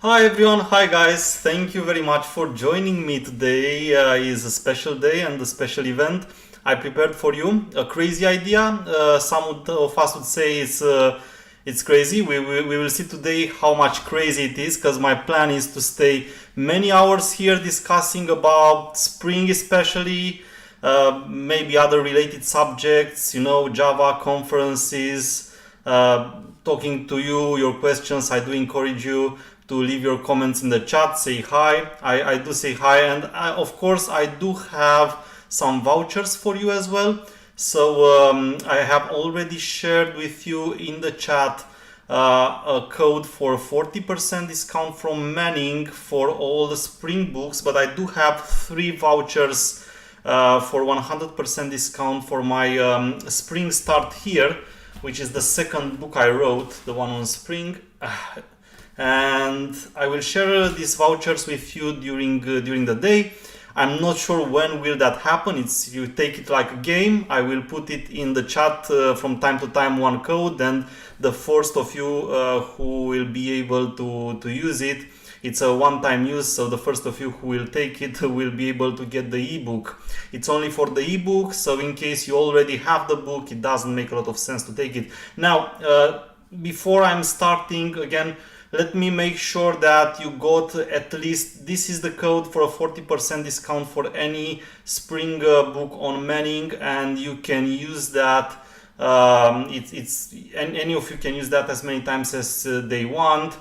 Hi everyone, hi guys, thank you very much for joining me today. Is a special day and a special event I prepared for you. A crazy idea, of us would say it's crazy. We will see today how much crazy it is, because my plan is to stay many hours here discussing about Spring especially, maybe other related subjects, Java conferences, talking to you, your questions. I do encourage you to leave your comments in the chat, say hi. I do say hi, and of course I do have some vouchers for you as well. So I have already shared with you in the chat a code for 40% discount from Manning for all the Spring books, but I do have 3 vouchers for 100% discount for my Spring Start Here, which is the second book I wrote, the one on Spring. And I will share these vouchers with you during the day. I'm not sure when will that happen. You take it like a game. I will put it in the chat from time to time, one code, and the first of you who will be able to use it, it's a one-time use, so the first of you who will take it will be able to get the ebook. It's only for the ebook, so in case you already have the book, it doesn't make a lot of sense to take it. Now, before I'm starting again, let me make sure that you got at least, this is the code for a 40% discount for any Spring book on Manning, and you can use that. Any of you can use that as many times as they want.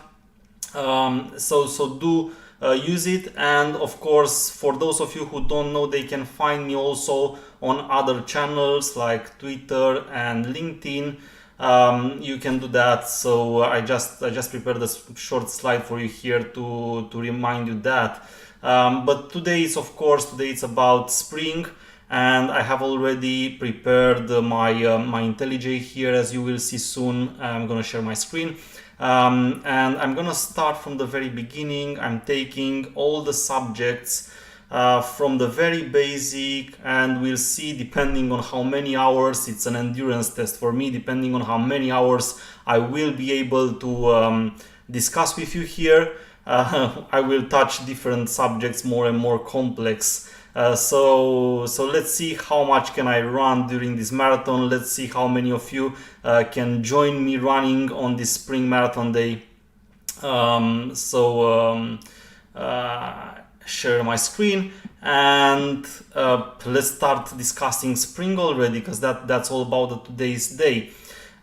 So do use it, and of course, for those of you who don't know, they can find me also on other channels like Twitter and LinkedIn. You can do that. So I just prepared a short slide for you here to remind you that. But today it's about Spring, and I have already prepared my IntelliJ here, as you will see soon. I'm gonna share my screen. And I'm gonna start from the very beginning. I'm taking all the subjects from the very basic, and we'll see, depending on how many hours, it's an endurance test for me, depending on how many hours I will be able to discuss with you here. I will touch different subjects, more and more complex. So let's see how much can I run during this marathon. Let's see how many of you can join me running on this Spring Marathon Day. Share my screen, and let's start discussing Spring already, because that's all about today's day.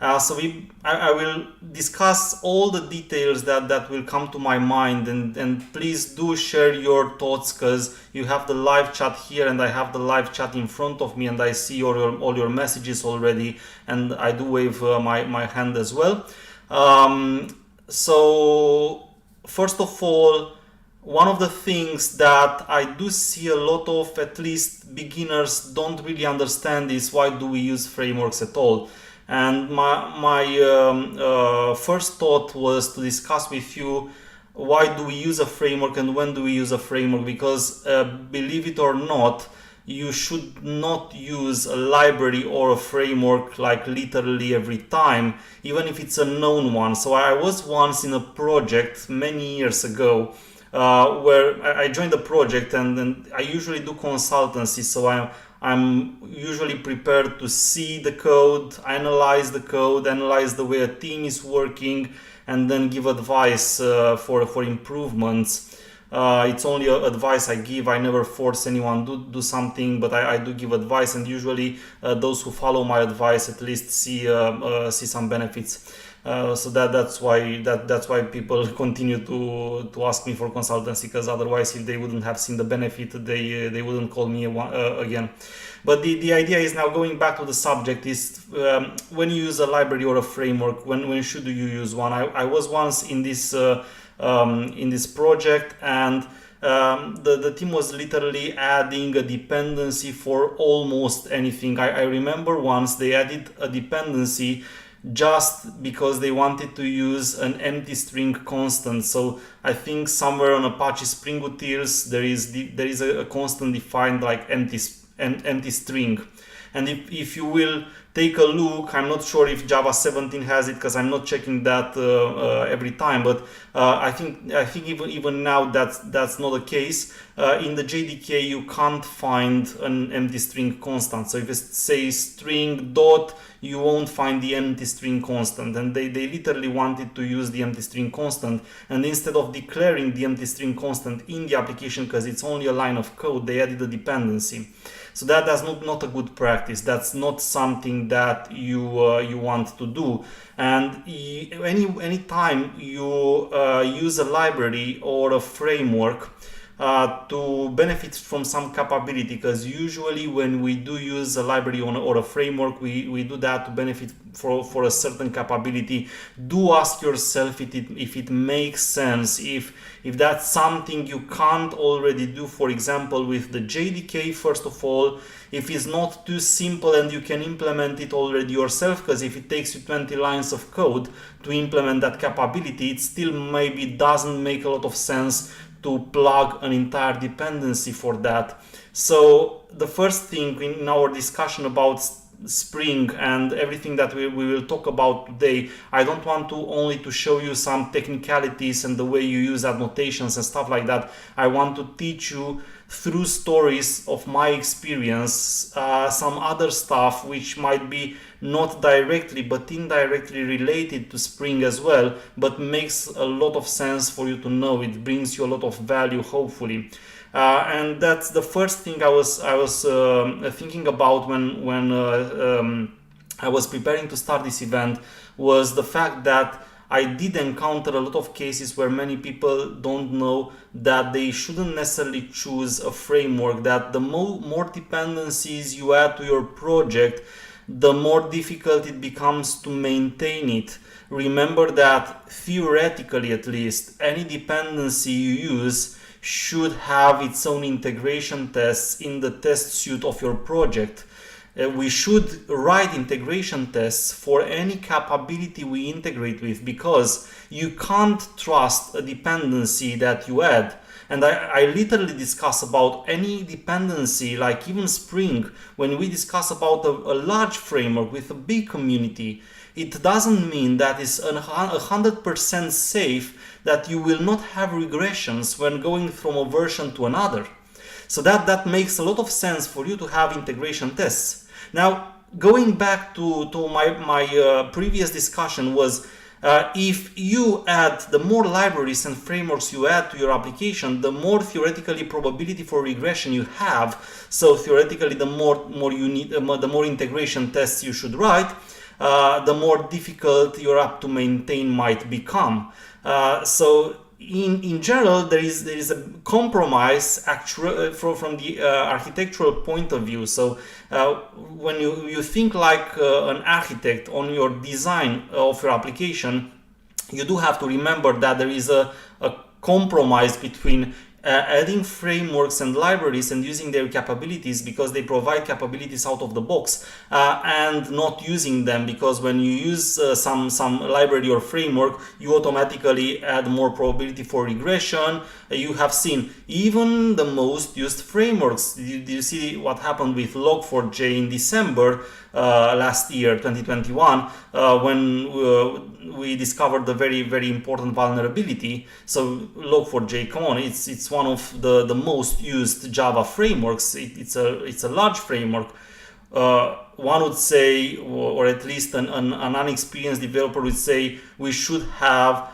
I will discuss all the details that will come to my mind, and please do share your thoughts, because you have the live chat here and I have the live chat in front of me, and I see all your messages already, and I do wave my hand as well. So first of all, one of the things that I do see a lot of, at least beginners, don't really understand is, why do we use frameworks at all? And my first thought was to discuss with you, why do we use a framework and when do we use a framework? Because believe it or not, you should not use a library or a framework like literally every time, even if it's a known one. So I was once in a project many years ago, where I joined the project, and then I usually do consultancy, so I'm usually prepared to see the code, analyze the way a team is working, and then give advice for improvements. It's only advice I give. I never force anyone to do something, but I do give advice, and usually those who follow my advice at least see some benefits. So that's why people continue to ask me for consultancy, because otherwise, if they wouldn't have seen the benefit, they wouldn't call me again. But the idea is, now going back to the subject, is when you use a library or a framework, when should you use one? I was once in this project, and the team was literally adding a dependency for almost anything. I remember once they added a dependency just because they wanted to use an empty string constant. So I think somewhere on Apache Spring Utils there is a constant defined like empty string, And if you will take a look, I'm not sure if Java 17 has it because I'm not checking that every time, but I think even now that's not the case. In the JDK you can't find an empty string constant. So if it says string dot, you won't find the empty string constant, and they literally wanted to use the empty string constant, and instead of declaring the empty string constant in the application because it's only a line of code, they added a dependency. So that's not a good practice. That's not something that you want to do. And any time you use a library or a framework to benefit from some capability, because usually when we do use a library or a framework, we do that to benefit for a certain capability. Do ask yourself if it makes sense, if that's something you can't already do, for example with the JDK. First of all, if it's not too simple and you can implement it already yourself, because if it takes you 20 lines of code to implement that capability, it still maybe doesn't make a lot of sense to plug an entire dependency for that. So the first thing in our discussion about Spring and everything that we will talk about today, I don't want to only to show you some technicalities and the way you use annotations and stuff like that. I want to teach you through stories of my experience some other stuff which might be not directly but indirectly related to Spring as well, but makes a lot of sense for you to know. It brings you a lot of value, hopefully. And that's the first thing I was thinking about when I was preparing to start this event, was the fact that I did encounter a lot of cases where many people don't know that they shouldn't necessarily choose a framework, that the more dependencies you add to your project, the more difficult it becomes to maintain it. Remember that theoretically, at least, any dependency you use should have its own integration tests in the test suite of your project. We should write integration tests for any capability we integrate with, because you can't trust a dependency that you add. And I literally discuss about any dependency, like even Spring, when we discuss about a large framework with a big community, it doesn't mean that it's 100% safe that you will not have regressions when going from a version to another. So that makes a lot of sense for you to have integration tests. Now, going back to my previous discussion was, if you add, the more libraries and frameworks you add to your application, the more theoretically probability for regression you have. So theoretically, the more you need, the more integration tests you should write, the more difficult your app to maintain might become. So in general, there is a compromise from the architectural point of view. So when you think like an architect on your design of your application, you do have to remember that there is a compromise between adding frameworks and libraries and using their capabilities because they provide capabilities out of the box, and not using them because when you use some library or framework, you automatically add more probability for regression. You have seen even the most used frameworks. Do you see what happened with Log4j in December last year, 2021, when we discovered the very important vulnerability? So Log4j, come on, it's one of the most used Java frameworks. It's a large framework. One would say, or at least an unexperienced developer would say, we should have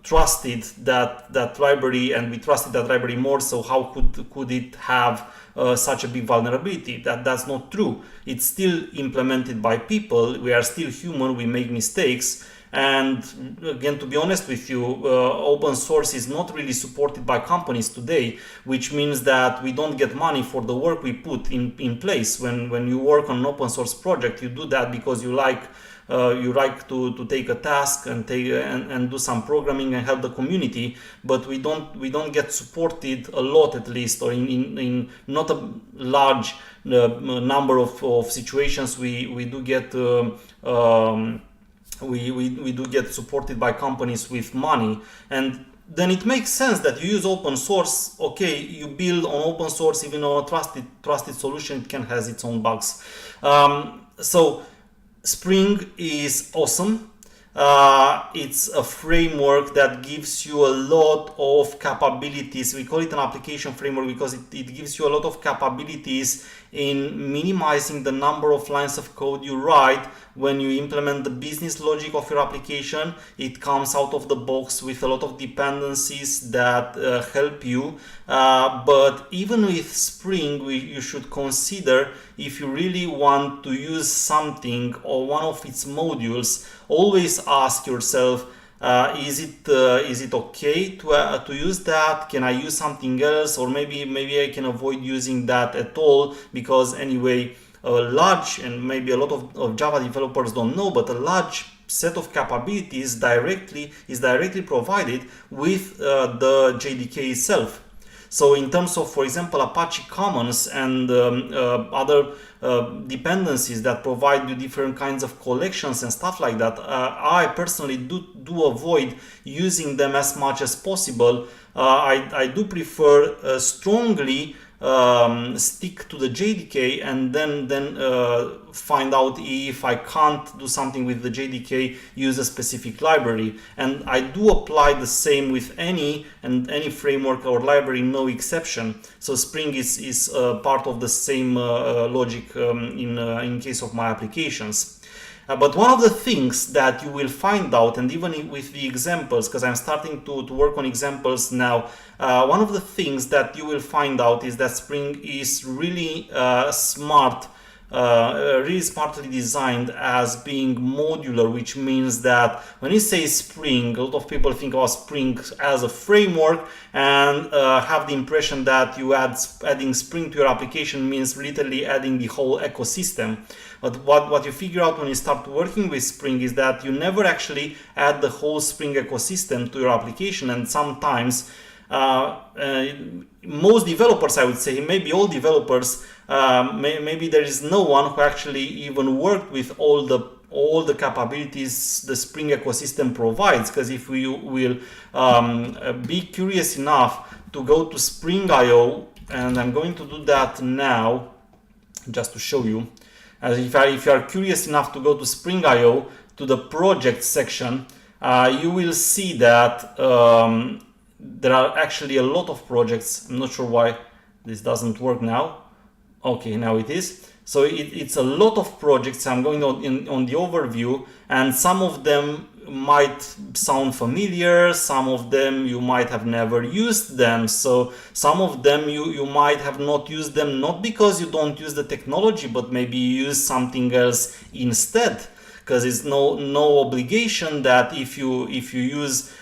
trusted that library, and we trusted that library more. So how could it have such a big vulnerability? That's not true. It's still implemented by people. We are still human. We make mistakes. And again, to be honest with you, open source is not really supported by companies today, which means that we don't get money for the work we put in place. When you work on an open source project, you do that because you like to take a task and do some programming and help the community, but we don't get supported a lot, at least, or in not a large number of situations. We do get we do get supported by companies with money. And then it makes sense that you use open source. Okay, you build on open source, even on a trusted solution, it can has its own bugs. So Spring is awesome. It's a framework that gives you a lot of capabilities. We call it an application framework because it gives you a lot of capabilities in minimizing the number of lines of code you write. When you implement the business logic of your application, it comes out of the box with a lot of dependencies that help you. But even with Spring, you should consider, if you really want to use something or one of its modules, always ask yourself, is it okay to use that? Can I use something else? Or maybe I can avoid using that at all, because anyway, a large, and maybe a lot of Java developers don't know, but a large set of capabilities is directly provided with the JDK itself. So in terms of, for example, Apache Commons and other dependencies that provide you different kinds of collections and stuff like that, I personally do avoid using them as much as possible. I do prefer strongly stick to the JDK, and then find out if I can't do something with the JDK, use a specific library. And I do apply the same with any framework or library, no exception. So Spring is part of the same logic in case of my applications. But one of the things that you will find out, and even with the examples, because I'm starting to work on examples now, one of the things that you will find out is that Spring is really really smartly designed as being modular, which means that when you say Spring, a lot of people think about Spring as a framework and have the impression that adding Spring to your application means literally adding the whole ecosystem. But what you figure out when you start working with Spring is that you never actually add the whole Spring ecosystem to your application, and sometimes most developers, I would say, maybe all developers, maybe there is no one who actually even worked with all the capabilities the Spring ecosystem provides. Because if we will be curious enough to go to Spring IO, and I'm going to do that now just to show you. If you are curious enough to go to Spring IO, to the project section, you will see that there are actually a lot of projects. I'm not sure why this doesn't work now. Okay, now it is. So it's a lot of projects. I'm going on the overview, and some of them might sound familiar, some of them you might have never used them. So some of them you might have not used them, not because you don't use the technology, but maybe you use something else instead. Because it's no obligation that if you use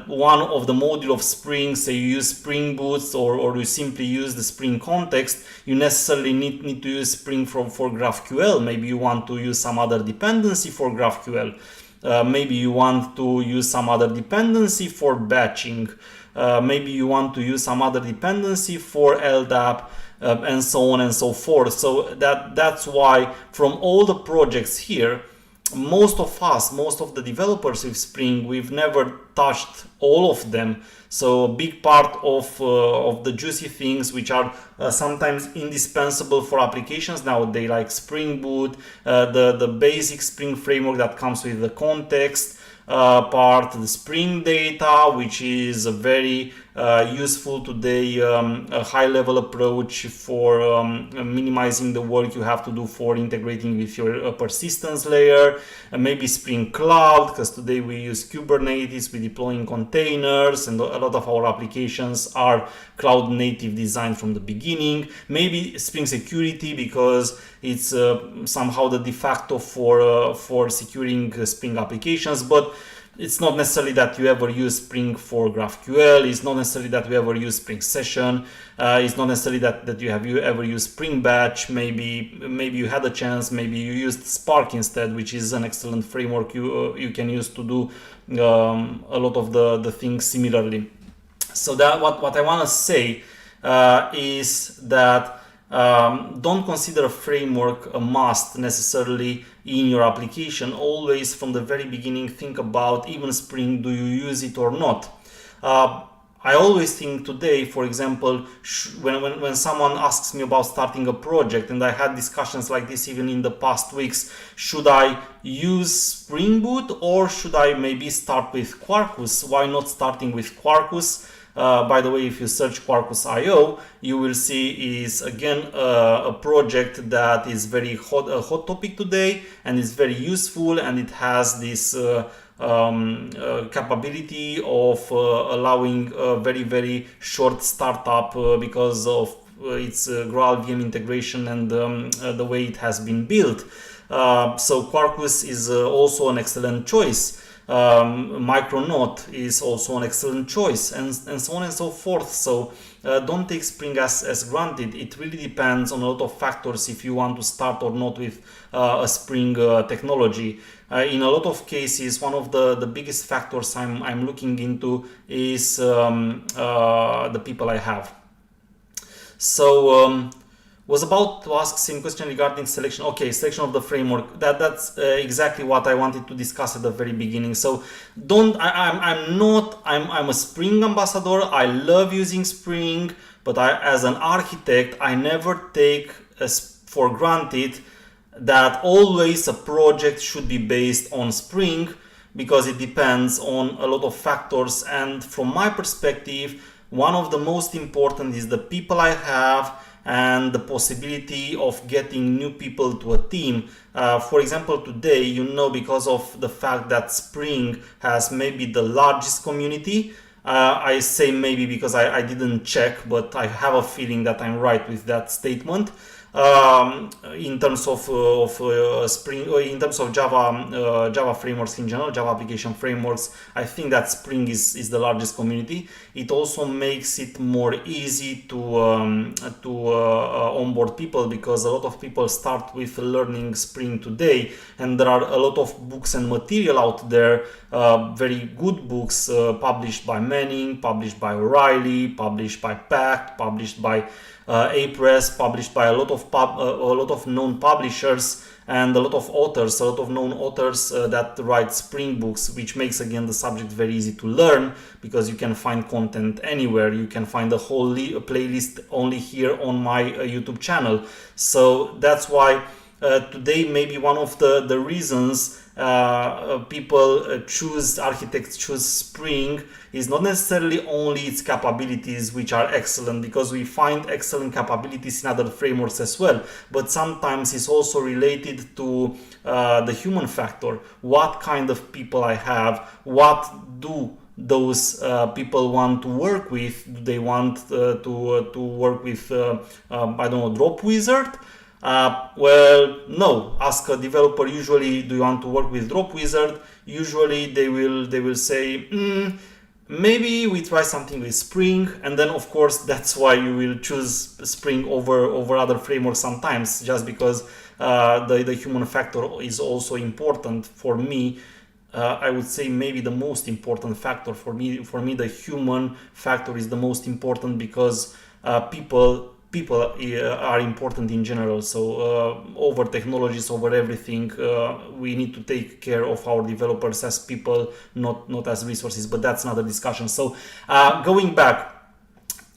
one of the module of Spring, say you use Spring Boot or you simply use the Spring context, you necessarily need to use Spring for GraphQL. Maybe you want to use some other dependency for GraphQL. Maybe you want to use some other dependency for batching. Maybe you want to use some other dependency for LDAP, and so on and so forth. So that's why from all the projects here, most of the developers with Spring, we've never touched all of them. So a big part of the juicy things, which are sometimes indispensable for applications nowadays, like Spring Boot, the basic Spring framework that comes with the context part, the Spring Data, which is a very useful today, a high-level approach for minimizing the work you have to do for integrating with your persistence layer, and maybe Spring Cloud, because today we use Kubernetes, we deploying containers, and a lot of our applications are cloud native designed from the beginning. Maybe Spring Security, because it's somehow the de facto for securing Spring applications. But it's not necessarily that you ever use Spring for GraphQL. It's not necessarily that you ever use Spring Session. It's not necessarily that you ever used Spring Batch. Maybe you had a chance. Maybe you used Spark instead, which is an excellent framework you can use to do a lot of the things similarly. So that what I want to say is that don't consider a framework a must necessarily in your application. Always from the very beginning think about, even Spring, do you use it or not? I always think today, for example, when someone asks me about starting a project, and I had discussions like this even in the past weeks, should I use Spring Boot or should I maybe start with Quarkus? Why not starting with Quarkus? By the way, if you search Quarkus.io, you will see is again a project that is very a hot topic today, and is very useful, and it has this capability of allowing a very short startup because of its Graal VM integration and the way it has been built. So Quarkus is also an excellent choice. Micronaut is also an excellent choice, and so on and so forth. So don't take Spring as granted. It really depends on a lot of factors if you want to start or not with a Spring technology. In a lot of cases, one of the biggest factors I'm looking into is the people I have. So was about to ask same question regarding selection. Okay, selection of the framework. That's exactly what I wanted to discuss at the very beginning. So I'm a Spring ambassador. I love using Spring, but as an architect, I never take for granted that always a project should be based on Spring, because it depends on a lot of factors. And from my perspective, one of the most important is the people I have and the possibility of getting new people to a team. For example, today, because of the fact that Spring has maybe the largest community, I say maybe because I didn't check, but I have a feeling that I'm right with that statement. In terms of Spring, in terms of Java frameworks in general, Java application frameworks, I think that Spring is the largest community. It also makes it more easy to onboard people, because a lot of people start with learning Spring today, and there are a lot of books and material out there, very good books published by Manning, published by O'Reilly, published by Pact, published by A-Press, published by a lot of known publishers and a lot of known authors that write Spring books, which makes again the subject very easy to learn, because you can find content anywhere. You can find the whole playlist only here on my YouTube channel. So that's why today maybe one of the reasons architects choose Spring is not necessarily only its capabilities, which are excellent, because we find excellent capabilities in other frameworks as well, but sometimes it's also related to the human factor. What kind of people I have, what do those people want to work with? Do they want to work with I don't know, Drop Wizard? Well, no. Ask a developer usually, do you want to work with Drop Wizard? Usually they will say, maybe we try something with Spring, and then of course that's why you will choose Spring over other frameworks sometimes, just because the human factor is also important for me. I would say maybe the most important factor for me. The human factor is the most important, because people are important in general. So over technologies, over everything, we need to take care of our developers as people, not as resources, but that's another discussion. So going back,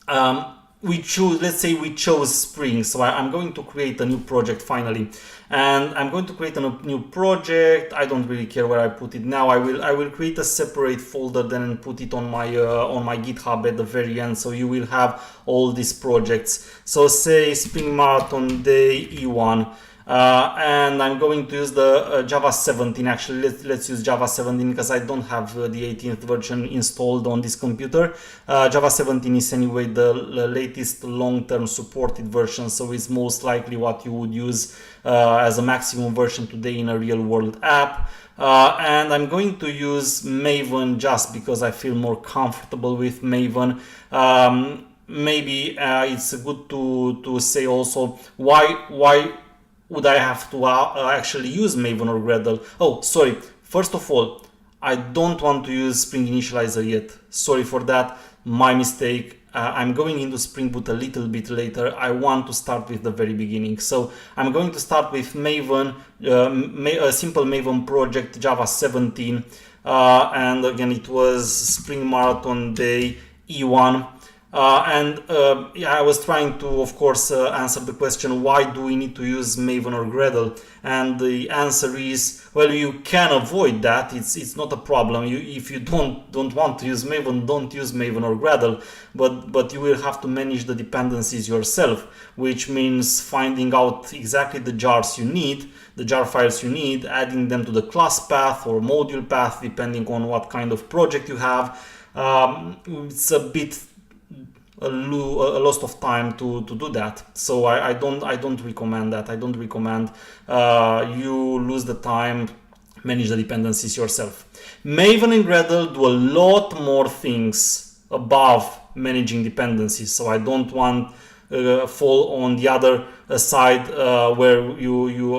let's say we chose Spring. So I'm going to create a new project finally, and I'm going to create a new project. I don't really care where I put it now. I will create a separate folder then and put it on my GitHub at the very end, so you will have all these projects. So say Spring Marathon Day E1. And I'm going to use the Java 17. Actually, let's use Java 17, because I don't have the 18th version installed on this computer. Java 17 is anyway the latest long-term supported version, so it's most likely what you would use as a maximum version today in a real-world app. And I'm going to use Maven just because I feel more comfortable with Maven. Maybe it's good to say also why would I have to actually use Maven or Gradle? Oh, sorry. First of all, I don't want to use Spring Initializer yet. Sorry for that. My mistake. I'm going into Spring Boot a little bit later. I want to start with the very beginning. So I'm going to start with Maven, a simple Maven project, Java 17. and again it was Spring Marathon Day E1. Yeah, I was trying to, of course, answer the question, why do we need to use Maven or Gradle? And the answer is, well, you can avoid that. It's not a problem. If you don't want to use Maven, don't use Maven or Gradle. But you will have to manage the dependencies yourself, which means finding out exactly the jars you need, the jar files you need, adding them to the class path or module path, depending on what kind of project you have. It's a bit a loss of time to do that, so I don't recommend that. I don't recommend you lose the time, manage the dependencies yourself. Maven and Gradle do a lot more things above managing dependencies, so I don't want fall on the other side where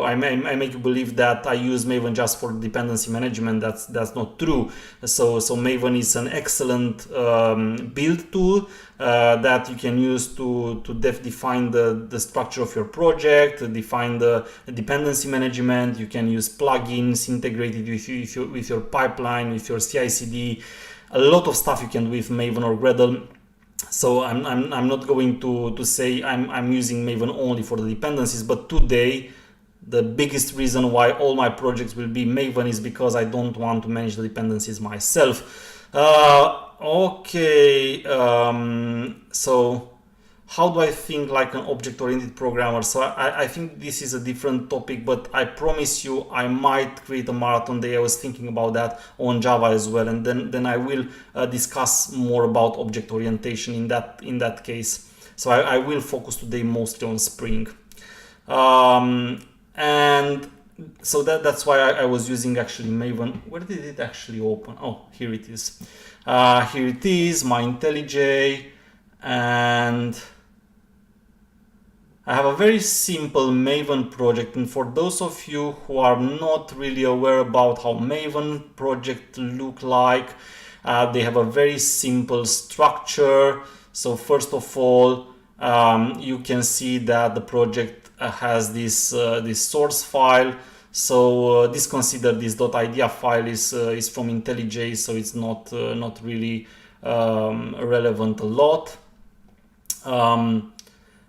I make you believe that I use Maven just for dependency management. That's not true. So Maven is an excellent build tool that you can use to define the structure of your project, define the dependency management. You can use plugins integrated with your pipeline, with your CI/CD. A lot of stuff you can do with Maven or Gradle. So I'm not going to say I'm using Maven only for the dependencies, but today the biggest reason why all my projects will be Maven is because I don't want to manage the dependencies myself. Okay, so how do I think like an object-oriented programmer? So I think this is a different topic, but I promise you I might create a marathon day. I was thinking about that on Java as well, and then I will discuss more about object orientation in that case. So I will focus today mostly on Spring, and so that's why I was using actually Maven. Where did it actually open? Oh, here it is. Here it is, my IntelliJ, and I have a very simple Maven project. And for those of you who are not really aware about how Maven project look like, they have a very simple structure. So first of all, you can see that the project has this source file. So consider this .idea file is from IntelliJ, so it's not really relevant a lot.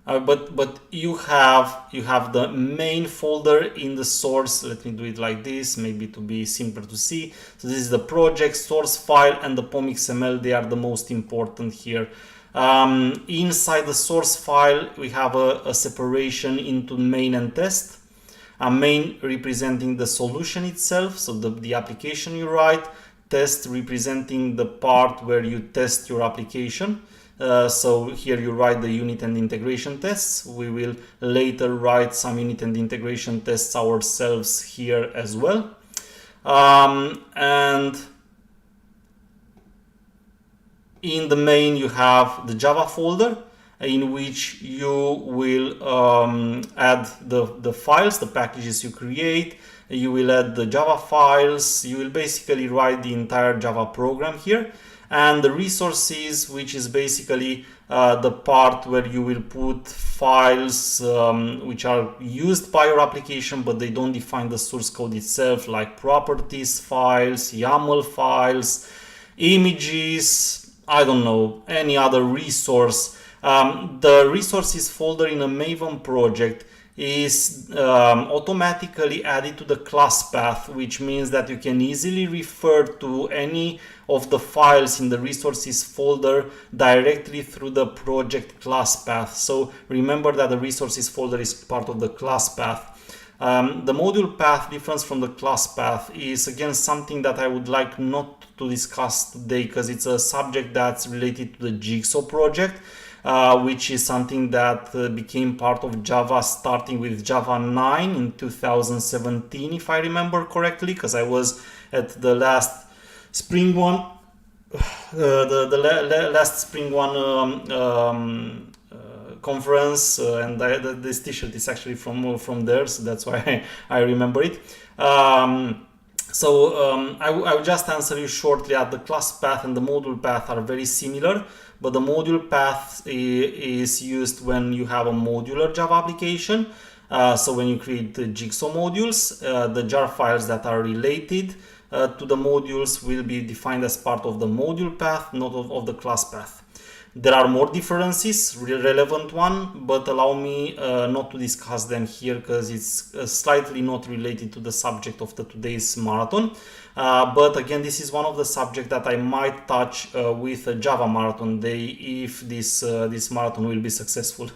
But you have the main folder in the source. Let me do it like this, maybe to be simpler to see. So this is the project source file and the POM.xml. They are the most important here. Inside the source file, we have a separation into main and test. Main representing the solution itself, so the application you write. Test representing the part where you test your application. So here you write the unit and integration tests. We will later write some unit and integration tests ourselves here as well. And in the main you have the Java folder, in which you will add the files, the packages you create. You will add the Java files. You will basically write the entire Java program here. And the resources, which is basically the part where you will put files which are used by your application, but they don't define the source code itself, like properties files, YAML files, images, I don't know, any other resource. The resources folder in a Maven project is automatically added to the class path, which means that you can easily refer to any of the files in the resources folder directly through the project class path. So remember that the resources folder is part of the class path. The module path difference from the class path is again something that I would like not to discuss today, because it's a subject that's related to the Jigsaw project. Which is something that became part of Java starting with Java 9 in 2017, if I remember correctly, because I was at the last Spring one, last Spring one conference, and this t-shirt is actually from there, so that's why I remember it. I will just answer you shortly that the class path and the module path are very similar, but the module path is used when you have a modular Java application. So when you create the Jigsaw modules, the jar files that are related to the modules will be defined as part of the module path, not of the class path. There are more differences, relevant one, but allow me not to discuss them here because it's slightly not related to the subject of today's marathon. But again, this is one of the subjects that I might touch with a Java Marathon Day if this marathon will be successful.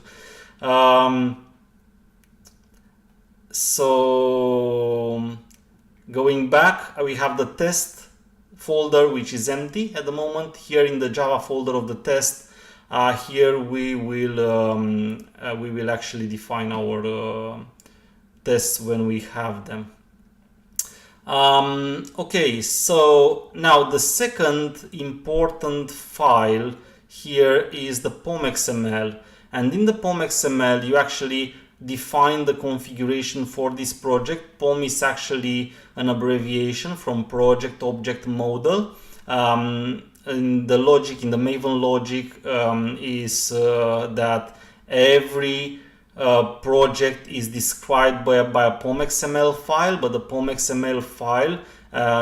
So going back, we have the test folder, which is empty at the moment. Here in the Java folder of the test, here we will actually define our tests when we have them. Okay, so now the second important file here is the POM.xml, and in the POM.xml you actually define the configuration for this project. POM is actually an abbreviation from Project Object Model. In the logic, in the Maven logic, is that every project is described by a POM.xml file, but the POM.xml file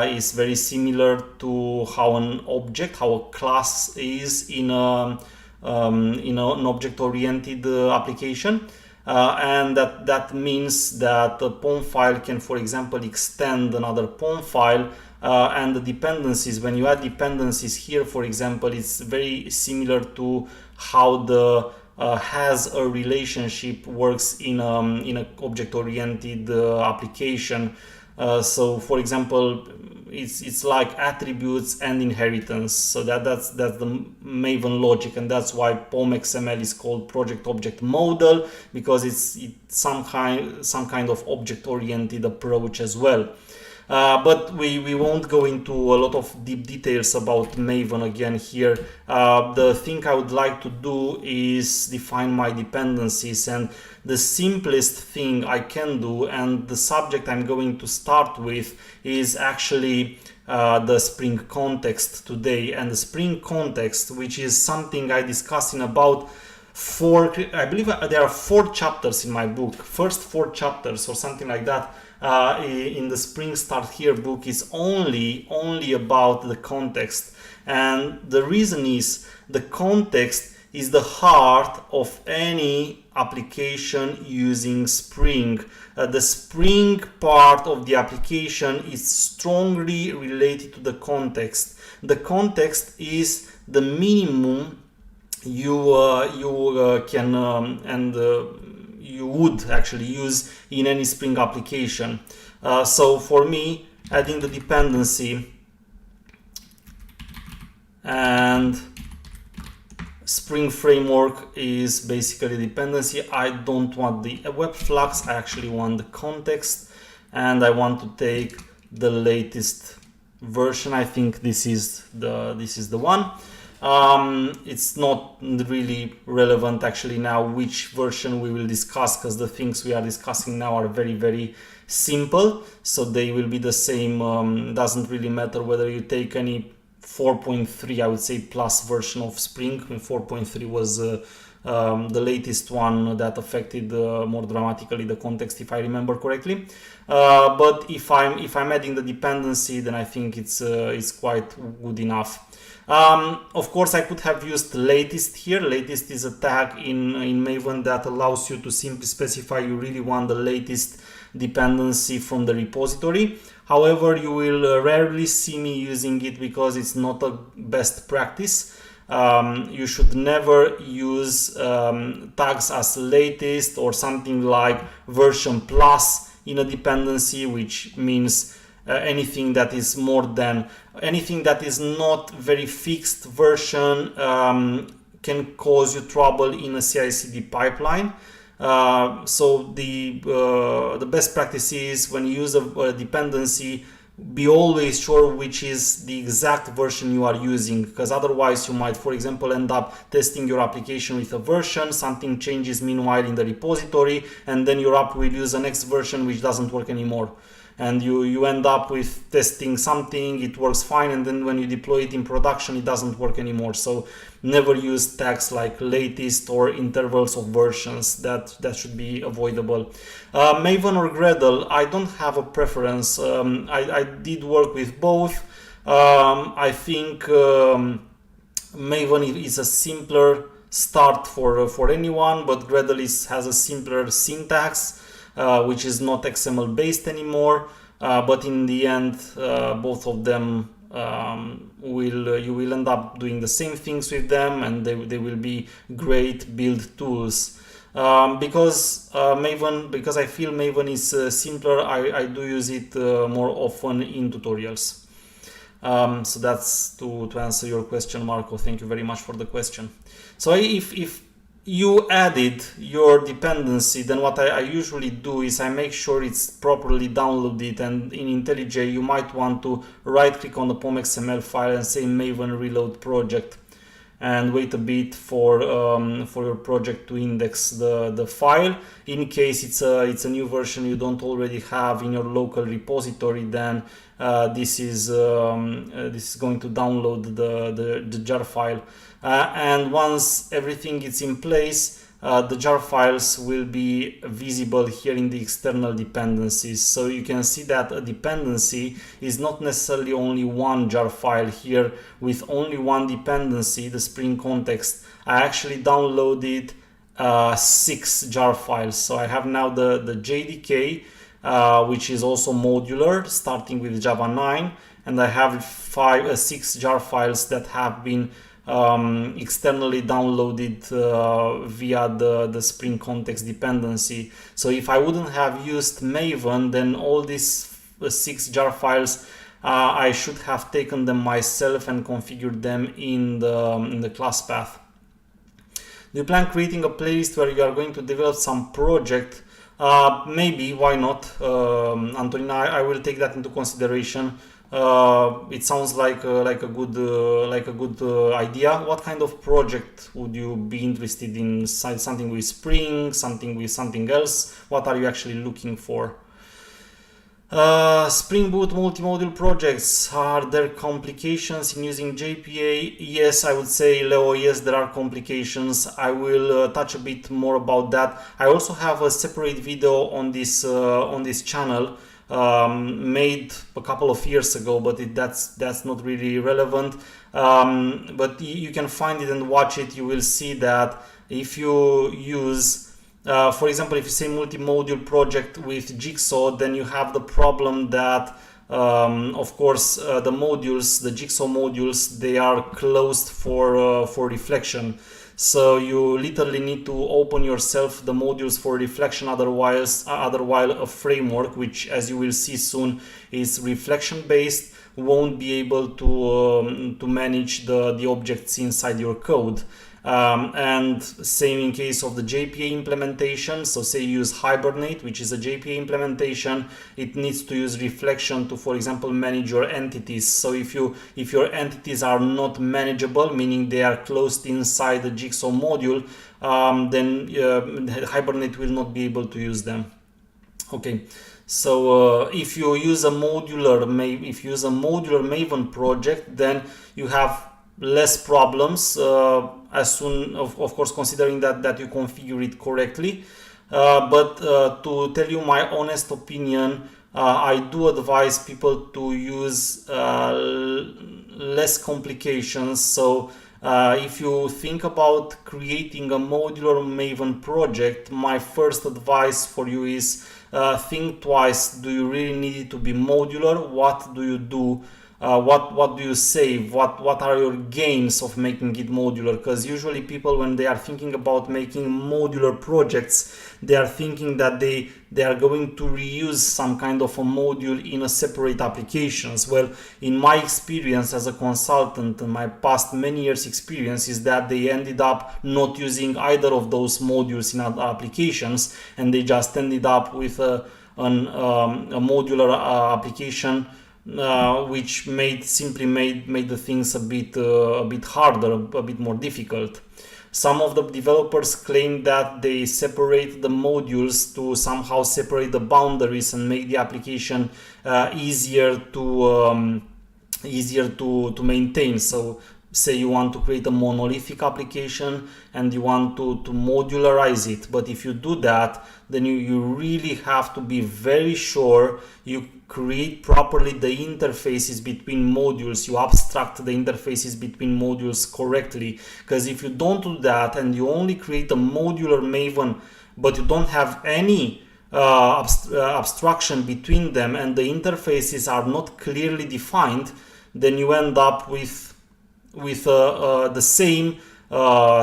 is very similar to how an object, how a class is in an object-oriented application. And that means that a POM file can, for example, extend another POM file, and the dependencies, when you add dependencies here, for example, it's very similar to how the has a relationship works in an object-oriented application. So, for example, it's like attributes and inheritance. So that's the Maven logic, and that's why POM.xml is called Project Object Model, because it's some kind of object-oriented approach as well. But we won't go into a lot of deep details about Maven again here. The thing I would like to do is define my dependencies, and the simplest thing I can do, and the subject I'm going to start with, is actually the Spring context today. And the Spring context, which is something I discuss in about I believe there are 4 chapters in my book, first 4 chapters or something like that. In the Spring Start Here book is only about the context, and the reason is the context is the heart of any application using Spring. The Spring part of the application is strongly related to the context. The context is the minimum you can and you would actually use in any Spring application. So for me, adding the dependency and Spring Framework is basically dependency. I don't want the web flux, I actually want the context, and I want to take the latest version. I think this is the one. It's not really relevant actually now which version we will discuss, because the things we are discussing now are very, very simple, so they will be the same. Doesn't really matter whether you take any 4.3, I would say, plus version of Spring. 4.3 was the latest one that affected more dramatically the context, if I remember correctly. But if I'm adding the dependency, then I think it's quite good enough. Of course, I could have used latest here. Latest is a tag in Maven that allows you to simply specify you really want the latest dependency from the repository. However, you will rarely see me using it because it's not a best practice. You should never use tags as latest or something like version plus in a dependency, which means anything that is anything that is not very fixed version can cause you trouble in a CI/CD pipeline. So the best practice is, when you use a dependency, be always sure which is the exact version you are using, because otherwise you might, for example, end up testing your application with a version, something changes meanwhile in the repository, and then your app will use the next version which doesn't work anymore. and you end up with testing something, it works fine, and then when you deploy it in production it doesn't work anymore. So never use tags like latest or intervals of versions. That should be avoidable. Maven or Gradle, I don't have a preference. I did work with both. I think Maven is a simpler start for anyone, but Gradle has a simpler syntax, which is not XML based anymore. But in the end, both of them you will end up doing the same things with them, and they will be great build tools. Because I feel Maven is simpler, I do use it more often in tutorials. So that's to answer your question, Marco. Thank you very much for the question. So if you added your dependency, then what I usually do is I make sure it's properly downloaded, and in IntelliJ you might want to right click on the POM XML file and say Maven reload project, and wait a bit for your project to index the file. In case it's a new version you don't already have in your local repository, then this is going to download the jar file, and once everything is in place, the jar files will be visible here in the external dependencies. So you can see that a dependency is not necessarily only one jar file. Here with only one dependency, the Spring context, I actually downloaded 6 jar files. So I have now the JDK, which is also modular, starting with Java 9, and I have 6 jar files that have been externally downloaded via the Spring context dependency. So if I wouldn't have used Maven, then all these 6 jar files, I should have taken them myself and configured them in the class path. Do you plan creating a playlist where you are going to develop some project? Maybe, why not? Antonina, I will take that into consideration. It sounds like a good idea. What kind of project would you be interested in? Something with Spring, something with something else? What are you actually looking for? Spring Boot multi-module projects, are there complications in using JPA? Yes, I would say, Leo, yes, there are complications. I will touch a bit more about that. I also have a separate video on this channel, made a couple of years ago, but that's not really relevant. But you can find it and watch it. You will see that if you use for example, if you say multi-module project with Jigsaw, then you have the problem that of course the modules, the Jigsaw modules, they are closed for reflection. So you literally need to open yourself the modules for reflection, otherwise a framework, which, as you will see soon, is reflection based, won't be able to manage the objects inside your code. And same in case of the JPA implementation. So say you use Hibernate, which is a JPA implementation, it needs to use reflection to, for example, manage your entities. So if your entities are not manageable, meaning they are closed inside the Jigsaw module, then Hibernate will not be able to use them. Okay. So if you use a modular Maven project, then you have less problems, as soon of course considering that you configure it correctly. But to tell you my honest opinion, I do advise people to use less complications. So if you think about creating a modular Maven project, my first advice for you is think twice. Do you really need it to be modular? What do you do? What do you save? What are your gains of making it modular? Because usually people, when they are thinking about making modular projects, they are thinking that they are going to reuse some kind of a module in a separate applications. Well, in my experience as a consultant, and my past many years experience, is that they ended up not using either of those modules in other applications, and they just ended up with a modular application, which made the things a bit harder, a bit more difficult. Some of the developers claim that they separate the modules to somehow separate the boundaries and make the application easier to maintain. So say you want to create a monolithic application and you want to modularize it, but if you do that, then you really have to be very sure you create properly the interfaces between modules, you abstract the interfaces between modules correctly. Because if you don't do that and you only create a modular Maven but you don't have any abstraction between them and the interfaces are not clearly defined, then you end up with the same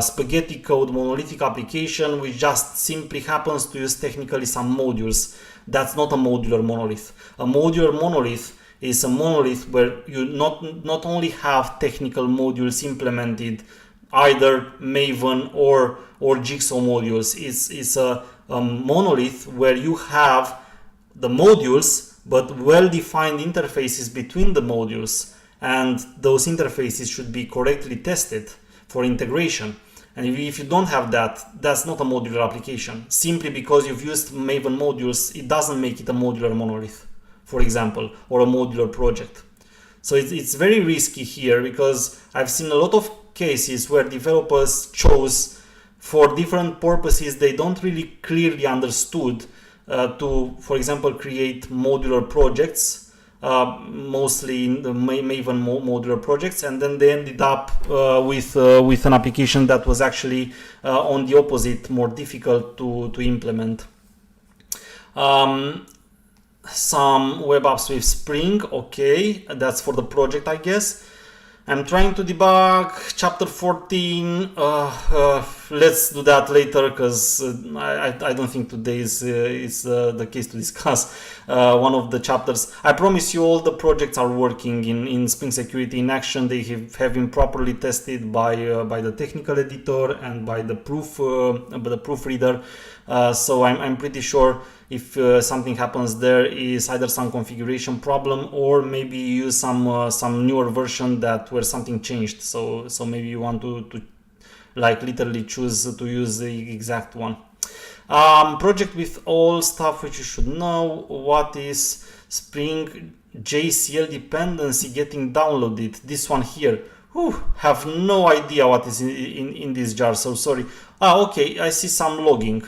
spaghetti code monolithic application which just simply happens to use technically some modules. That's not a modular monolith. A modular monolith is a monolith where you not only have technical modules implemented, either Maven or Jigsaw modules. It's a monolith where you have the modules but well-defined interfaces between the modules, and those interfaces should be correctly tested for integration. And if you don't have that, that's not a modular application. Simply because you've used Maven modules, it doesn't make it a modular monolith, for example, or a modular project. So it's very risky here, because I've seen a lot of cases where developers chose, for different purposes they don't really clearly understood, to, for example, create modular projects, mostly in the Maven modular projects, and then they ended up with an application that was actually on the opposite, more difficult to implement. Some web apps with Spring, okay, that's for the project, I guess. I'm trying to debug chapter 14. Let's do that later, because I don't think today is the case to discuss one of the chapters. I promise you all the projects are working in Spring Security in action. They have been properly tested by the technical editor and by the proofreader. So I'm pretty sure if something happens, there is either some configuration problem, or maybe you use some newer version where something changed. So maybe you want to like literally choose to use the exact one. Project with all stuff which you should know. What is Spring JCL dependency getting downloaded? This one here. Have no idea what is in this jar. So sorry. Okay, I see some logging.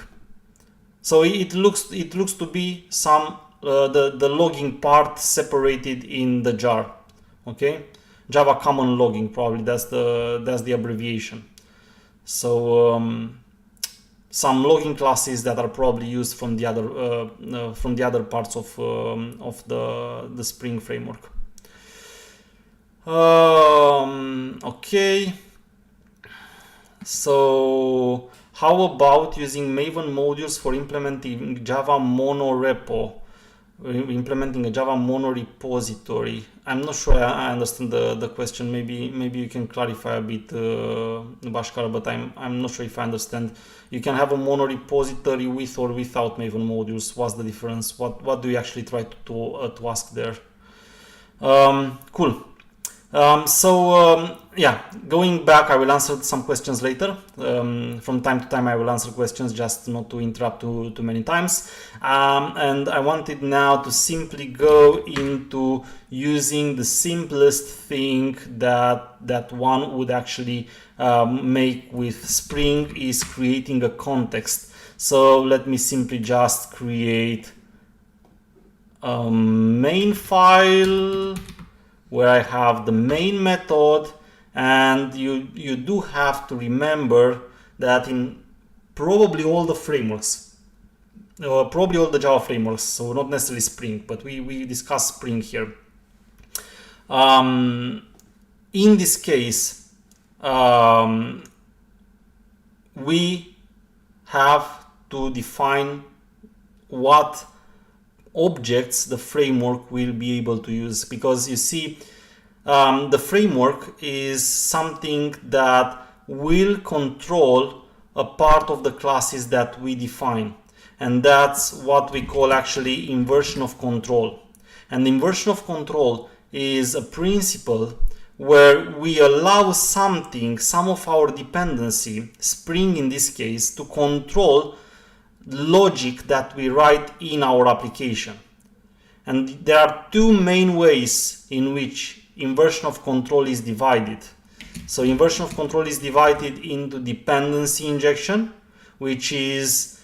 So it looks to be some the logging part separated in the jar. Okay, Java Common Logging, probably that's the abbreviation. So some logging classes that are probably used from the other parts of the Spring framework. Okay, so how about using Maven modules for implementing Java mono repo, implementing a Java mono repository? I'm not sure I understand the question. Maybe you can clarify a bit, Bashkar, but I'm not sure if I understand. You can have a mono repository with or without Maven modules. What's the difference? What do you actually try to ask there? Cool. Yeah, going back, I will answer some questions later. From time to time I will answer questions, just not to interrupt too many times. And I wanted now to simply go into using the simplest thing that one would actually make with Spring, is creating a context. So let me simply just create a main file where I have the main method, and you do have to remember that in probably all the frameworks, probably all the Java frameworks, so not necessarily Spring, but we discuss Spring here. In this case, we have to define what objects the framework will be able to use, because you see, the framework is something that will control a part of the classes that we define, and that's what we call actually inversion of control. And inversion of control is a principle where we allow something, some of our dependency, Spring in this case, to control logic that we write in our application. And there are two main ways in which inversion of control is divided. So inversion of control is divided into dependency injection, which is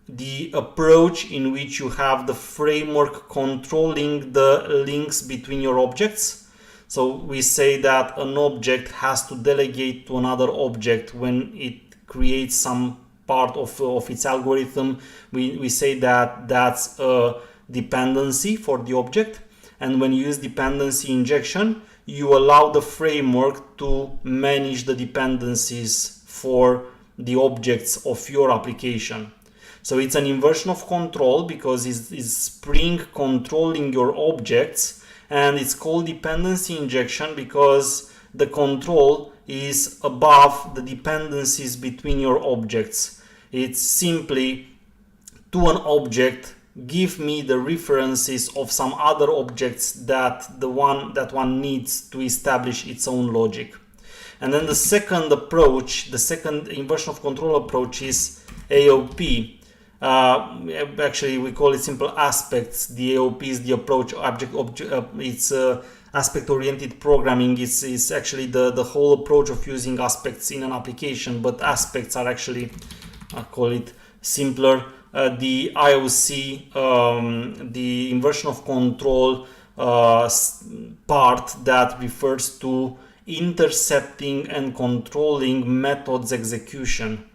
the approach in which you have the framework controlling the links between your objects. So we say that an object has to delegate to another object when it creates some part of its algorithm. We say that that's a dependency for the object. And when you use dependency injection, you allow the framework to manage the dependencies for the objects of your application. So it's an inversion of control because it's Spring controlling your objects, and it's called dependency injection because the control is above the dependencies between your objects. It's simply to an object, give me the references of some other objects that one needs to establish its own logic. And then the second approach, the second inversion of control approach is AOP. Actually, we call it simple aspects. The AOP is the approach it's aspect-oriented programming. It's actually the whole approach of using aspects in an application, but aspects are actually, I call it simpler. The IOC, the inversion of control part that refers to intercepting and controlling methods execution.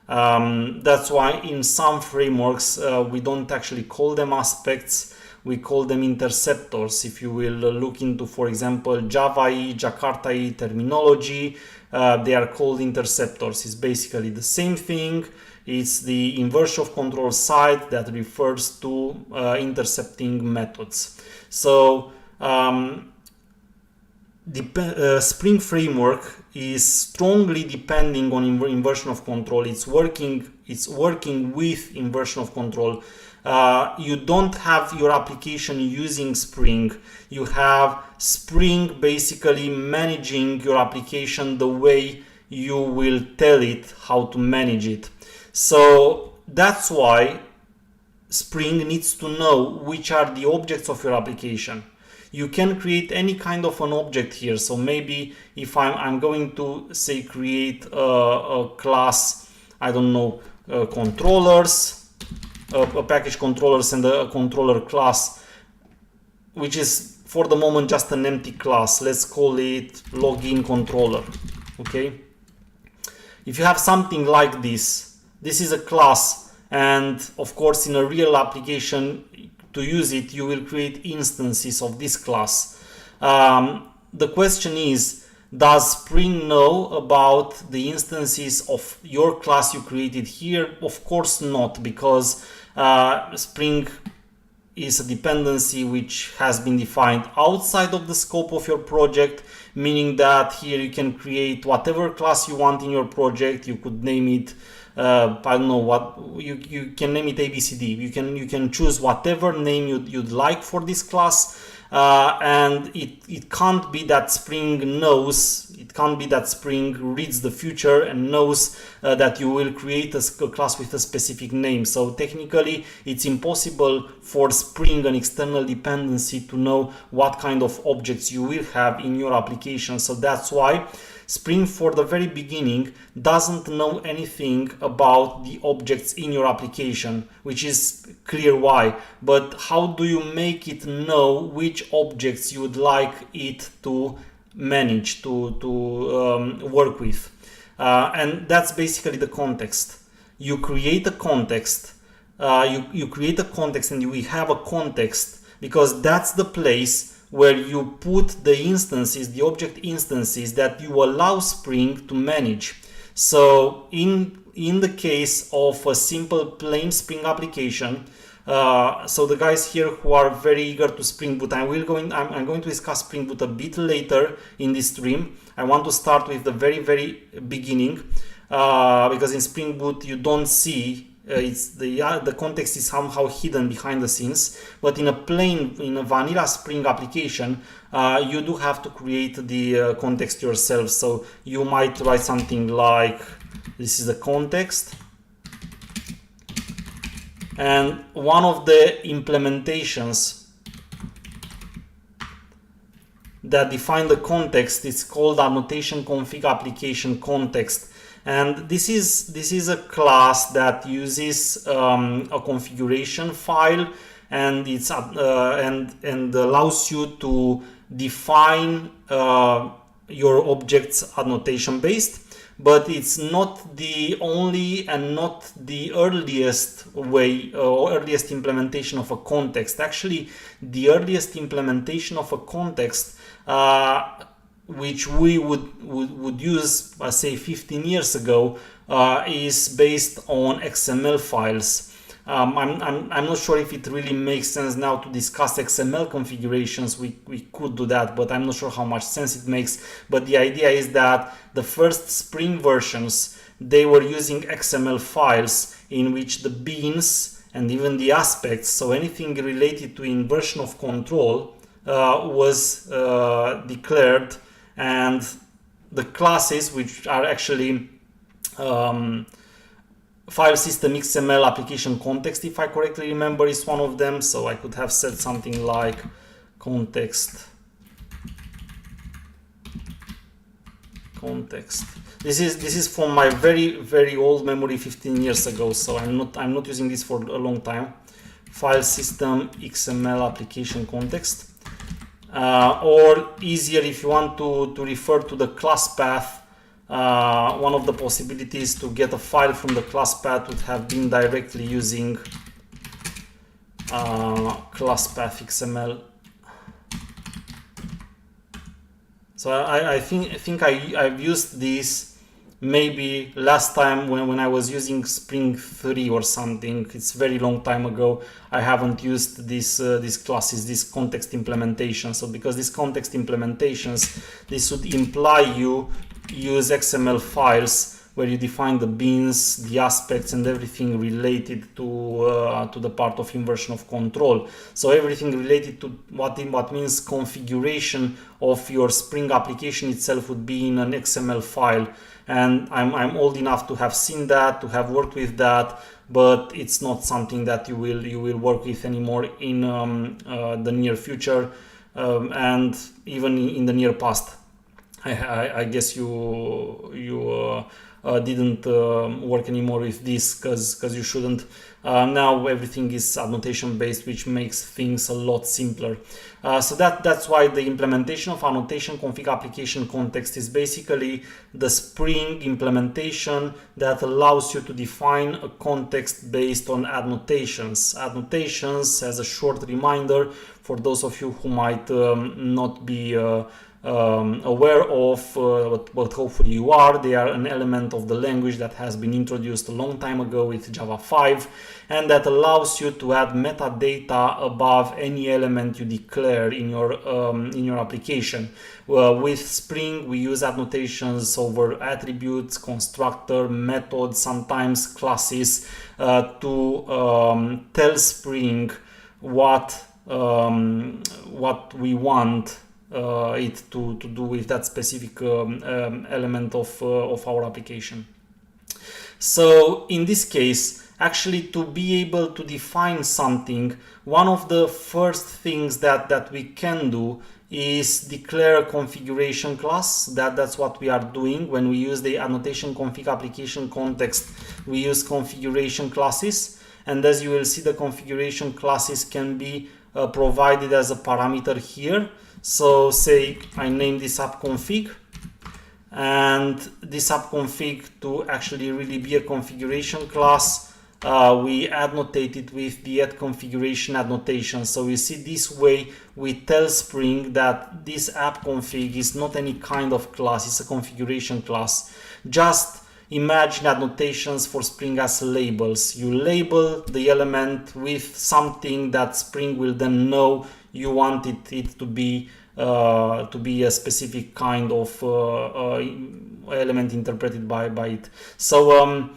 That's why in some frameworks we don't actually call them aspects, we call them interceptors. If you will look into, for example, Java EE, Jakarta EE terminology, they are called interceptors. It's basically the same thing. It's the inversion of control side that refers to intercepting methods. So Spring framework is strongly depending on inversion of control. It's working with inversion of control. You don't have your application using Spring. You have Spring basically managing your application the way you will tell it how to manage it. So that's why Spring needs to know which are the objects of your application. You can create any kind of an object here. So maybe if I'm going to say create a class, I don't know, controllers, a package controllers and a controller class, which is for the moment just an empty class. Let's call it login controller. Okay. If you have something like this is a class, and of course in a real application, to use it, you will create instances of this class. The question is, does Spring know about the instances of your class you created here? Of course not, because Spring is a dependency which has been defined outside of the scope of your project, meaning that here you can create whatever class you want in your project. You could name it I don't know what, you can name it ABCD. You can choose whatever name you'd like for this class, and it can't be that Spring knows, it can't be that Spring reads the future and knows that you will create a class with a specific name. So technically it's impossible for Spring, an external dependency, to know what kind of objects you will have in your application. So that's why Spring, for the very beginning, doesn't know anything about the objects in your application, which is clear why. But how do you make it know which objects you would like it to manage, to work with? And that's basically the context. You create a context, you create a context, and we have a context because that's the place where you put the instances, the object instances that you allow Spring to manage. So in the case of a simple plain Spring application, so the guys here who are very eager to Spring Boot, I'm going to discuss Spring Boot a bit later in this stream. I want to start with the very beginning, because in Spring Boot you don't see the context is somehow hidden behind the scenes. But in a vanilla Spring application, you do have to create the context yourself. So you might write something like, this is the context, and one of the implementations that define the context is called annotation config application context. And this is a class that uses a configuration file, and it's and allows you to define your objects annotation based. But it's not the only and not the earliest way or earliest implementation of a context. Actually, the earliest implementation of a context, which we would use, say 15 years ago, is based on XML files. I'm not sure if it really makes sense now to discuss XML configurations. We could do that, but I'm not sure how much sense it makes. But the idea is that the first Spring versions, they were using XML files in which the beans and even the aspects, so anything related to inversion of control, was declared, and the classes, which are actually file system XML application context, if I correctly remember, is one of them. So I could have said something like context. This is from my very old memory, 15 years ago. So I'm not using this for a long time. File system XML application context, or easier, if you want to refer to the class path. One of the possibilities to get a file from the class path would have been directly using class path XML. So I think I've used this maybe last time when I was using Spring 3 or something. It's very long time ago. I haven't used these classes, this context implementation. So because these context implementations, this would imply you use XML files where you define the beans, the aspects, and everything related to the part of inversion of control. So everything related to what means configuration of your Spring application itself would be in an XML file. And I'm old enough to have seen that, to have worked with that, but it's not something that you will work with anymore in the near future, and even in the near past. I guess you didn't work anymore with this because you shouldn't. Now everything is annotation based, which makes things a lot simpler. So that's why the implementation of annotation config application context is basically the Spring implementation that allows you to define a context based on annotations. Annotations, as a short reminder for those of you who might not be aware of, but hopefully you are, they are an element of the language that has been introduced a long time ago with Java 5, and that allows you to add metadata above any element you declare in your application. With Spring, we use annotations over attributes, constructor, methods, sometimes classes, to tell Spring what we want it to do with that specific element of our application. So in this case, actually, to be able to define something, one of the first things that we can do is declare a configuration class. That's what we are doing when we use the annotation config application context. We use configuration classes, and as you will see, the configuration classes can be provided as a parameter here. So say I name this app config, and this app config, to actually really be a configuration class, we annotate it with the add configuration annotation. So you see, this way we tell Spring that this app config is not any kind of class, it's a configuration class. Just imagine annotations for Spring as labels. You label the element with something that Spring will then know you want it to be a specific kind of element interpreted by it. So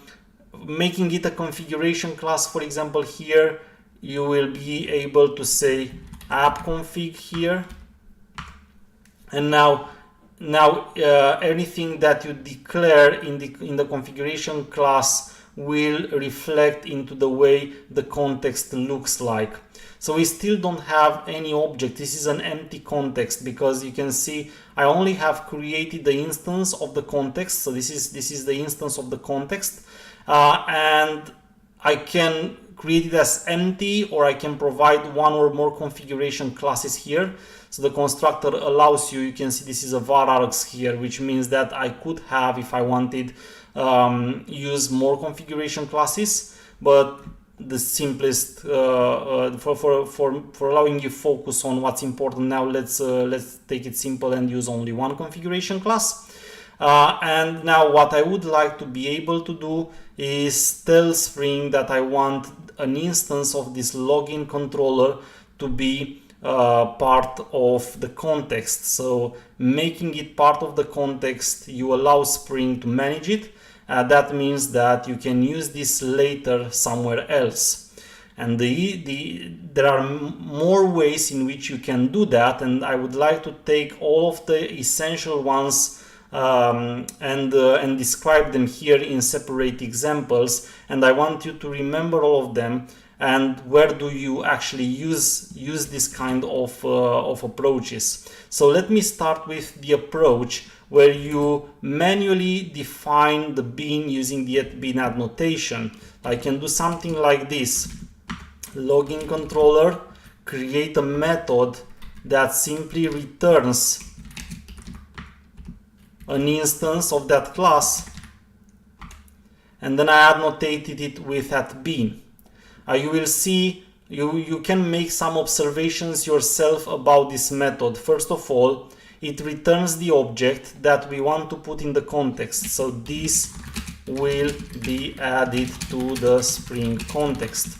making it a configuration class, for example, here you will be able to say app config here, and now anything that you declare in the configuration class will reflect into the way the context looks like. So we still don't have any object. This is an empty context, because you can see I only have created the instance of the context. So this is the instance of the context, and I can create it as empty, or I can provide one or more configuration classes here. So the constructor allows you can see this is a var args here, which means that I could have, if I wanted, use more configuration classes, but the simplest for allowing you focus on what's important now, let's take it simple and use only one configuration class. And now what I would like to be able to do is tell Spring that I want an instance of this login controller to be part of the context. So making it part of the context, you allow Spring to manage it. That means that you can use this later somewhere else. And there are more ways in which you can do that, and I would like to take all of the essential ones and describe them here in separate examples, and I want you to remember all of them and where do you actually use this kind of approaches. So let me start with the approach where you manually define the bean using the @bean_add notation. I can do something like this: login controller, create a method that simply returns an instance of that class, and then I annotated it with @bean. You will see you can make some observations yourself about this method. First of all, it returns the object that we want to put in the context. So this will be added to the Spring context.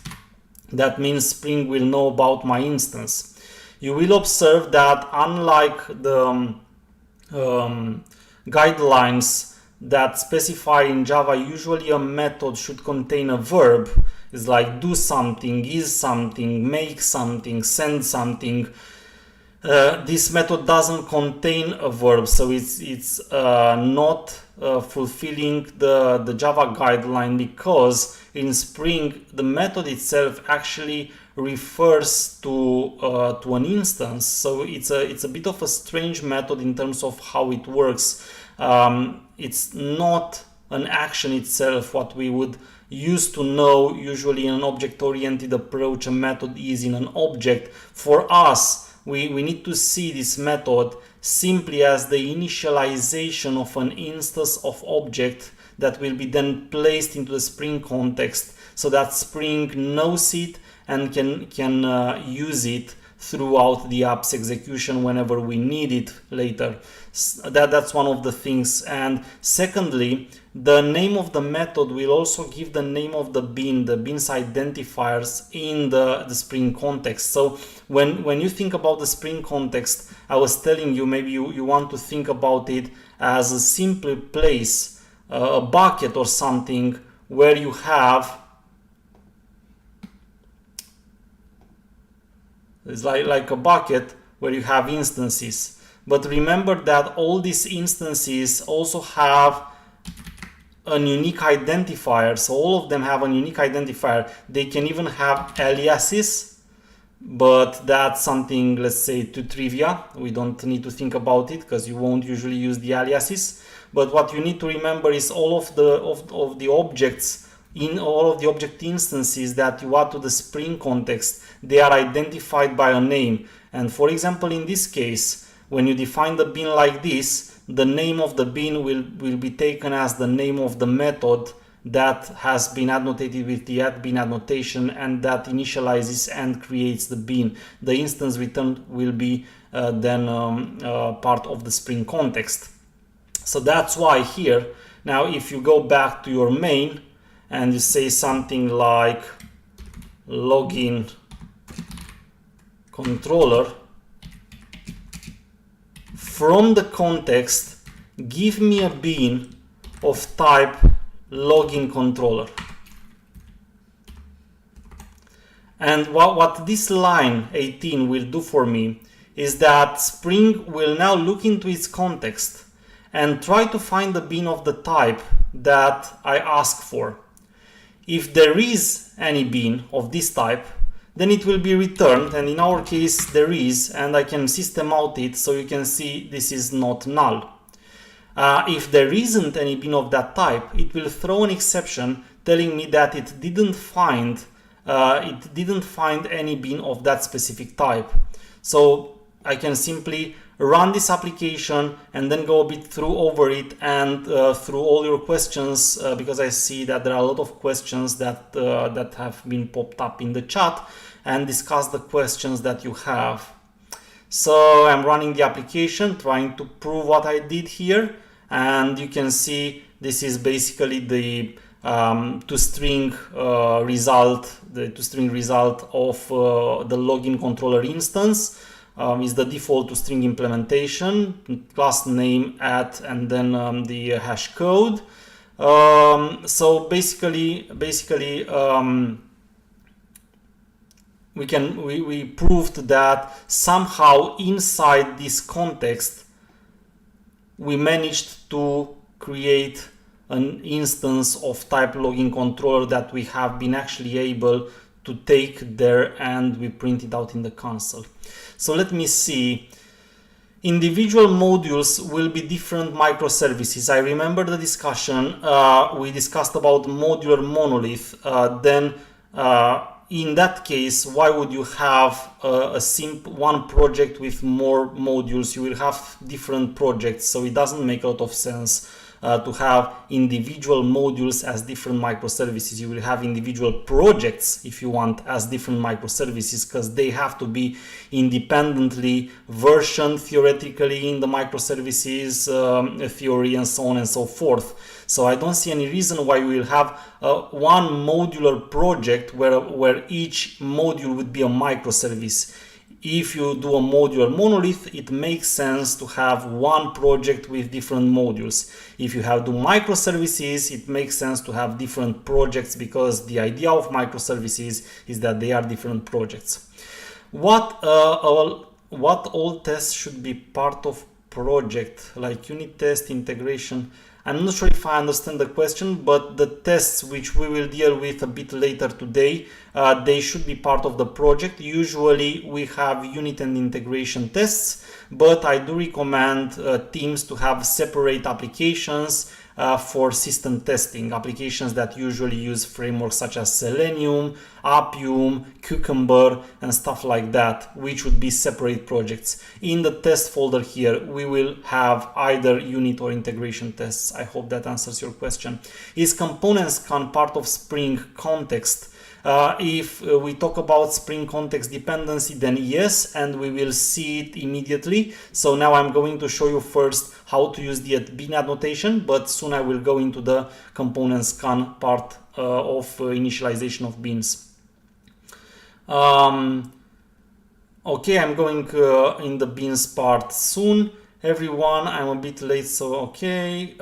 That means Spring will know about my instance. You will observe that unlike the guidelines that specify in Java, usually a method should contain a verb. It's like do something, is something, make something, send something. This method doesn't contain a verb, so it's not fulfilling the Java guideline, because in Spring the method itself actually refers to an instance. So it's a bit of a strange method in terms of how it works. It's not an action itself, what we would used to know usually in an object-oriented approach. A method is in an object. For us, we need to see this method simply as the initialization of an instance of object that will be then placed into the Spring context, so that Spring knows it and can use it throughout the app's execution whenever we need it later. That's one of the things. And secondly, the name of the method will also give the name of the bean's identifiers in the Spring context. So when you think about the Spring context, I was telling you, maybe you want to think about it as a simple place, a bucket or something, where you have, it's like a bucket where you have instances. But remember that all these instances also have a unique identifier. So all of them have a unique identifier. They can even have aliases, but that's something, let's say, too trivia. We don't need to think about it because you won't usually use the aliases. But what you need to remember is all of the objects in all of the object instances that you add to the Spring context, they are identified by a name. And for example, in this case, when you define the bean like this, the name of the bean will be taken as the name of the method that has been annotated with the @bean annotation, and that initializes and creates the bean. The instance returned will be then part of the Spring context. So that's why here, now if you go back to your main and you say something like login controller, from the context, give me a bean of type login controller. And what this line 18 will do for me is that Spring will now look into its context and try to find the bean of the type that I ask for. If there is any bean of this type, then it will be returned, and in our case there is, and I can system out it so you can see this is not null. If there isn't any bean of that type, it will throw an exception telling me that it didn't find any bean of that specific type. So I can simply run this application and then go a bit over it and through all your questions, because I see that there are a lot of questions that have been popped up in the chat, and discuss the questions that you have. So I'm running the application, trying to prove what I did here, and you can see this is basically the toString result, of the login controller instance. Is the default toString implementation, class name at, and then the hash code. So basically we proved that somehow inside this context we managed to create an instance of type login controller that we have been actually able to take there, and we print it out in the console. So let me see. Individual modules will be different microservices. I remember the discussion. We discussed about modular monolith. In that case, why would you have a simple one project with more modules? You will have different projects, so it doesn't make a lot of sense to have individual modules as different microservices. You will have individual projects, if you want, as different microservices, because they have to be independently versioned theoretically in the microservices theory, and so on and so forth. So I don't see any reason why we will have one modular project where each module would be a microservice. If you do a modular monolith, it makes sense to have one project with different modules. If you have to do microservices, it makes sense to have different projects, because the idea of microservices is that they are different projects. What all tests should be part of project, like unit test, integration? I'm not sure if I understand the question, but the tests which we will deal with a bit later today, they should be part of the project. Usually we have unit and integration tests, but I do recommend teams to have separate applications for system testing, applications that usually use frameworks such as Selenium, Appium, Cucumber, and stuff like that, which would be separate projects. In the test folder here, we will have either unit or integration tests. I hope that answers your question. Is component scan part of Spring context? If we talk about Spring context dependency, then yes, and we will see it immediately. So now I'm going to show you first how to use the bean annotation, but soon I will go into the component scan part of initialization of beans. Okay, I'm going in the beans part soon. Everyone, I'm a bit late, so okay.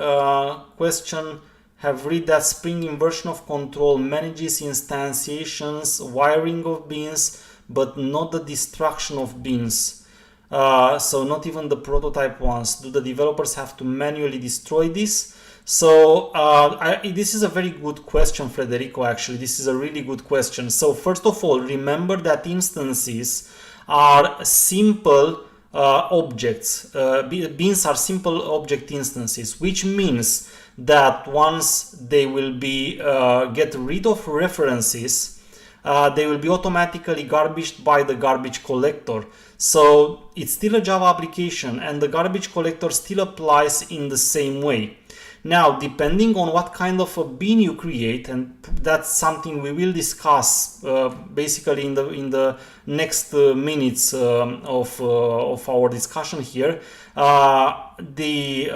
Question. Have read that Spring inversion of control manages instantiations, wiring of beans, but not the destruction of beans. So not even the prototype ones. Do the developers have to manually destroy this? So this is a very good question, Federico, actually. This is a really good question. So first of all, remember that instances are simple objects. Beans are simple object instances, which means that once they will be get rid of references, they will be automatically garbaged by the garbage collector. So it's still a Java application, and the garbage collector still applies in the same way. Now, depending on what kind of a bean you create, and that's something we will discuss basically in the next minutes of our discussion here, the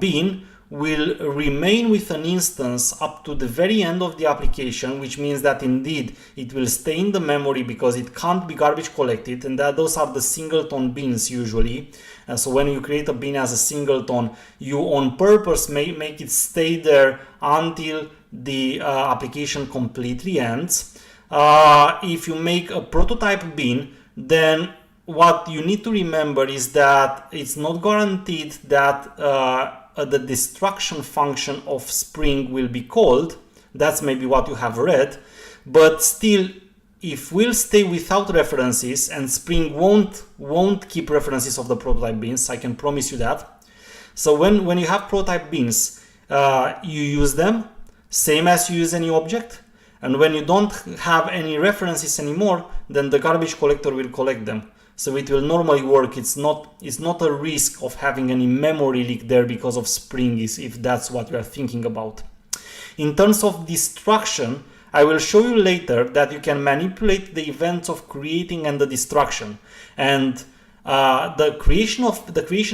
bean will remain with an instance up to the very end of the application, which means that indeed it will stay in the memory because it can't be garbage collected, and that those are the singleton beans usually. And so when you create a bean as a singleton, you on purpose make it stay there until the application completely ends. if you make a prototype bin, then what you need to remember is that it's not guaranteed that the destruction function of Spring will be called. That's maybe what you have read, but still, if we'll stay without references, and Spring won't keep references of the prototype bins, I can promise you that. So when you have prototype bins, you use them same as you use any object, and when you don't have any references anymore, then the garbage collector will collect them. So it will normally work. It's not a risk of having any memory leak there because of Spring, if that's what you are thinking about. In terms of destruction, I will show you later that you can manipulate the events of creating and the destruction. And the creation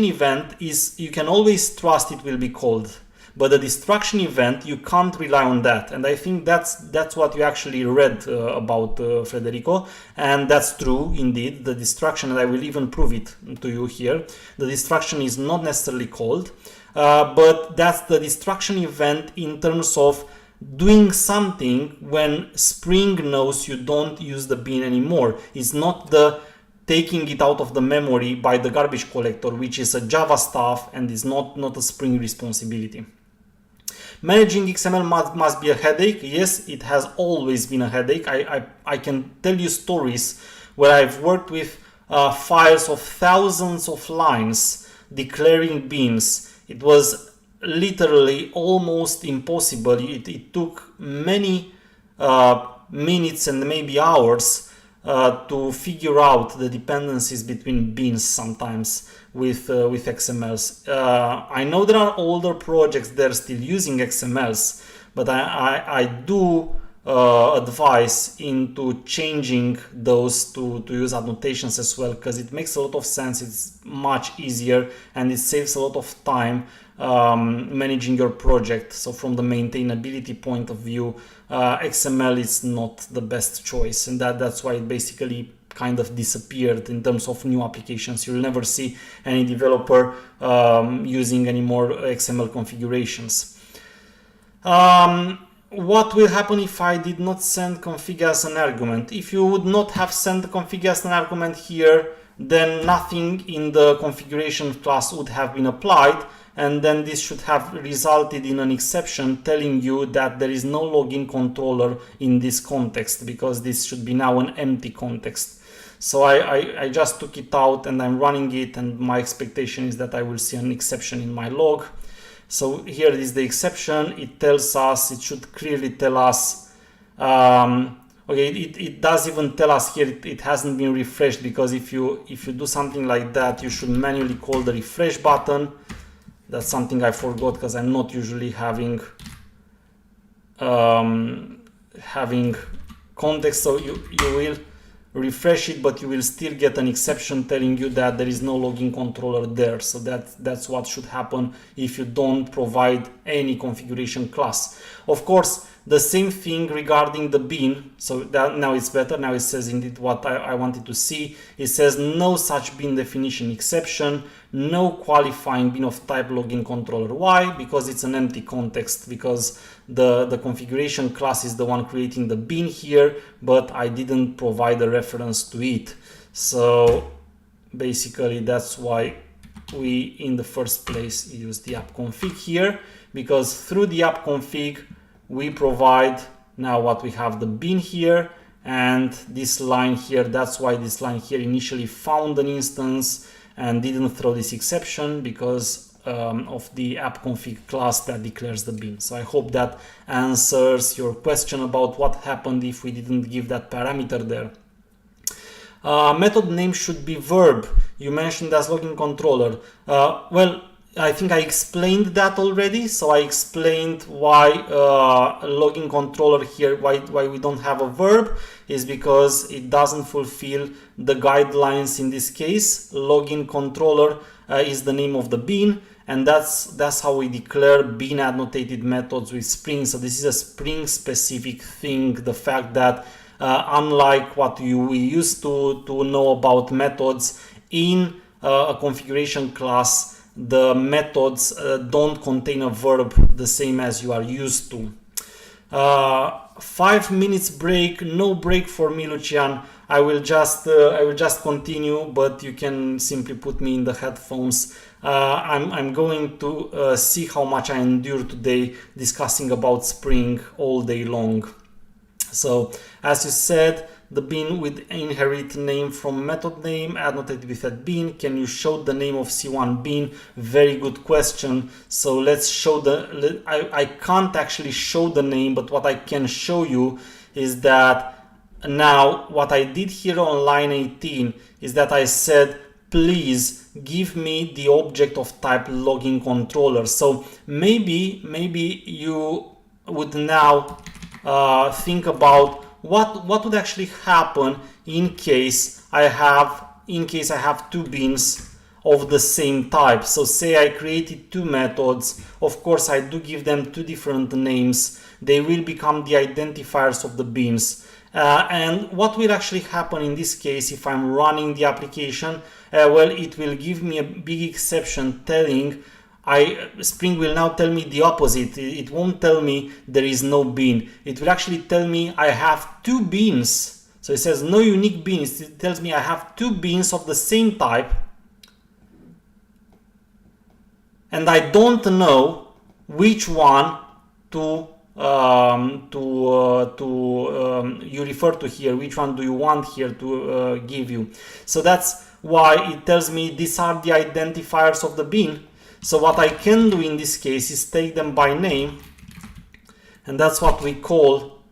event is, you can always trust it will be called. But the destruction event, you can't rely on that. And I think that's what you actually read about, Federico. And that's true, indeed. The destruction, and I will even prove it to you here, the destruction is not necessarily called. But that's the destruction event in terms of doing something when Spring knows you don't use the bin anymore. It's not the taking it out of the memory by the garbage collector, which is a Java stuff and is not a Spring responsibility. Managing XML must be a headache. Yes, it has always been a headache. I can tell you stories where I've worked with files of thousands of lines declaring bins. It was literally almost impossible. It took many minutes and maybe hours to figure out the dependencies between bins sometimes with XMLs. I know there are older projects that are still using XMLs, but I do advise into changing those to use annotations as well, because it makes a lot of sense. It's much easier and it saves a lot of time managing your project. So from the maintainability point of view, XML is not the best choice, and that's why it basically kind of disappeared in terms of new applications. You'll never see any developer using any more XML configurations. What will happen if I did not send config as an argument? If you would not have sent the config as an argument here, then nothing in the configuration class would have been applied, and then this should have resulted in an exception telling you that there is no login controller in this context, because this should be now an empty context. So I just took it out and I'm running it, and my expectation is that I will see an exception in my log. So here is the exception. It tells us, it should clearly tell us, okay, it does even tell us here it hasn't been refreshed, because if you do something like that, you should manually call the refresh button. That's something I forgot because I'm not usually having context. So you will refresh it, but you will still get an exception telling you that there is no login controller there. So that's what should happen if you don't provide any configuration class. Of course, the same thing regarding the bin. So that now it's better. Now it says indeed what I wanted to see. It says no such bin definition exception, no qualifying bin of type login controller. Why? Because it's an empty context, because the configuration class is the one creating the bin here, but I didn't provide a reference to it. So basically that's why we in the first place use the app config here, because through the app config we provide now what we have, the bin here and this line here. That's why this line here initially found an instance and didn't throw this exception, because of the app config class that declares the bin. So I hope that answers your question about what happened if we didn't give that parameter there. Method name should be verb. You mentioned as login controller. Well, I think I explained that already. So I explained why login controller here, why we don't have a verb, is because it doesn't fulfill the guidelines in this case. Login controller is the name of the bin, and that's how we declare bin annotated methods with Spring. So this is a Spring specific thing, the fact that unlike what we used to know about methods in a configuration class, the methods don't contain a verb the same as you are used to. 5 minutes break, no break for me, Lucian. I will just continue, but you can simply put me in the headphones. I'm going to see how much I endure today discussing about Spring all day long. So as you said, the bean with inherit name from method name, annotated with that bean. Can you show the name of C1 bean? Very good question. So let's show the, I can't actually show the name, but what I can show you is that now what I did here on line 18 is that I said, please give me the object of type login controller. So maybe you would now think about what would actually happen in case I have two beans of the same type. So say I created two methods. Of course, I do give them two different names. They will become the identifiers of the beans. And what will actually happen in this case if I'm running the application? Well, it will give me a big exception telling Spring will now tell me the opposite. It won't tell me there is no bean. It will actually tell me I have two beans. So it says no unique beans. It tells me I have two beans of the same type. And I don't know which one you refer to here. Which one do you want here to give you? So that's why it tells me these are the identifiers of the bean. So what I can do in this case is take them by name, and that's what we call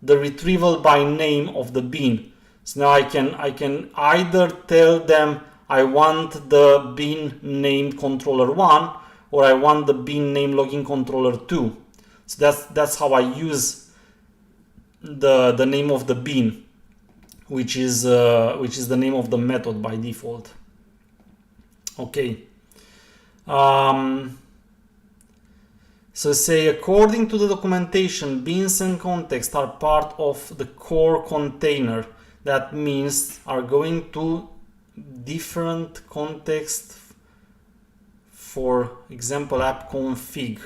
the retrieval by name of the bean. So now I can either tell them I want the bean named controller 1 or I want the bean named login controller 2. So that's how I use the name of the bean, which is the name of the method by default. Okay. So say according to the documentation, beans and context are part of the core container. That means are going to different context, for example app config,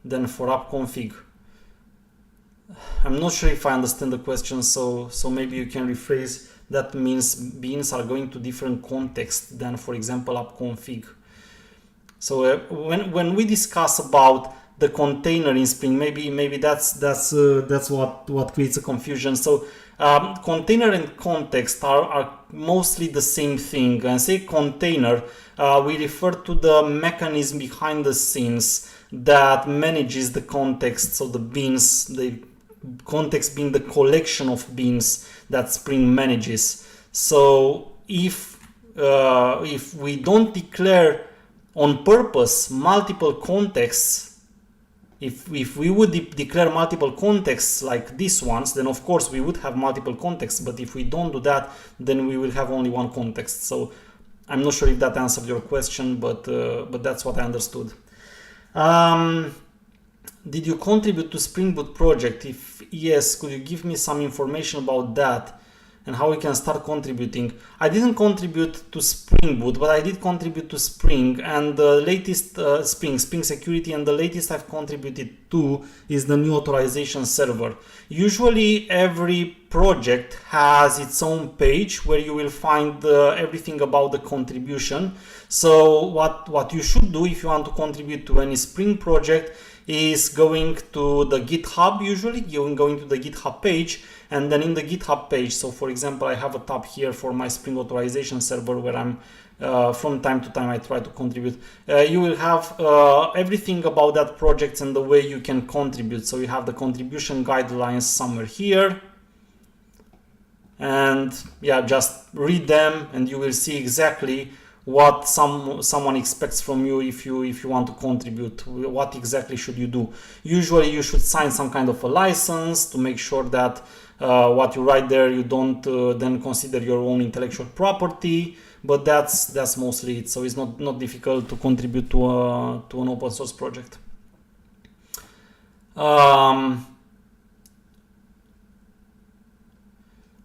than for app config. I'm not sure if I understand the question, so maybe you can rephrase. That means beans are going to different context than, for example, app config. So when we discuss about the container in Spring, maybe that's what creates a confusion. So container and context are mostly the same thing. And say container, we refer to the mechanism behind the scenes that manages the context. So the beans, the context being the collection of beans that Spring manages. So if we don't declare on purpose multiple contexts, if we would declare multiple contexts like these ones, then of course we would have multiple contexts. But if we don't do that, then we will have only one context. So I'm not sure if that answered your question, but that's what I understood. Did you contribute to Spring Boot project? If yes, could you give me some information about that and how we can start contributing? I didn't contribute to Spring Boot, but I did contribute to Spring and the latest Spring Security, and the latest I've contributed to is the new authorization server. Usually every project has its own page where you will find everything about the contribution. So what you should do if you want to contribute to any Spring project is going to the GitHub. Usually you're going to the GitHub page, and then in the GitHub page, so for example I have a tab here for my Spring authorization server where I'm from time to time I try to contribute. You will have everything about that project and the way you can contribute. So you have the contribution guidelines somewhere here, and yeah, just read them and you will see exactly what someone expects from you if you want to contribute. What exactly should you do? Usually you should sign some kind of a license to make sure that what you write there you don't then consider your own intellectual property, but that's mostly it. So it's not difficult to contribute to an open source project.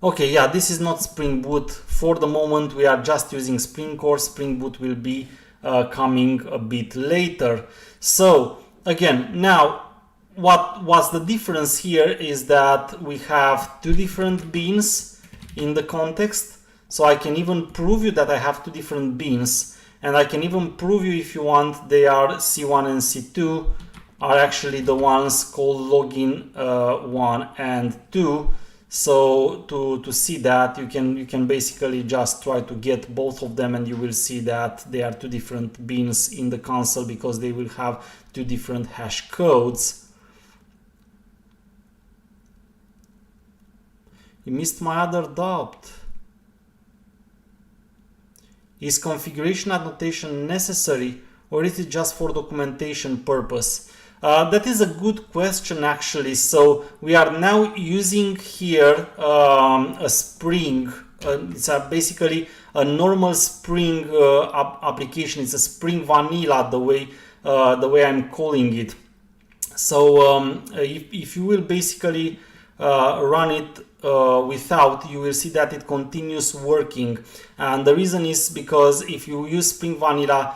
Okay, yeah, this is not Spring Boot. For the moment, we are just using Spring Core. Spring Boot will be coming a bit later. So again, now what's the difference here is that we have two different beans in the context. So I can even prove you that I have two different beans, and I can even prove you, if you want, they are C1 and C2 are actually the ones called login 1 and 2. So to see that, you can basically just try to get both of them, and you will see that they are two different beans in the console because they will have two different hash codes. You missed my other doubt. Is configuration annotation necessary, or is it just for documentation purpose? That is a good question, actually. So we are now using here a Spring. It's basically a normal Spring application. It's a Spring Vanilla, the way I'm calling it. So if you will basically run it without, you will see that it continues working, and the reason is because if you use Spring Vanilla,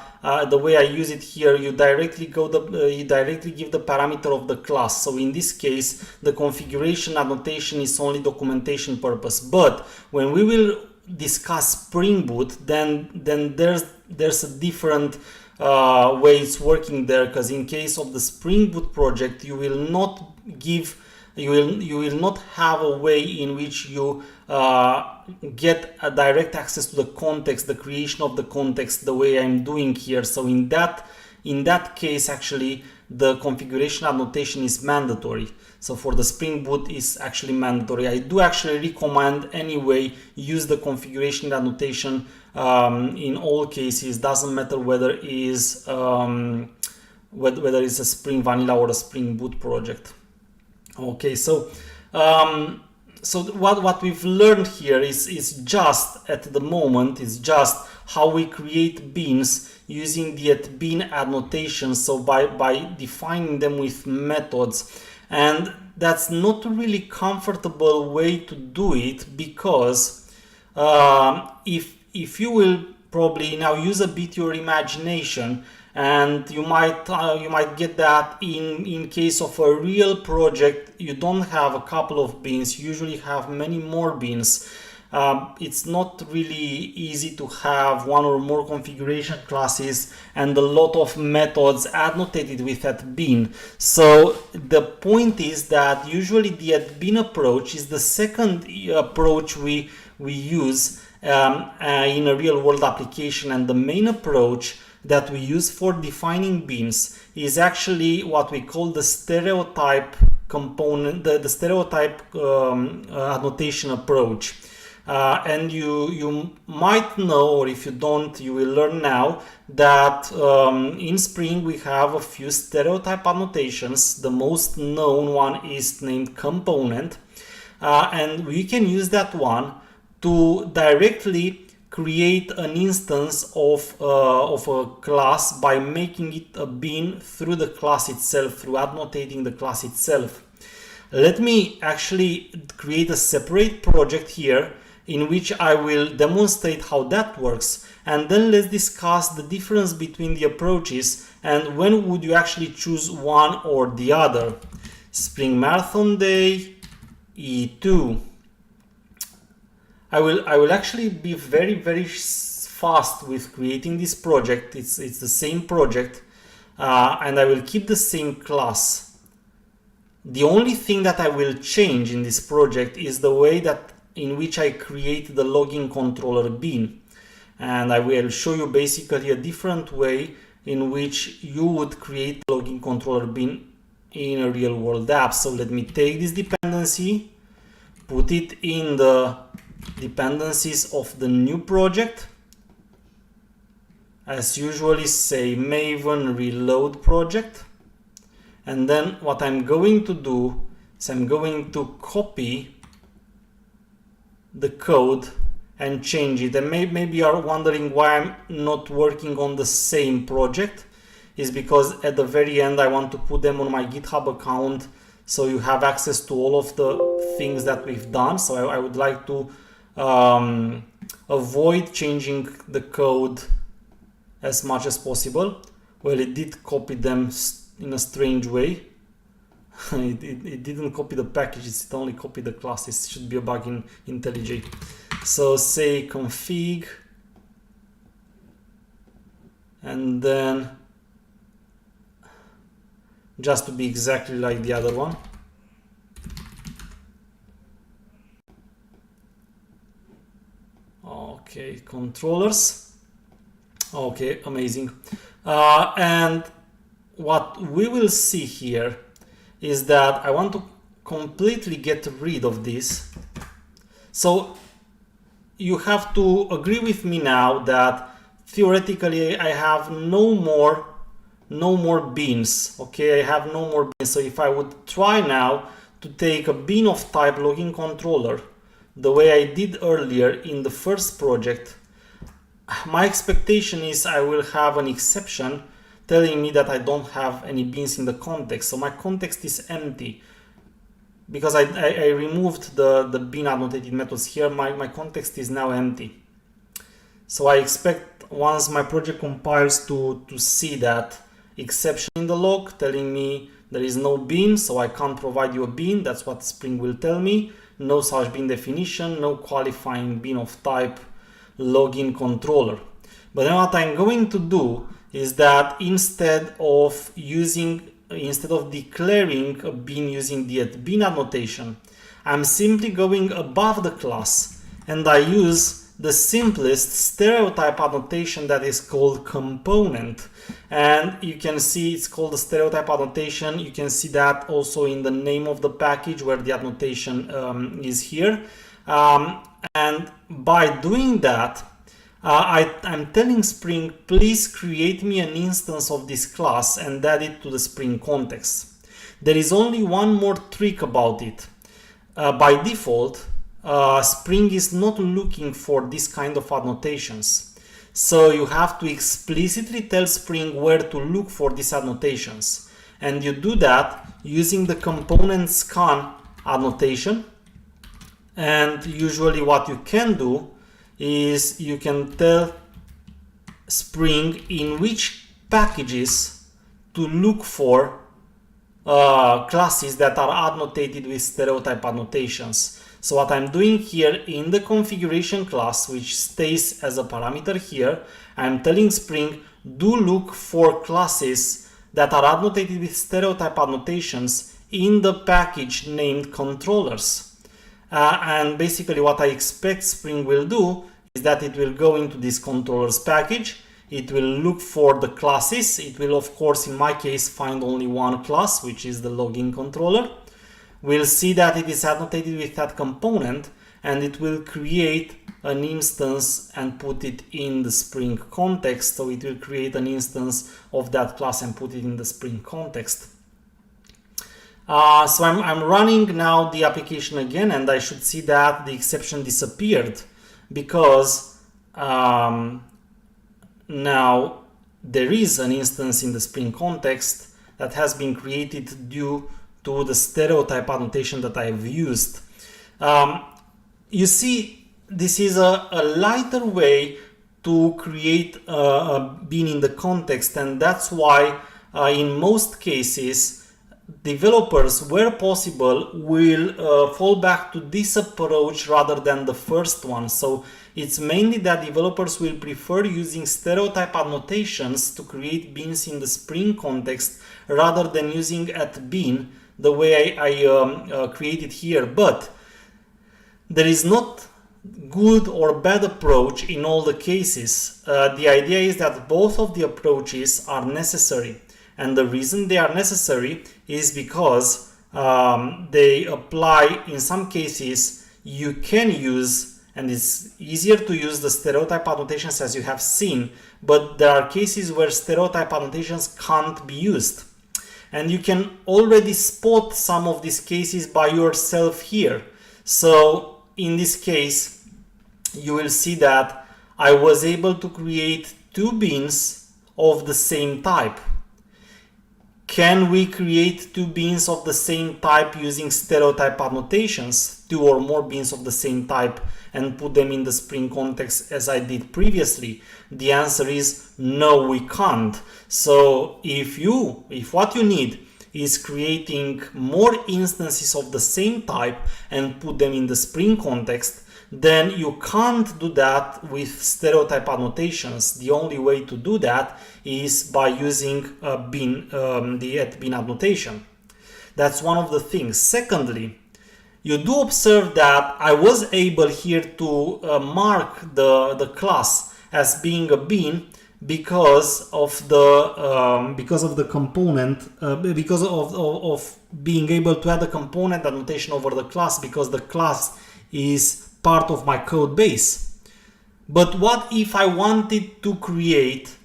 the way I use it here, you directly give the parameter of the class. So in this case, the configuration annotation is only documentation purpose. But when we will discuss Spring Boot, then there's a different way it's working there, because in case of the Spring Boot project, you will not have a way in which you get a direct access to the context, the creation of the context, the way I'm doing here. So in that case, actually, the configuration annotation is mandatory. So for the Spring Boot, is actually mandatory. I do actually recommend anyway use the configuration annotation in all cases. Doesn't matter whether it's a Spring Vanilla or a Spring Boot project. Okay, so what we've learned here is just at the moment is just how we create beans using the @bean annotation. So by defining them with methods, and that's not a really comfortable way to do it, because if you will probably now use a bit your imagination, and you might get that in case of a real project, you don't have a couple of beans, you usually have many more beans. It's not really easy to have one or more configuration classes and a lot of methods annotated with @bean. So the point is that usually the @bean approach is the second approach we use in a real world application, and the main approach that we use for defining beans is actually what we call the stereotype component, the stereotype annotation approach. And you might know, or if you don't, you will learn now that in Spring we have a few stereotype annotations. The most known one is named component, and we can use that one to directly create an instance of a class by making it a bean through the class itself, through annotating the class itself. Let me actually create a separate project here in which I will demonstrate how that works, and then let's discuss the difference between the approaches and when would you actually choose one or the other. Spring Marathon Day E2. I will actually be very fast with creating this project. It's the same project, and I will keep the same class. The only thing that I will change in this project is the way that in which I create the login controller bean, and I will show you basically a different way in which you would create the login controller bean in a real world app. So let me take this dependency, put it in the dependencies of the new project, as usually say Maven reload project, and then what I'm going to do is I'm going to copy the code and change it. And maybe you are wondering why I'm not working on the same project. Is because at the very end I want to put them on my GitHub account, so you have access to all of the things that we've done. So I would like to avoid changing the code as much as possible. Well, it did copy them in a strange way. it didn't copy the packages, it only copied the classes. It should be a bug in IntelliJ. So say config, and then just to be exactly like the other one. Okay, controllers. Okay, amazing. And what we will see here is that I want to completely get rid of this. So you have to agree with me now that theoretically I have no more beans. Okay, I have no more beans. So if I would try now to take a bean of type login controller the way I did earlier in the first project, my expectation is I will have an exception telling me that I don't have any beans in the context. So my context is empty because I removed the bean annotated methods here. My context is now empty. So I expect once my project compiles to see that exception in the log telling me there is no bean, so I can't provide you a bean. That's what Spring will tell me. No such bean definition, no qualifying bean of type login controller. But then what I'm going to do is that instead of declaring a bean using the @bean annotation, I'm simply going above the class and I use the simplest stereotype annotation that is called component. And you can see it's called the stereotype annotation. You can see that also in the name of the package where the annotation is here. And by doing that, I'm telling Spring, please create me an instance of this class and add it to the Spring context. There is only one more trick about it. By default, Spring is not looking for this kind of annotations. So you have to explicitly tell Spring where to look for these annotations. And you do that using the component scan annotation. And usually what you can do is you can tell Spring in which packages to look for classes that are annotated with stereotype annotations. So what I'm doing here in the configuration class, which stays as a parameter here, I'm telling Spring, do look for classes that are annotated with stereotype annotations in the package named controllers. And basically what I expect Spring will do is that it will go into this controllers package. It will look for the classes. It will, of course, in my case, find only one class, which is the login controller. We'll see that it is annotated with that component, and it will create an instance and put it in the Spring context. So it will create an instance of that class and put it in the Spring context. So I'm running now the application again, and I should see that the exception disappeared because now there is an instance in the Spring context that has been created due to the stereotype annotation that I've used. You see, this is a lighter way to create a bean in the context, and that's why in most cases developers, where possible, will fall back to this approach rather than the first one. So it's mainly that developers will prefer using stereotype annotations to create beans in the Spring context rather than using @bean the way I created here. But there is not good or bad approach in all the cases. The idea is that both of the approaches are necessary. And the reason they are necessary is because they apply, in some cases, you can use, and it's easier to use the stereotype annotations as you have seen, but there are cases where stereotype annotations can't be used. And you can already spot some of these cases by yourself here. So in this case, you will see that I was able to create two beans of the same type. Can we create two beans of the same type using stereotype annotations, two or more beans of the same type, and put them in the Spring context as I did previously? The answer is no, we can't. So if what you need is creating more instances of the same type and put them in the Spring context, then you can't do that with stereotype annotations. The only way to do that is by using the @bin annotation. That's one of the things. Secondly, you do observe that I was able here to mark the class as being a bin because of the component, because of being able to add a component annotation over the class, because the class is part of my code base. But what if I wanted to create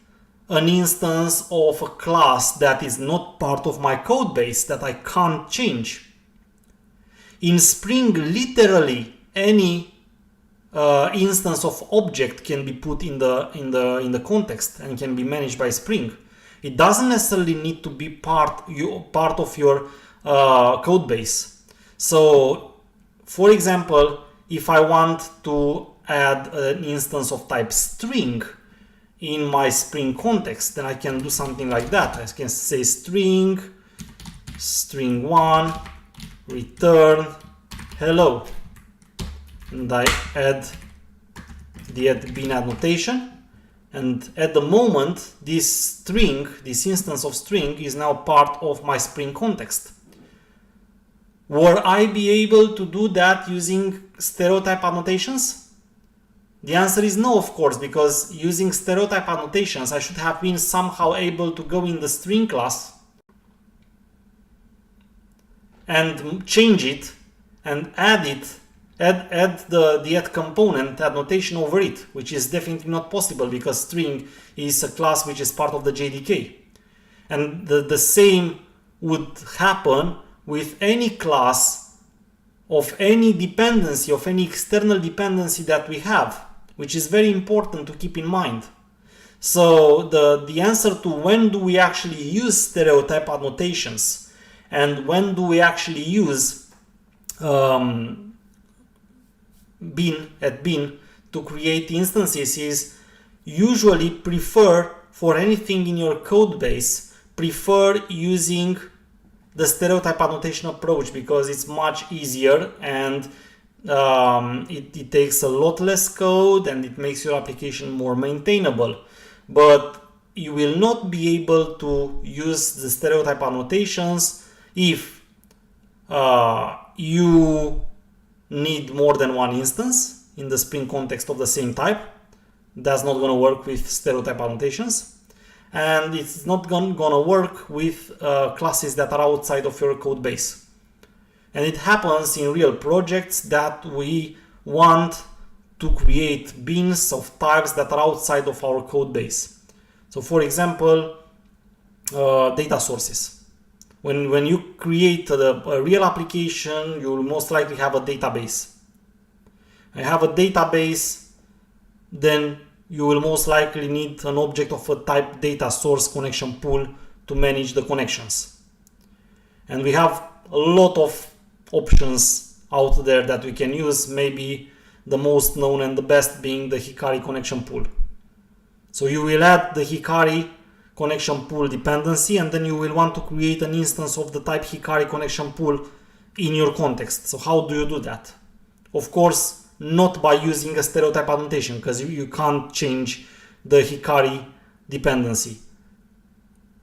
an instance of a class that is not part of my code base, that I can't change? In Spring, literally any instance of object can be put in the context and can be managed by Spring. It doesn't necessarily need to be part of your code base. So, for example, if I want to add an instance of type string in my Spring context, then I can do something like that. I can say string1 return hello, and I add the @bin annotation, and at the moment this string, this instance of string, is now part of my Spring context. Will I be able to do that using stereotype annotations? The answer is no, of course, because using stereotype annotations, I should have been somehow able to go in the string class and change it and add the add component annotation over it, which is definitely not possible because string is a class which is part of the JDK. And the same would happen with any class of any dependency, of any external dependency that we have, which is very important to keep in mind. So the answer to when do we actually use stereotype annotations and when do we actually use bin to create instances is usually for anything in your code base, prefer using the stereotype annotation approach because it's much easier and it takes a lot less code and it makes your application more maintainable. But you will not be able to use the stereotype annotations if you need more than one instance in the Spring context of the same type. That's not going to work with stereotype annotations. And it's not going to work with classes that are outside of your code base. And it happens in real projects that we want to create bins of types that are outside of our code base. So for example, data sources. When you create a real application, you will most likely have a database. When you have a database, then you will most likely need an object of a type data source connection pool to manage the connections. And we have a lot of options out there that we can use, maybe the most known and the best being the Hikari connection pool. So you will add the Hikari connection pool dependency and then you will want to create an instance of the type Hikari connection pool in your context. So how do you do that? Of course, not by using a stereotype annotation because you can't change the Hikari dependency.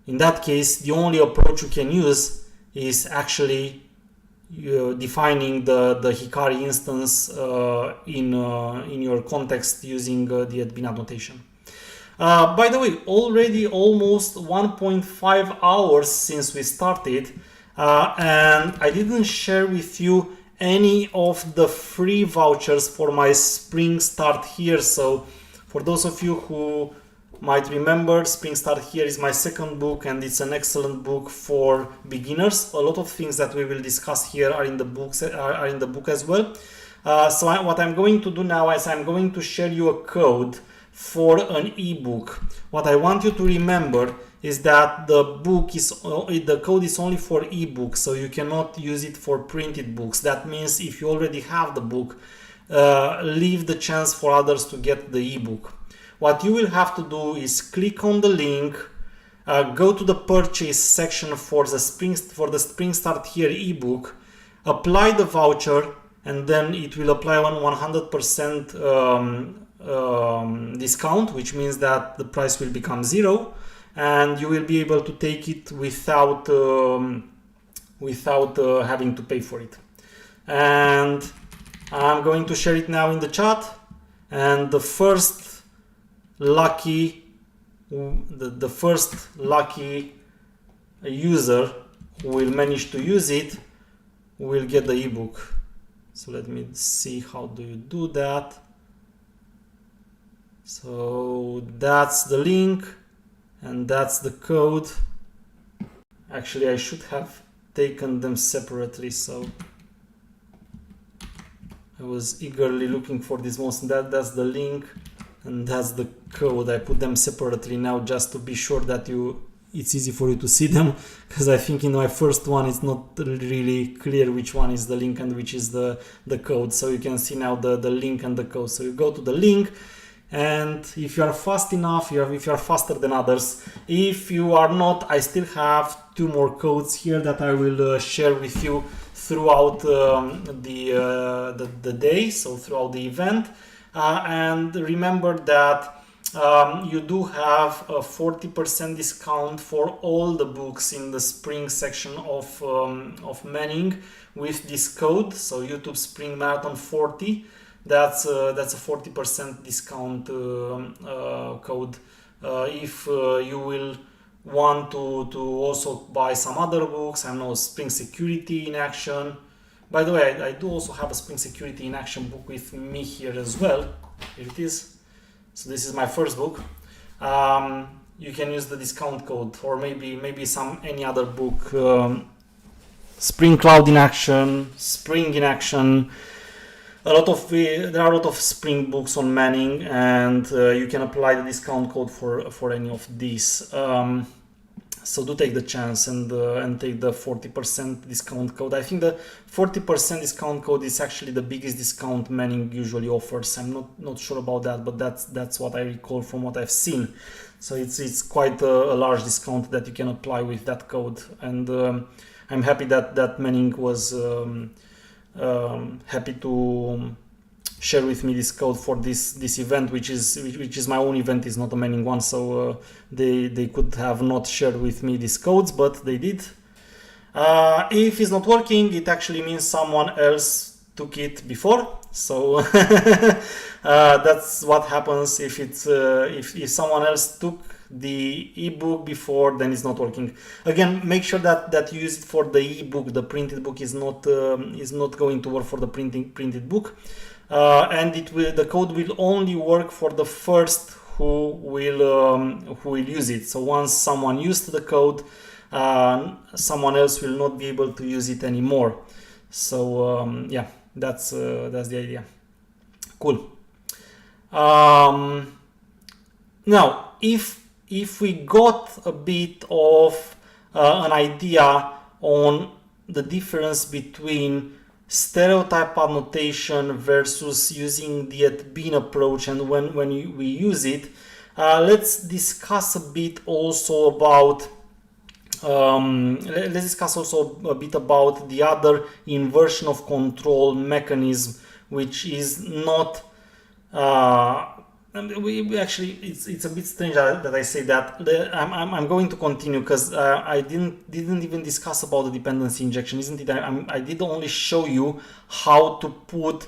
In that case, the only approach you can use is actually defining the Hikari instance in your context using the @bin annotation. By the way, already almost 1.5 hours since we started, and I didn't share with you any of the free vouchers for my Spring Start Here. So for those of you who might remember, Spring Start Here is my second book and it's an excellent book for beginners. A lot of things that we will discuss here are in the book as well. So what I'm going to do now is I'm going to share you a code for an ebook. What I want you to remember is that the code is only for ebooks, so you cannot use it for printed books. That means if you already have the book, leave the chance for others to get the ebook. What you will have to do is click on the link go to the purchase section for the Spring Start Here ebook, apply the voucher, and then it will apply 100% discount, which means that the price will become 0, and you will be able to take it without having to pay for it. And I'm going to share it now in the chat, and the first lucky user who will manage to use it will get the ebook. So let me see, how do you do that? So that's the link and that's the code. Actually, I should have taken them separately, so I was eagerly looking for this most. That's the link and that's the code. I put them separately now just to be sure that it's easy for you to see them, because I think in my first one it's not really clear which one is the link and which is the code. So you can see now the link and the code. So you go to the link, and if you are fast enough, if you are faster than others. If you are not, I still have 2 more codes here that I will share with you throughout the day, so throughout the event. And remember that you do have a 40% discount for all the books in the Spring section of Manning with this code. So YouTube Spring Marathon 40. That's a 40% discount code. If you will want to also buy some other books, I know Spring Security in Action. By the way, I do also have a Spring Security in Action book with me here as well. Here it is. So this is my first book. You can use the discount code, or maybe any other book. Spring Cloud in Action, Spring in Action. There are a lot of Spring books on Manning, and you can apply the discount code for any of these. So do take the chance and take the 40% discount code. I think the 40% discount code is actually the biggest discount Manning usually offers. I'm not sure about that, but that's what I recall from what I've seen. So it's quite a large discount that you can apply with that code. And I'm happy that Manning was happy to share with me this code for this event, which is my own event, is not a Manning one, so they could have not shared with me these codes, but they did. If it's not working, it actually means someone else took it before, so that's what happens if someone else took the ebook before, then it's not working. Again, make sure that you use it for the ebook. The printed book is not going to work for the printed book. And the code will only work for the first who will use it. So once someone used the code, someone else will not be able to use it anymore. So yeah, that's the idea. Cool. Now, if we got a bit of an idea on the difference between stereotype annotation versus using the @bin approach and when we use it, let's discuss a bit also about the other inversion of control mechanism, which is not it's a bit strange that I say that. I'm going to continue because I didn't even discuss about the dependency injection, isn't it? I did only show you how to put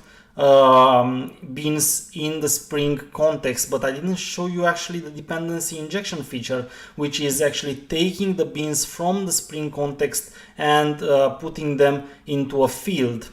beans in the Spring context, but I didn't show you actually the dependency injection feature, which is actually taking the beans from the Spring context and putting them into a field.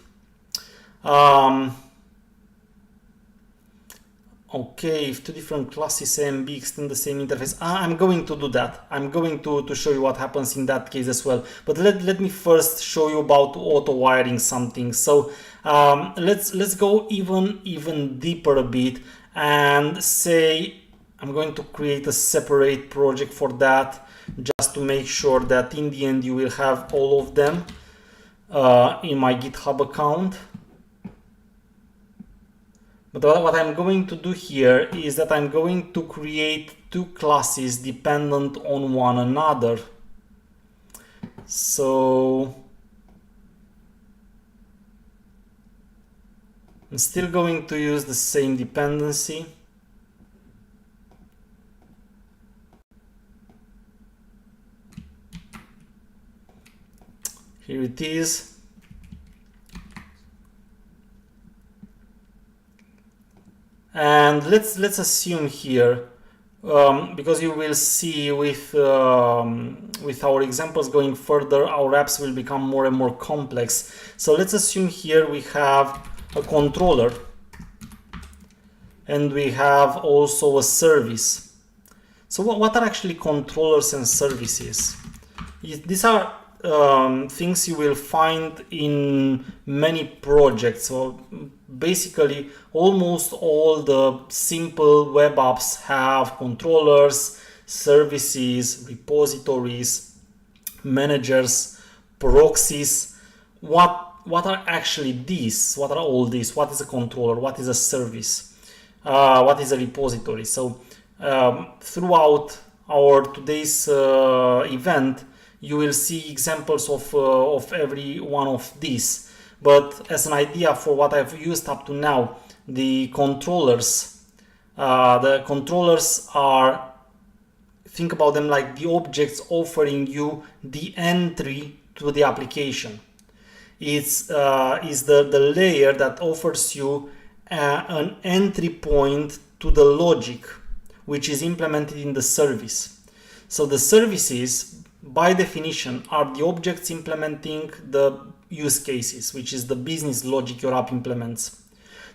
Okay, if 2 different classes A and B extend the same interface, I'm going to do that. I'm going to show you what happens in that case as well. But let me first show you about auto wiring something. So let's go even deeper a bit and say I'm going to create a separate project for that, just to make sure that in the end you will have all of them in my GitHub account. But what I'm going to do here is that I'm going to create two classes dependent on one another. So I'm still going to use the same dependency. Here it is. And let's assume here, because you will see with our examples going further, our apps will become more and more complex. So let's assume here we have a controller and we have also a service. So what are actually controllers and services? These are things you will find in many projects. So basically almost all the simple web apps have controllers, services, repositories, managers, proxies. What are actually these? What are all these? What is a controller? What is a service? What is a repository? So throughout our today's event, you will see examples of every one of these. But as an idea for what I've used up to now, the controllers are, think about them like the objects offering you the entry to the application. It's the layer that offers you an entry point to the logic, which is implemented in the service. So the services, by definition, are the objects implementing the use cases, which is the business logic your app implements.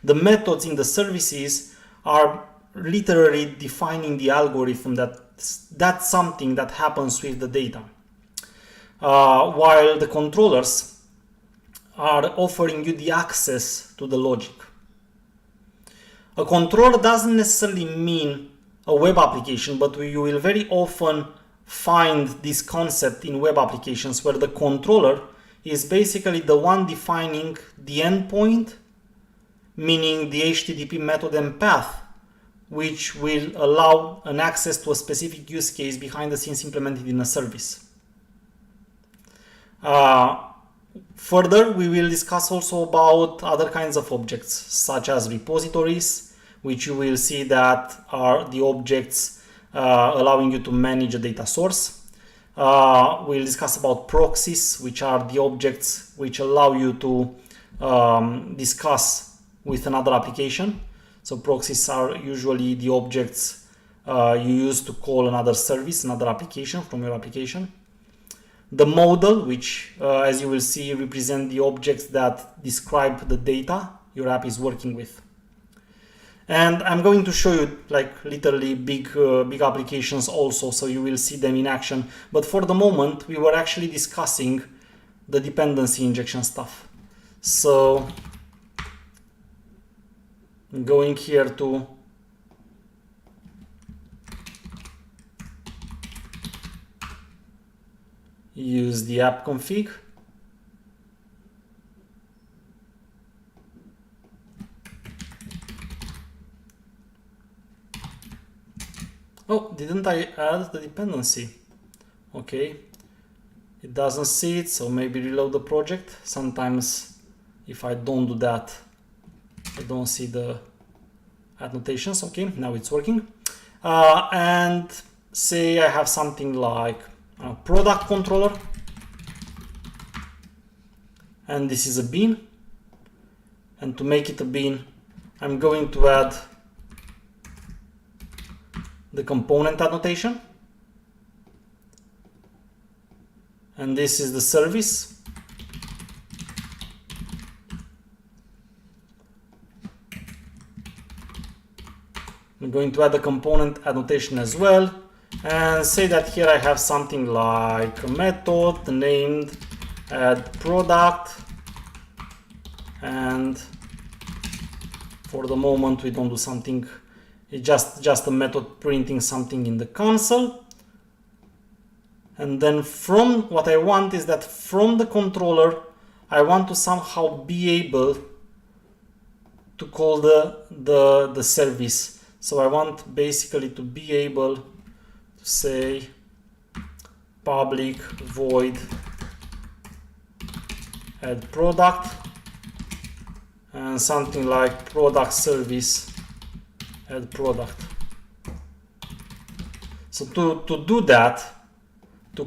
The methods in the services are literally defining the algorithm that's something that happens with the data. While the controllers are offering you the access to the logic. A controller doesn't necessarily mean a web application, but you will very often find this concept in web applications where the controller is basically the one defining the endpoint, meaning the HTTP method and path, which will allow an access to a specific use case behind the scenes implemented in a service. Further, we will discuss also about other kinds of objects, such as repositories, which you will see that are the objects allowing you to manage a data source. We'll discuss about proxies, which are the objects which allow you to discuss with another application. So proxies are usually the objects you use to call another service, another application from your application. The model, which as you will see represent the objects that describe the data your app is working with. And I'm going to show you like literally big applications also, so you will see them in action. But for the moment, we were actually discussing the dependency injection stuff. So I'm going here to use the app config. Oh, didn't I add the dependency? Okay, it doesn't see it, so maybe reload the project. Sometimes if I don't do that, I don't see the annotations. Okay, now it's working. And say I have something like a product controller, and this is a bean. And to make it a bean, I'm going to add the component annotation, and this is the service. I'm going to add the component annotation as well, and say that here I have something like a method named add product, and for the moment we don't do something. It's just a method printing something in the console. And then from what I want is that from the controller, I want to somehow be able to call the service. So I want basically to be able to say public void add product and something like product service add product. So to do that, to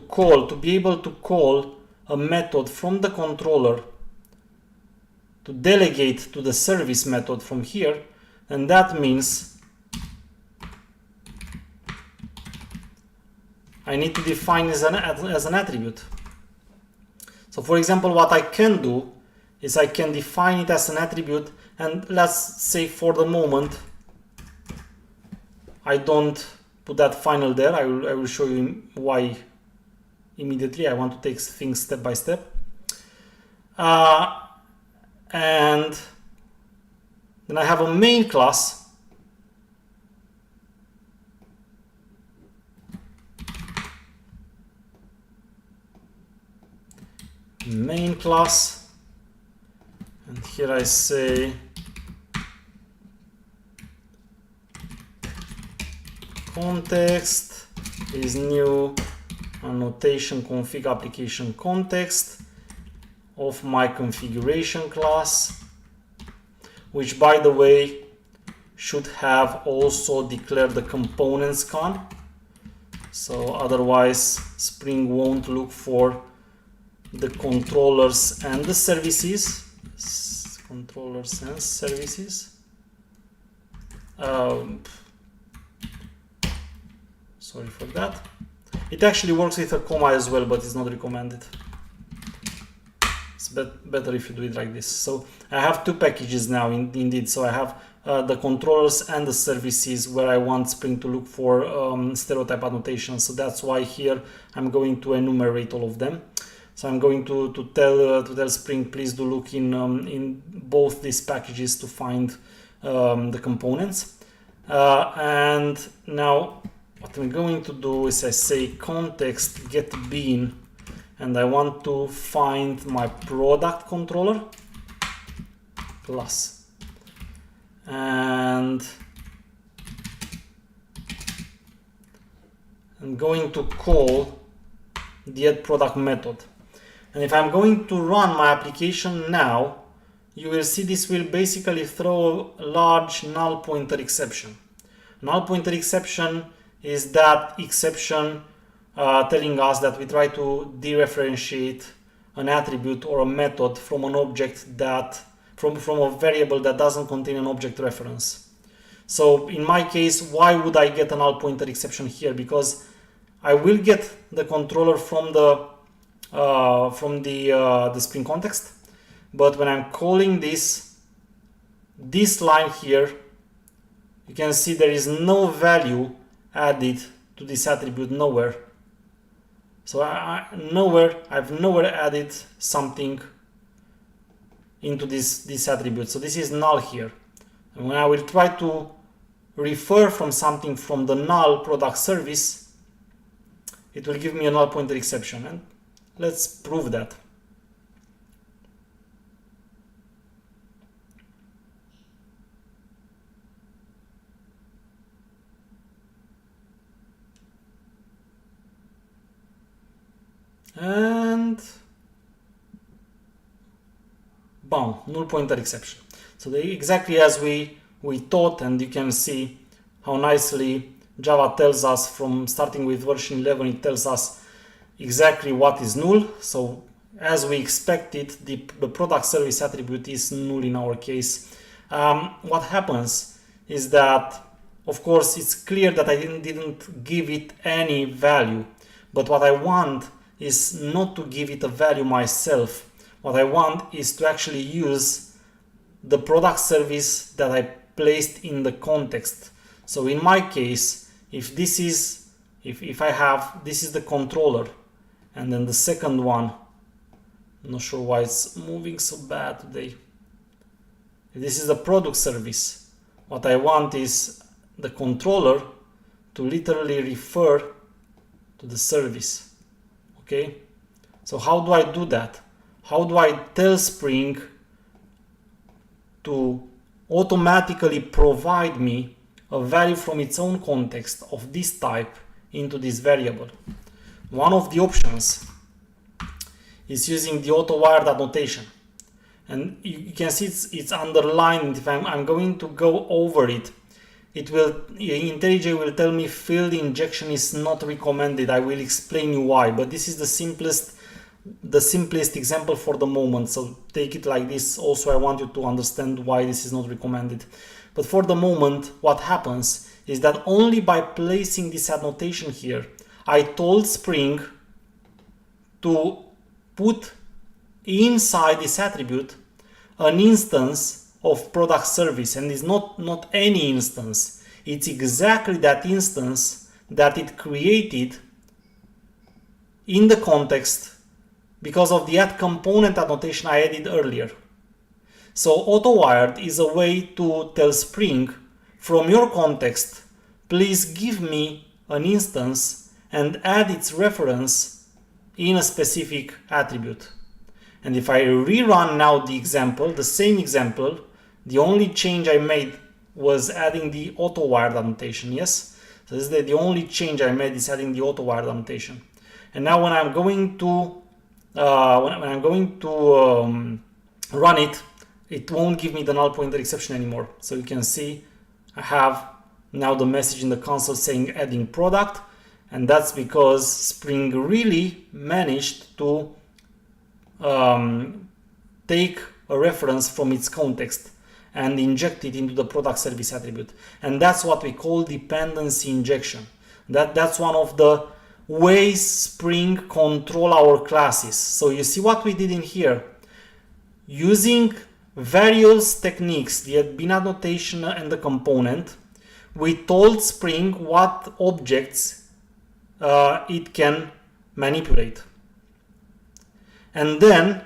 be able to call a method from the controller to delegate to the service method from here, and that means I need to define as an attribute. So for example, what I can do is I can define it as an attribute, and let's say for the moment I don't put that final there. I will show you why immediately. I want to take things step by step. And then I have a main class and here I say context is new annotation config application context of my configuration class, which by the way should have also declared the components con. So otherwise Spring won't look for the controllers and the services. Controllers and services. Sorry for that. It actually works with a comma as well, but it's not recommended. It's better if you do it like this. So I have two packages now indeed. So I have the controllers and the services where I want Spring to look for stereotype annotation. So that's why here I'm going to enumerate all of them. So I'm going to tell Spring, please do look in both these packages to find the components. And now what I'm going to do is I say context get bean, and I want to find my product controller class, and I'm going to call the add product method. And if I'm going to run my application now, you will see this will basically throw a large null pointer exception. Null pointer exception is that exception telling us that we try to dereferentiate an attribute or a method from an object that from a variable that doesn't contain an object reference. So in my case, why would I get a null pointer exception here? Because I will get the controller from the Spring context, but when I'm calling this line here, you can see there is no value added to this attribute nowhere. So I've nowhere added something into this attribute. So this is null here. And when I will try to refer from something from the null product service, it will give me a null pointer exception. And let's prove that. And boom, null pointer exception. So exactly as we thought, and you can see how nicely Java tells us from starting with version 11, it tells us exactly what is null. So as we expected, the product service attribute is null in our case. What happens is that, of course, it's clear that I didn't give it any value, but what I want is not to give it a value myself. What I want is to actually use the product service that I placed in the context. So in my case, if this is the controller, and then the second one, I'm not sure why it's moving so bad today. If this is the product service, what I want is the controller to literally refer to the service. Okay, so how do I do that? How do I tell Spring to automatically provide me a value from its own context of this type into this variable. One of the options is using the auto-wired annotation. And you can see it's underlined. If I'm going to go over it, IntelliJ will tell me field injection is not recommended. I will explain you why, but this is the simplest example for the moment, so take it like this. Also, I want you to understand why this is not recommended. But for the moment, what happens is that only by placing this annotation here, I told Spring to put inside this attribute an instance of product service, and it's not any instance. It's exactly that instance that it created in the context because of the add component annotation I added earlier. So auto-wired is a way to tell Spring, from your context, please give me an instance and add its reference in a specific attribute. And if I rerun now the example, the same example, the only change I made was adding the auto-wired annotation, yes? So this is the only change I made is adding the auto-wired annotation. And now when I'm going to run it, it won't give me the null pointer exception anymore. So you can see I have now the message in the console saying adding product, and that's because Spring really managed to take a reference from its context and inject it into the product service attribute. And that's what we call dependency injection. That's one of the ways Spring control our classes. So you see what we did in here. Using various techniques, the bin annotation and the component, we told Spring what objects it can manipulate. And then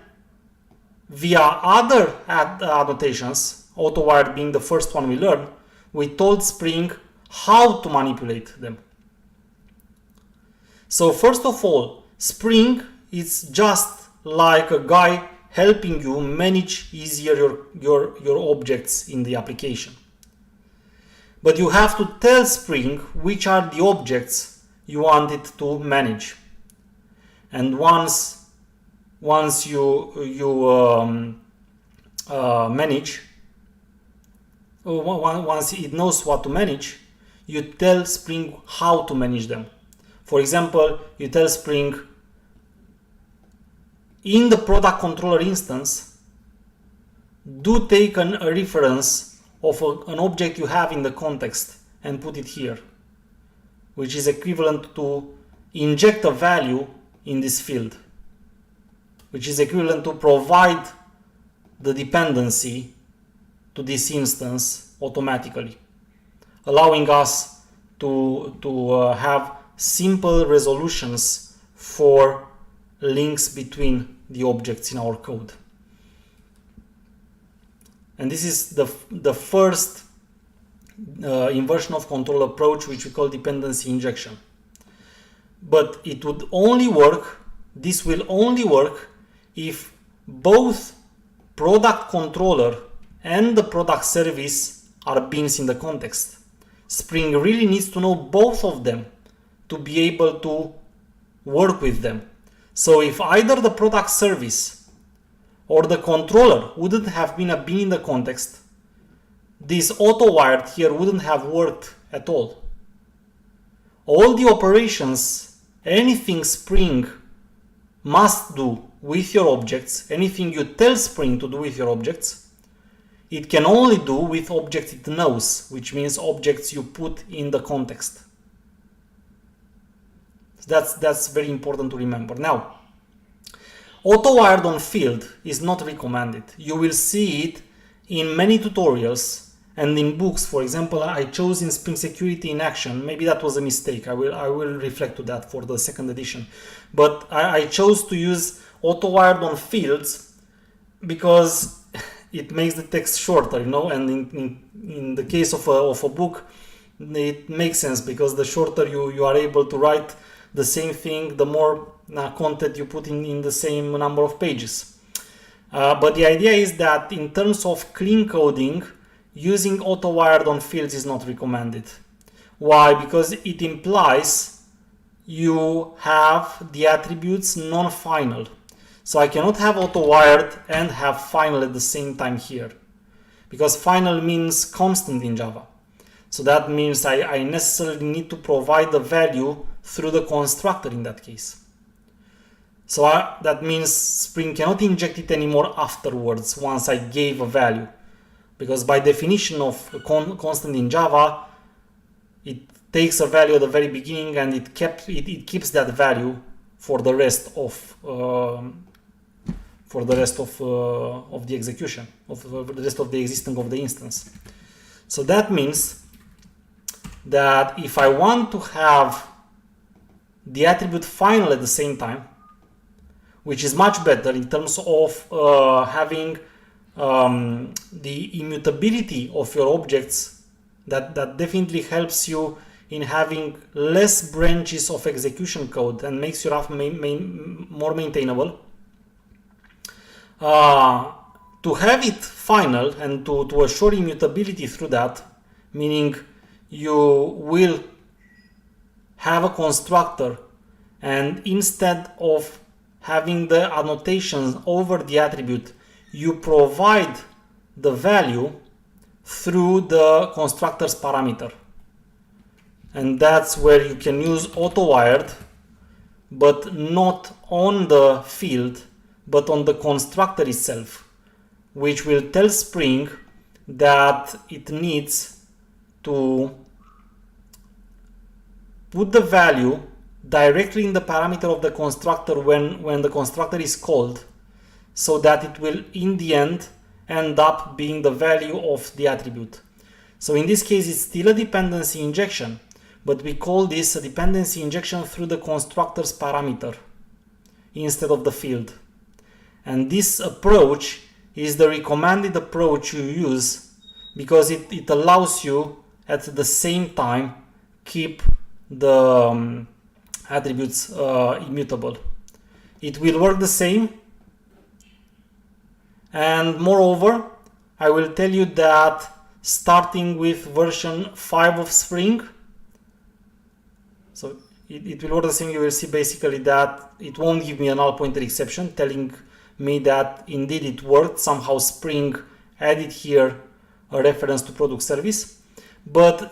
via other annotations, auto-wired being the first one we learned, we told Spring how to manipulate them. So first of all, Spring is just like a guy helping you manage easier your objects in the application. But you have to tell Spring which are the objects you want it to manage. And once you manage, once it knows what to manage, you tell Spring how to manage them. For example, you tell Spring, in the product controller instance, do take a reference of an object you have in the context and put it here, which is equivalent to inject a value in this field, which is equivalent to provide the dependency to this instance automatically, allowing us to have simple resolutions for links between the objects in our code. And this is the first inversion of control approach, which we call dependency injection. But it would only work, this will only work if both product controller and the product service are bins in the context. Spring really needs to know both of them to be able to work with them. So if either the product service or the controller wouldn't have been a bin in the context, this auto-wired here wouldn't have worked at all. All the operations, anything Spring must do with your objects, anything you tell Spring to do with your objects, it can only do with objects it knows, which means objects you put in the context. That's very important to remember. Now, auto-wired on field is not recommended. You will see it in many tutorials and in books. For example, I chose in Spring Security in Action. Maybe that was a mistake. I will reflect to that for the second edition. But I chose to use auto-wired on fields because it makes the text shorter, you know, and in the case of a book, it makes sense because the shorter you are able to write the same thing, the more content you put in the same number of pages. But the idea is that in terms of clean coding, using auto-wired on fields is not recommended. Why? Because it implies you have the attributes non-final. So I cannot have auto-wired and have final at the same time here, because final means constant in Java. So that means I necessarily need to provide the value through the constructor in that case. So that means Spring cannot inject it anymore afterwards once I gave a value, because by definition of constant in Java, it takes a value at the very beginning and it keeps that value for the rest of the execution, for the rest of the existence of the instance. So that means that if I want to have the attribute final at the same time, which is much better in terms of having the immutability of your objects, that definitely helps you in having less branches of execution code and makes your app more maintainable. To have it final and to assure immutability through that, meaning you will have a constructor, and instead of having the annotations over the attribute, you provide the value through the constructor's parameter. And that's where you can use auto-wired, but not on the field, but on the constructor itself, which will tell Spring that it needs to put the value directly in the parameter of the constructor when the constructor is called, so that it will in the end up being the value of the attribute. So in this case, it's still a dependency injection, but we call this a dependency injection through the constructor's parameter instead of the field. And this approach is the recommended approach you use, because it allows you at the same time keep the attributes immutable. It will work the same, and moreover, I will tell you that starting with version 5 of Spring, so it will work the same. You will see basically that it won't give me a null pointer exception, telling me that indeed it worked. Somehow Spring added here a reference to product service. But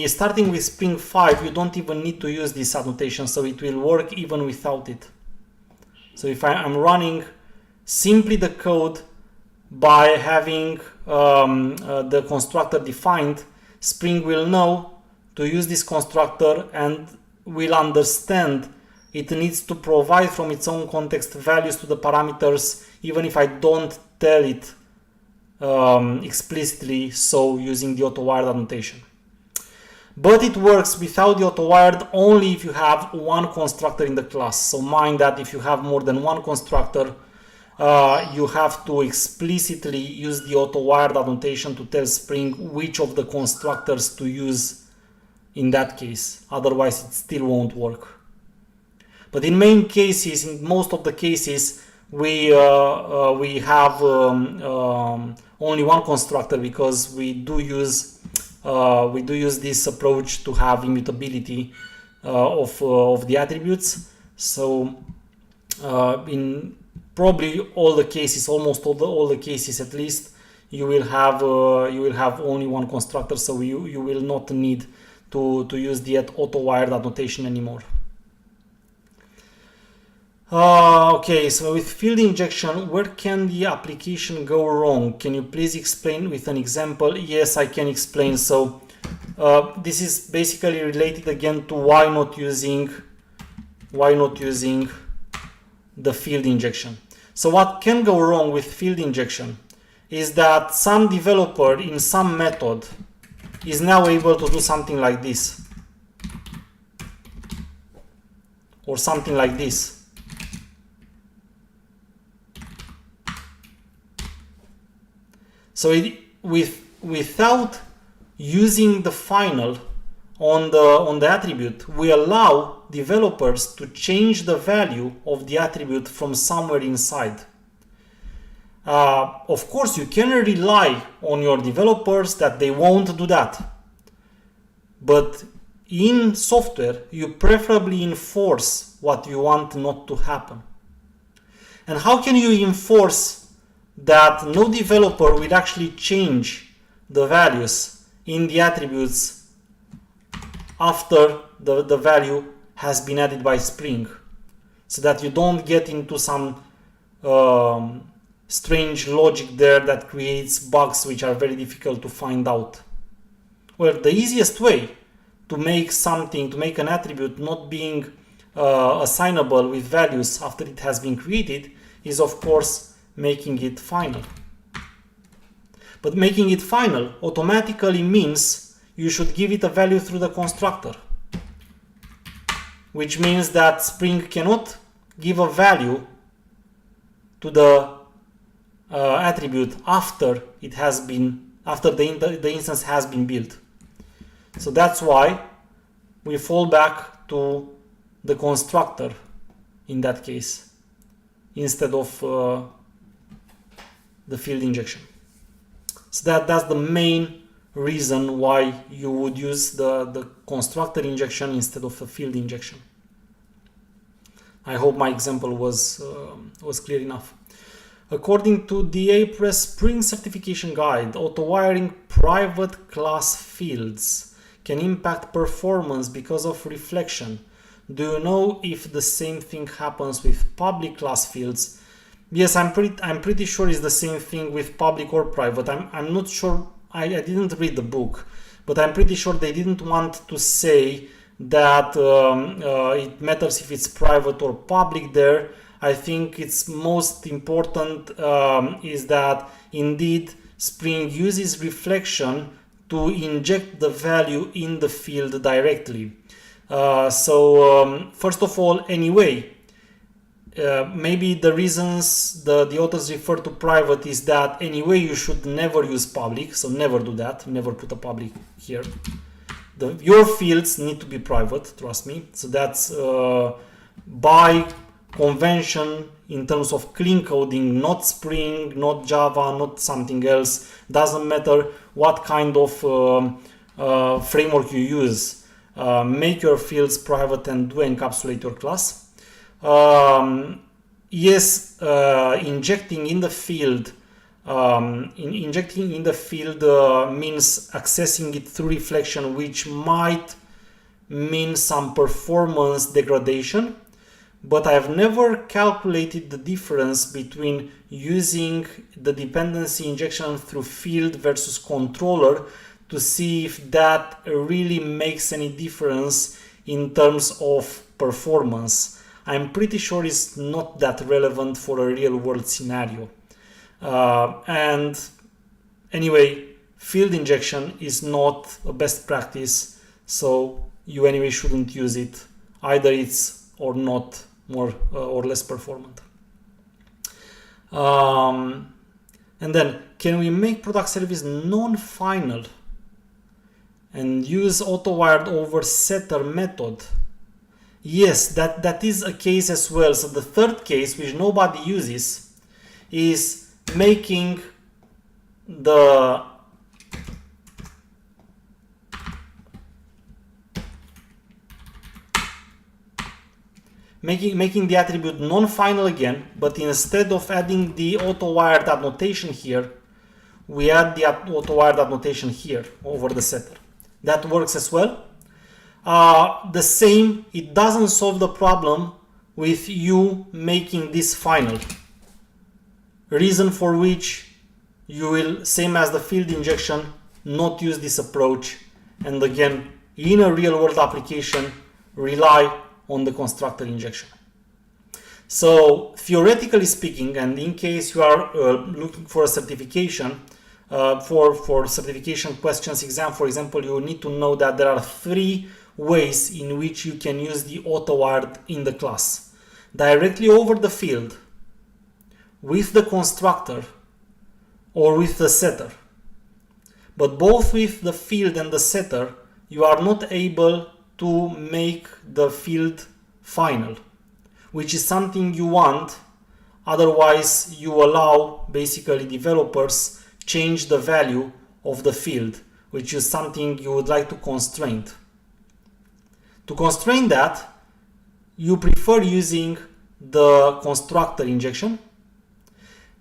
starting with Spring 5, you don't even need to use this annotation, so it will work even without it. So if I'm running simply the code by having the constructor defined, Spring will know to use this constructor and will understand it needs to provide from its own context values to the parameters, even if I don't tell it explicitly so using the auto-wired annotation. But it works without the auto-wired only if you have one constructor in the class. So mind that if you have more than one constructor, you have to explicitly use the auto-wired annotation to tell Spring which of the constructors to use in that case. Otherwise, it still won't work. But in main cases, in most of the cases, we have only one constructor, because we do use this approach to have immutability of the attributes. So in probably all the cases, almost all the cases at least, you will have only one constructor, so you will not need to use the auto-wired annotation anymore. Okay, so with field injection, where can the application go wrong? Can you please explain with an example? Yes, I can explain. So this is basically related again to why not using the field injection. So what can go wrong with field injection is that some developer in some method is now able to do something like this or something like this. So without using the final on the attribute, we allow developers to change the value of the attribute from somewhere inside. Of course, you can rely on your developers that they won't do that. But in software, you preferably enforce what you want not to happen. And how can you enforce that no developer will actually change the values in the attributes after the value has been added by Spring, so that you don't get into some strange logic there that creates bugs which are very difficult to find out? Well, the easiest way to make an attribute not being assignable with values after it has been created is, of course, making it final. But making it final automatically means you should give it a value through the constructor, which means that Spring cannot give a value to the attribute after the instance has been built. So that's why we fall back to the constructor in that case instead of the field injection. So that's the main reason why you would use the constructor injection instead of a field injection. I hope my example was clear enough. According to the April Spring Certification Guide, auto-wiring private class fields can impact performance because of reflection. Do you know if the same thing happens with public class fields? Yes, I'm pretty sure it's the same thing with public or private. I'm not sure. I didn't read the book, but I'm pretty sure they didn't want to say that it matters if it's private or public there. I think it's most important is that indeed Spring uses reflection to inject the value in the field directly. First of all, anyway, maybe the reasons the authors refer to private is that anyway you should never use public, so never do that, never put a public here. Your fields need to be private, trust me. So that's by convention in terms of clean coding, not Spring, not Java, not something else. Doesn't matter what kind of framework you use. Make your fields private and do encapsulate your class. Yes, injecting in the field means accessing it through reflection, which might mean some performance degradation, but I've never calculated the difference between using the dependency injection through field versus controller to see if that really makes any difference in terms of performance. I'm pretty sure it's not that relevant for a real world scenario. And anyway, field injection is not a best practice, so you anyway shouldn't use it. Either it's or not more or less performant. And then, can we make product service non-final and use auto-wired over setter method? Yes, that is a case as well. So the third case, which nobody uses, is making the attribute non-final again, but instead of adding the auto-wired annotation here, we add the auto-wired annotation here over the setter. That works as well. The same, it doesn't solve the problem with you making this final. Reason for which you will, same as the field injection, not use this approach, and again, in a real world application, rely on the constructor injection. So theoretically speaking, and in case you are looking for a certification, for certification questions exam, for example, you need to know that there are 3 ways in which you can use the auto-wired in the class. Directly over the field, with the constructor, or with the setter. But both with the field and the setter, you are not able to make the field final, which is something you want Otherwise, you allow basically developers change the value of the field, which is something you would like to constrain. To constrain that, you prefer using the constructor injection.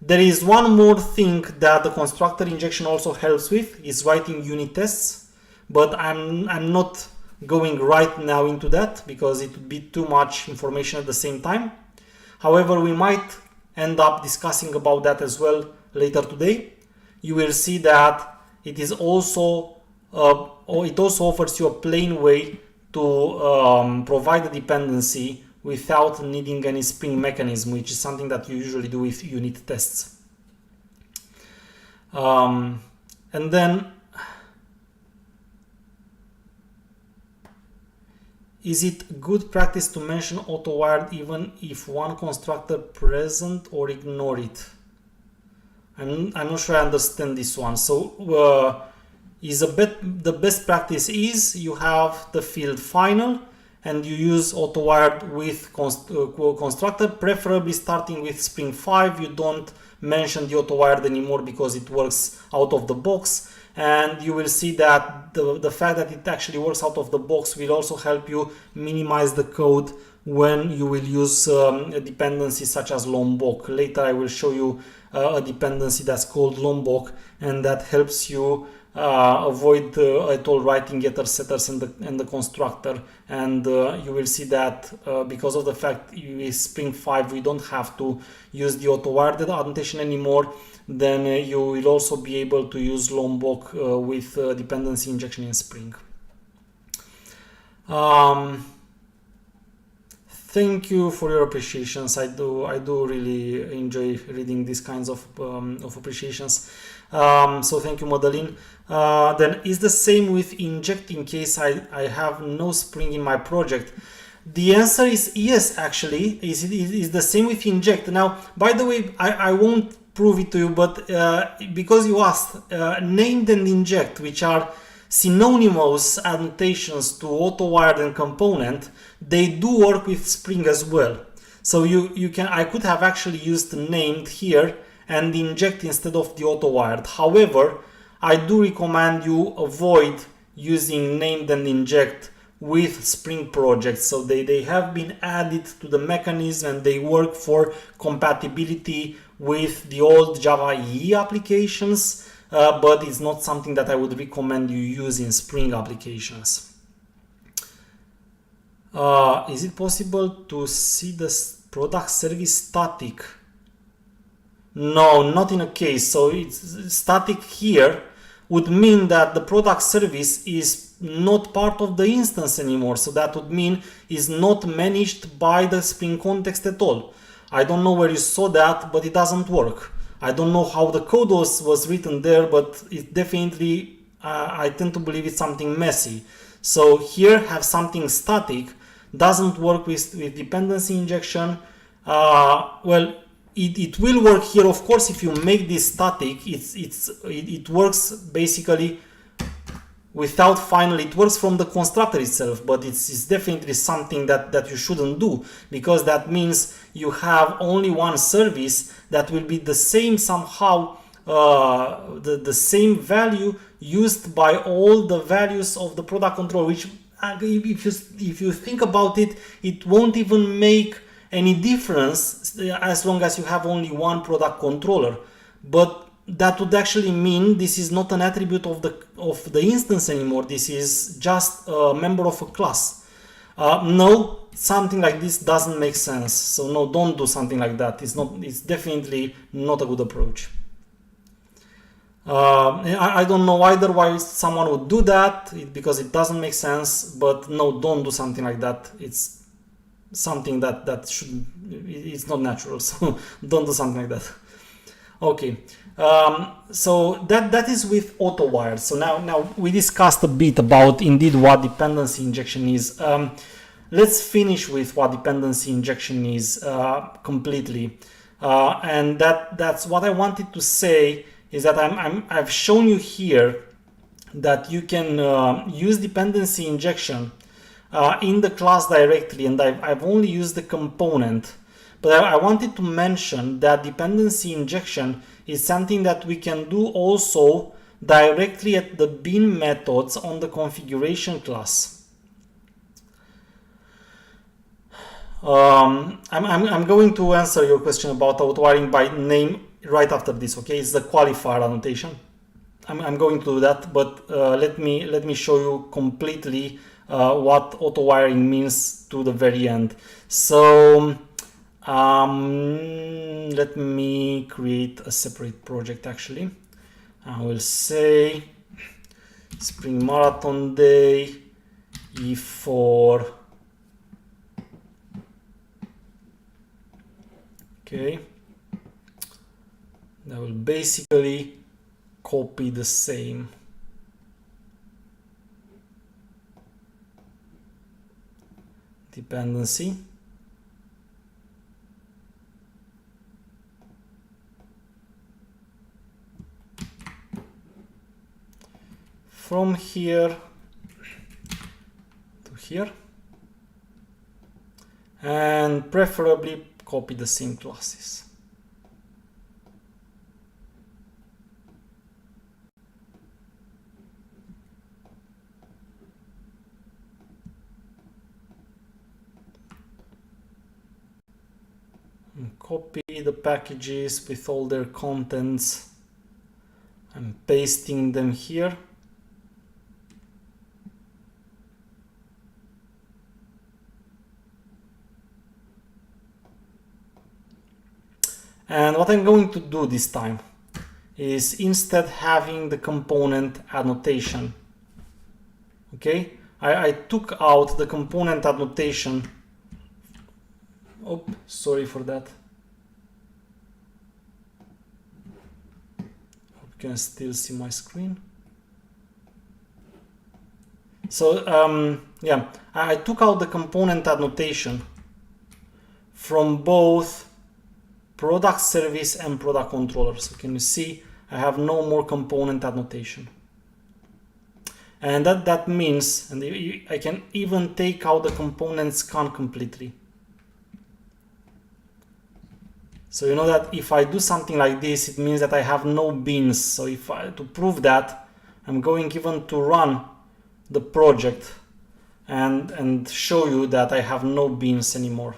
There is one more thing that the constructor injection also helps with, is writing unit tests, but I'm not going right now into that because it would be too much information at the same time. However, we might end up discussing about that as well later today. You will see that it is also it also offers you a plain way to provide a dependency without needing any Spring mechanism, which is something that you usually do with unit tests. And then, is it good practice to mention auto-wired even if one constructor present, or ignore it? I'm not sure I understand this one. So the best practice is you have the field final and you use auto-wired with constructor, preferably starting with Spring 5. You don't mention the auto-wired anymore because it works out of the box, and you will see that the fact that it actually works out of the box will also help you minimize the code when you will use a dependency such as Lombok. Later I will show you a dependency that's called Lombok, and that helps you avoid at all writing getters, setters in the constructor. And you will see that because of the fact with Spring 5 we don't have to use the auto-wired annotation anymore, then you will also be able to use Lombok with dependency injection in Spring. Thank you for your appreciations. I do really enjoy reading these kinds of appreciations. So thank you, Madeline. Then is the same with inject in case I have no Spring in my project? The answer is yes, actually. Is the same with inject. Now, by the way, I won't prove it to you, but because you asked, named and inject, which are synonymous annotations to auto-wired and component, they do work with Spring as well. So I could have actually used named here and inject instead of the auto-wired. However, I do recommend you avoid using named and inject with Spring projects. So they have been added to the mechanism and they work for compatibility with the old Java EE applications, but it's not something that I would recommend you use in Spring applications. Is it possible to see the product service static? No, not in a case. So it's static here would mean that the product service is not part of the instance anymore. So that would mean is not managed by the Spring context at all. I don't know where you saw that, but it doesn't work. I don't know how the code was written there, but it definitely, I tend to believe it's something messy. So here have something static, doesn't work with dependency injection. Well, it will work here, of course, if you make this static. It works basically without final. It works from the constructor itself, but it's definitely something that you shouldn't do, because that means you have only one service that will be the same somehow, the same value used by all the values of the product control, which if you think about it, it won't even make any difference as long as you have only one product controller. But that would actually mean this is not an attribute of the instance anymore. This is just a member of a class. No, something like this doesn't make sense. So no, don't do something like that. It's definitely not a good approach. I don't know either why someone would do that, because it doesn't make sense. But no, don't do something like that. It's something that should, it's not natural. So don't do something like that. Okay. So that is with auto-wired. So now we discussed a bit about indeed what dependency injection is. Let's finish with what dependency injection is completely. And that's what I wanted to say, is that I've shown you here that you can use dependency injection in the class directly, and I've only used the component. But I wanted to mention that dependency injection is something that we can do also directly at the bin methods on the configuration class. I'm going to answer your question about outwiring by name right after this. Okay, it's the qualifier annotation. I'm going to do that, but let me show you completely what auto wiring means to the very end. So let me create a separate project. Actually, I will say Spring Marathon Day E4. Okay, that will basically copy the same. Dependency. From here to here. And preferably copy the same classes. And copy the packages with all their contents. I'm pasting them here. And what I'm going to do this time is instead having the component annotation. Okay, I took out the component annotation. Oh, sorry for that. Hope you can still see my screen. So yeah, I took out the component annotation from both product service and product controller. So can you see I have no more component annotation. And that means, and I can even take out the component scan completely. So you know that if I do something like this, it means that I have no bins. So if to prove that, I'm going even to run the project and show you that I have no bins anymore.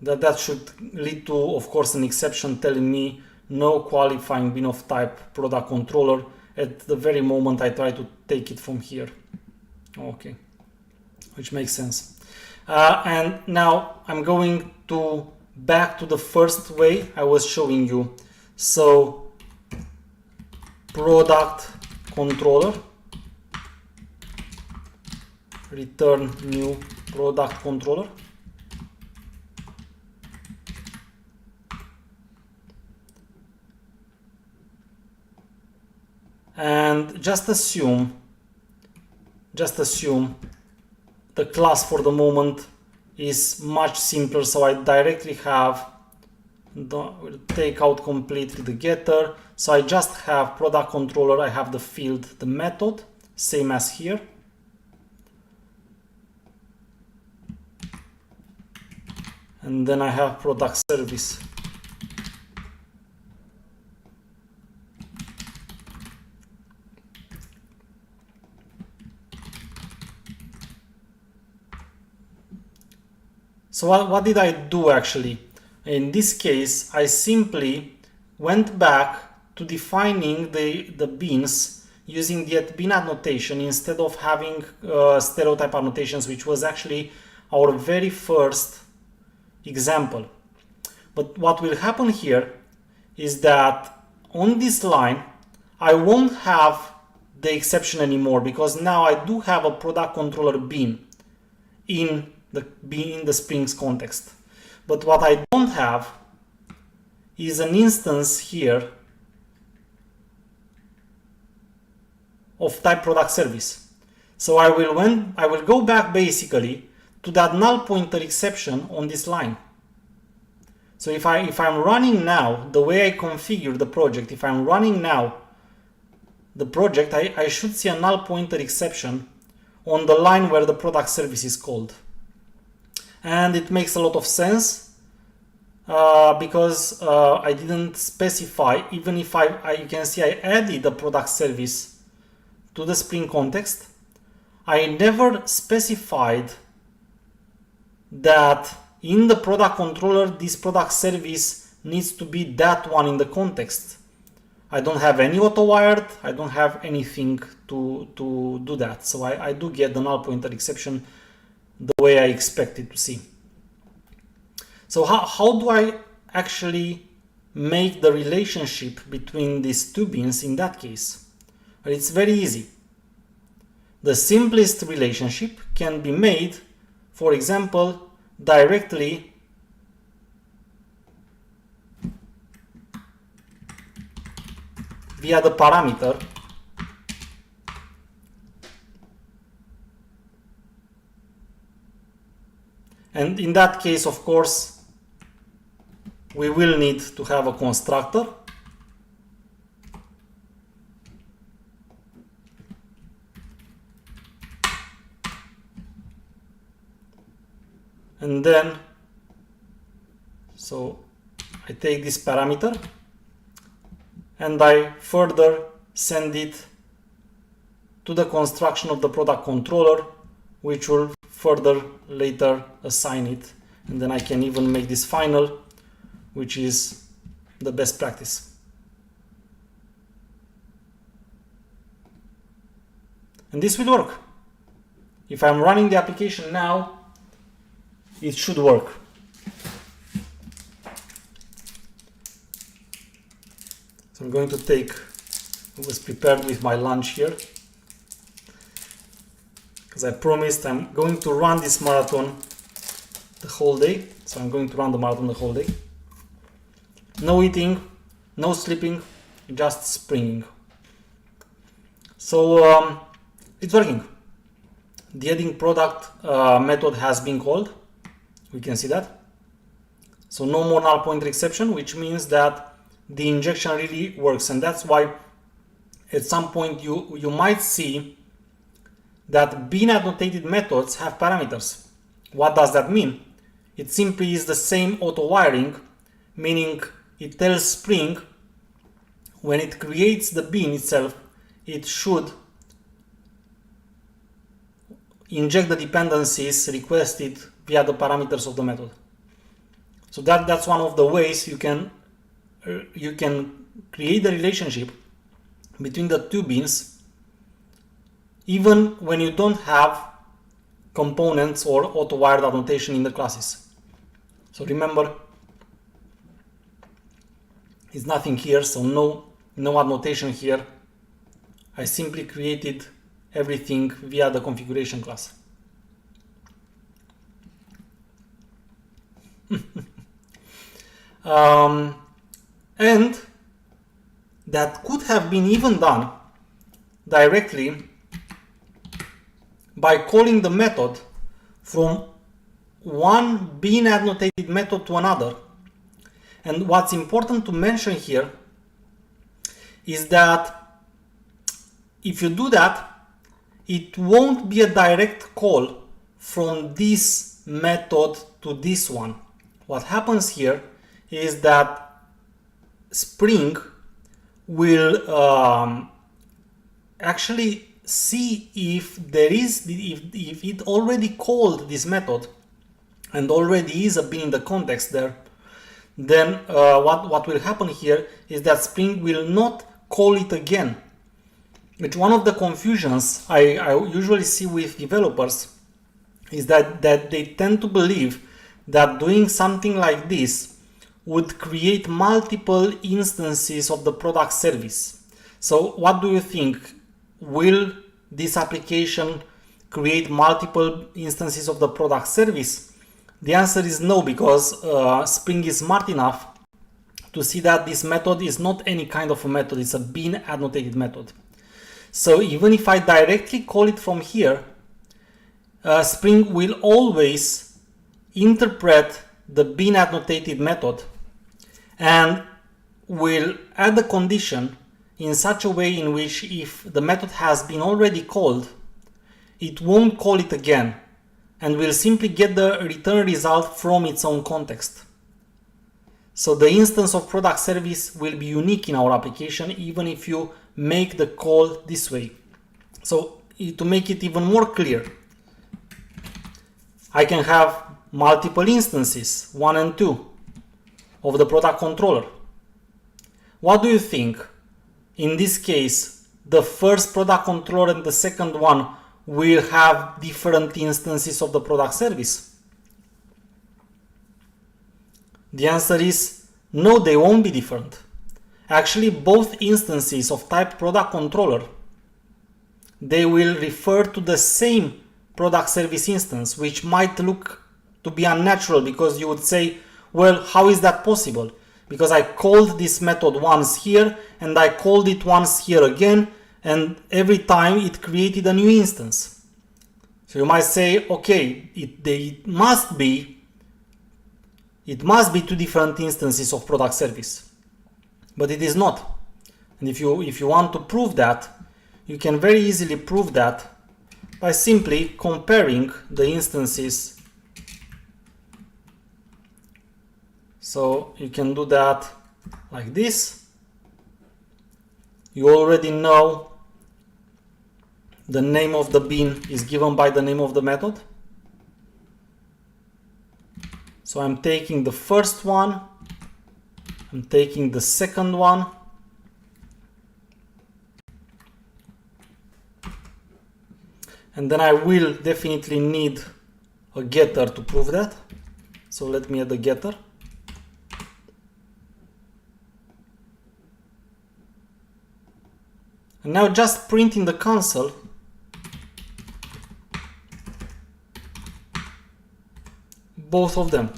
That should lead to, of course, an exception telling me no qualifying bin of type product controller at the very moment I try to take it from here. Okay, which makes sense. And now I'm going to back to the first way I was showing you. So product controller, return new product controller. And just assume the class for the moment is much simpler. So I directly will take out completely the getter. So I just have product controller. I have the field, the method, same as here. And then I have product service. So what did I do actually? In this case, I simply went back to defining the bins using the bin annotation instead of having stereotype annotations, which was actually our very first example. But what will happen here is that on this line, I won't have the exception anymore because now I do have a product controller bin in the Spring's context. But what I don't have is an instance here of type product service. So I will go back basically to that null pointer exception on this line. So if I'm running now, the way I configure the project, if I'm running now the project, I should see a null pointer exception on the line where the product service is called. And it makes a lot of sense because I didn't specify, even if you can see I added the product service to the Spring context, I never specified that in the product controller, this product service needs to be that one in the context. I don't have any auto-wired, I don't have anything to do that. So I do get the null pointer exception the way I expected to see. So how do I actually make the relationship between these two beans in that case? Well, it's very easy. The simplest relationship can be made, for example, directly via the parameter and in that case, of course, we will need to have a constructor and then so I take this parameter and I further send it to the construction of the product controller, which will further later assign it, and then I can even make this final, which is the best practice. And this will work. If I'm running the application now, it should work. So I'm going to take, I was prepared with my lunch here, because I promised I'm going to run this marathon the whole day. So I'm going to run the marathon the whole day. No eating, no sleeping, just springing. So it's working. The adding product method has been called. We can see that. So no more null pointer exception, which means that the injection really works. And that's why at some point you might see that bean annotated methods have parameters. What does that mean? It simply is the same auto wiring, meaning it tells Spring when it creates the bean itself, it should inject the dependencies requested via the parameters of the method. So that's one of the ways you can create the relationship between the two beans even when you don't have components or auto-wired annotation in the classes. So remember, it's nothing here, so no annotation here. I simply created everything via the configuration class. And that could have been even done directly by calling the method from one bean annotated method to another. And what's important to mention here is that if you do that, it won't be a direct call from this method to this one. What happens here is that Spring will actually see if it already called this method and already is a bean in the context there. Then what will happen here is that Spring will not call it again. Which one of the confusions I usually see with developers is that they tend to believe that doing something like this would create multiple instances of the product service. So what do you think? Will this application create multiple instances of the product service? The answer is no, because Spring is smart enough to see that this method is not any kind of a method, it's a bean annotated method. So even if I directly call it from here, Spring will always interpret the bin annotated method and will add a condition in such a way in which if the method has been already called, it won't call it again and will simply get the return result from its own context. So the instance of product service will be unique in our application even if you make the call this way. So to make it even more clear, I can have multiple instances, 1 and 2, of the product controller. What do you think? In this case, the first product controller and the second one will have different instances of the product service? The answer is no, they won't be different. Actually, both instances of type product controller, they will refer to the same product service instance, which might look to be unnatural because you would say, well, how is that possible? Because I called this method once here and I called it once here again, and every time it created a new instance. So you might say, okay, it must be two different instances of product service, but it is not. And if you want to prove that, you can very easily prove that by simply comparing the instances. So you can do that like this. You already know the name of the bin is given by the name of the method. So I'm taking the first one, I'm taking the second one, and then I will definitely need a getter to prove that. So let me add a getter. And now just print in the console both of them.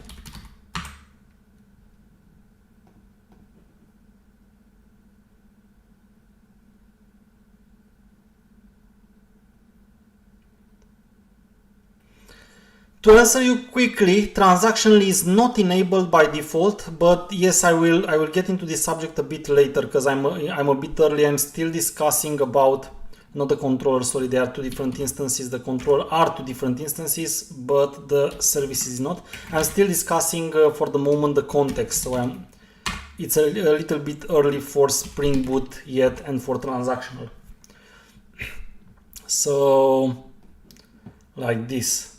To answer you quickly, transactional is not enabled by default, but yes, I will get into this subject a bit later because I'm a bit early. I'm still discussing about, not the controller, sorry, they are two different instances. The controller are two different instances, but the service is not. I'm still discussing for the moment the context, so it's a little bit early for Spring Boot yet and for transactional. So like this.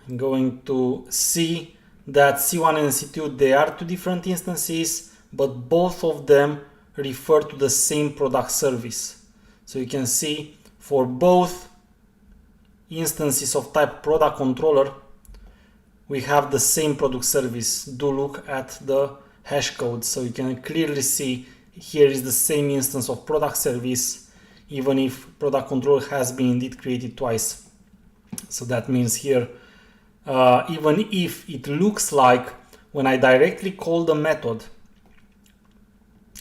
I'm going to see that C1 and C2, they are two different instances, but both of them refer to the same product service. So you can see for both instances of type product controller, we have the same product service. Do look at the hash code. So you can clearly see here is the same instance of product service, even if product controller has been indeed created twice. So that means here, even if it looks like when I directly call the method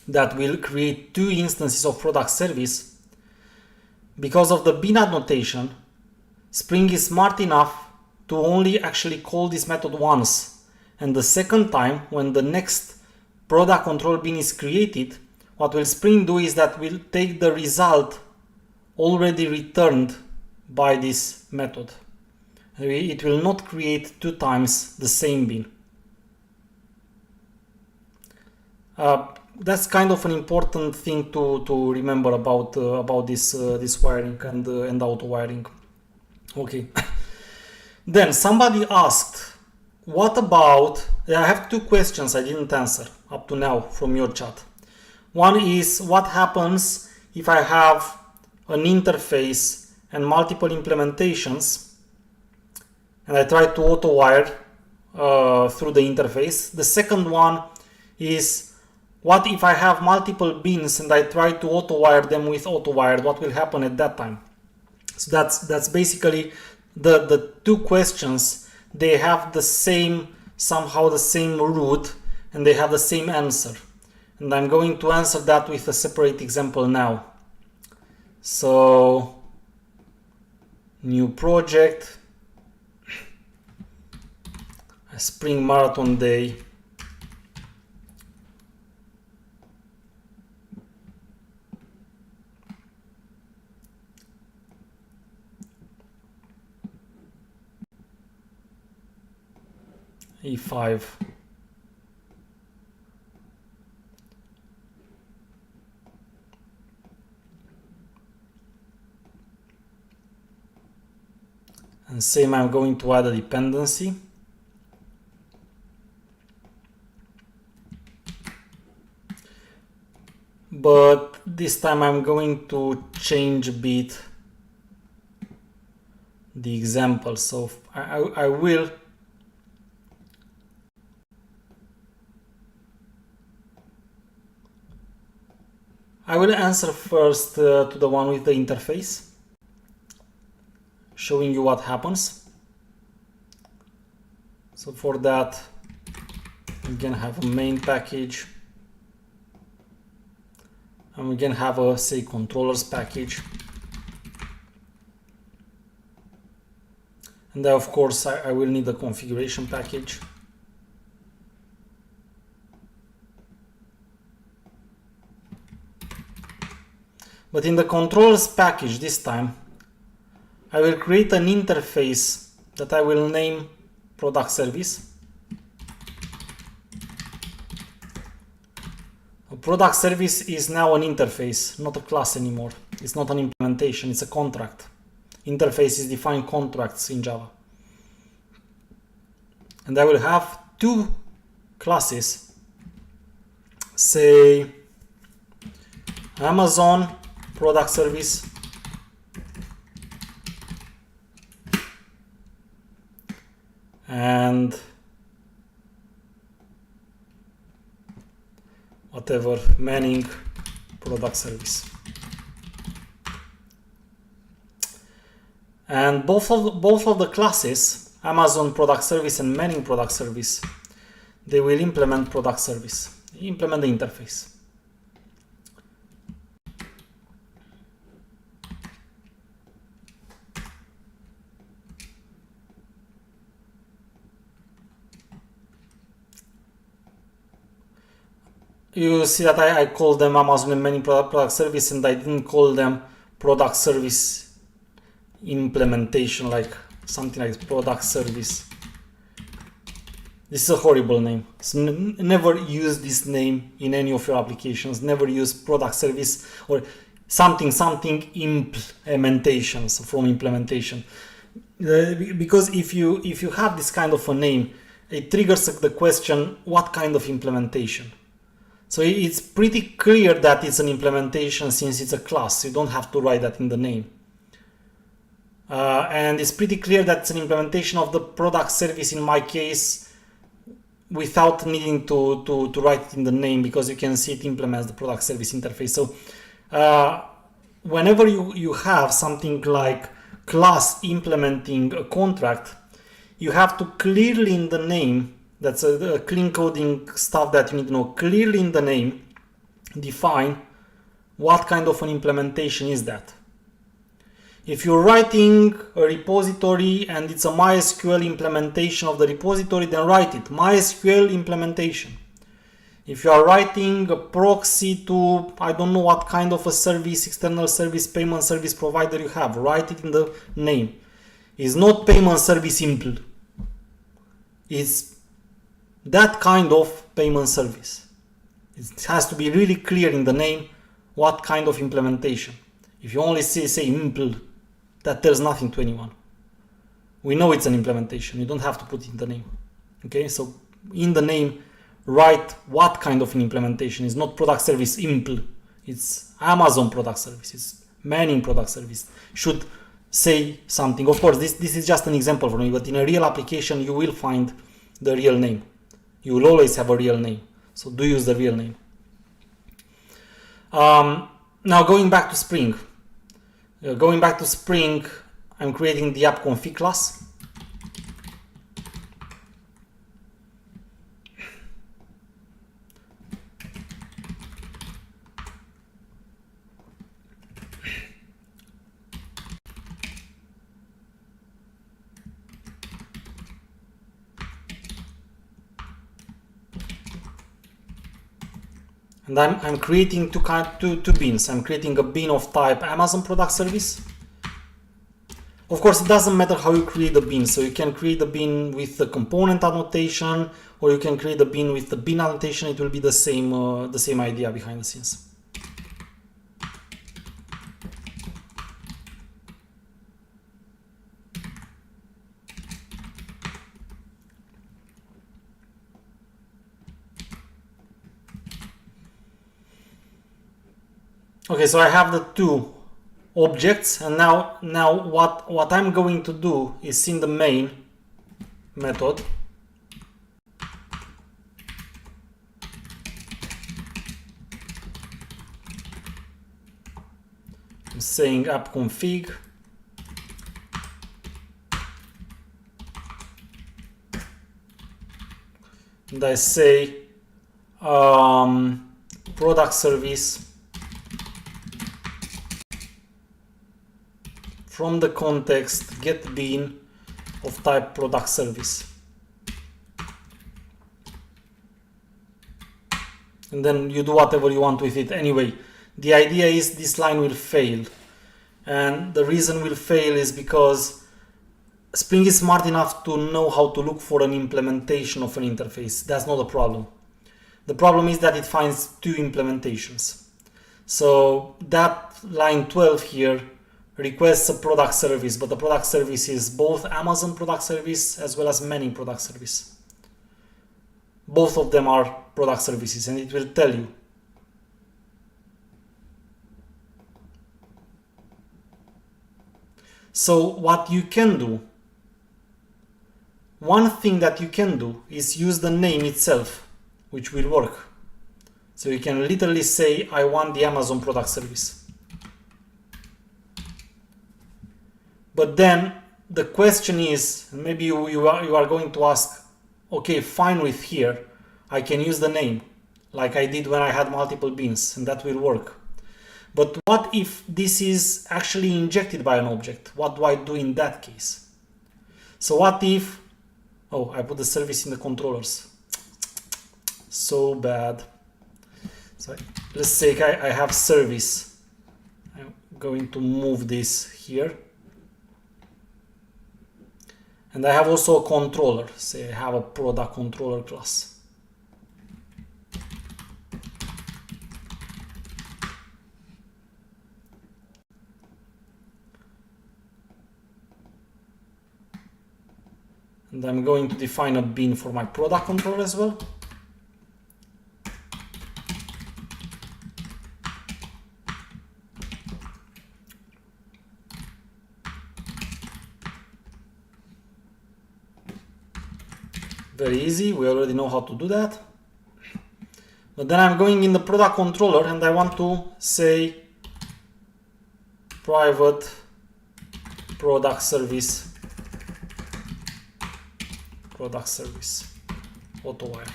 that will create two instances of product service, because of the bin notation, Spring is smart enough to only actually call this method once. And the second time, when the next product control bin is created, what will Spring do is that will take the result already returned by this method. It will not create two times the same bin. That's kind of an important thing to remember about this wiring and auto wiring. Okay. Then somebody asked, what about, I have two questions I didn't answer up to now from your chat. One is, what happens if I have an interface and multiple implementations and I try to auto wire through the interface? The second one is, what if I have multiple bins and I try to auto wire them with auto wire? What will happen at that time? So that's basically the two questions. They have the same, somehow the same root, and they have the same answer. And I'm going to answer that with a separate example now. So, new project. a Spring Marathon Day. E5. And same, I'm going to add a dependency. But this time I'm going to change a bit the example. So I will answer first to the one with the interface, showing you what happens. So for that, we can have a main package, and we can have a, say, controllers package. And then of course I will need a configuration package. But in the controllers package this time, I will create an interface that I will name product service. A product service is now an interface, not a class anymore. It's not an implementation, it's a contract. Interfaces define contracts in Java. And I will have two classes, say Amazon product service and whatever, Manning product service. And both of the classes, Amazon product service and Manning product service, they will implement product service, implement the interface. You see that I called them Amazon and Manning product service, and I didn't call them product service implementation, like something like product service. This is a horrible name. So never use this name in any of your applications. Never use product service or something implementations from implementation, because if you have this kind of a name, it triggers the question, what kind of implementation? So it's pretty clear that it's an implementation since it's a class. You don't have to write that in the name. And it's pretty clear that it's an implementation of the product service in my case, without needing to write it in the name, because you can see it implements the product service interface. So whenever you have something like class implementing a contract, you have to clearly in the name, that's a clean coding stuff that you need to know, clearly in the name define what kind of an implementation is that. If you're writing a repository and it's a MySQL implementation of the repository, then write it, MySQL implementation. If you are writing a proxy to, I don't know what kind of a service, external service, payment service provider you have, write it in the name. It's not payment service impl. It's that kind of payment service. It has to be really clear in the name what kind of implementation. If you only say impl, that tells nothing to anyone. We know it's an implementation. You don't have to put it in the name. Okay, so in the name, write what kind of an implementation. It's not product service impl. It's Amazon product service. It's Manning product service. Should say something. Of course, this is just an example for me, but in a real application, you will find the real name. You will always have a real name. So do use the real name. Now going back to Spring. I'm creating the app config class. And I'm creating two beans. I'm creating a bean of type Amazon product service. Of course, it doesn't matter how you create the bean. So you can create the bean with the component annotation, or you can create the bean with the bean annotation. It will be the same idea behind the scenes. Okay, so I have the two objects, and now what I'm going to do is in the main method I'm saying app config, and I say product service from the context get bean of type product service. And then you do whatever you want with it. Anyway, the idea is this line will fail. And the reason will fail is because Spring is smart enough to know how to look for an implementation of an interface. That's not a problem. The problem is that it finds two implementations. So that line 12 here requests a product service, but the product service is both Amazon product service as well as Manning product service. Both of them are product services, and it will tell you. So what you can do, one thing that you can do is use the name itself, which will work. So you can literally say, I want the Amazon product service. But then the question is, maybe you are going to ask, okay, fine with here, I can use the name like I did when I had multiple beans, and that will work. But what if this is actually injected by an object? What do I do in that case? So what if, oh, I put the service in the controllers. So bad. So let's say I have service. I'm going to move this here. And I have also a controller. Say I have a product controller class. And I'm going to define a bean for my product controller as well. Very easy, we already know how to do that. But then I'm going in the product controller and I want to say private product service AutoWire.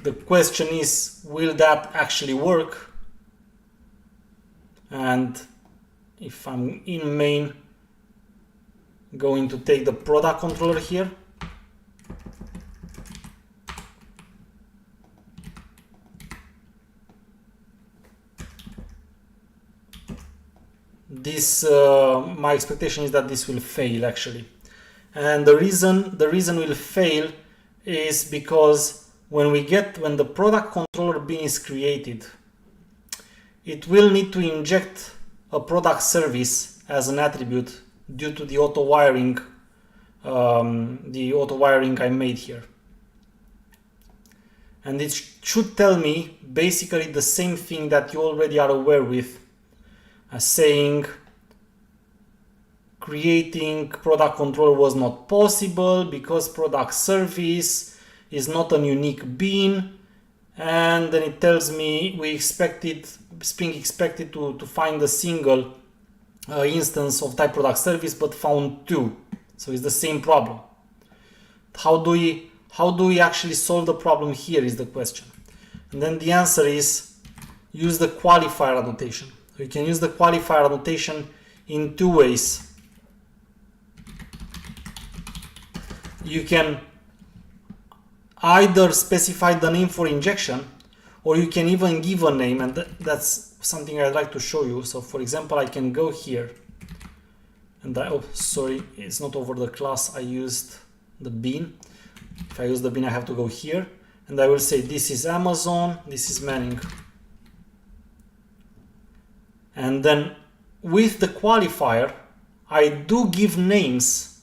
The question is, will that actually work? And if I'm in main, going to take the product controller here, this my expectation is that this will fail actually, and the reason will fail is because when the product controller bean is created, it will need to inject a product service as an attribute due to the auto wiring I made here, and it should tell me basically the same thing that you already are aware with, saying creating product controller was not possible because product service is not a unique bean, and then it tells me Spring expected to find a single instance of type product service but found two, so it's the same problem. How do we actually solve the problem here is the question, and then the answer is use the qualifier annotation. So you can use the qualifier annotation in two ways. You can either specify the name for injection, or you can even give a name, and that's something I'd like to show you. So for example, I can go here, and oh, sorry, it's not over the class, I used the bin. If I use the bin, I have to go here, and I will say this is Amazon, this is Manning. And then with the qualifier, I do give names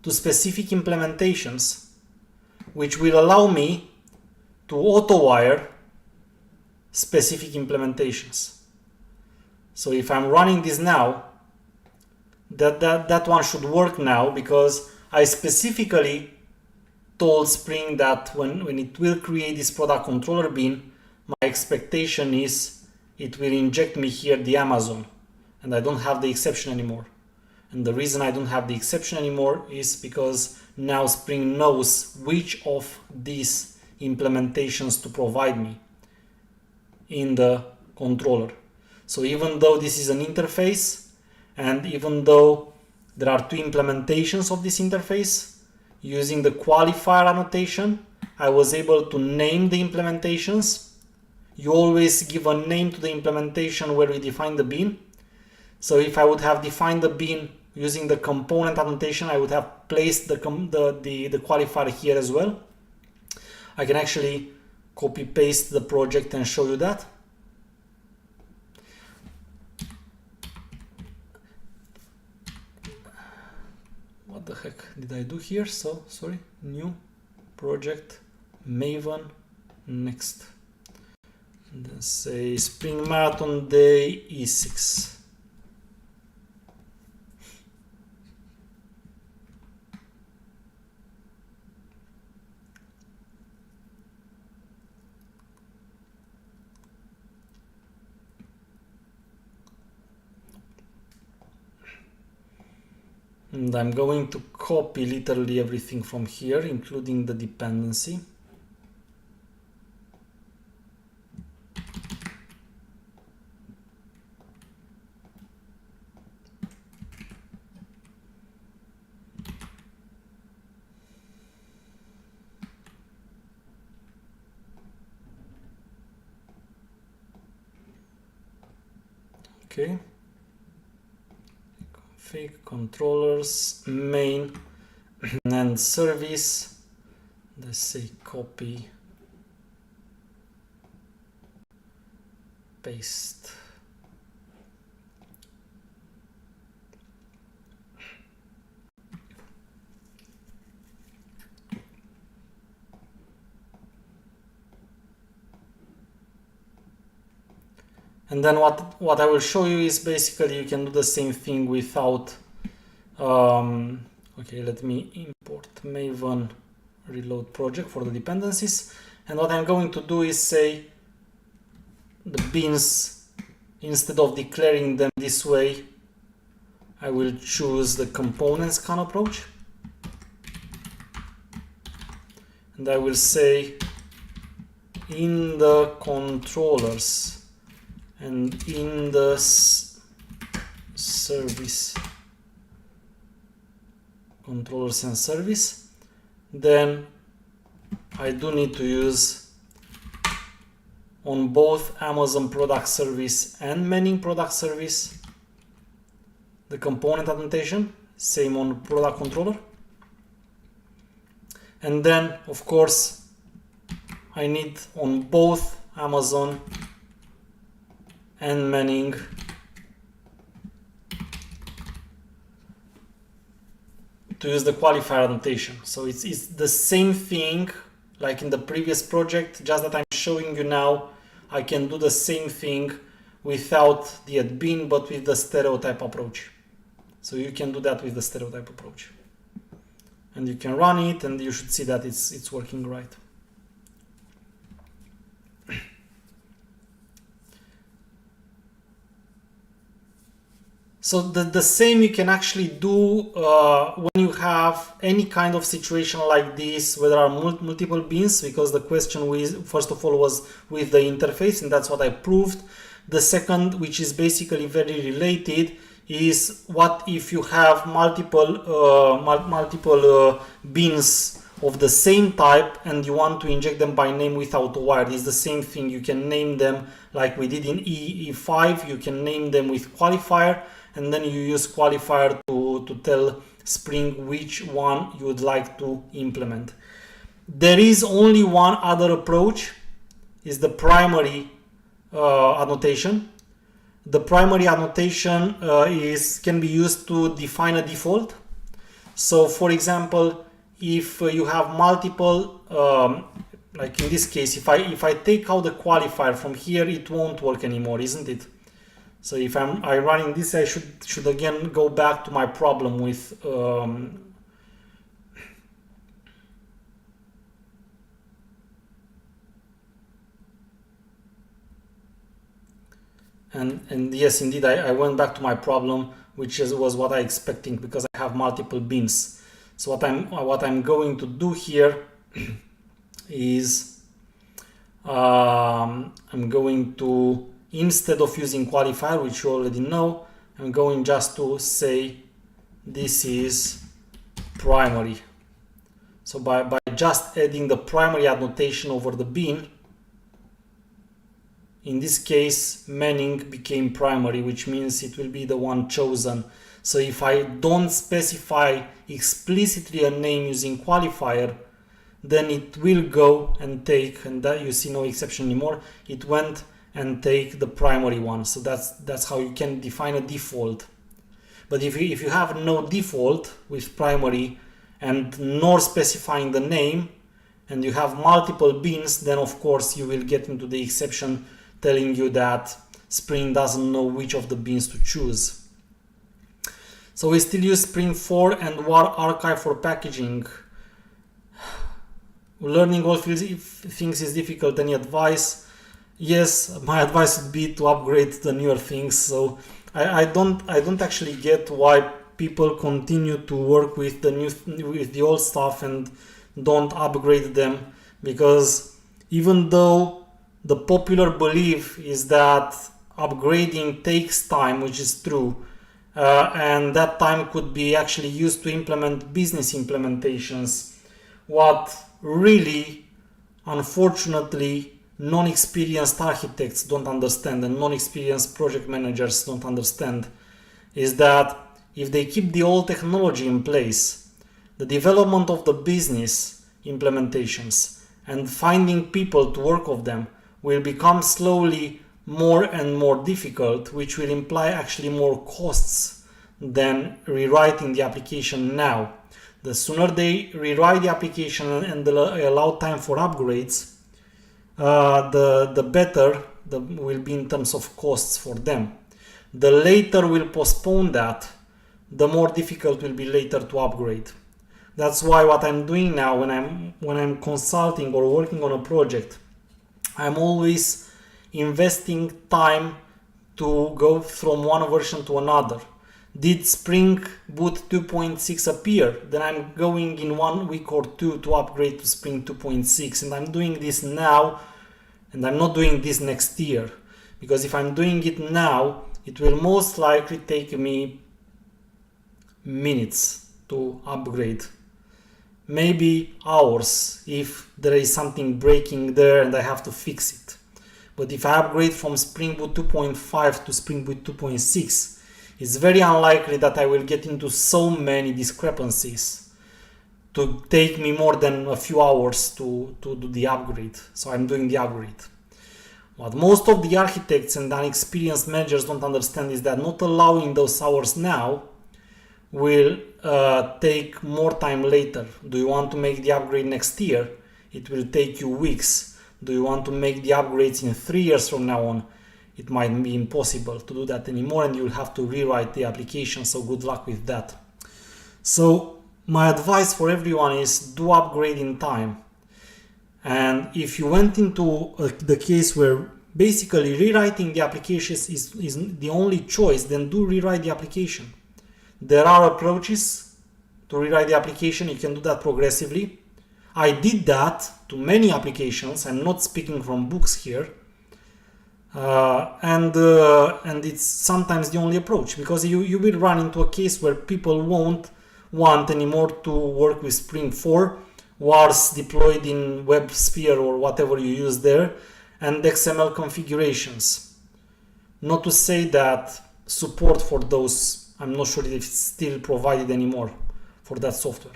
to specific implementations, which will allow me to auto-wire specific implementations. So if I'm running this now, that one should work now, because I specifically told Spring that when it will create this product controller bin, my expectation is it will inject me here the Amazon, and I don't have the exception anymore. And the reason I don't have the exception anymore is because now Spring knows which of these implementations to provide me in the controller. So even though this is an interface, and even though there are two implementations of this interface, using the qualifier annotation, I was able to name the implementations. You always give a name to the implementation where we define the bin. So if I would have defined the bin using the component annotation, I would have placed the qualifier here as well. I can actually copy paste the project and show you that. What the heck did I do here? So sorry, new project, Maven, next. And then say Spring Marathon Day E6. And I'm going to copy literally everything from here, including the dependency. Okay. Config controllers, main, and service. Let's say copy, paste. And then what I will show you is basically you can do the same thing without, okay, let me import Maven reload project for the dependencies. And what I'm going to do is say the bins, instead of declaring them this way, I will choose the components scan approach. And I will say in the controllers and in the service, controllers and service, then I do need to use on both Amazon product service and Manning product service the component annotation, same on product controller. And then of course I need on both Amazon and Manning to use the qualifier annotation. So it's the same thing like in the previous project, just that I'm showing you now I can do the same thing without the bin but with the stereotype approach. So you can do that with the stereotype approach. And you can run it and you should see that it's working right. So the same you can actually do when you have any kind of situation like this where there are multiple bins, because the question was, first of all, was with the interface, and that's what I proved. The second, which is basically very related, is what if you have multiple bins of the same type and you want to inject them by name with AutoWire. It's the same thing. You can name them like we did in E5. You can name them with qualifier, and then you use qualifier to tell Spring which one you would like to implement. There is only one other approach, is the primary annotation. The primary annotation can be used to define a default. So for example, if you have multiple, like in this case, if I take out the qualifier from here, it won't work anymore, isn't it? So if I'm running this, I should again go back to my problem with and yes, indeed, I went back to my problem, which was what I expecting, because I have multiple beans. So what I'm going to do here is I'm going to, instead of using qualifier, which you already know, I'm going just to say this is primary. So by just adding the primary annotation over the bean, in this case, Manning became primary, which means it will be the one chosen. So if I don't specify explicitly a name using qualifier, then it will go and take, and that you see no exception anymore, it went and take the primary one. So that's how you can define a default. But if you have no default with primary and nor specifying the name, and you have multiple beans, then of course you will get into the exception telling you that Spring doesn't know which of the beans to choose. So we still use Spring 4 and WAR archive for packaging. Learning all things is difficult. Any advice? Yes, my advice would be to upgrade the newer things. So I don't actually get why people continue to work with the old stuff and don't upgrade them, because even though the popular belief is that upgrading takes time, which is true, and that time could be actually used to implement business implementations, what really, unfortunately, non-experienced architects don't understand and non-experienced project managers don't understand is that if they keep the old technology in place, the development of the business implementations and finding people to work with them will become slowly more and more difficult, which will imply actually more costs than rewriting the application now. The sooner they rewrite the application and allow time for upgrades, the better will be in terms of costs for them. The later we'll postpone that, the more difficult will be later to upgrade. That's why what I'm doing now when I'm consulting or working on a project, I'm always investing time to go from one version to another. Did Spring Boot 2.6 appear? Then I'm going in 1 week or two to upgrade to Spring 2.6, and I'm doing this now, and I'm not doing this next year, because if I'm doing it now, it will most likely take me minutes to upgrade, maybe hours if there is something breaking there and I have to fix it. But if I upgrade from Spring Boot 2.5 to Spring Boot 2.6, it's very unlikely that I will get into so many discrepancies to take me more than a few hours to do the upgrade. So I'm doing the upgrade. What most of the architects and unexperienced managers don't understand is that not allowing those hours now will take more time later. Do you want to make the upgrade next year? It will take you weeks. Do you want to make the upgrades in 3 years from now on? It might be impossible to do that anymore, and you'll have to rewrite the application, so good luck with that. So my advice for everyone is do upgrade in time. And if you went into the case where basically rewriting the application is the only choice, then do rewrite the application. There are approaches to rewrite the application. You can do that progressively. I did that to many applications. I'm not speaking from books here. And it's sometimes the only approach, because you will run into a case where people won't want anymore to work with Spring 4, was deployed in WebSphere or whatever you use there, and XML configurations. Not to say that support for those, I'm not sure if it's still provided anymore for that software.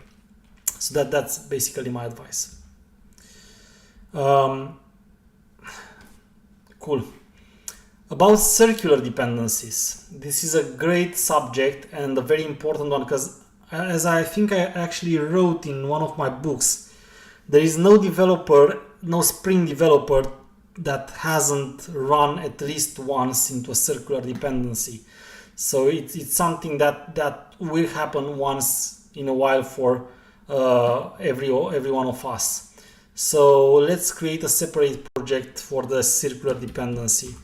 So that's basically my advice. Cool. About circular dependencies. This is a great subject and a very important one, because as I think I actually wrote in one of my books, there is no developer, no Spring developer that hasn't run at least once into a circular dependency. So it's something that will happen once in a while for every one of us. So let's create a separate project for the circular dependency.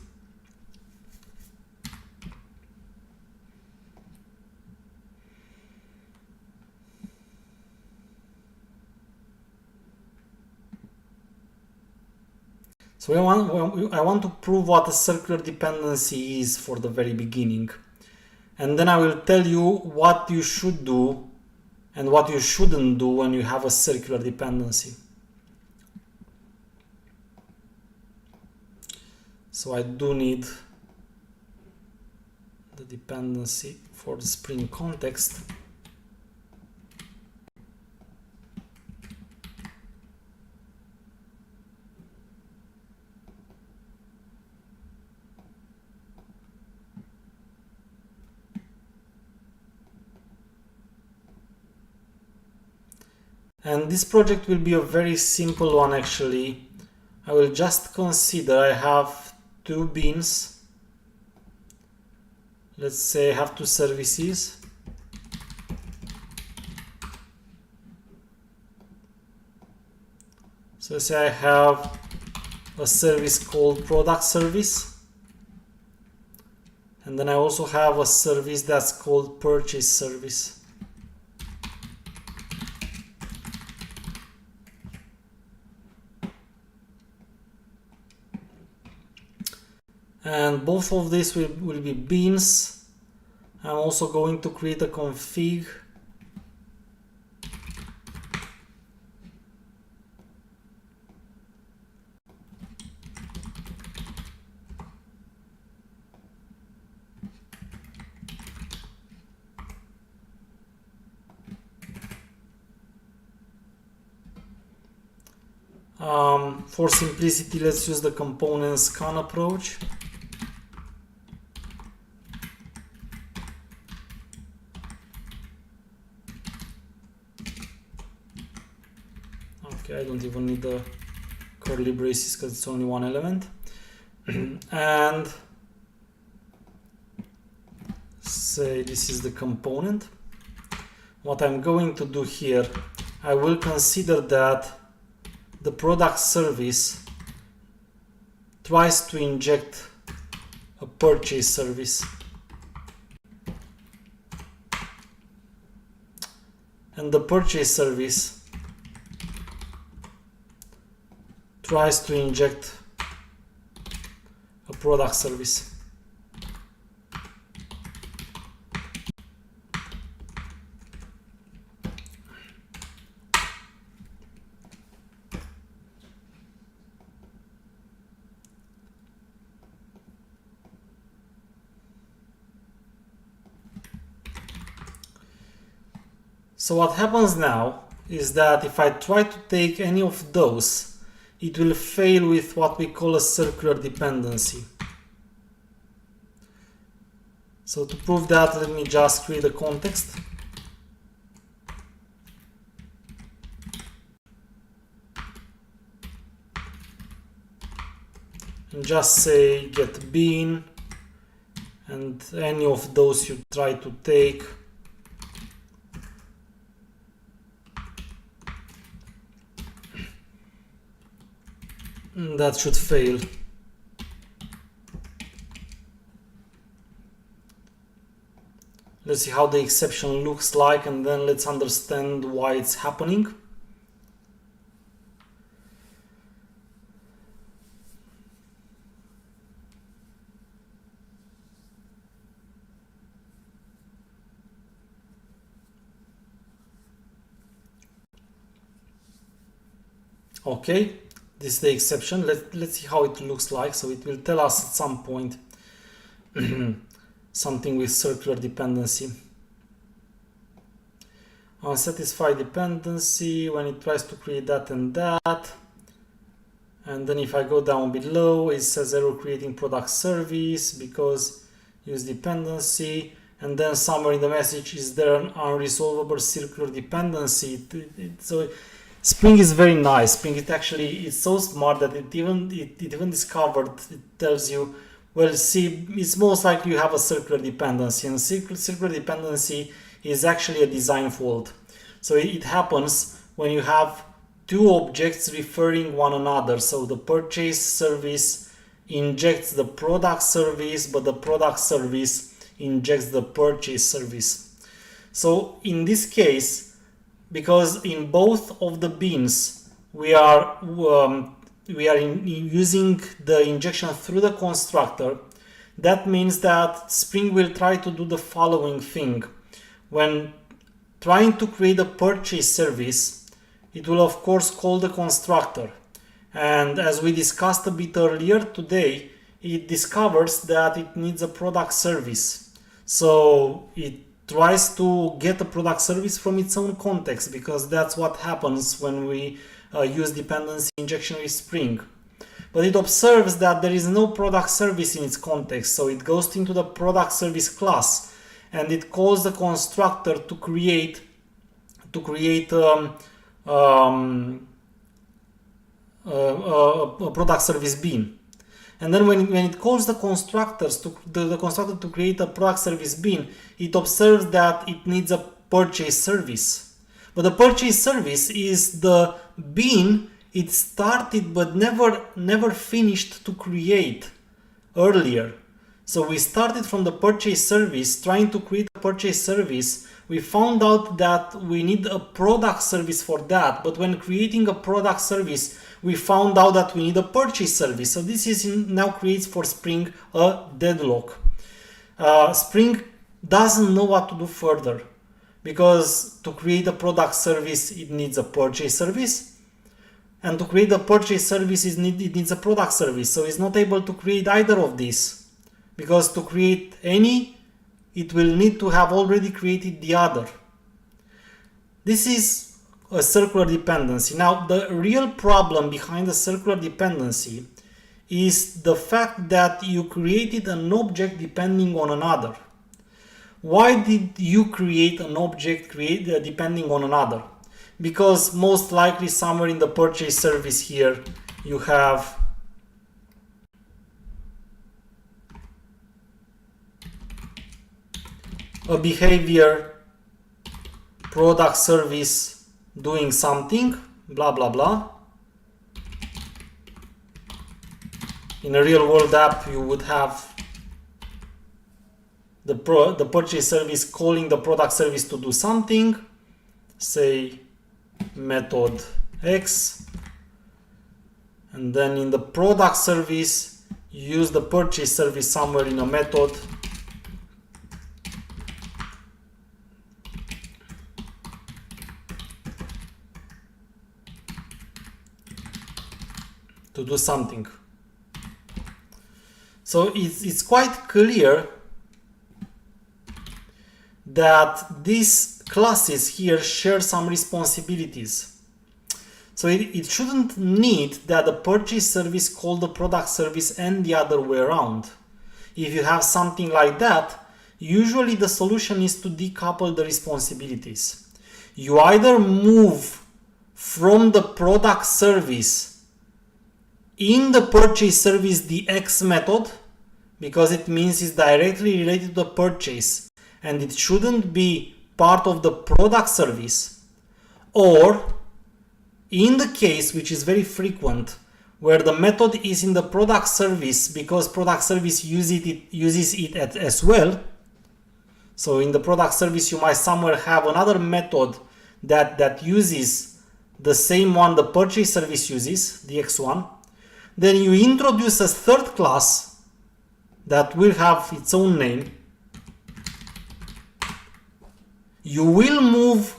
So I want to prove what a circular dependency is for the very beginning. And then I will tell you what you should do and what you shouldn't do when you have a circular dependency. So I do need the dependency for the Spring context. And this project will be a very simple one actually. I will just consider I have two beans. Let's say I have two services. So let's say I have a service called product service. And then I also have a service that's called purchase service. And both of these will be beans. I'm also going to create a config. For simplicity, let's use the component scan approach. Okay, I don't even need the curly braces because it's only one element. And say this is the component. What I'm going to do here, I will consider that the product service tries to inject a purchase service. And the purchase service tries to inject a product service. So what happens now is that if I try to take any of those, it will fail with what we call a circular dependency. So to prove that, let me just create a context. And just say get bean, and any of those you try to take. That should fail. Let's see how the exception looks like, and then let's understand why it's happening. Okay, this is the exception. Let's see how it looks like. So it will tell us at some point something with circular dependency. Unsatisfied dependency when it tries to create that and that. And then if I go down below, it says error creating product service because use dependency. And then somewhere in the message, is there an unresolvable circular dependency? So Spring is very nice. Spring, it's so smart that it even discovered, it tells you, well, see, it's most likely you have a circular dependency, and circular dependency is actually a design fault. So it happens when you have two objects referring one another. So the purchase service injects the product service, but the product service injects the purchase service. So in this case, because in both of the beans we are using the injection through the constructor, that means that Spring will try to do the following thing. When trying to create a purchase service, it will of course call the constructor, and as we discussed a bit earlier today, it discovers that it needs a product service. So it tries to get a product service from its own context, because that's what happens when we use dependency injection with Spring. But it observes that there is no product service in its context, so it goes into the product service class and it calls the constructor to create a product service bean. And then when it calls the constructor to create a product service bean, it observes that it needs a purchase service. But the purchase service is the bean it started but never finished to create earlier. So we started from the purchase service trying to create a purchase service. We found out that we need a product service for that, but when creating a product service, we found out that we need a purchase service. So this is now creates for Spring a deadlock. Spring doesn't know what to do further, because to create a product service, it needs a purchase service, and to create a purchase service, it needs a product service. So it's not able to create either of these, because to create any, it will need to have already created the other. This is a circular dependency. Now, the real problem behind the circular dependency is the fact that you created an object depending on another. Why did you create an object depending on another? Because most likely somewhere in the purchase service here, you have a behavior product service doing something, blah, blah, blah. In a real world app, you would have the purchase service calling the product service to do something, say method X, and then in the product service, you use the purchase service somewhere in a method to do something. So it's quite clear that these classes here share some responsibilities. So it shouldn't need that the purchase service call the product service and the other way around. If you have something like that, usually the solution is to decouple the responsibilities. You either move from the product service in the purchase service the X method, because it means it's directly related to the purchase and it shouldn't be part of the product service, or in the case, which is very frequent, where the method is in the product service because product service uses it as well. So in the product service, you might somewhere have another method that uses the same one the purchase service uses, the X1. Then you introduce a third class that will have its own name. You will move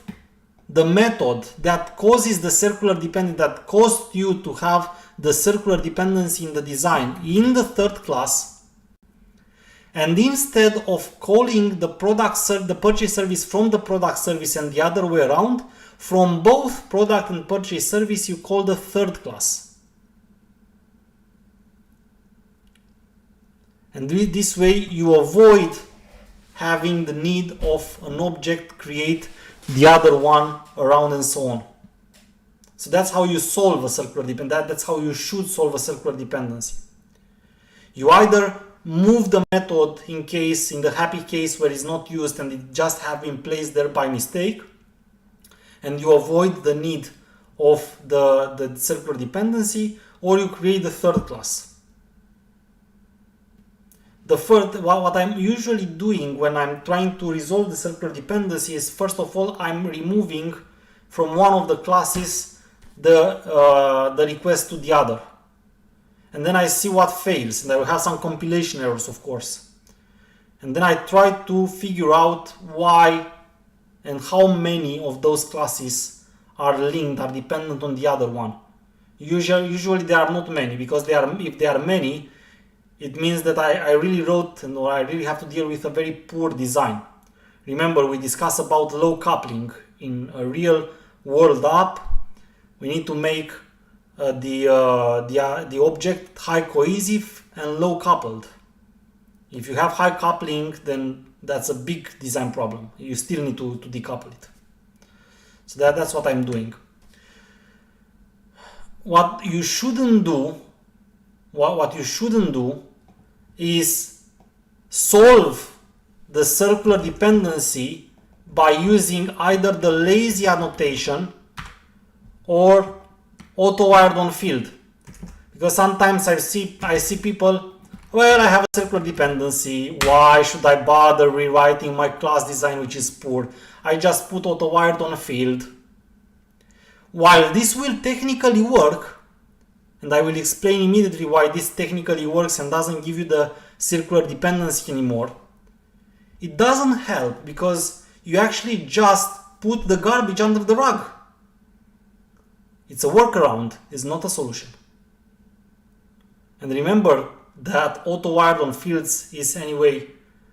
the method that causes the circular dependency, that caused you to have the circular dependency in the design in the third class, and instead of calling the the purchase service from the product service and the other way around, from both product and purchase service you call the third class. And this way you avoid having the need of an object create the other one around and so on. So that's how you solve a circular dependency. That's how you should solve a circular dependency. You either move the method in the happy case where it's not used and it just have been placed there by mistake, and you avoid the need of the circular dependency, or you create the third class. What I'm usually doing when I'm trying to resolve the circular dependency is, first of all, I'm removing from one of the classes the request to the other. And then I see what fails, and I will have some compilation errors, of course. And then I try to figure out why and how many of those classes are linked, are dependent on the other one. Usually there are not many, because if there are many, it means that I really wrote, or I really have to deal with a very poor design. Remember, we discussed about low coupling. In a real world app, we need to make the object high cohesive and low coupled. If you have high coupling, then that's a big design problem. You still need to decouple it. So that's what I'm doing. What you shouldn't do is solve the circular dependency by using either the lazy annotation or auto-wired on field. Because sometimes I see people, well, I have a circular dependency, why should I bother rewriting my class design, which is poor? I just put auto-wired on a field. While this will technically work, and I will explain immediately why this technically works and doesn't give you the circular dependency anymore, it doesn't help, because you actually just put the garbage under the rug. It's a workaround, it's not a solution. And remember that auto-wired on fields is anyway,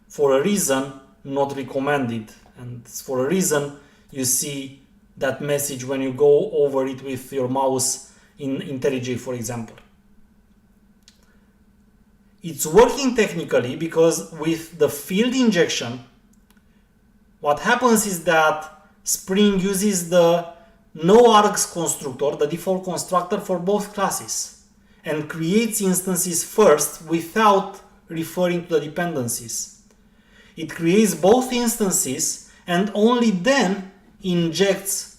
for a reason, not recommended. And for a reason, you see that message when you go over it with your mouse in IntelliJ, for example. It's working technically because with the field injection, what happens is that Spring uses the noargs constructor, the default constructor for both classes, and creates instances first without referring to the dependencies. It creates both instances and only then injects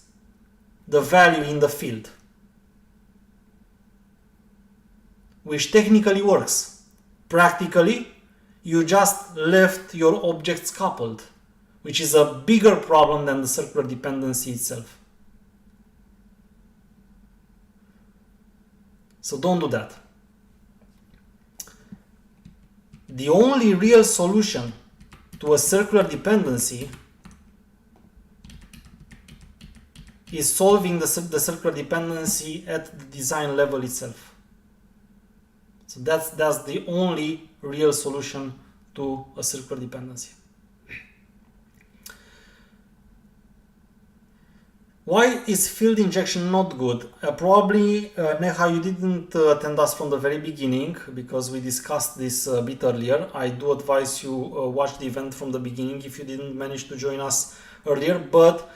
the value in the field, which technically works. Practically, you just left your objects coupled, which is a bigger problem than the circular dependency itself. So don't do that. The only real solution to a circular dependency is solving the circular dependency at the design level itself. So that's the only real solution to a circular dependency. Why is field injection not good? Probably, Neha, you didn't attend us from the very beginning, because we discussed this a bit earlier. I do advise you watch the event from the beginning if you didn't manage to join us earlier. But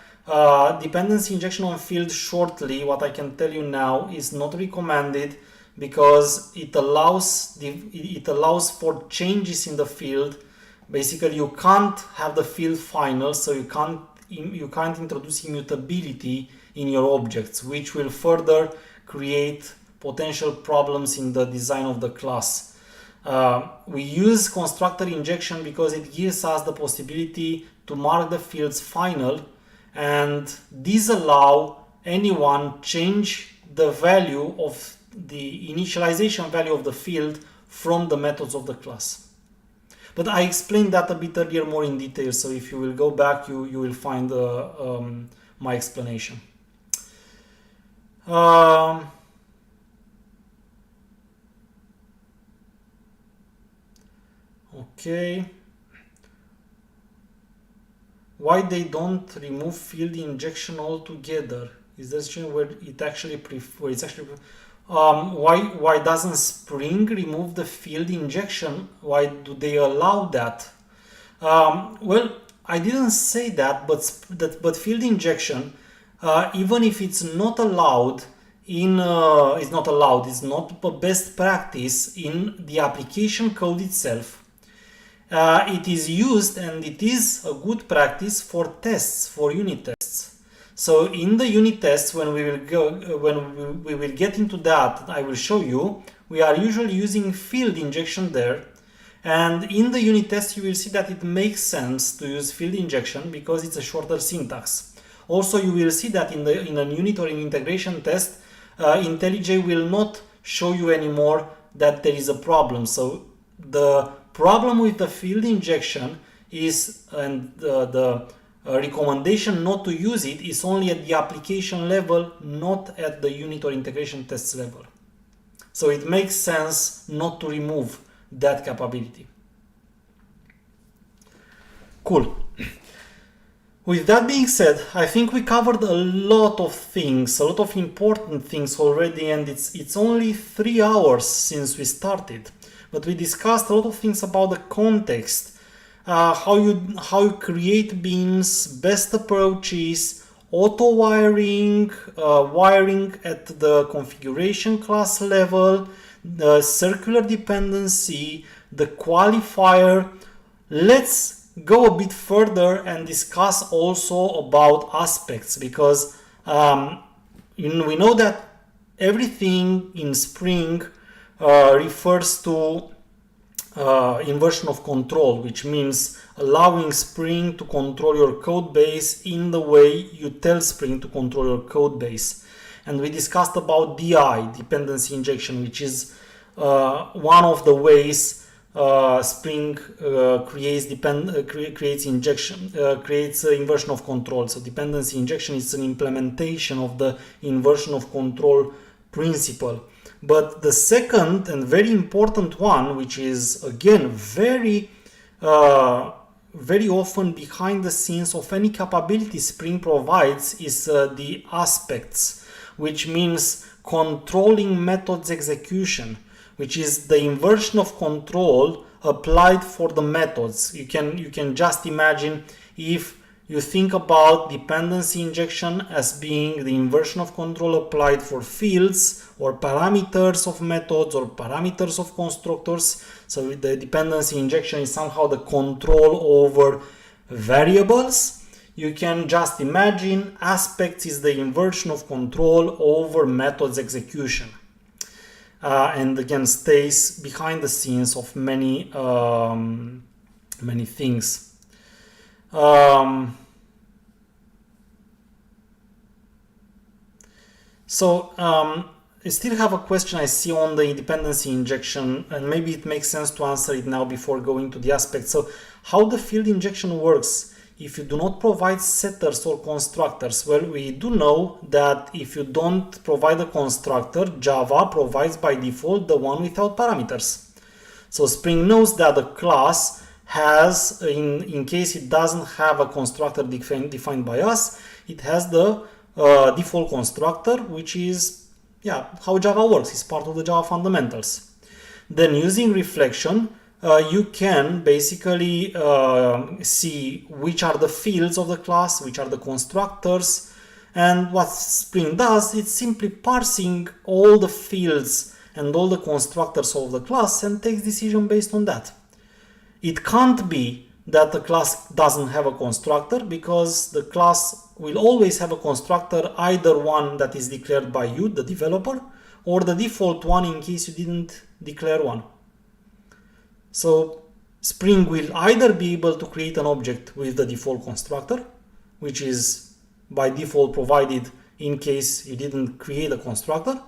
dependency injection on field shortly, what I can tell you now, is not recommended, because it allows for changes in the field. Basically, you can't have the field final, so you can't introduce immutability in your objects, which will further create potential problems in the design of the class. We use constructor injection because it gives us the possibility to mark the fields final and disallow anyone change the value of the initialization value of the field from the methods of the class. But I explained that a bit earlier more in detail, so if you will go back, you will find my explanation. Okay. Why they don't remove field injection altogether? Is there a situation where it actually why doesn't Spring remove the field injection? Why do they allow that? Well, I didn't say that, but field injection, even if it's not allowed it's not a best practice in the application code itself. It is used, and it is a good practice for tests, for unit tests. So in the unit tests, when we will get into that, I will show you, we are usually using field injection there. And in the unit test, you will see that it makes sense to use field injection because it's a shorter syntax. Also, you will see that in a unit or in integration test, IntelliJ will not show you anymore that there is a problem. So the problem with the field injection is, and the recommendation not to use it is only at the application level, not at the unit or integration tests level. So it makes sense not to remove that capability. Cool. With that being said, I think we covered a lot of things, a lot of important things already, and it's only 3 hours since we started. But we discussed a lot of things about the context, how you create beams, best approaches, auto wiring, wiring at the configuration class level, the circular dependency, the qualifier. Let's go a bit further and discuss also about aspects, because we know that everything in Spring refers to inversion of control, which means allowing Spring to control your code base in the way you tell Spring to control your code base. And we discussed about DI, dependency injection, which is one of the ways Spring creates inversion of control. So dependency injection is an implementation of the inversion of control principle. But the second and very important one, which is again very often behind the scenes of any capability Spring provides, is the aspects, which means controlling methods execution, which is the inversion of control applied for the methods. You can just imagine if you think about dependency injection as being the inversion of control applied for fields or parameters of methods or parameters of constructors. So the dependency injection is somehow the control over variables. You can just imagine aspects is the inversion of control over methods execution. And again, stays behind the scenes of many things. I still have a question I see on the dependency injection, and maybe it makes sense to answer it now before going to the aspects. So how the field injection works if you do not provide setters or constructors? Well, we do know that if you don't provide a constructor, Java provides by default the one without parameters. So Spring knows that the class has, in case it doesn't have a constructor defined by us, it has the default constructor, which is how Java works. It's part of the Java fundamentals. Then using reflection, you can basically see which are the fields of the class, which are the constructors, and what Spring does, it's simply parsing all the fields and all the constructors of the class and takes decision based on that. It can't be that the class doesn't have a constructor, because the class will always have a constructor, either one that is declared by you, the developer, or the default one in case you didn't declare one. So Spring will either be able to create an object with the default constructor, which is by default provided in case you didn't create a constructor,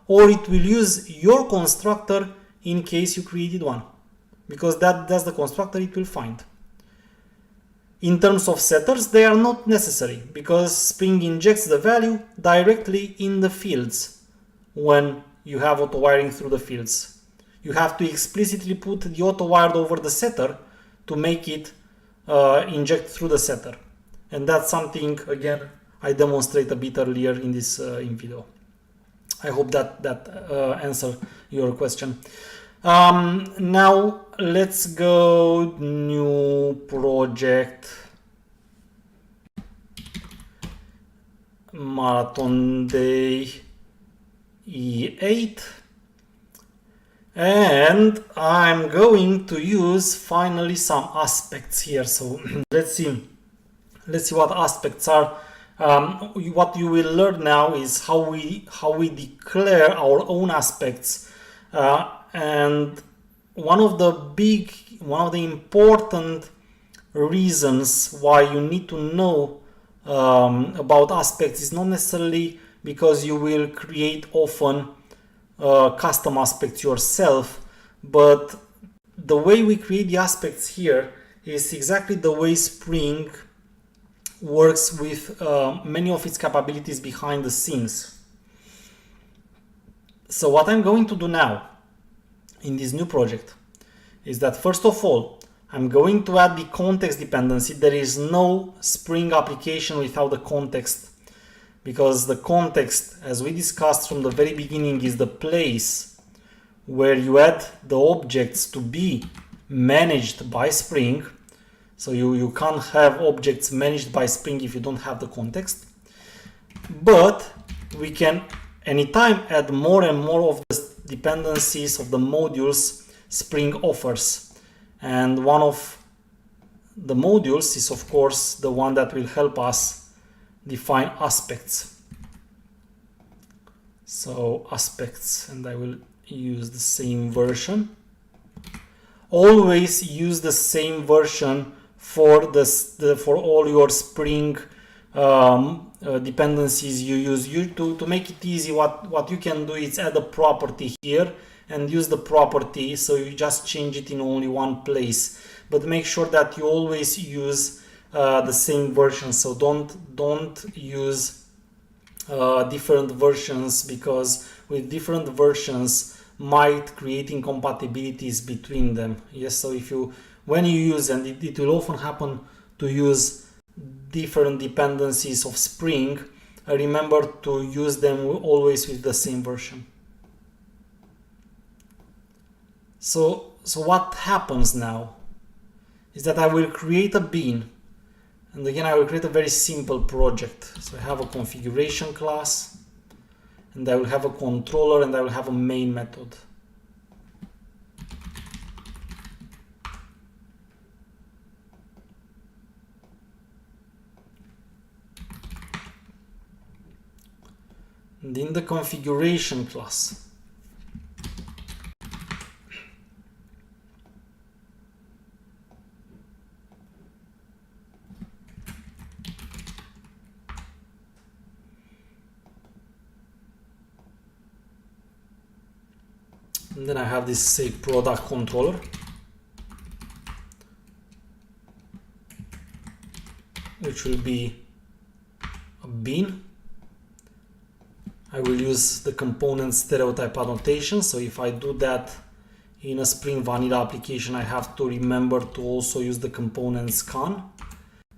or it will use your constructor in case you created one, because that's the constructor it will find. In terms of setters, they are not necessary because Spring injects the value directly in the fields when you have auto wiring through the fields. You have to explicitly put the auto wired over the setter to make it inject through the setter. And that's something, again, I demonstrate a bit earlier in this video. I hope that answers your question. Now let's go new project, marathon day E8, and I'm going to use finally some aspects here. So let's see what aspects are. What you will learn now is how we declare our own aspects, and one of the important reasons why you need to know about aspects is not necessarily because you will create often custom aspects yourself, but the way we create the aspects here is exactly the way Spring works with many of its capabilities behind the scenes. So what I'm going to do now in this new project is that first of all, I'm going to add the context dependency. There is no Spring application without the context, because the context, as we discussed from the very beginning, is the place where you add the objects to be managed by Spring. So you can't have objects managed by Spring if you don't have the context. But we can anytime add more and more of the dependencies of the modules Spring offers. And one of the modules is, of course, the one that will help us define aspects. So aspects, and I will use the same version. Always use the same version for all your Spring dependencies you use. To make it easy, what you can do is add a property here and use the property, so you just change it in only one place. But make sure that you always use the same version. So don't use different versions, because with different versions might create incompatibilities between them. Yes, so when you use, and it will often happen to use different dependencies of Spring, remember to use them always with the same version. So what happens now is that I will create a bean, and again I will create a very simple project. So I have a configuration class, and I will have a controller, and I will have a main method. And in the configuration class, and then I have this, say, product controller, which will be a bean. I will use the component stereotype annotation. So if I do that in a Spring Vanilla application, I have to remember to also use the component scan,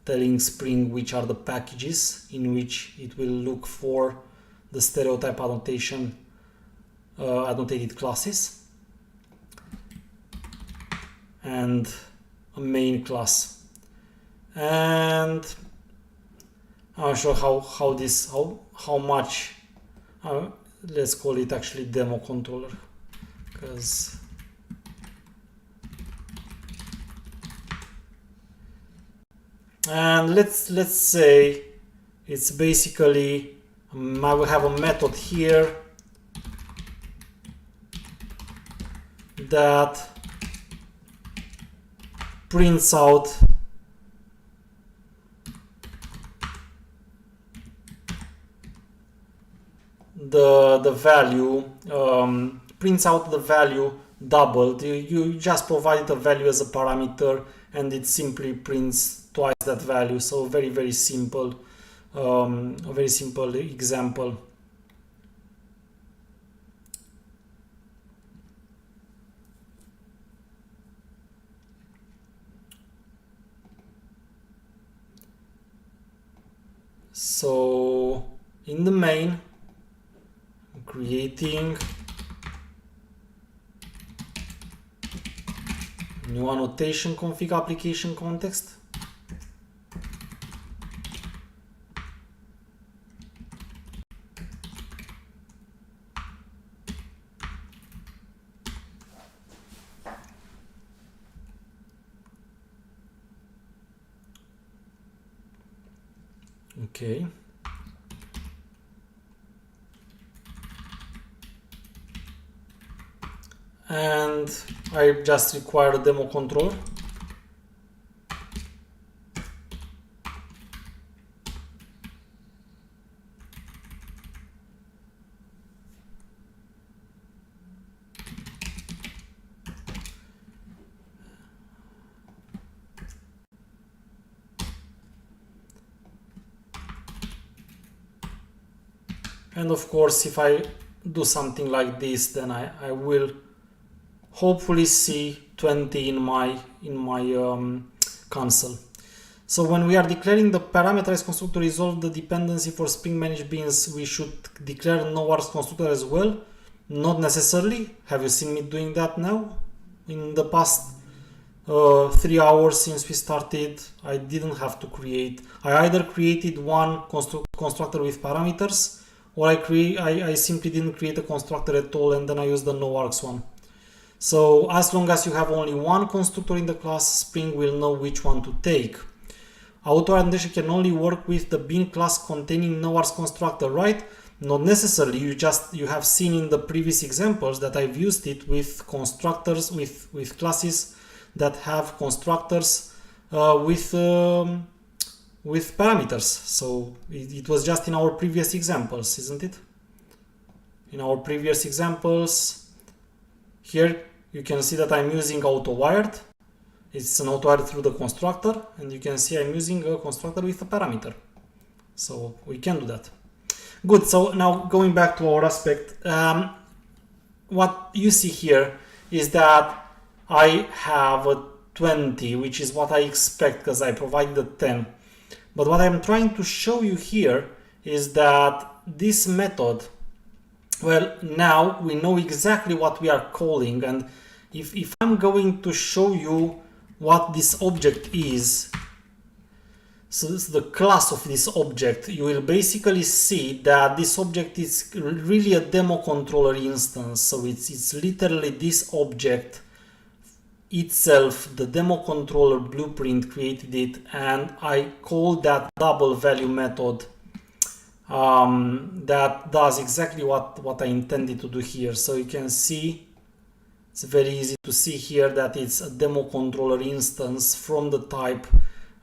telling Spring which are the packages in which it will look for the stereotype annotation annotated classes, and a main class. And I'll show how much. Let's call it actually demo controller, because and let's say it's basically I will have a method here that prints out the value, prints out the value doubled. You just provided a value as a parameter, and it simply prints twice that value. So very simple, a very simple example. So in the main, I'm creating new annotation config application context. Okay. And I just require a demo controller. And of course, if I do something like this, then I will hopefully see 20 in my console. So when we are declaring the parameterized constructor resolve the dependency for Spring Managed Beans, we should declare no args constructor as well. Not necessarily. Have you seen me doing that now? In the past 3 hours since we started, I didn't have to create. I either created one constructor with parameters, or I simply didn't create a constructor at all, and then I used the no args one. So as long as you have only one constructor in the class, Spring will know which one to take. Auto orientation can only work with the bean class containing no args constructor, right? Not necessarily. You have seen in the previous examples that I've used it with constructors, with classes that have constructors with parameters. So it was just in our previous examples, isn't it? In our previous examples, here you can see that I'm using auto wired. It's an auto wired through the constructor, and you can see I'm using a constructor with a parameter. So we can do that. Good. So now going back to our aspect, what you see here is that I have a 20, which is what I expect because I provided a 10. But what I'm trying to show you here is that this method, well, now we know exactly what we are calling. And if I'm going to show you what this object is, so this is the class of this object, you will basically see that this object is really a demo controller instance. So it's literally this object itself, the demo controller blueprint created it, and I call that double value method that does exactly what I intended to do here. So you can see it's very easy to see here that it's a demo controller instance from the type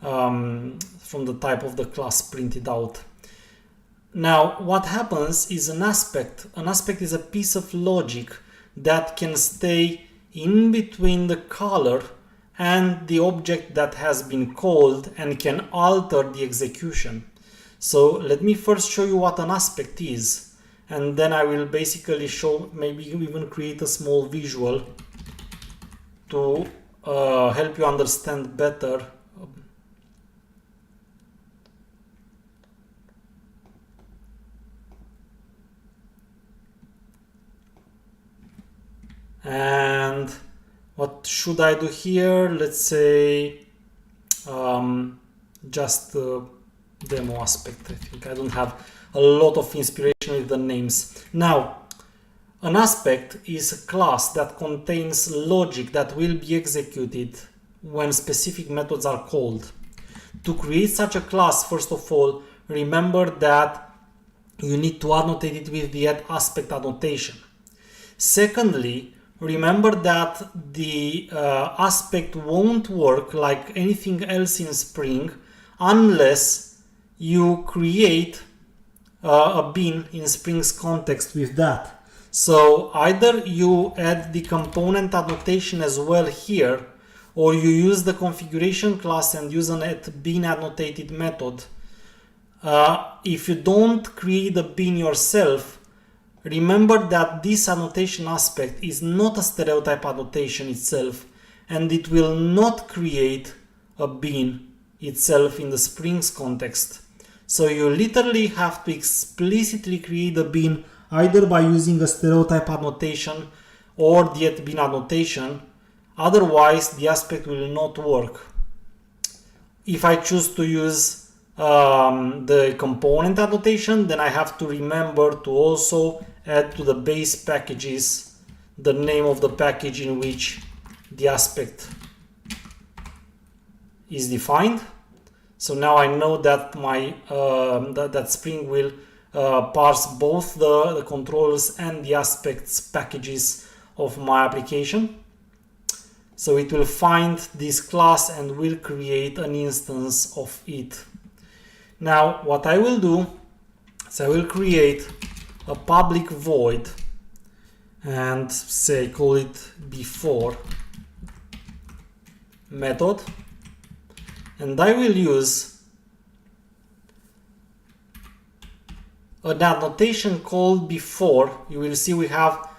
of the class printed out. Now what happens is an aspect is a piece of logic that can stay in between the caller and the object that has been called and can alter the execution. So let me first show you what an aspect is, and then I will basically show, maybe even create a small visual to help you understand better. And what should I do here? Let's say just demo aspect. I think I don't have a lot of inspiration with the names. Now, an aspect is a class that contains logic that will be executed when specific methods are called. To create such a class, first of all, remember that you need to annotate it with the aspect annotation. Secondly, remember that the aspect won't work like anything else in Spring unless you create a bean in Spring's context with that. So either you add the component annotation as well here, or you use the configuration class and use an bean annotated method, if you don't create the bean yourself, remember that this annotation aspect is not a stereotype annotation itself, and it will not create a bean itself in the Spring's context. So you literally have to explicitly create the bean either by using a stereotype annotation or the @bean annotation. Otherwise, the aspect will not work. If I choose to use the component annotation, then I have to remember to also add to the base packages the name of the package in which the aspect is defined. So now I know that my that Spring will parse both the controllers and the aspects packages of my application. So it will find this class and will create an instance of it. Now what I will do is I will create a public void and say call it before method, and I will use an annotation called before. You will see we have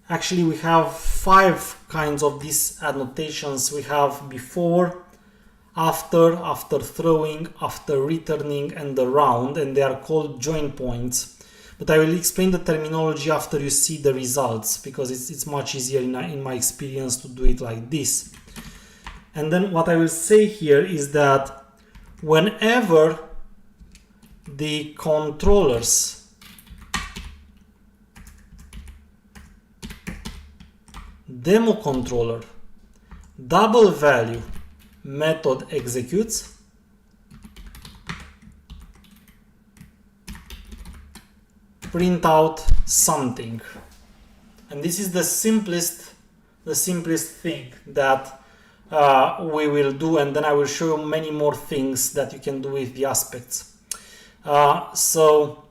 5 kinds of these annotations. We have before, after throwing, after returning, and around, and they are called join points. But I will explain the terminology after you see the results, because it's much easier in my experience to do it like this. And then what I will say here is that whenever the controllers demo controller double value method executes, print out something. And this is the simplest thing that we will do, and then I will show you many more things that you can do with the aspects. So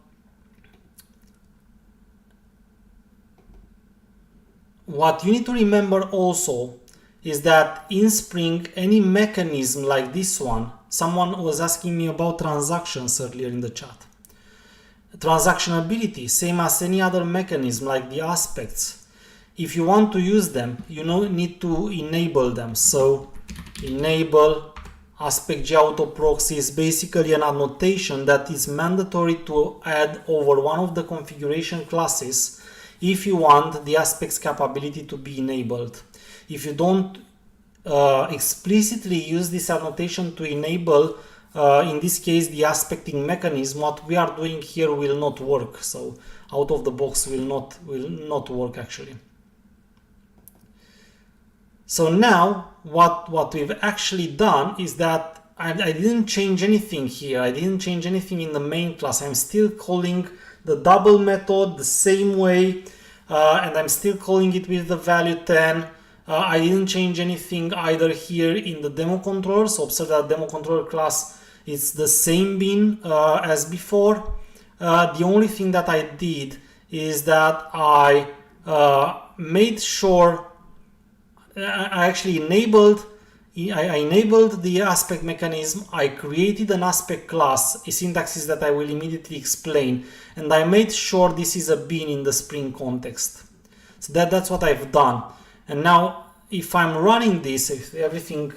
what you need to remember also is that in Spring, any mechanism like this one, someone was asking me about transactions earlier in the chat. Transactionability, same as any other mechanism like the aspects. If you want to use them, you need to enable them. So enable aspect auto proxy is basically an annotation that is mandatory to add over one of the configuration classes if you want the aspects capability to be enabled. If you don't explicitly use this annotation to enable, in this case, the aspecting mechanism, what we are doing here will not work. So out of the box will not work actually. So now what we've actually done is that I didn't change anything here. I didn't change anything in the main class. I'm still calling the double method the same way, and I'm still calling it with the value 10. I didn't change anything either here in the demo controller. So observe that demo controller class is the same bean as before. The only thing that I did is that I made sure I actually enabled the aspect mechanism. I created an aspect class, a syntax that I will immediately explain, and I made sure this is a bean in the Spring context. So that's what I've done. And now if I'm running this, if everything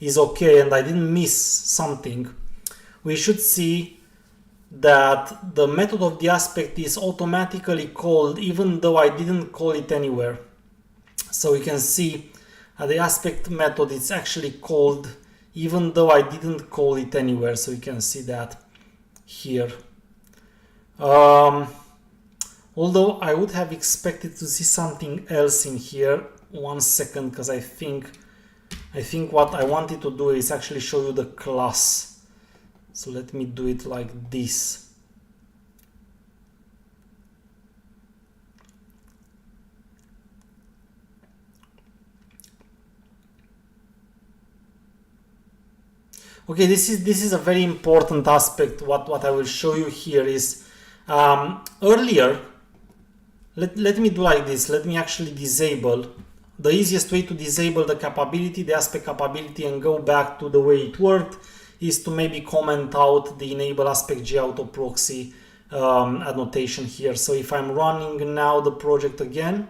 is okay and I didn't miss something, we should see that the method of the aspect is automatically called even though I didn't call it anywhere. So you can see the aspect method is actually called even though I didn't call it anywhere. So you can see that here. Although I would have expected to see something else in here. 1 second, because I think what I wanted to do is actually show you the class. So let me do it like this. Okay, this is a very important aspect. What I will show you here is earlier. Let me do like this. Let me actually disable the easiest way to disable the capability, the aspect capability, and go back to the way it worked is to maybe comment out the enable aspect J auto proxy annotation here. So if I'm running now the project again,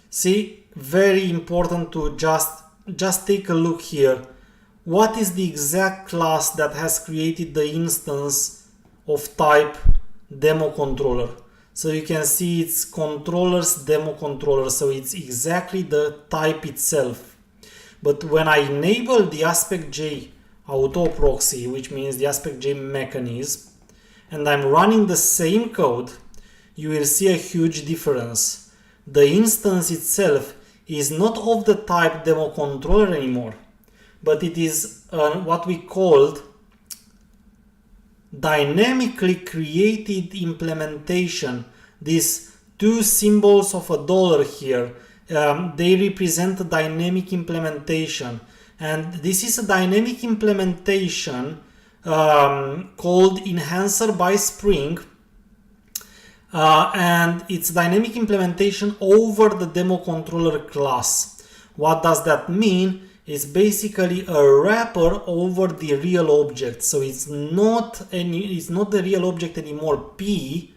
see, very important to just take a look here. What is the exact class that has created the instance of type demo controller? So you can see it's controllers demo controller, so it's exactly the type itself. But when I enable the aspect J auto proxy, which means the aspect J mechanism, and I'm running the same code, you will see a huge difference. The instance itself is not of the type demo controller anymore, but it is what we called dynamically created implementation. These two symbols of $1 here, they represent a dynamic implementation, and this is a dynamic implementation called Enhancer by Spring, and it's dynamic implementation over the demo controller class. What does that mean? It's basically a wrapper over the real object. So it's not the real object anymore P.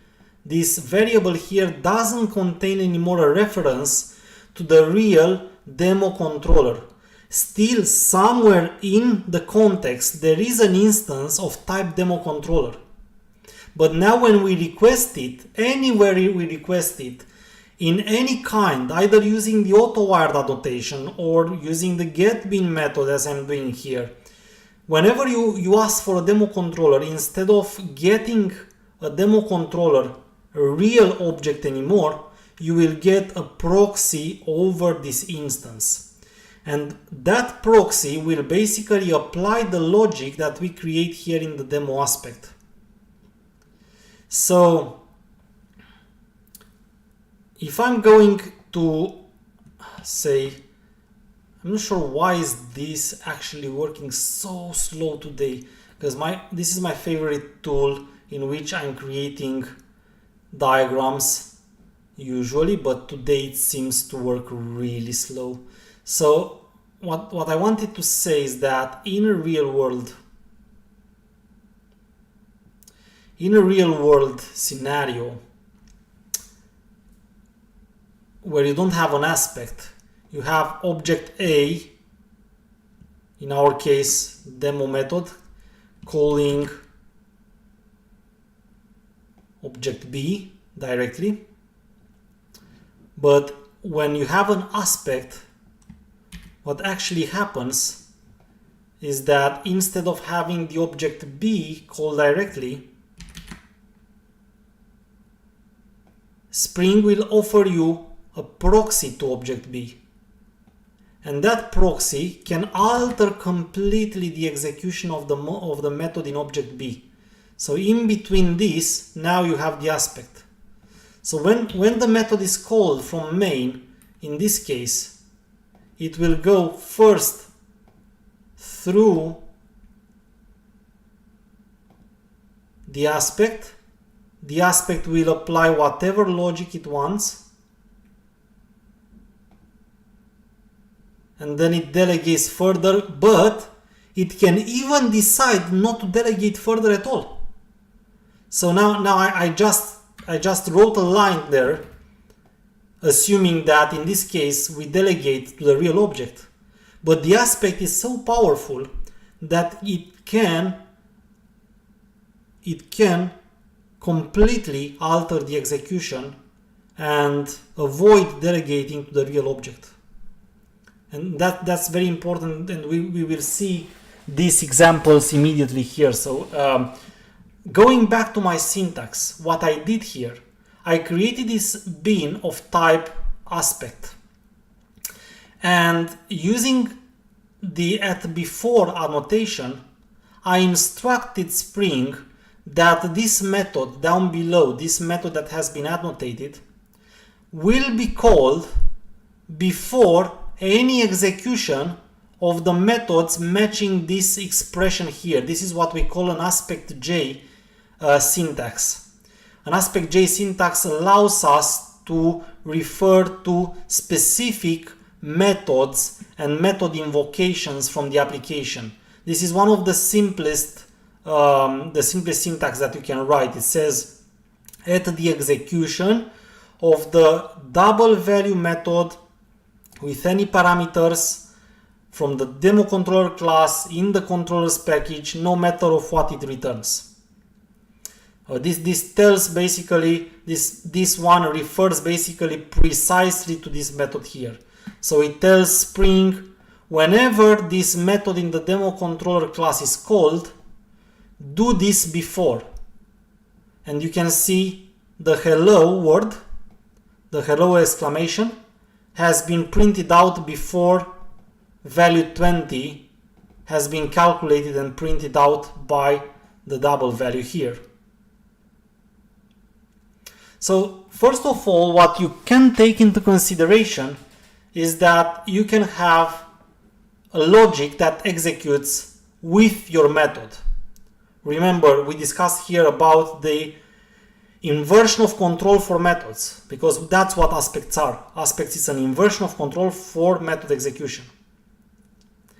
This variable here doesn't contain anymore a reference to the real demo controller. Still, somewhere in the context there is an instance of type demo controller. But now when we request it, anywhere we request it, in any kind, either using the auto-wired annotation or using the getBin method as I'm doing here, whenever you ask for a demo controller, instead of getting a demo controller, a real object anymore, you will get a proxy over this instance. And that proxy will basically apply the logic that we create here in the demo aspect. So if I'm going to say, I'm not sure why is this actually working so slow today, because this is my favorite tool in which I'm creating diagrams usually, but today it seems to work really slow. So what I wanted to say is that in a real world scenario where you don't have an aspect, you have object A, in our case demo method, calling object B directly. But when you have an aspect, what actually happens is that instead of having the object B called directly, Spring will offer you a proxy to object B. And that proxy can alter completely the execution of the method in object B. So in between this, now you have the aspect. So when the method is called from main, in this case, it will go first through the aspect. The aspect will apply whatever logic it wants, and then it delegates further, but it can even decide not to delegate further at all. So now I just wrote a line there, assuming that in this case we delegate to the real object, but the aspect is so powerful that it can completely alter the execution and avoid delegating to the real object. And that's very important, and we will see these examples immediately here. So going back to my syntax, what I did here, I created this bin of type aspect, and using the @before annotation, I instructed Spring that this method down below, this method that has been annotated, will be called before any execution of the methods matching this expression here. This is what we call an aspect J syntax. An aspect J syntax allows us to refer to specific methods and method invocations from the application. This is one of the simplest syntax that you can write. It says at the execution of the double value method with any parameters from the demo controller class in the controllers package, no matter of what it returns. This tells basically, this one refers basically precisely to this method here. So it tells Spring, whenever this method in the demo controller class is called, do this before. And you can see the hello word, the hello exclamation, has been printed out before value 20 has been calculated and printed out by the double value here. So first of all, what you can take into consideration is that you can have a logic that executes with your method. Remember, we discussed here about the inversion of control for methods, because that's what aspects are. Aspects is an inversion of control for method execution.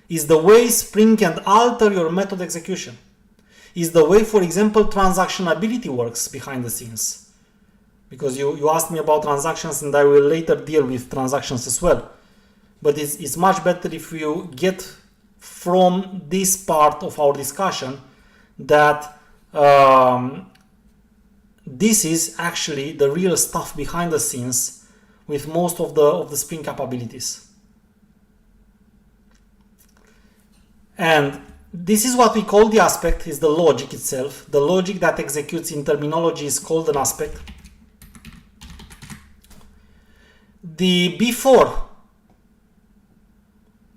Is the way Spring can alter your method execution. Is the way, for example, transactionability works behind the scenes. Because you asked me about transactions, and I will later deal with transactions as well. But it's much better if you get from this part of our discussion that this is actually the real stuff behind the scenes with most of the Spring capabilities. And this is what we call the aspect, is the logic itself. The logic that executes in terminology is called an aspect. The before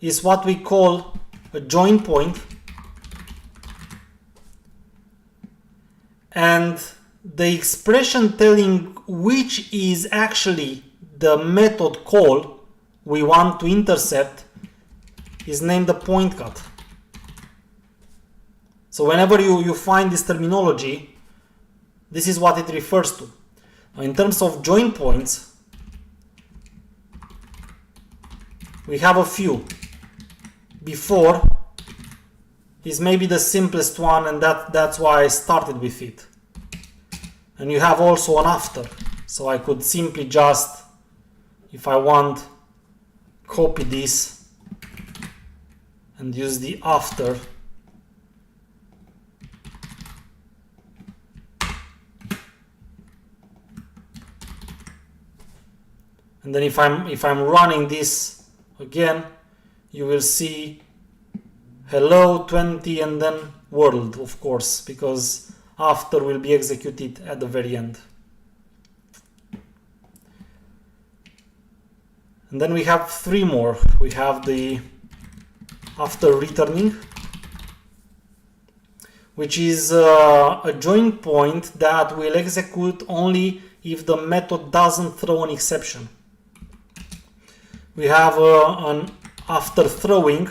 is what we call a join point. And the expression telling which is actually the method call we want to intercept is named the point cut. So whenever you find this terminology, this is what it refers to. In terms of join points, we have a few. Before is maybe the simplest one, and that's why I started with it. And you have also an after. So I could simply just, if I want, copy this and use the after. And then if I'm running this again, you will see hello 20 and then world, of course, because after will be executed at the very end. And then we have three more. We have the after returning, which is a join point that will execute only if the method doesn't throw an exception. We have an after throwing,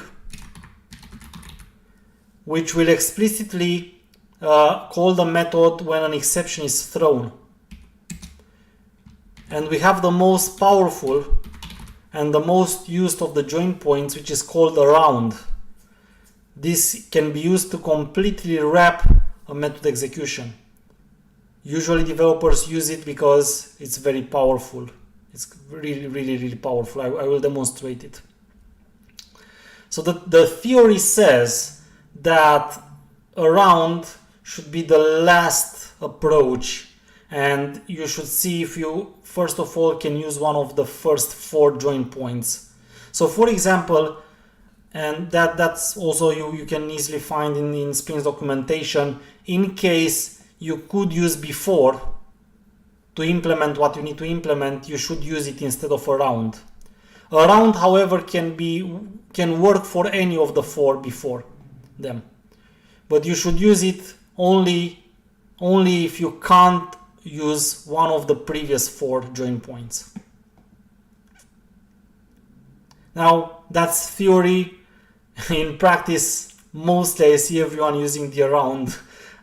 which will explicitly call the method when an exception is thrown. And we have the most powerful and the most used of the join points, which is called around. This can be used to completely wrap a method execution. Usually developers use it because it's very powerful. It's really powerful. I will demonstrate it. So the theory says that around should be the last approach, and you should see if you first of all can use one of the first 4 join points. So for example, and that's also you can easily find in Spring's documentation, in case you could use before to implement what you need to implement, you should use it instead of around. Around, however, can work for any of the 4 before them, but you should use it only if you can't use one of the previous 4 join points. Now that's theory. in practice, mostly I see everyone using the around.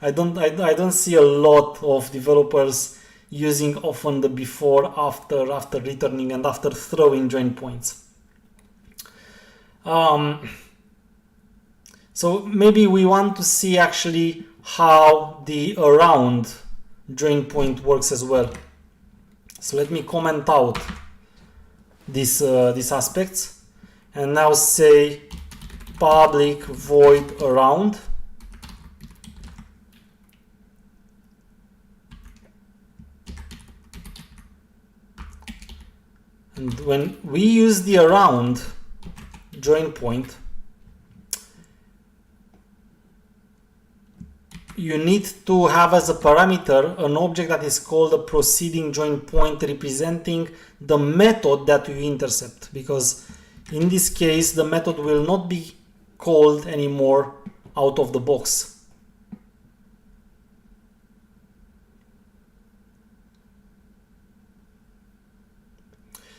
I don't see a lot of developers using often the before, after returning, and after throwing join points. So maybe we want to see actually how the around join point works as well. So let me comment out these aspects and now say public void around. And when we use the around join point, you need to have as a parameter an object that is called a proceeding join point representing the method that you intercept, because in this case the method will not be called anymore out of the box.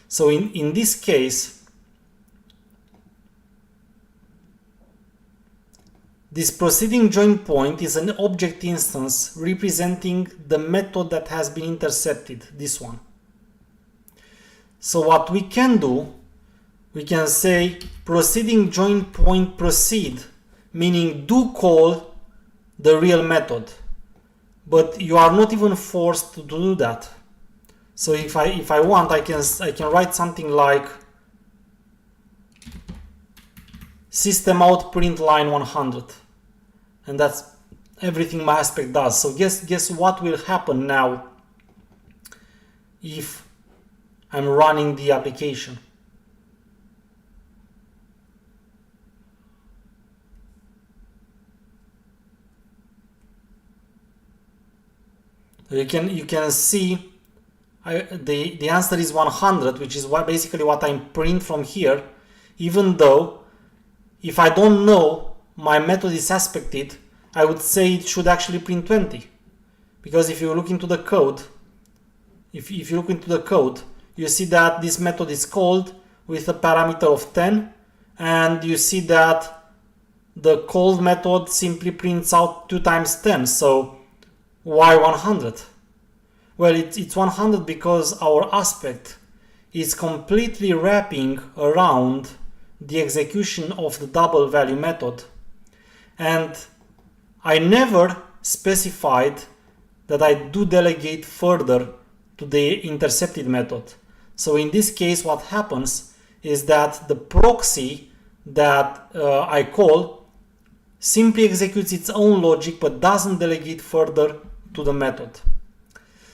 So in this case, this proceeding join point is an object instance representing the method that has been intercepted, this one. So what we can do, we can say proceeding join point proceed, meaning do call the real method, but you are not even forced to do that. So if I want, I can write something like system out print line 100, and that's everything my aspect does. So guess what will happen now if I'm running the application. You can see the answer is 100, which is basically what I print from here, even though if I don't know my method is aspected, I would say it should actually print 20, because if you look into the code, you see that this method is called with a parameter of 10, and you see that the called method simply prints out 2 times 10. So why 100? Well, it's 100 because our aspect is completely wrapping around the execution of the double value method. And I never specified that I do delegate further to the intercepted method. So in this case, what happens is that the proxy that I call simply executes its own logic but doesn't delegate further to the method.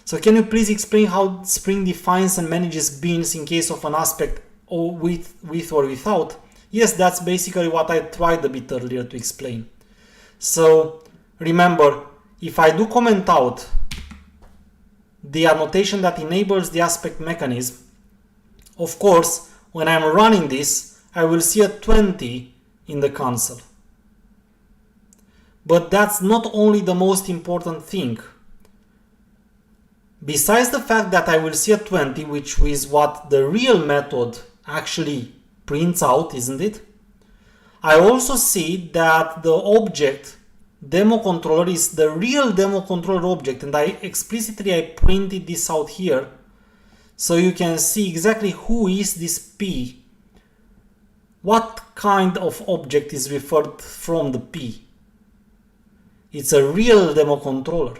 So can you please explain how Spring defines and manages beans in case of an aspect or with or without? Yes, that's basically what I tried a bit earlier to explain. So remember, if I do comment out the annotation that enables the aspect mechanism, of course, when I'm running this, I will see a 20 in the console. But that's not only the most important thing. Besides the fact that I will see a 20, which is what the real method actually prints out, isn't it? I also see that the object demo controller is the real demo controller object, and I printed this out here so you can see exactly who is this P. What kind of object is referred from the P? It's a real demo controller.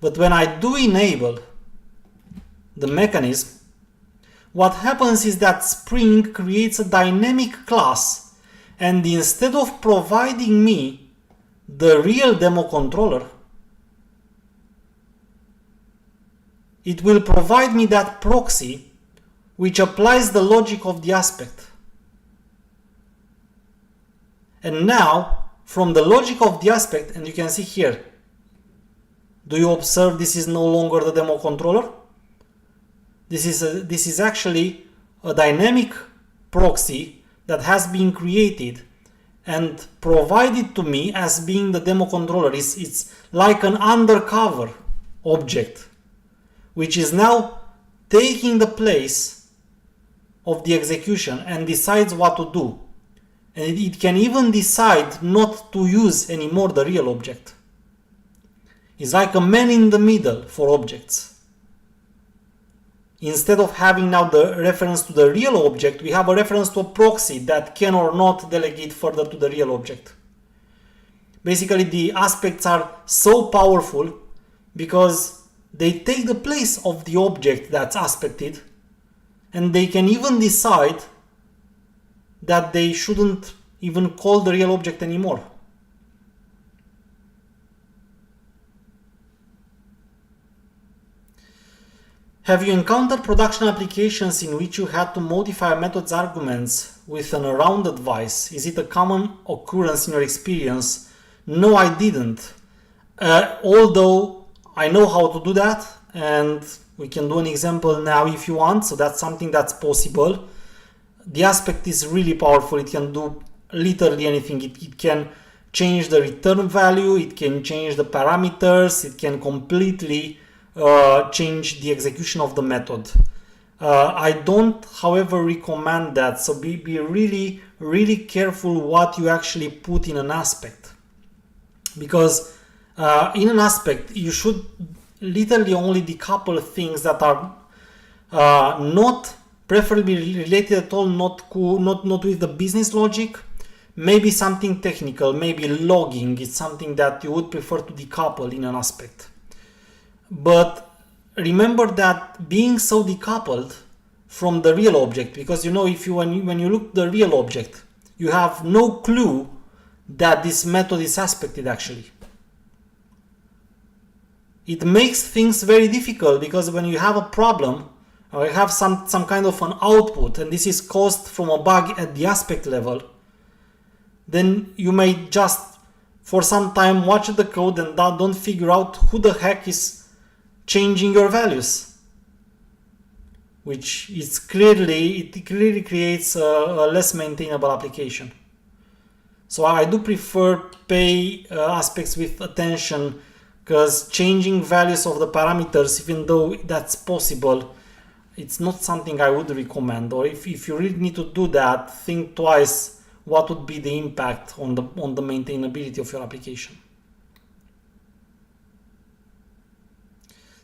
But when I do enable the mechanism, what happens is that Spring creates a dynamic class, and instead of providing me the real demo controller, it will provide me that proxy which applies the logic of the aspect. And now, from the logic of the aspect, and you can see here, do you observe this is no longer the demo controller? This is actually a dynamic proxy that has been created and provided to me as being the demo controller. It's like an undercover object, which is now taking the place of the execution and decides what to do. And it can even decide not to use anymore the real object. It's like a man in the middle for objects. Instead of having now the reference to the real object, we have a reference to a proxy that can or not delegate further to the real object. Basically, the aspects are so powerful because they take the place of the object that's aspected, and they can even decide that they shouldn't even call the real object anymore. Have you encountered production applications in which you had to modify a method's arguments with an around advice? Is it a common occurrence in your experience? No, I didn't. Although I know how to do that, and we can do an example now if you want, so that's something that's possible. The aspect is really powerful. It can do literally anything. It can change the return value, it can change the parameters, it can completely change the execution of the method. I don't, however, recommend that, so be really careful what you actually put in an aspect, because in an aspect you should literally only decouple things that are not preferably related at all, not with the business logic. Maybe something technical, maybe logging is something that you would prefer to decouple in an aspect. But remember that being so decoupled from the real object, because you know, when you look at the real object, you have no clue that this method is aspected actually. It makes things very difficult, because when you have a problem or you have some kind of an output, and this is caused from a bug at the aspect level, then you may just for some time watch the code and don't figure out who the heck is changing your values, which is clearly creates a less maintainable application. So I do prefer pay aspects with attention, because changing values of the parameters, even though that's possible, it's not something I would recommend. Or if you really need to do that, think twice what would be the impact on the maintainability of your application.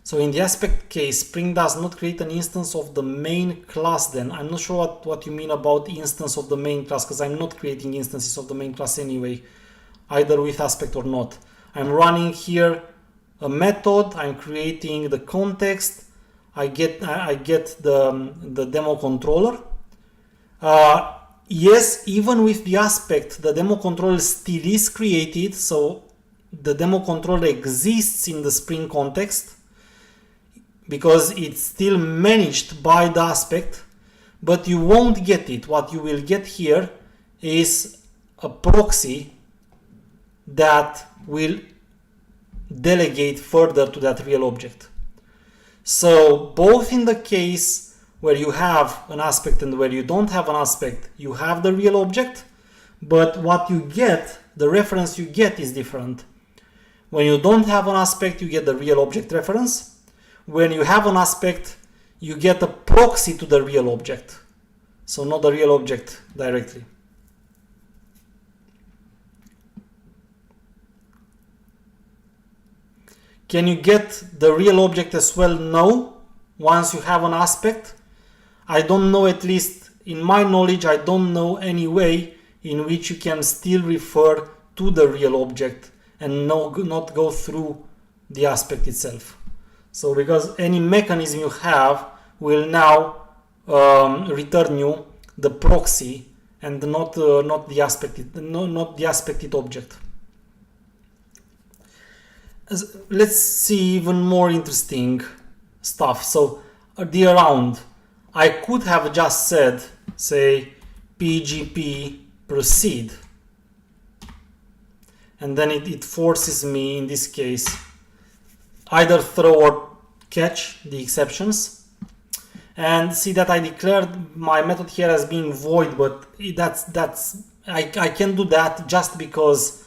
So in the aspect case, Spring does not create an instance of the main class then. I'm not sure what you mean about instance of the main class, because I'm not creating instances of the main class anyway, either with aspect or not. I'm running here a method, I'm creating the context, I get the demo controller. Yes, even with the aspect, the demo controller still is created, so the demo controller exists in the Spring context, because it's still managed by the aspect, but you won't get it. What you will get here is a proxy that will delegate further to that real object. So both in the case where you have an aspect and where you don't have an aspect, you have the real object, but what you get, the reference you get, is different. When you don't have an aspect, you get the real object reference. When you have an aspect, you get a proxy to the real object, so not the real object directly. Can you get the real object as well? No. Once you have an aspect, I don't know, at least in my knowledge, I don't know any way in which you can still refer to the real object and not go through the aspect itself. So because any mechanism you have will now return you the proxy and not the aspected object. Let's see even more interesting stuff. So the around, I could have just said, say, PGP proceed, and then it forces me, in this case, either throw or catch the exceptions, and see that I declared my method here as being void, but I can do that just because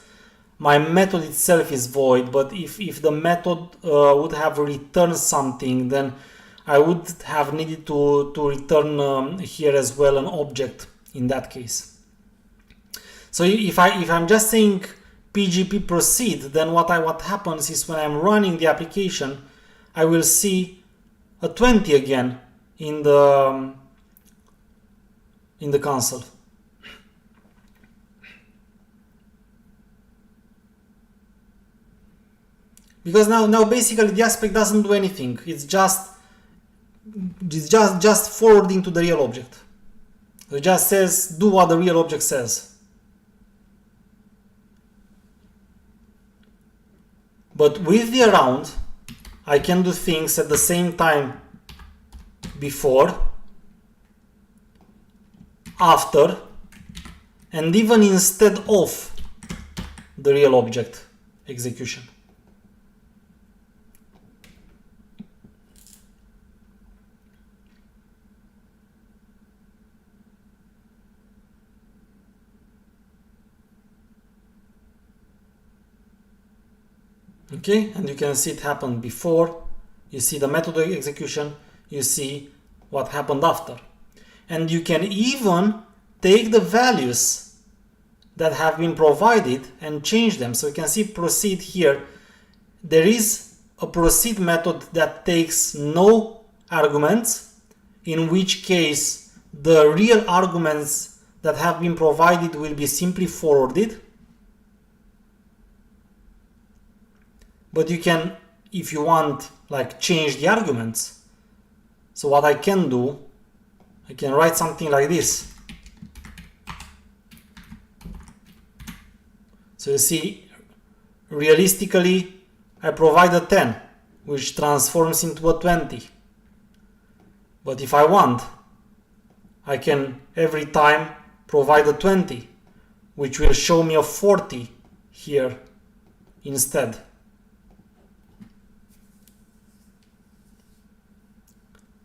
my method itself is void. But if the method would have returned something, then I would have needed to return here as well an object in that case. So if I'm just saying PGP proceed, then what happens is when I'm running the application, I will see a 20 again in the console. Because now basically the aspect doesn't do anything. It's just forwarding to the real object. It just says do what the real object says. But with the around, I can do things at the same time before, after, and even instead of the real object execution. Okay, and you can see it happened before, you see the method execution, you see what happened after. And you can even take the values that have been provided and change them. So you can see proceed here. There is a proceed method that takes no arguments, in which case the real arguments that have been provided will be simply forwarded. But you can, if you want, like change the arguments. So what I can do, I can write something like this. So you see, realistically, I provide a 10, which transforms into a 20. But if I want, I can every time provide a 20, which will show me a 40 here instead.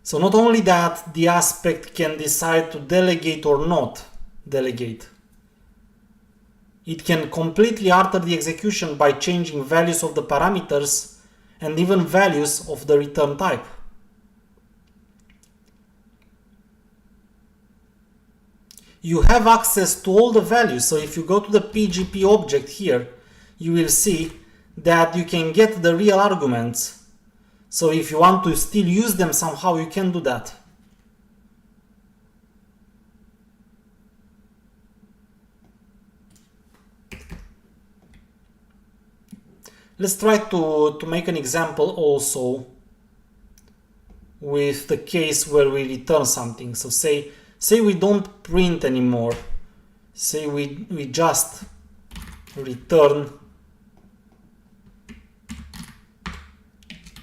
So not only that, the aspect can decide to delegate or not delegate. It can completely alter the execution by changing values of the parameters and even values of the return type. You have access to all the values. So if you go to the PGP object here, you will see that you can get the real arguments. So if you want to still use them somehow, you can do that. Let's try to make an example also with the case where we return something. So say we don't print anymore. Say we just return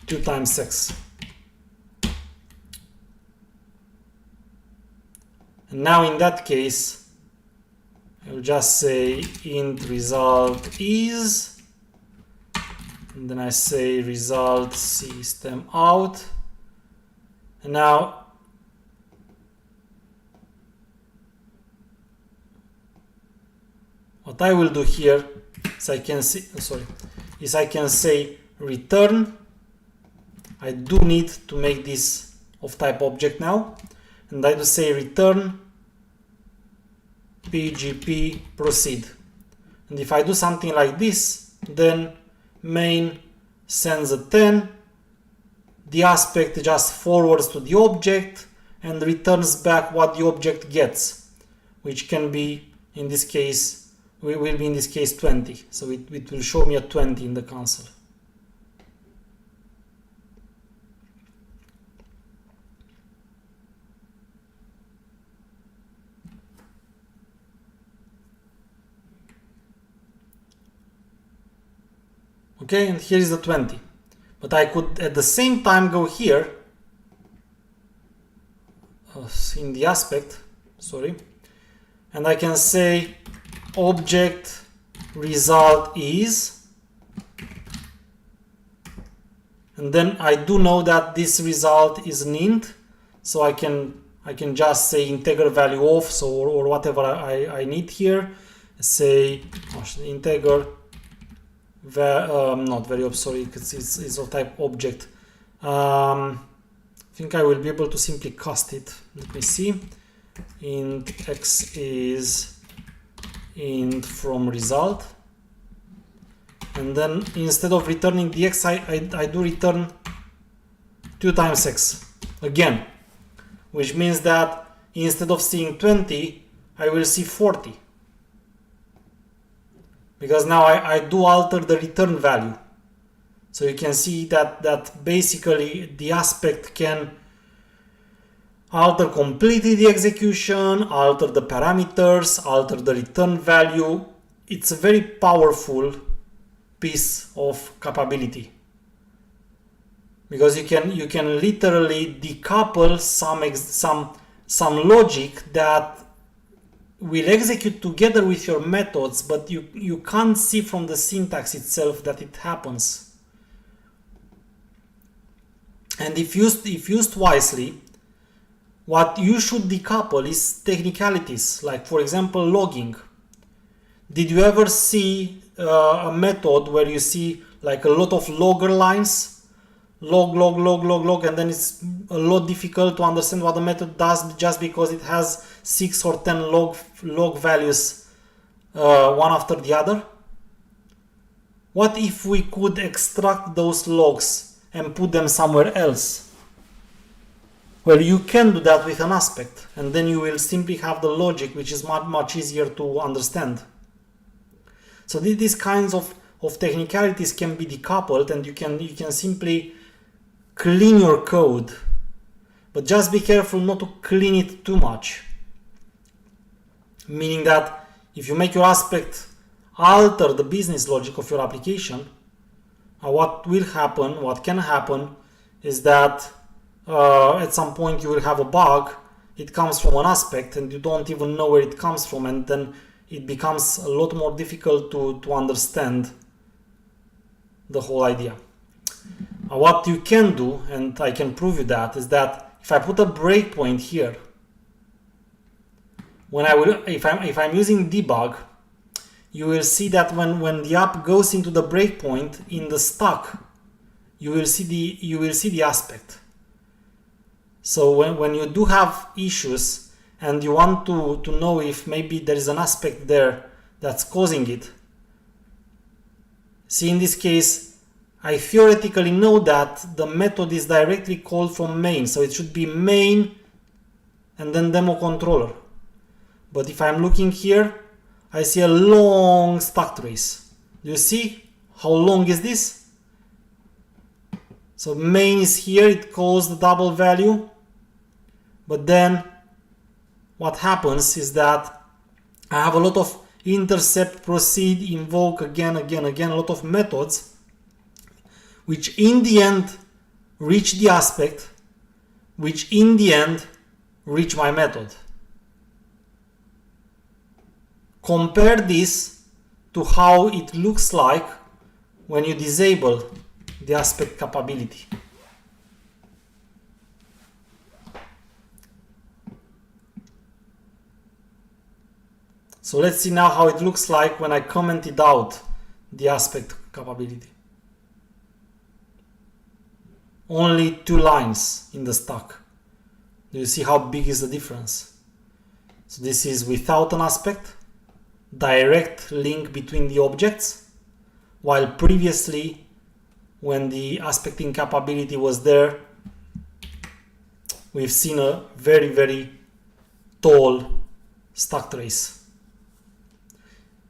2 times x. And now in that case, I will just say int result is, and then I say result system out. And now what I will do here is I can say return. I do need to make this of type object now, and I do say return PGP proceed. And if I do something like this, then main sends a 10, the aspect just forwards to the object and returns back what the object gets, which can be, in this case, will be in this case 20. So it will show me a 20 in the console. Okay, and here is the 20. But I could at the same time go here in the aspect, sorry, and I can say object result is, and then I do know that this result is an int, so I can just say integer value of, so or whatever I need here, say integer not very sorry, because it's of type object. I think I will be able to simply cast it. Let me see. Int x is int from result, and then instead of returning the x, I do return 2 times x again, which means that instead of seeing 20, I will see 40. Because now I do alter the return value. So you can see that basically the aspect can alter completely the execution, alter the parameters, alter the return value. It's a very powerful piece of capability. Because you can literally decouple some logic that will execute together with your methods, but you can't see from the syntax itself that it happens. And if used wisely, what you should decouple is technicalities, like for example logging. Did you ever see a method where you see like a lot of logger lines? Log, log, log, log, log, and then it's a lot difficult to understand what the method does just because it has 6 or 10 log values one after the other. What if we could extract those logs and put them somewhere else? Well, you can do that with an aspect, and then you will simply have the logic, which is much easier to understand. So these kinds of technicalities can be decoupled, and you can simply clean your code, but just be careful not to clean it too much. Meaning that if you make your aspect alter the business logic of your application, what can happen is that at some point you will have a bug, it comes from an aspect and you don't even know where it comes from, and then it becomes a lot more difficult to understand the whole idea. What you can do, and I can prove you that, is that if I put a breakpoint here, if I'm using debug, you will see that when the app goes into the breakpoint in the stack, you will see the aspect. So when you do have issues and you want to know if maybe there is an aspect there that's causing it, see, in this case, I theoretically know that the method is directly called from main, so it should be main and then demo controller. But if I'm looking here, I see a long stack trace. Do you see how long is this? So main is here, it calls the double value, but then what happens is that I have a lot of intercept, proceed, invoke, again, a lot of methods, which in the end reach the aspect, which in the end reach my method. Compare this to how it looks like when you disable the aspect capability. So let's see now how it looks like when I commented out the aspect capability. Only 2 lines in the stack. Do you see how big is the difference? So this is without an aspect, direct link between the objects, while previously when the aspecting capability was there, we've seen a very, very tall stack trace.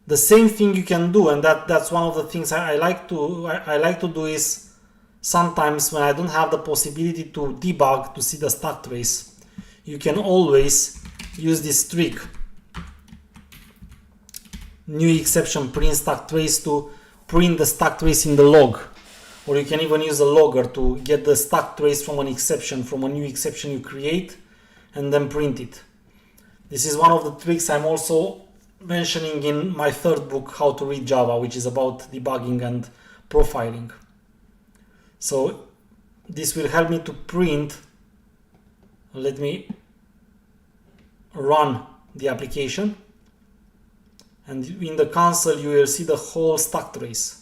The same thing you can do, and that's one of the things I like to do, is sometimes when I don't have the possibility to debug to see the stack trace, you can always use this trick, new exception print stack trace, to print the stack trace in the log. Or you can even use a logger to get the stack trace from an exception, from a new exception you create, and then print it. This is one of the tricks I'm also mentioning in my 3rd book, How to Read Java, which is about debugging and profiling. So this will help me to print. Let me run the application, and in the console you will see the whole stack trace.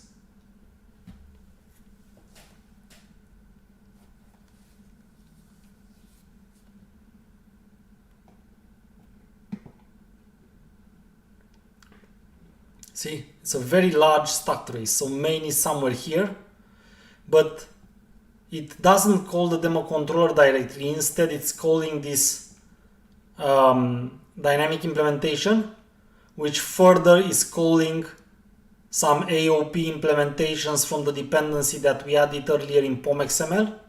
See, it's a very large stack trace. So main is somewhere here, but it doesn't call the demo controller directly. Instead, it's calling this dynamic implementation, which further is calling some AOP implementations from the dependency that we added earlier in POM.xml.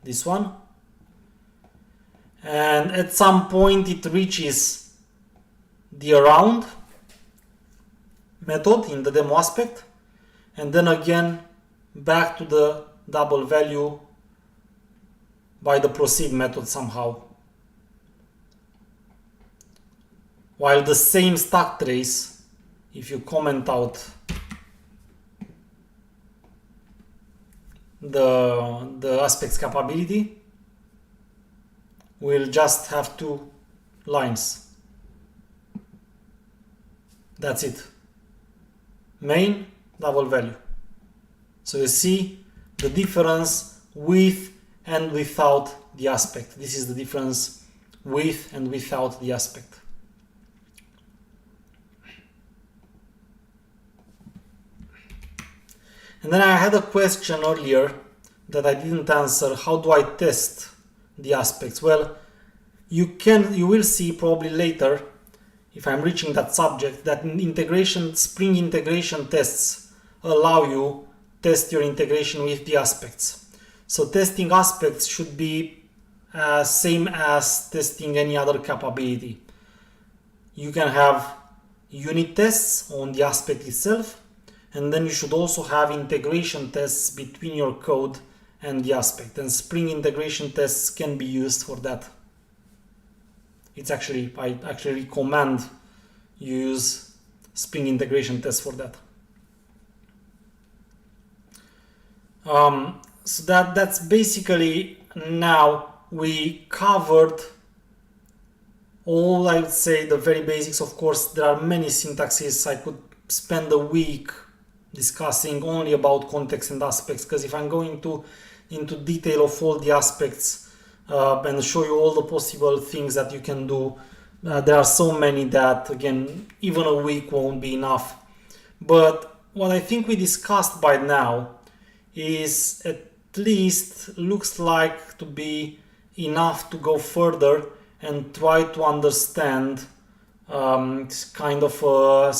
This one. And at some point it reaches the around method in the demo aspect, and then again back to the double value by the proceed method somehow. While the same stack trace, if you comment out the aspects capability, will just have 2 lines. That's it. Main, double value. So you see the difference with and without the aspect. This is the difference with and without the aspect. And then I had a question earlier that I didn't answer. How do I test the aspects? Well, you will see probably later, if I'm reaching that subject, that Spring integration tests allow you test your integration with the aspects. So testing aspects should be same as testing any other capability. You can have unit tests on the aspect itself, and then you should also have integration tests between your code and the aspect. And Spring integration tests can be used for that. I actually recommend you use Spring integration tests for that. So that's basically, now we covered all, I would say, the very basics. Of course, there are many syntaxes. I could spend a week discussing only about context and aspects, because if I'm going into detail of all the aspects and show you all the possible things that you can do, there are so many that, again, even a week won't be enough. But what I think we discussed by now is at least looks like to be enough to go further and try to understand kind of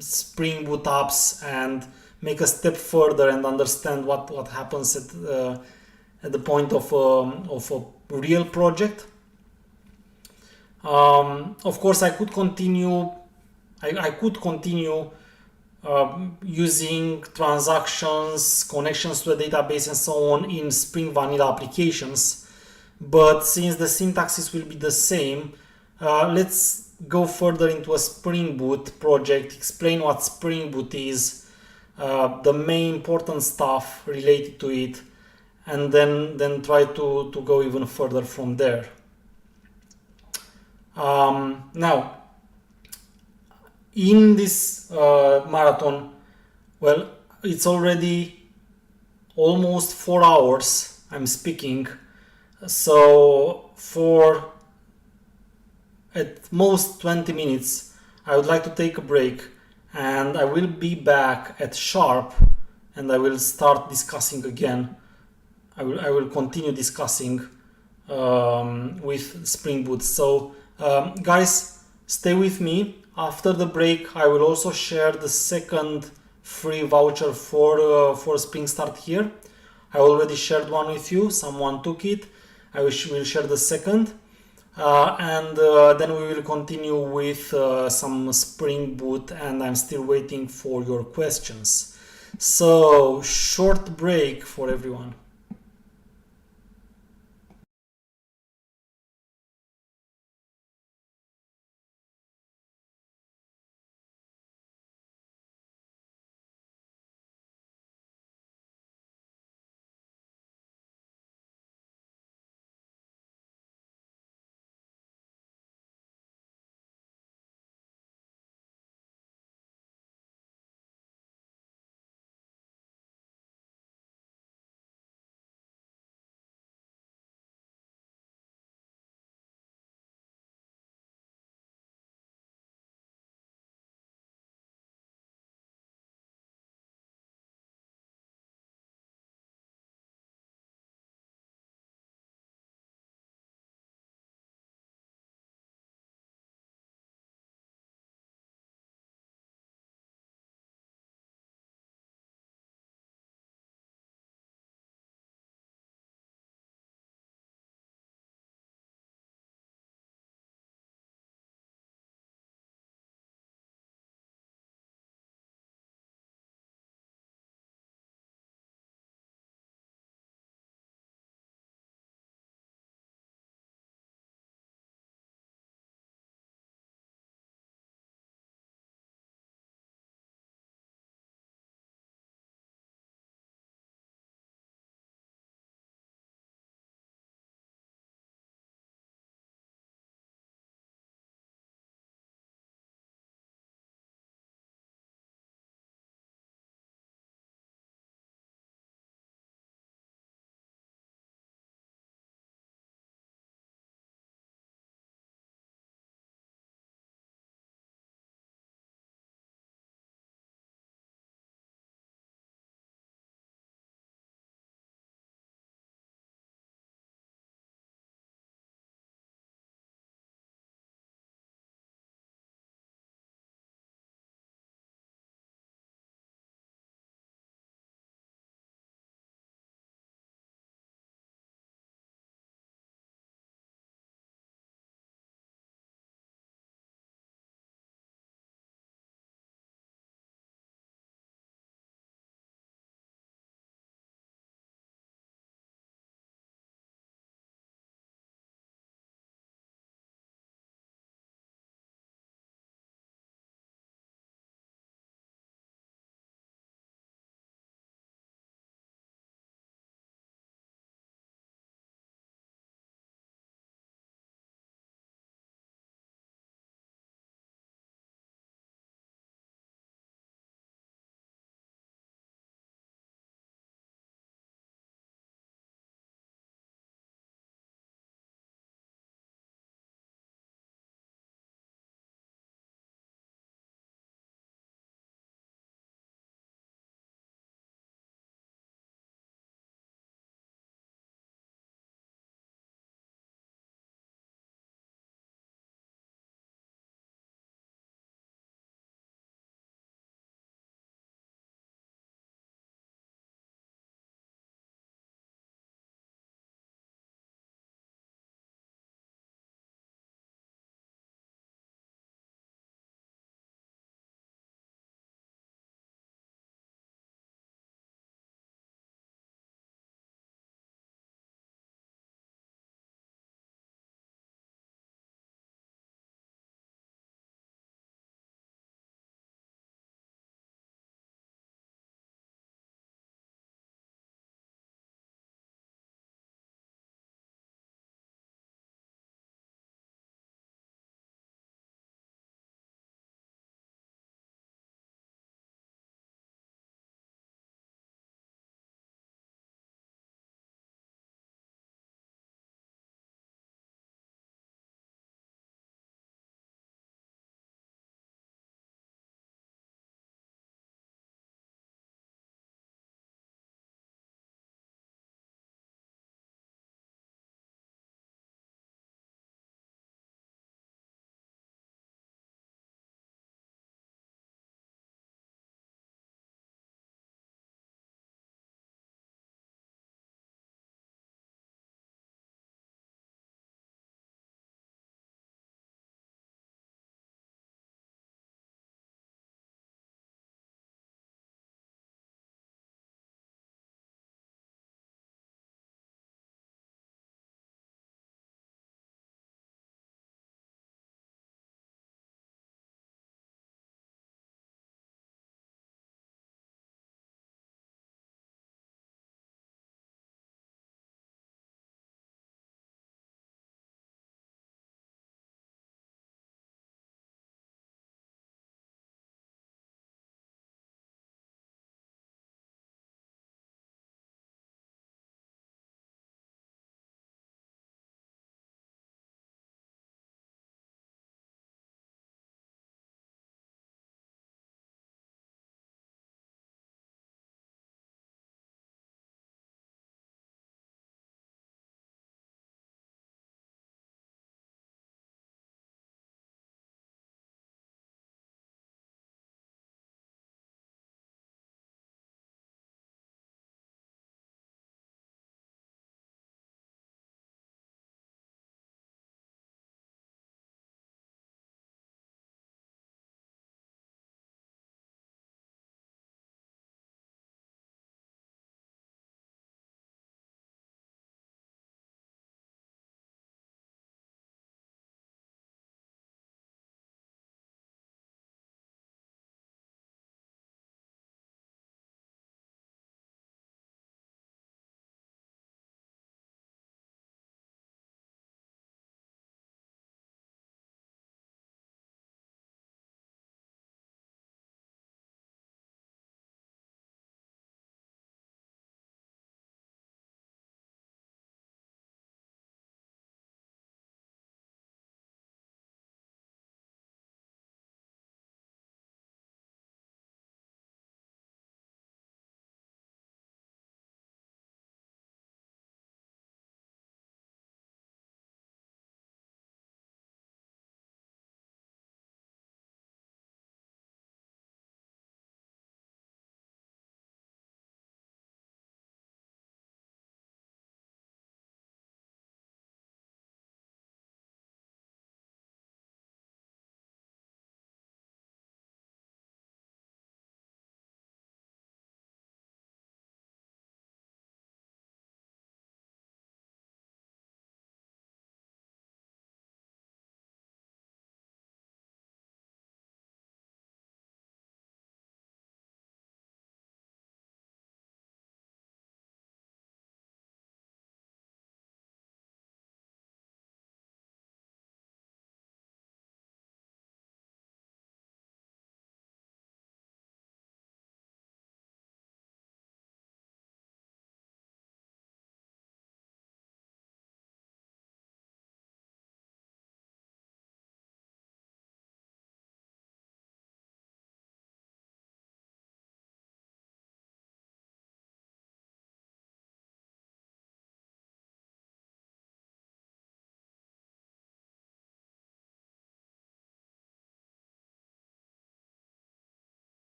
Spring Boot apps and make a step further and understand what happens at the point of a real project. Of course, I could continue. I could continue using transactions, connections to a database, and so on in Spring Vanilla applications. But since the syntaxes will be the same, let's go further into a Spring Boot project, explain what Spring Boot is, the main important stuff related to it, and then try to go even further from there. Now, in this marathon, well, it's already almost 4 hours I'm speaking, so for at most 20 minutes I would like to take a break, and I will be back at sharp, and I will start discussing again. I will continue discussing with Spring Boot. So guys, stay with me. After the break, I will also share the second free voucher for Spring Start here. I already shared one with you. Someone took it. I will share the second. And then we will continue with some Spring Boot, and I'm still waiting for your questions. So, short break for everyone.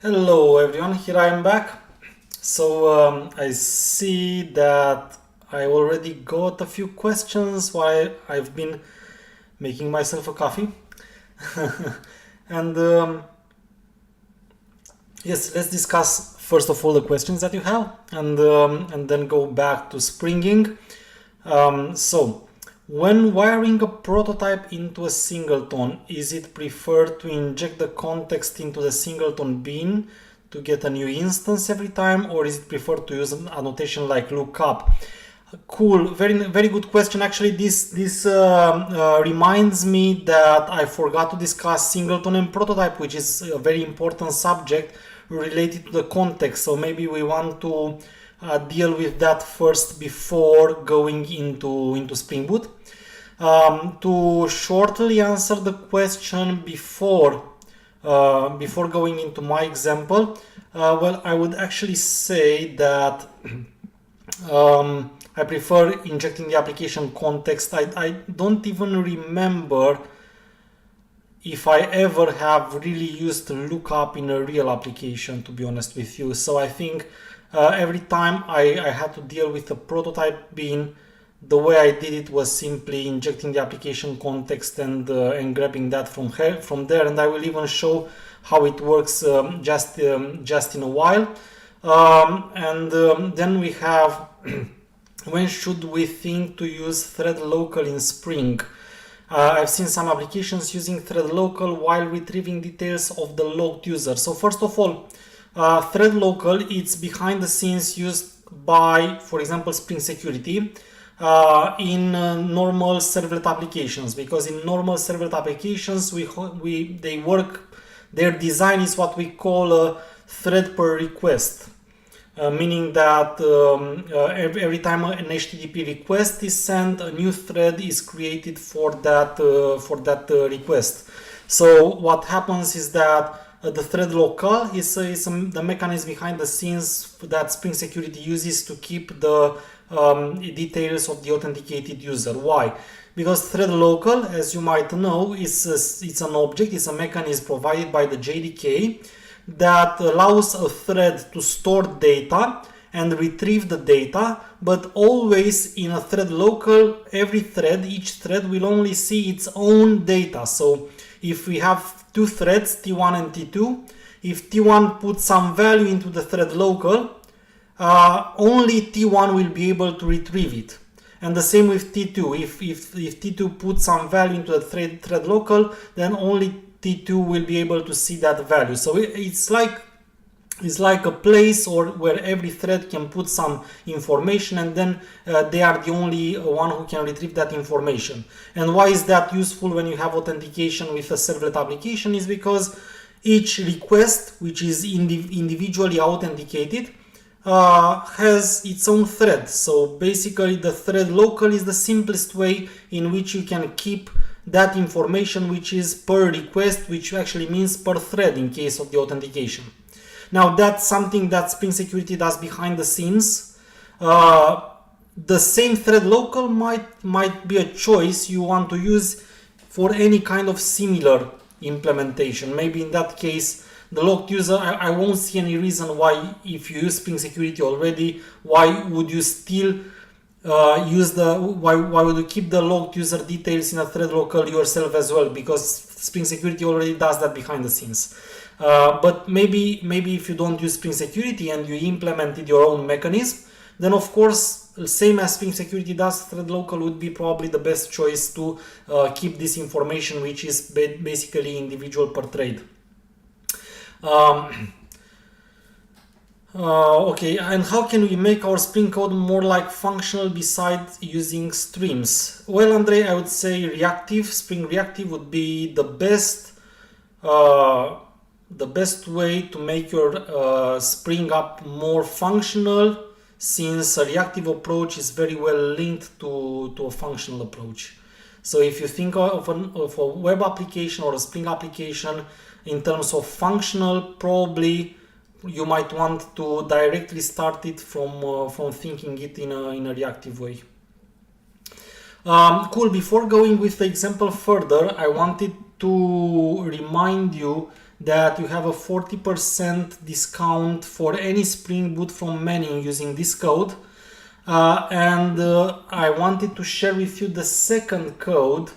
Hello everyone, here I am back. So I see that I already got a few questions while I've been making myself a coffee. and yes, let's discuss first of all the questions that you have and then go back to springing. So when wiring a prototype into a singleton, is it preferred to inject the context into the singleton bin to get a new instance every time, or is it preferred to use an annotation like lookup? Cool, very good question. Actually, this reminds me that I forgot to discuss singleton and prototype, which is a very important subject related to the context. So maybe we want to deal with that first before going into Spring Boot. To shortly answer the question before going into my example, well, I would actually say that I prefer injecting the application context. I don't even remember if I ever have really used lookup in a real application, to be honest with you. So I think every time I had to deal with a prototype bin, the way I did it was simply injecting the application context and grabbing that from there. And I will even show how it works just in a while. Then we have when should we think to use thread local in Spring? I've seen some applications using thread local while retrieving details of the logged user. So first of all, thread local, it's behind the scenes used by, for example, Spring Security in normal servlet applications, because in normal servlet applications their design is what we call a thread per request. Meaning that every time an HTTP request is sent, a new thread is created for that request. So what happens is that the thread local is the mechanism behind the scenes that Spring Security uses to keep the details of the authenticated user. Why? Because thread local, as you might know, it's an object, it's a mechanism provided by the JDK that allows a thread to store data and retrieve the data, but always in a thread local, each thread will only see its own data. So if we have two threads, T1 and T2, if T1 puts some value into the thread local, only T1 will be able to retrieve it. And the same with T2. If T2 puts some value into the thread local, then only T2 will be able to see that value. So it's like a place where every thread can put some information, and then they are the only one who can retrieve that information. And why is that useful when you have authentication with a servlet application? Is because each request, which is individually authenticated, has its own thread. So basically the thread local is the simplest way in which you can keep that information, which is per request, which actually means per thread in case of the authentication. Now that's something that Spring Security does behind the scenes. The same thread local might be a choice you want to use for any kind of similar implementation. Maybe in that case, the logged user, I won't see any reason why, if you use Spring Security already, why would you still why would you keep the logged user details in a thread local yourself as well? Because Spring Security already does that behind the scenes. But maybe if you don't use Spring Security and you implemented your own mechanism, then of course, same as Spring Security does, thread local would be probably the best choice to keep this information, which is basically individual per thread. Okay, and how can we make our Spring code more like functional besides using streams? Well, Andre, I would say Spring Reactive would be the best way to make your Spring app more functional, since a reactive approach is very well linked to a functional approach. So if you think of a web application or a Spring application in terms of functional, probably you might want to directly start it from thinking it in a reactive way. Cool. Before going with the example further, I wanted to remind you that you have a 40% discount for any Spring Boot from many using this code. I wanted to share with you the second code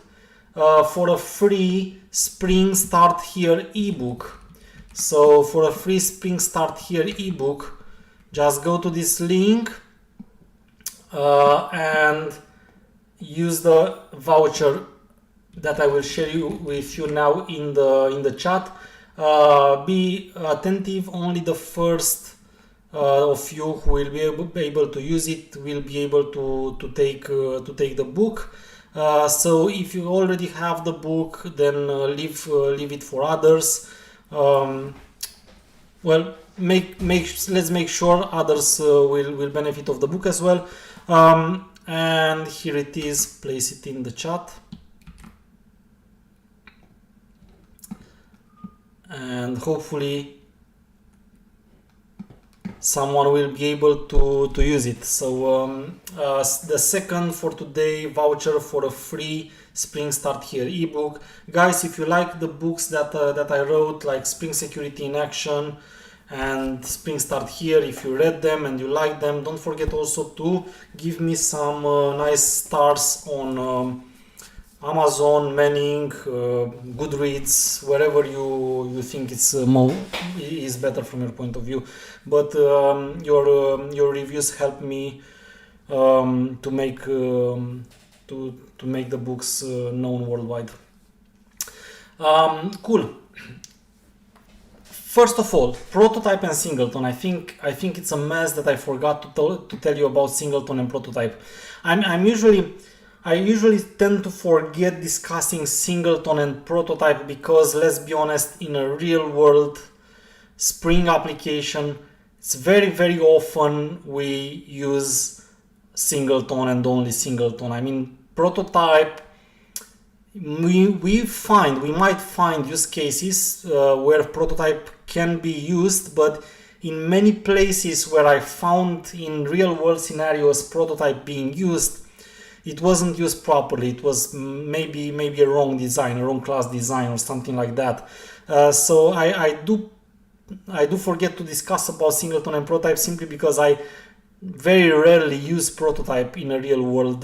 for a free Spring Start Here ebook. So for a free Spring Start Here ebook, just go to this link and use the voucher that I will share with you now in the chat. Be attentive, only the first of you who will be able to use it will be able to take the book. So if you already have the book, then leave it for others. Well, let's make sure others will benefit of the book as well. And here it is. Place it in the chat. And hopefully someone will be able to use it. So the second for today voucher for a free Spring Start Here ebook. Guys, if you like the books that I wrote, like Spring Security in Action and Spring Start Here, if you read them and you like them, don't forget also to give me some nice stars on Amazon, Manning, Goodreads, wherever you think is better from your point of view. But your reviews help me to make the books known worldwide. Cool. First of all, prototype and singleton. I think it's a mess that I forgot to tell you about singleton and prototype. I usually tend to forget discussing singleton and prototype because, let's be honest, in a real world Spring application, it's very, very often we use singleton and only singleton. I mean, prototype, we might find use cases where prototype can be used, but in many places where I found in real world scenarios prototype being used, it wasn't used properly. It was maybe a wrong design, a wrong class design or something like that. So I do forget to discuss about singleton and prototype simply because I very rarely use prototype in a real world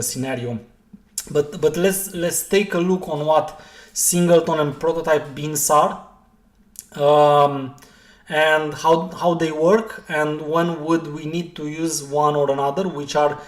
scenario. But let's take a look on what singleton and prototype beans are, and how they work, and when would we need to use one or another, which are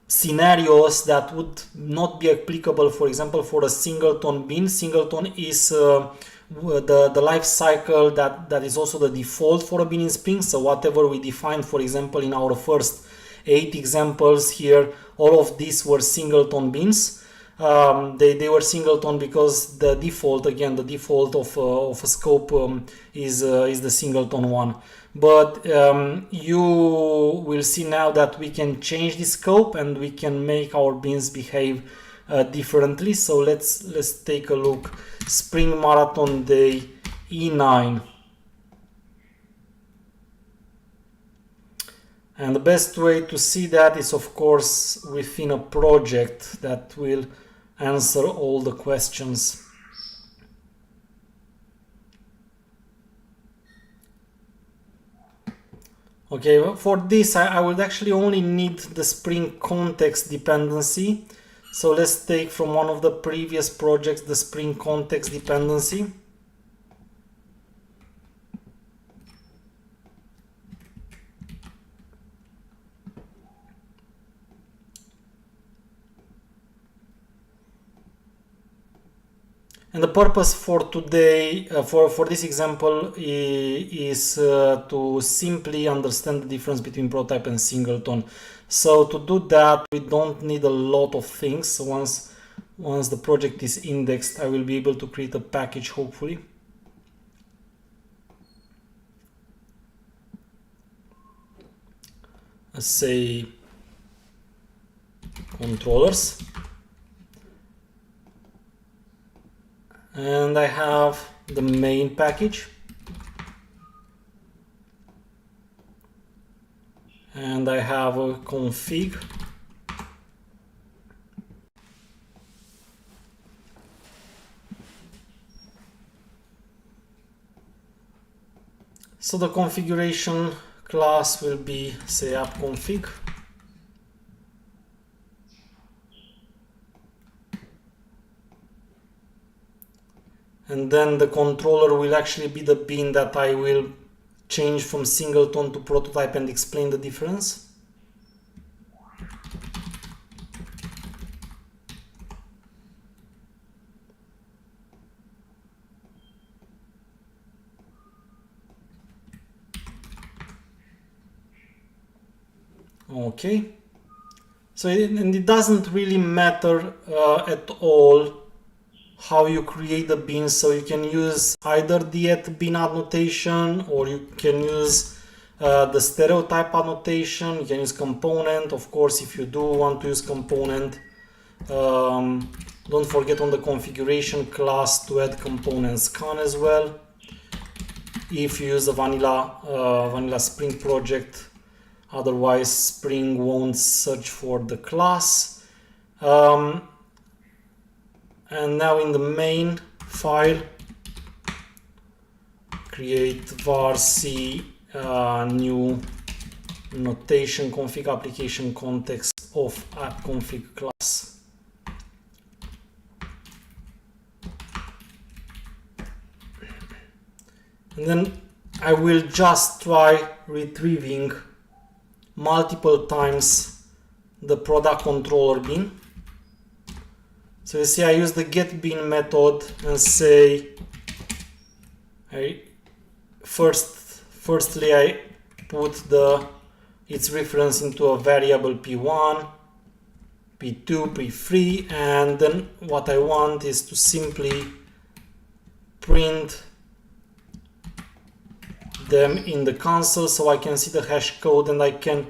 scenarios that would not be applicable, for example, for a singleton bin. Singleton is the life cycle that is also the default for a bin in Spring. So whatever we defined, for example, in our first 8 examples here, all of these were singleton bins. They were singleton because the default of a scope is the singleton one. But you will see now that we can change the scope and we can make our bins behave differently. So let's take a look. Spring Marathon Day E9. And the best way to see that is, of course, within a project that will answer all the questions. Okay, well, for this I would actually only need the Spring context dependency. So let's take from one of the previous projects the Spring context dependency. And the purpose for today, for this example, is to simply understand the difference between prototype and singleton. So to do that, we don't need a lot of things. So once the project is indexed, I will be able to create a package, hopefully. Let's say controllers. And I have the main package, and I have a config, So the configuration class will be, say, app-config. And then the controller will actually be the bean that I will change from singleton to prototype and explain the difference. Okay, so it doesn't really matter at all how you create the beans, so you can use either the @bean annotation, or you can use the stereotype annotation. You can use component, of course. If you do want to use component, don't forget on the configuration class to add component scan as well. If you use a vanilla Spring project, otherwise Spring won't search for the class. And now in the main file, create var c new notation config application context of app config class. And then I will just try retrieving multiple times the product controller bean. So you see, I use the getBean method and say, firstly I put its reference into a variable p1, p2, p3, and then what I want is to simply print them in the console so I can see the hash code, and I can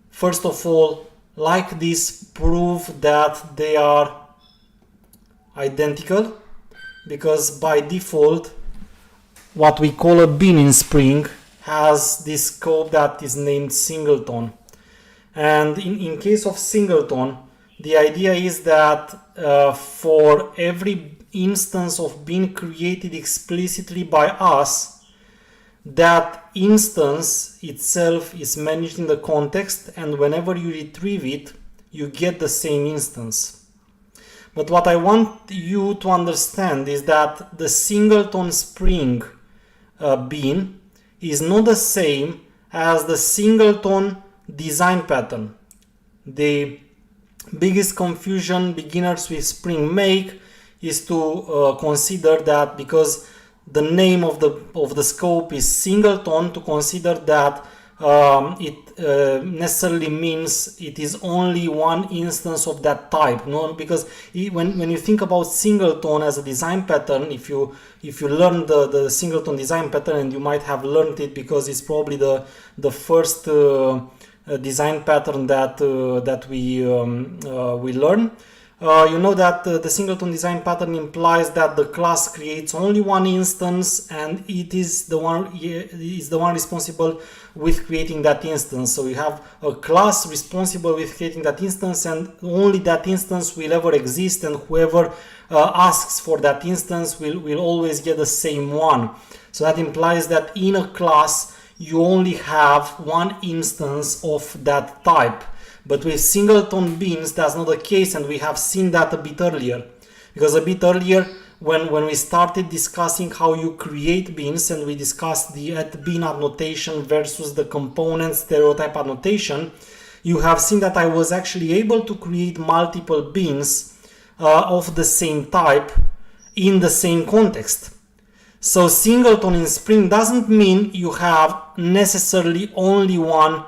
first of all, like this, prove that they are identical, because by default what we call a bean in Spring has this scope that is named singleton. And in case of singleton, the idea is that for every instance of bean created explicitly by us, that instance itself is managed in the context, and whenever you retrieve it, you get the same instance. But what I want you to understand is that the singleton Spring bean is not the same as the singleton design pattern. The biggest confusion beginners with Spring make is to consider that because the name of the scope is singleton, to consider that it necessarily means it is only one instance of that type. No, because when you think about singleton as a design pattern, if you learn the singleton design pattern, and you might have learned it because it's probably the first design pattern that we learn. You know that the singleton design pattern implies that the class creates only one instance, and it is the one responsible with creating that instance. So you have a class responsible with creating that instance, and only that instance will ever exist, and whoever asks for that instance will always get the same one. So that implies that in a class you only have one instance of that type. But with singleton beans, that's not the case, and we have seen that a bit earlier. Because a bit earlier, when we started discussing how you create beans, and we discussed the @bean annotation versus the component stereotype annotation, you have seen that I was actually able to create multiple beans of the same type in the same context. So singleton in Spring doesn't mean you have necessarily only one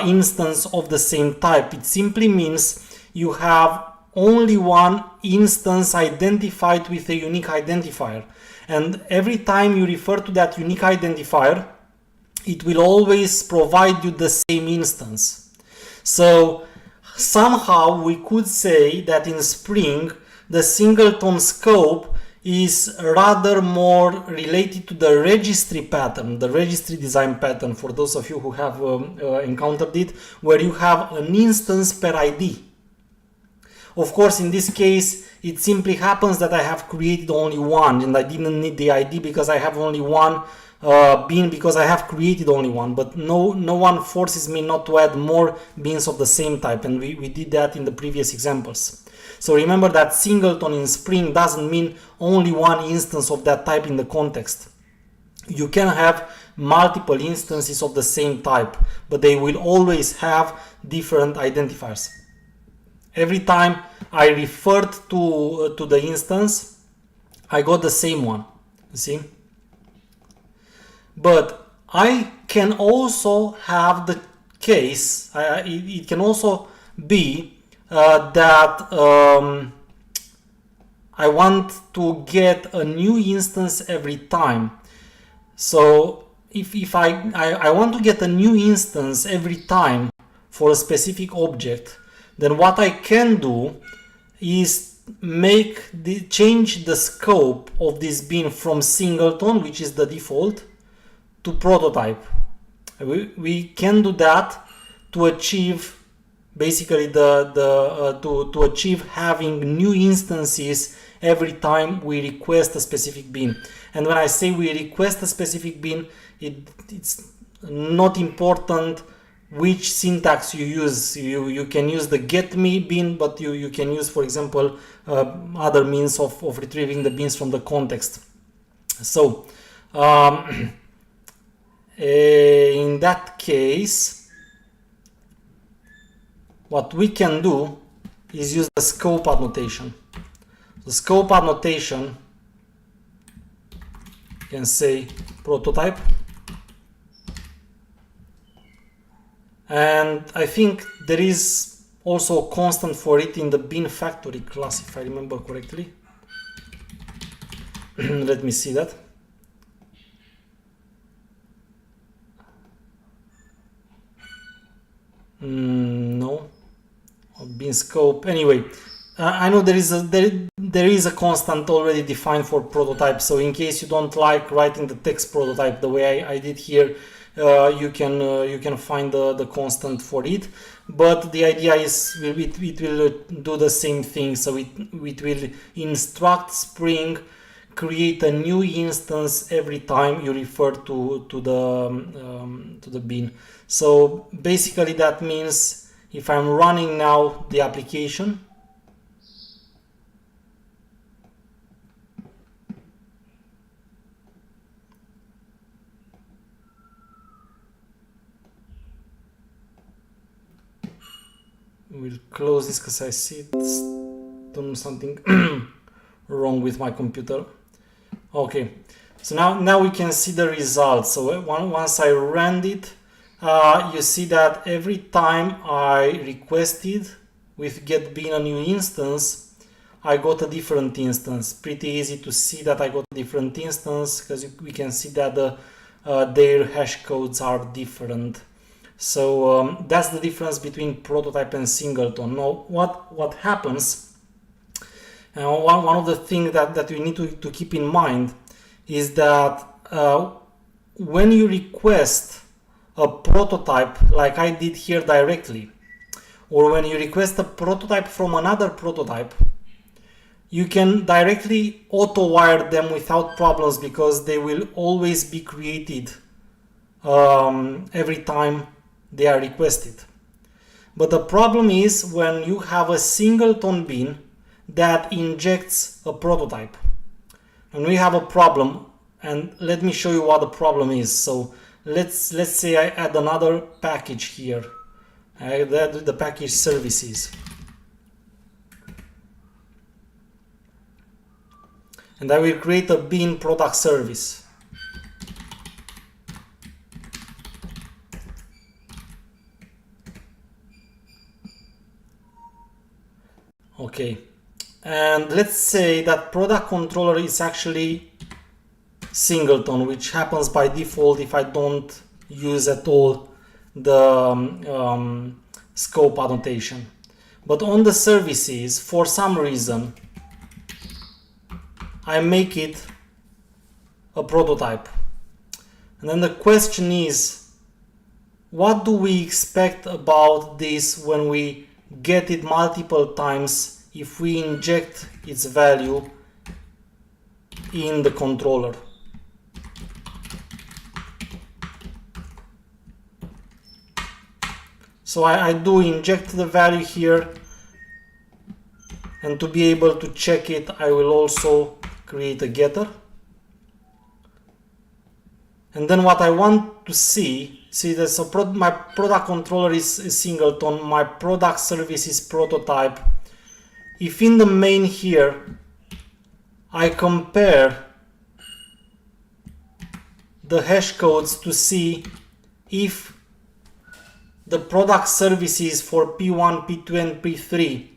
instance of the same type. It simply means you have only one instance identified with a unique identifier, and every time you refer to that unique identifier, it will always provide you the same instance. So somehow we could say that in Spring the singleton scope is rather more related to the registry pattern, the registry design pattern, for those of you who have encountered it, where you have an instance per ID. Of course, in this case, it simply happens that I have created only one, and I didn't need the ID because I have only one bean because I have created only one, but no one forces me not to add more beans of the same type, and we did that in the previous examples. So remember that singleton in Spring doesn't mean only one instance of that type in the context. You can have multiple instances of the same type, but they will always have different identifiers. Every time I referred to the instance, I got the same one, you see? But I can also have the case, it can also be that I want to get a new instance every time. So if I want to get a new instance every time for a specific object, then what I can do is change the scope of this bean from singleton, which is the default, to prototype. We can do that to achieve basically to achieve having new instances every time we request a specific bean. And when I say we request a specific bean, it's not important which syntax you use. You can use the get me bean, but you can use, for example, other means of retrieving the beans from the context. So in that case, what we can do is use the scope annotation. The scope annotation can say prototype, and I think there is also a constant for it in the bean factory class, if I remember correctly. Let me see that. No, bean scope. Anyway, I know there is a constant already defined for prototype. So in case you don't like writing the text prototype the way I did here, you can find the constant for it. But the idea is it will do the same thing. So it will instruct Spring create a new instance every time you refer to the bean. So basically that means if I'm running now the application, we'll close this because I see it's done something wrong with my computer. Okay, so now we can see the results. So once I ran it, you see that every time I requested with get bean a new instance, I got a different instance. Pretty easy to see that I got a different instance because we can see that their hash codes are different. So that's the difference between prototype and singleton. Now what happens, one of the things that you need to keep in mind is that when you request a prototype like I did here directly, or when you request a prototype from another prototype, you can directly auto-wire them without problems because they will always be created every time they are requested. But the problem is when you have a singleton bean that injects a prototype. And we have a problem, and let me show you what the problem is. So let's say I add another package here. I add the package services. And I will create a bean product service. Okay, and let's say that product controller is actually singleton, which happens by default if I don't use at all the scope annotation. But on the services, for some reason, I make it a prototype. And then the question is, what do we expect about this when we get it multiple times if we inject its value in the controller? So I do inject the value here, and to be able to check it, I will also create a getter. And then what I want to see there's my product controller is a singleton, my product service is prototype. If in the main here, I compare the hash codes to see if the product services for P1, P2 and P3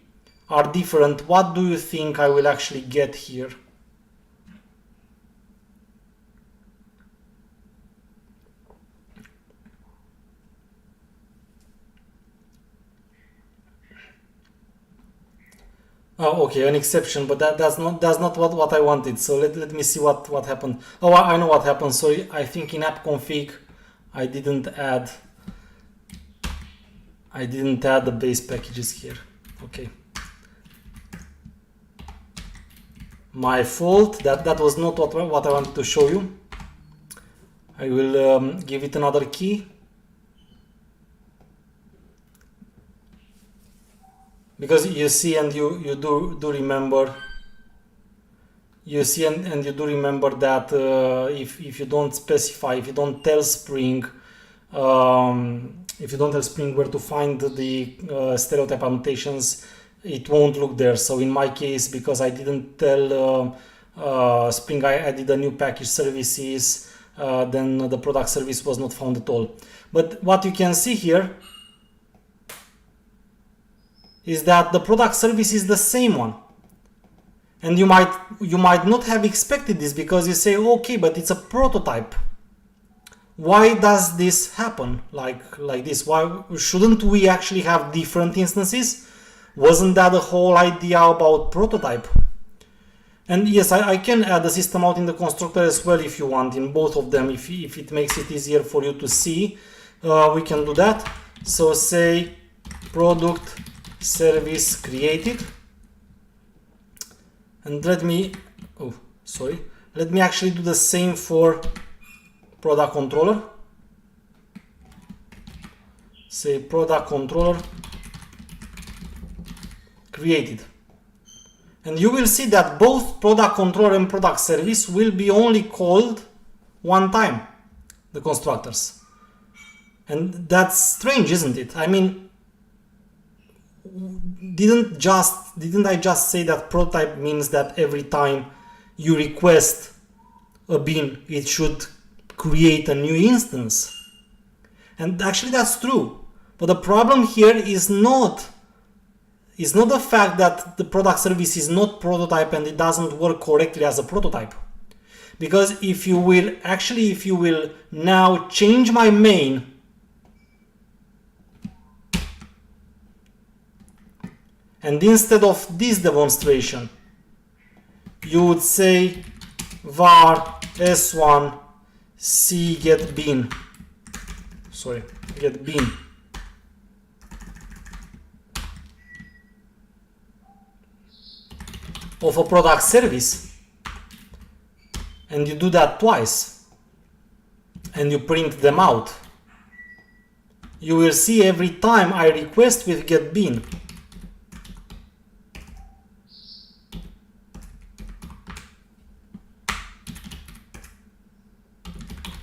are different, what do you think I will actually get here? Oh, okay, an exception, but that's not what I wanted. So let me see what happened. Oh, I know what happened. Sorry, I think in app config I didn't add the base packages here. Okay, my fault. That was not what I wanted to show you. I will give it another key. Because you see and you do remember, you see and you do remember that if you don't specify, if you don't tell Spring, where to find the stereotype annotations, it won't look there. So in my case, because I didn't tell Spring I added a new package services, then the product service was not found at all. But what you can see here is that the product service is the same one, and you might not have expected this, because you say, okay, but it's a prototype. Why does this happen like this? Why shouldn't we actually have different instances? Wasn't that the whole idea about prototype? And yes, I can add the system out in the constructor as well if you want, in both of them, if it makes it easier for you to see. We can do that. So say product service created, and let me actually do the same for product controller. Say product controller created, and you will see that both product controller and product service will be only called one time, the constructors. And that's strange, isn't it? I mean, didn't I just say that prototype means that every time you request a bin, it should create a new instance? And actually that's true. But the problem here is not the fact that the product service is not prototype and it doesn't work correctly as a prototype. Because if you will now change my main, and instead of this demonstration, you would say var s1 c get bin of a product service, and you do that twice, and you print them out, you will see every time I request with get bin,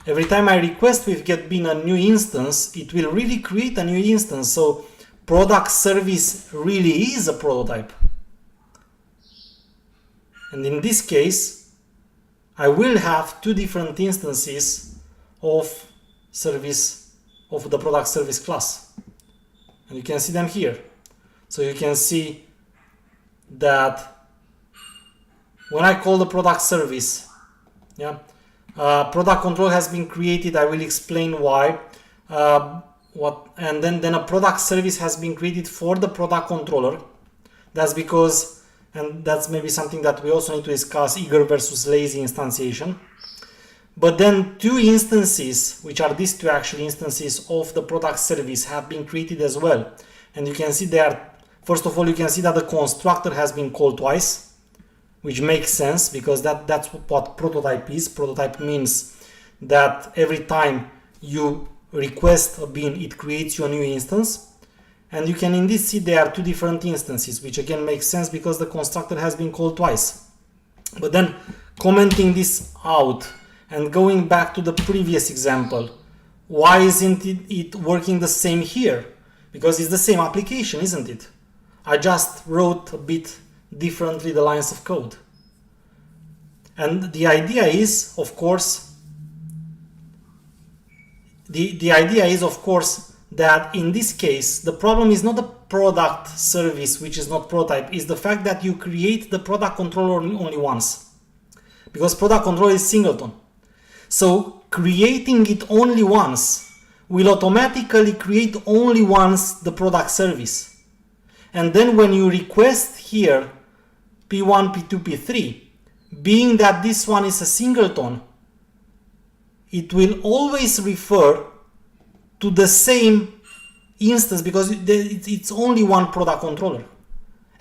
every time I request with get bin a new instance, it will really create a new instance. So product service really is a prototype. And in this case, I will have two different instances of the product service class. And you can see them here. So you can see that when I call the product service, product control has been created. I will explain why. And then a product service has been created for the product controller. That's because, and that's maybe something that we also need to discuss, eager versus lazy instantiation. But then two instances, which are these two actually instances of the product service, have been created as well. And you can see there, first of all, you can see that the constructor has been called twice, which makes sense because that's what prototype is. Prototype means that every time you request a bin, it creates you a new instance. And you can indeed see there are two different instances, which again makes sense because the constructor has been called twice. But then commenting this out and going back to the previous example, why isn't it working the same here? Because it's the same application, isn't it? I just wrote a bit differently the lines of code. And the idea is, of course, that in this case, the problem is not the product service, which is not prototype, is the fact that you create the product controller only once. Because product controller is singleton. So creating it only once will automatically create only once the product service. And then when you request here P1, P2, P3, being that this one is a singleton, it will always refer to the same instance because it's only one product controller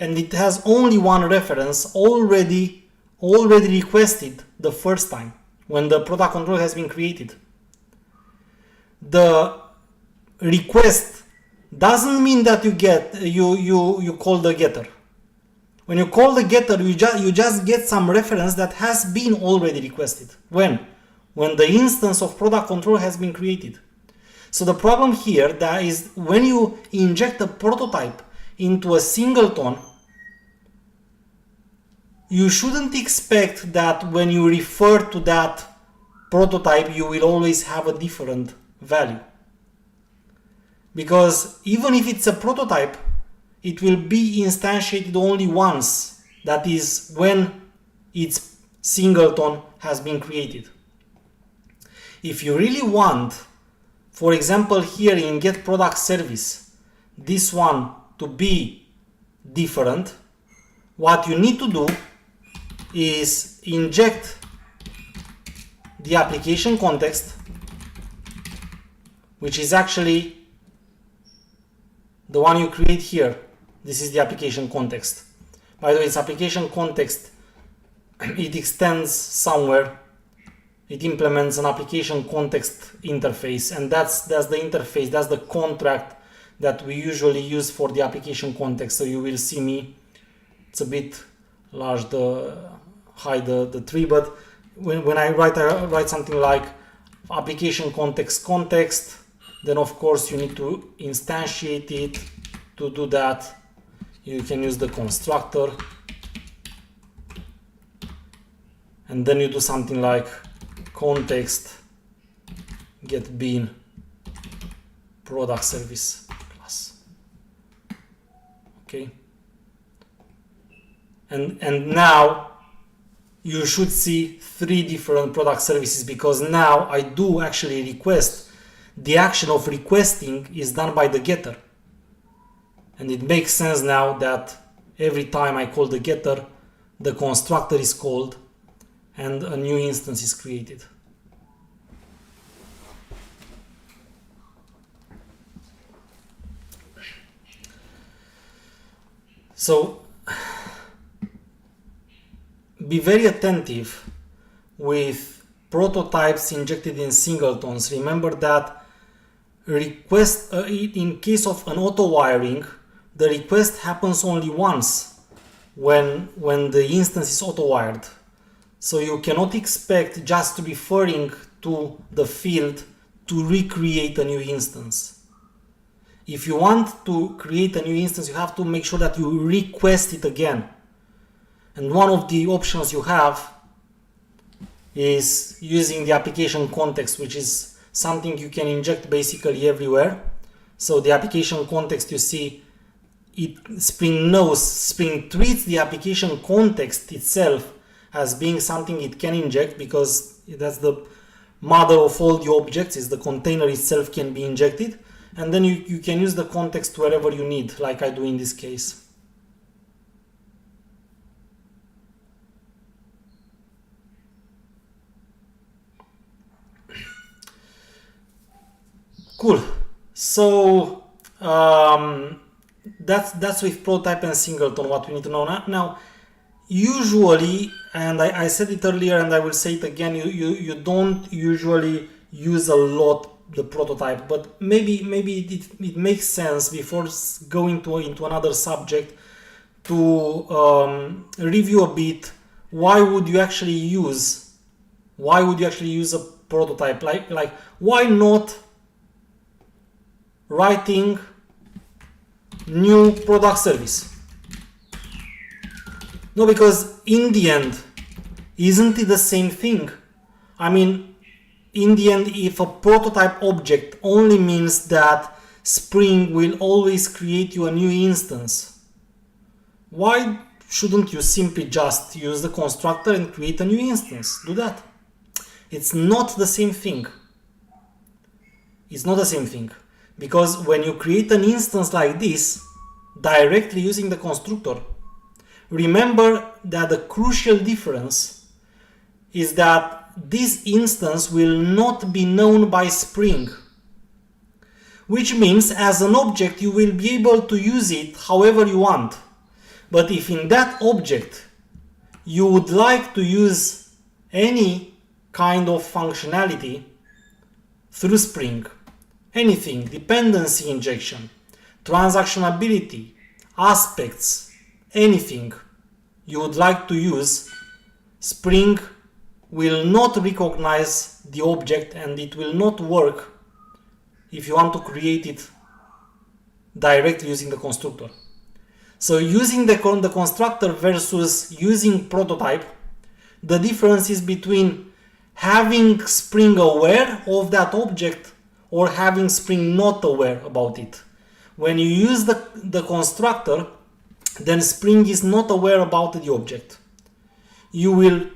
and it has only one reference already requested the first time when the product controller has been created. The request doesn't mean that you call the getter. When you call the getter, you just get some reference that has been already requested. When the instance of product controller has been created. So the problem here that is when you inject a prototype into a singleton, you shouldn't expect that when you refer to that prototype, you will always have a different value. Because even if it's a prototype, it will be instantiated only once. That is when its singleton has been created. If you really want, for example, here in get product service, this one to be different, what you need to do is inject the application context, which is actually the one you create here. This is the application context. By the way, it's application context. It extends somewhere. It implements an application context interface, and that's the interface, that's the contract that we usually use for the application context. So you will see me, it's a bit large, hide the tree, but when I write something like application context, then of course you need to instantiate it. To do that, you can use the constructor, and then you do something like context get bean product service class. Okay, and now you should see 3 different product services, because now I do actually request. The action of requesting is done by the getter, and it makes sense now that every time I call the getter, the constructor is called and a new instance is created. So be very attentive with prototypes injected in singletons. Remember that request in case of an auto wiring, the request happens only once when the instance is auto wired. So you cannot expect just referring to the field to recreate a new instance. If you want to create a new instance, you have to make sure that you request it again. And one of the options you have is using the application context, which is something you can inject basically everywhere. So the application context, you see, Spring treats the application context itself as being something it can inject, because that's the mother of all the objects, is the container itself can be injected. And then you can use the context wherever you need, like I do in this case. Cool. So that's with prototype and singleton what we need to know. Now usually, and I said it earlier and I will say it again, you don't usually use a lot the prototype, but maybe it makes sense before going into another subject to review a bit why would you actually use a prototype, like why not writing new product service? No, because in the end, isn't it the same thing? I mean, in the end, if a prototype object only means that Spring will always create you a new instance, why shouldn't you simply just use the constructor and create a new instance? Do that. It's not the same thing. It's not the same thing. Because when you create an instance like this, directly using the constructor, remember that the crucial difference is that this instance will not be known by Spring. Which means as an object you will be able to use it however you want. But if in that object you would like to use any kind of functionality through Spring, anything, dependency injection, transactionability, aspects, anything you would like to use, Spring will not recognize the object and it will not work if you want to create it directly using the constructor. So using the constructor versus using prototype, the difference is between having Spring aware of that object or having Spring not aware about it. When you use the constructor, then Spring is not aware about the object. You will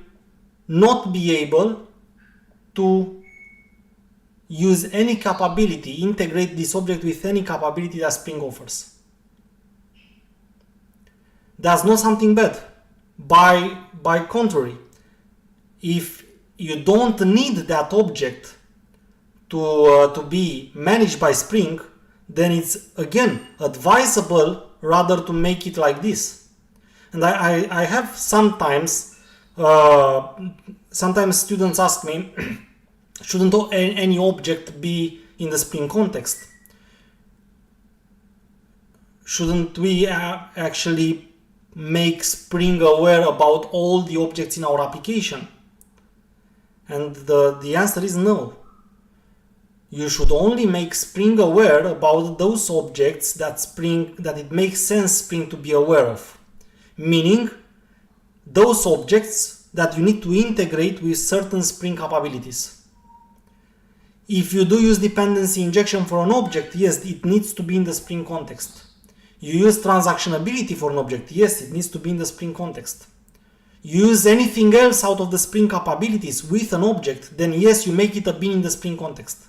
not be able to use any capability, integrate this object with any capability that Spring offers. That's not something bad. By contrary, if you don't need that object to be managed by Spring, then it's again advisable rather to make it like this. And I have sometimes students ask me, shouldn't any object be in the Spring context? Shouldn't we actually make Spring aware about all the objects in our application? And the answer is no. You should only make Spring aware about those objects that it makes sense Spring to be aware of. Meaning, those objects that you need to integrate with certain Spring capabilities. If you do use dependency injection for an object, yes, it needs to be in the Spring context. You use transactionability for an object, yes, it needs to be in the Spring context. You use anything else out of the Spring capabilities with an object, then yes, you make it a bin in the Spring context.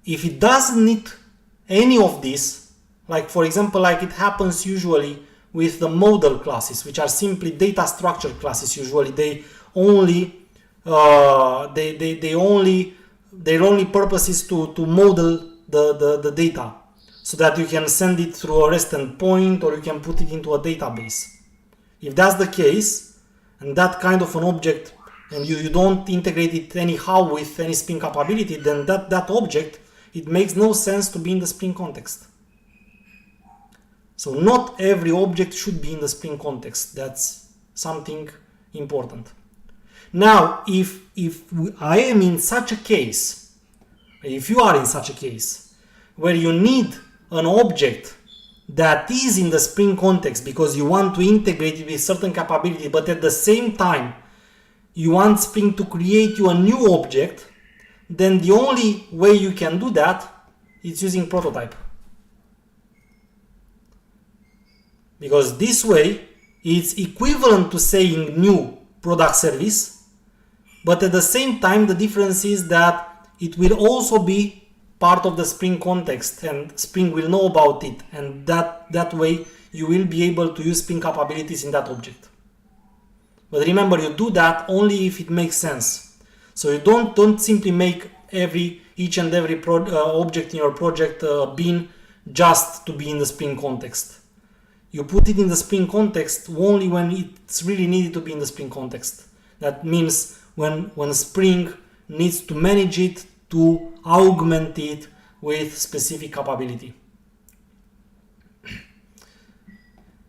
If it doesn't need any of this, like for example, like it happens usually with the model classes, which are simply data structure classes, usually their only purpose is to model the data so that you can send it through a REST endpoint or you can put it into a database. If that's the case, and that kind of an object, and you don't integrate it anyhow with any Spring capability, then that object, it makes no sense to be in the Spring context. So not every object should be in the Spring context. That's something important. Now, if I am in such a case, if you are in such a case, where you need an object that is in the Spring context because you want to integrate it with certain capability, but at the same time, you want Spring to create you a new object, then the only way you can do that is using prototype. Because this way, it's equivalent to saying new product service, but at the same time, the difference is that it will also be part of the Spring context and Spring will know about it, and that way you will be able to use Spring capabilities in that object. But remember, you do that only if it makes sense. So you don't simply make each and every object in your project bin just to be in the Spring context. You put it in the Spring context only when it's really needed to be in the Spring context. That means when Spring needs to manage it, to augment it with specific capability.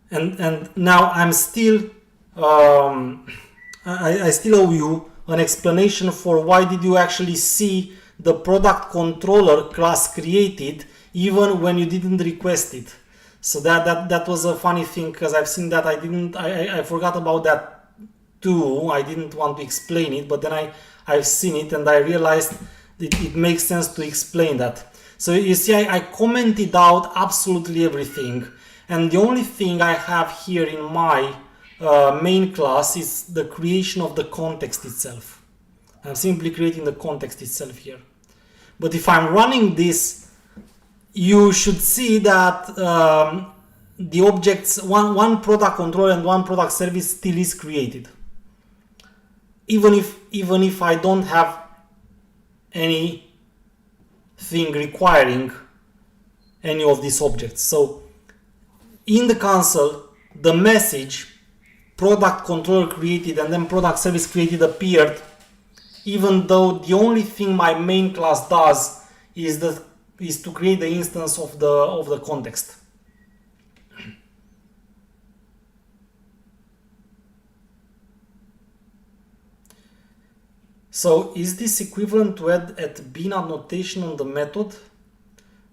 And now I'm still, I still owe you an explanation for why did you actually see the product controller class created even when you didn't request it. So that was a funny thing, because I've seen that I forgot about that too. I didn't want to explain it, but then I've seen it and I realized it makes sense to explain that. So you see, I commented out absolutely everything, and the only thing I have here in my main class is the creation of the context itself. I'm simply creating the context itself here. But if I'm running this, you should see that the objects, one product controller and one product service still is created, even if I don't have anything requiring any of these objects. So in the console, the message product controller created and then product service created appeared, even though the only thing my main class does is to create the instance of the context. So is this equivalent to add at bin annotation on the method?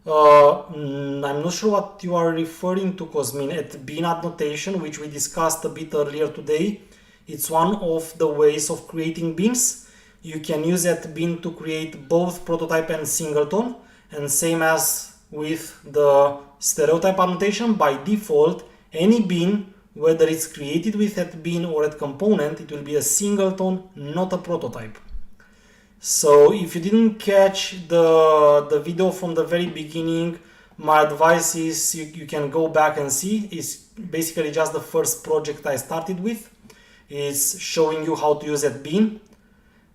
I'm not sure what you are referring to, Cosmin. At bin annotation, which we discussed a bit earlier today, it's one of the ways of creating bins. You can use at bin to create both prototype and singleton, and same as with the stereotype annotation, by default, any bin, whether it's created with at bin or at component, it will be a singleton, not a prototype. So if you didn't catch the video from the very beginning, my advice is you can go back and see. It's basically just the first project I started with. It's showing you how to use at bin.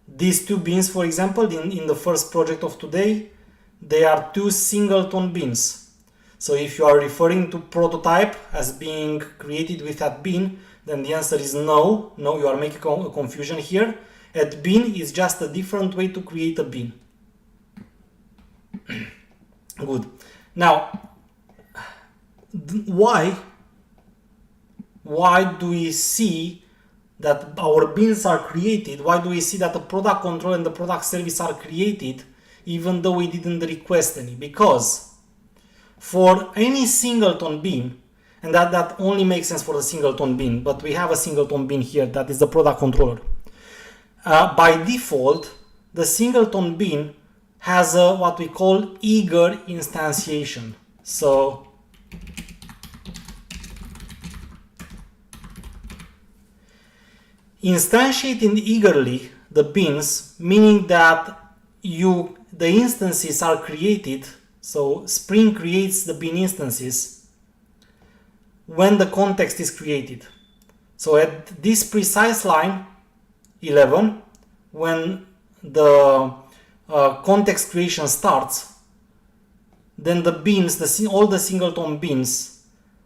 These two bins, for example, in the first project of today, they are two singleton bins. So if you are referring to prototype as being created with at bin, then the answer is no. No, you are making a confusion here. At bin is just a different way to create a bin. Good. Now, why do we see that our bins are created? Why do we see that the product control and the product service are created even though we didn't request any? Because for any singleton bin, and that only makes sense for the singleton bin, but we have a singleton bin here that is the product controller. By default, the singleton bin has a what we call eager instantiation. So instantiating eagerly the bins, meaning that the instances are created, so Spring creates the bin instances when the context is created. So at this precise line 11, when the context creation starts, then the bins, all the singleton bins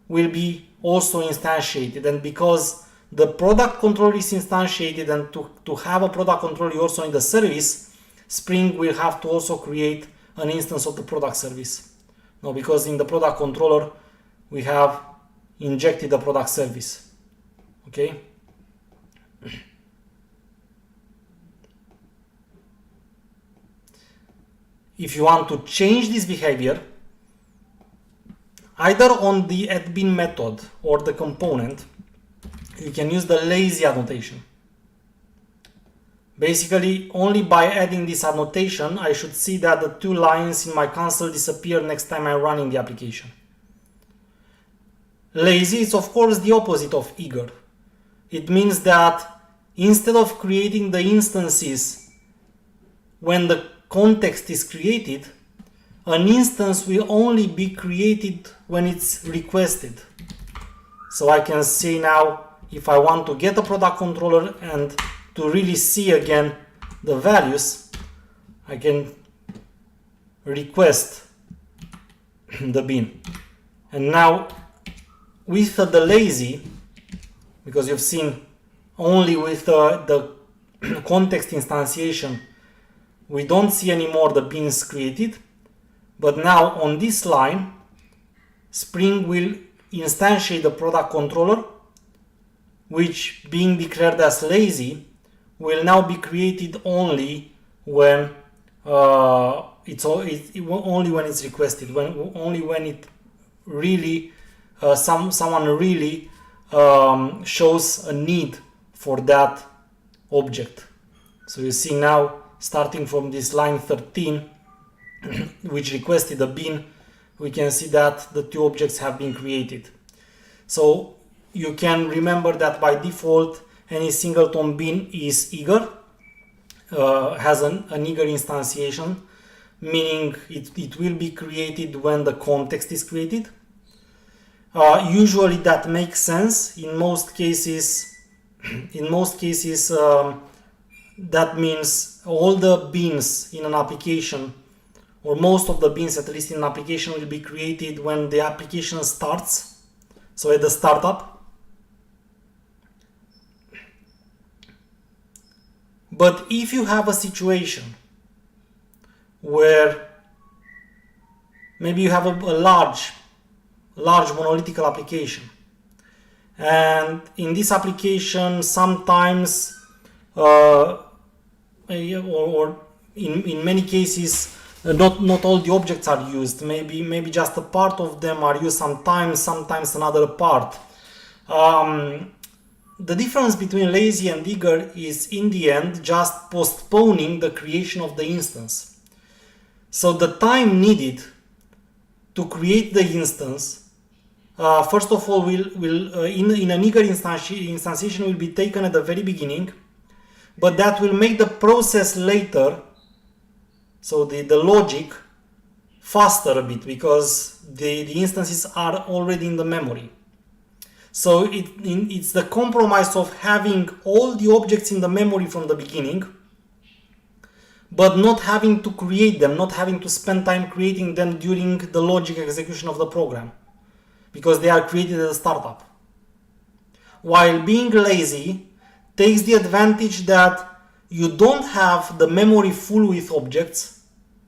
will be also instantiated. And because the product controller is instantiated, and to have a product controller you also need a service, Spring will have to also create an instance of the product service. No, because in the product controller we have injected the product service. Okay. If you want to change this behavior, either on the add-bin method or the component, you can use the lazy annotation. Basically, only by adding this annotation, I should see that the two lines in my console disappear next time I'm running the application. Lazy is of course the opposite of eager. It means that instead of creating the instances when the context is created, an instance will only be created when it's requested. So I can see now, if I want to get a product controller and to really see again the values, I can request the bin. And now with the lazy, because you've seen only with the context instantiation, we don't see anymore the beans created, but now on this line, Spring will instantiate the product controller, which being declared as lazy will now be created only when only when it's requested, only when it really someone really shows a need for that object. So you see now, starting from this line 13, which requested a bean, we can see that the two objects have been created. So you can remember that by default, any singleton bean is eager, has an eager instantiation, meaning it will be created when the context is created. Usually that makes sense. In most cases, that means all the beans in an application, or most of the beans at least in an application, will be created when the application starts, so at the startup. But if you have a situation where maybe you have a large monolithic application, and in this application sometimes or in many cases not all the objects are used, maybe just a part of them are used sometimes another part. The difference between lazy and eager is in the end just postponing the creation of the instance. So the time needed to create the instance, first of all, in an eager instantiation will be taken at the very beginning, but that will make the process later, so the logic, faster a bit, because the instances are already in the memory. So it's the compromise of having all the objects in the memory from the beginning, but not having to create them, not having to spend time creating them during the logic execution of the program, because they are created at the startup. While being lazy takes the advantage that you don't have the memory full with objects.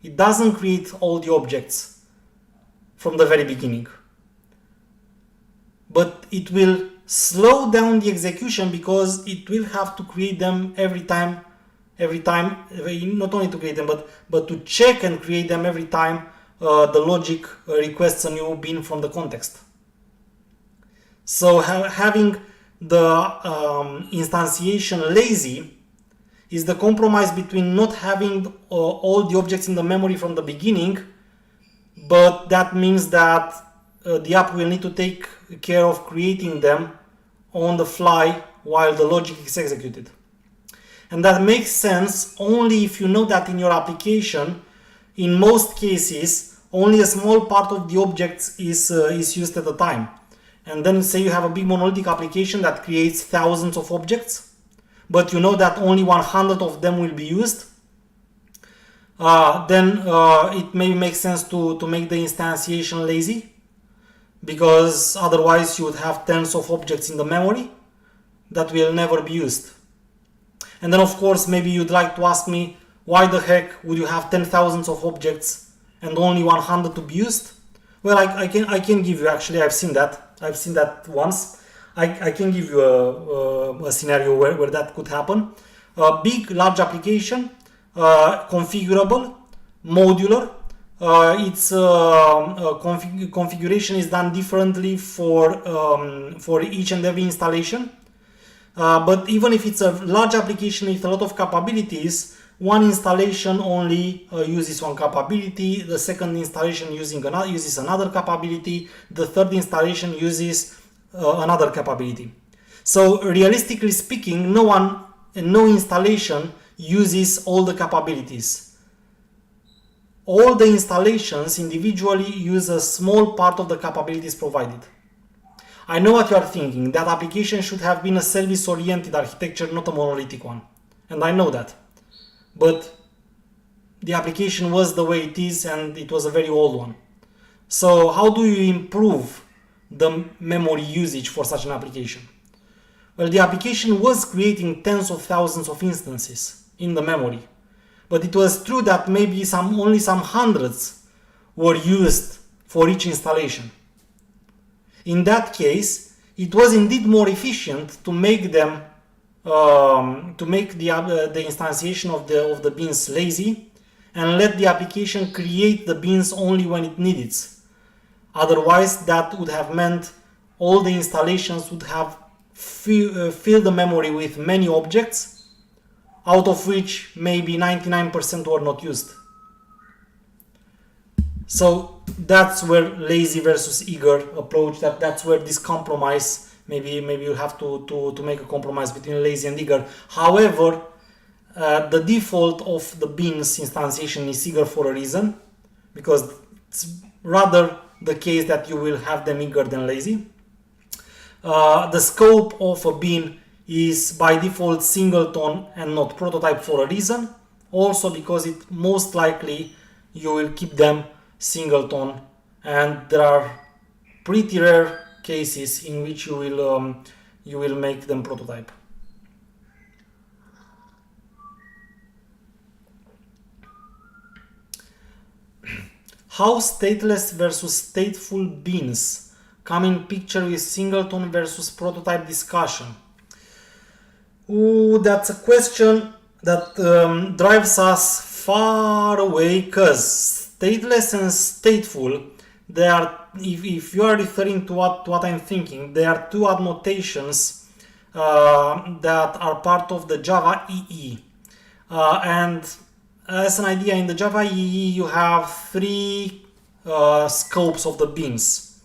It doesn't create all the objects from the very beginning. But it will slow down the execution because it will have to create them every time, not only to create them, but to check and create them every time the logic requests a new bean from the context. So having the instantiation lazy is the compromise between not having all the objects in the memory from the beginning, but that means that the app will need to take care of creating them on the fly while the logic is executed. And that makes sense only if you know that in your application, in most cases, only a small part of the objects is used at a time. And then say you have a big monolithic application that creates thousands of objects, but you know that only 100 of them will be used, then it may make sense to make the instantiation lazy, because otherwise you would have tens of objects in the memory that will never be used. And then of course maybe you'd like to ask me, why the heck would you have 10,000 of objects and only 100 to be used? Well, I can give you, actually I've seen that once. I can give you a scenario where that could happen. A big, large application, configurable, modular. Its configuration is done differently for each and every installation. But even if it's a large application with a lot of capabilities, one installation only uses one capability, the second installation uses another capability, the third installation uses another capability. So realistically speaking, no installation uses all the capabilities. All the installations individually use a small part of the capabilities provided. I know what you are thinking, that application should have been a service-oriented architecture, not a monolithic one. And I know that. But the application was the way it is, and it was a very old one. So how do you improve the memory usage for such an application? Well, the application was creating tens of thousands of instances in the memory, but it was true that maybe only some hundreds were used for each installation. In that case, it was indeed more efficient to make them to make the instantiation of the beans lazy and let the application create the beans only when it needs. Otherwise, that would have meant all the installations would have filled the memory with many objects, out of which maybe 99% were not used. So that's where lazy versus eager approach, that's where this compromise, maybe you have to make a compromise between lazy and eager. However, the default of the beans instantiation is eager for a reason, because it's rather the case that you will have them eager than lazy. The scope of a bean is by default singleton and not prototype for a reason, also because it most likely you will keep them singleton, and there are pretty rare cases in which you will make them prototype. How stateless versus stateful beans come in picture with singleton versus prototype discussion? Ooh, that's a question that drives us far away, because stateless and stateful, they are, if you are referring to what I'm thinking, they are two annotations that are part of the Java EE. And as an idea, in the Java EE you have three scopes of the beans.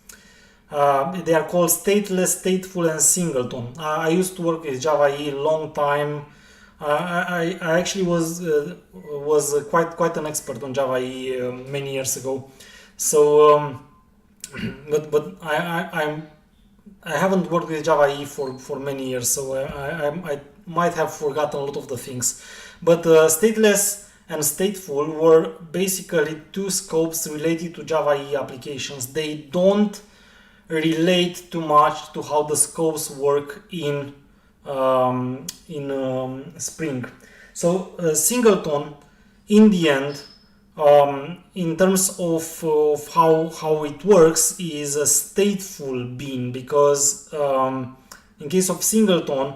They are called stateless, stateful, and singleton. I used to work with Java EE a long time. I actually was quite an expert on Java EE many years ago. So, but I haven't worked with Java EE for many years, so I might have forgotten a lot of the things. But stateless and stateful were basically two scopes related to Java EE applications. They don't relate too much to how the scopes work in Spring. So singleton, in the end, in terms of how it works, is a stateful bean, because in case of singleton,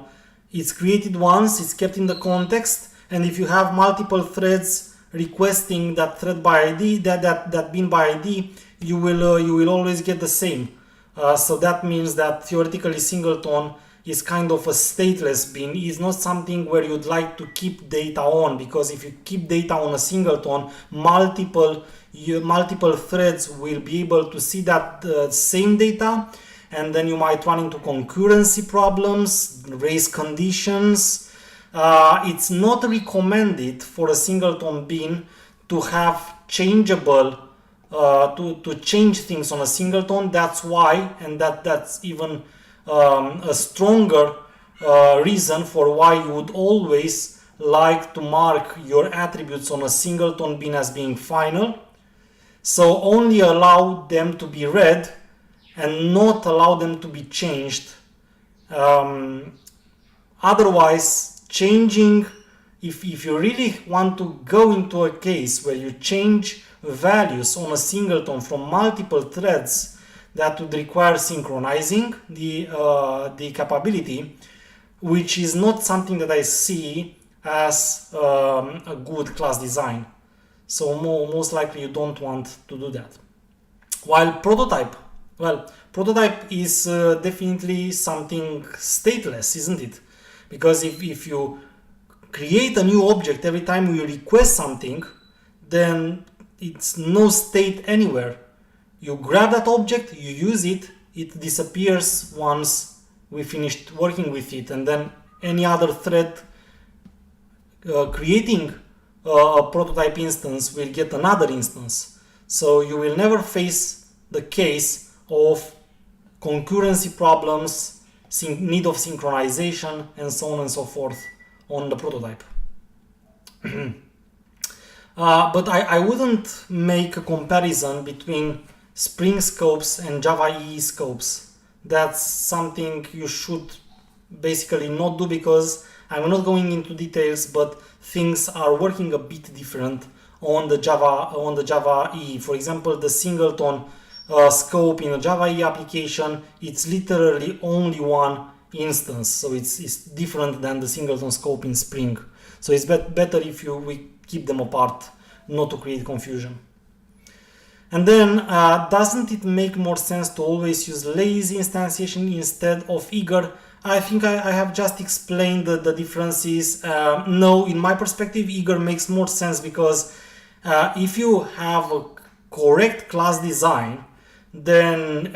it's created once, it's kept in the context, and if you have multiple threads requesting that thread by ID, that bean by ID, you will always get the same. So that means that theoretically singleton is kind of a stateless bean. It's not something where you'd like to keep data on, because if you keep data on a singleton, multiple threads will be able to see that same data, and then you might run into concurrency problems, race conditions. It's not recommended for a singleton bean to have changeable to change things on a singleton. That's why, and that's even a stronger reason for why you would always like to mark your attributes on a singleton bean as being final. So only allow them to be read and not allow them to be changed. Otherwise, changing, if you really want to go into a case where you change values on a singleton from multiple threads, that would require synchronizing the capability, which is not something that I see as a good class design. So most likely you don't want to do that. While prototype, well, prototype is definitely something stateless, isn't it? Because if you create a new object every time you request something, then it's no state anywhere. You grab that object, you use it, it disappears once we finished working with it, and then any other thread creating a prototype instance will get another instance. So you will never face the case of concurrency problems, need of synchronization, and so on and so forth on the prototype. But I wouldn't make a comparison between Spring scopes and Java EE scopes. That's something you should basically not do, because I'm not going into details, but things are working a bit different on the Java EE. For example, the singleton scope in a Java EE application, it's literally only one instance, so it's different than the singleton scope in Spring. So it's better if we keep them apart, not to create confusion. And then, doesn't it make more sense to always use lazy instantiation instead of eager? I think I have just explained the differences. No, in my perspective, eager makes more sense, because if you have a correct class design, then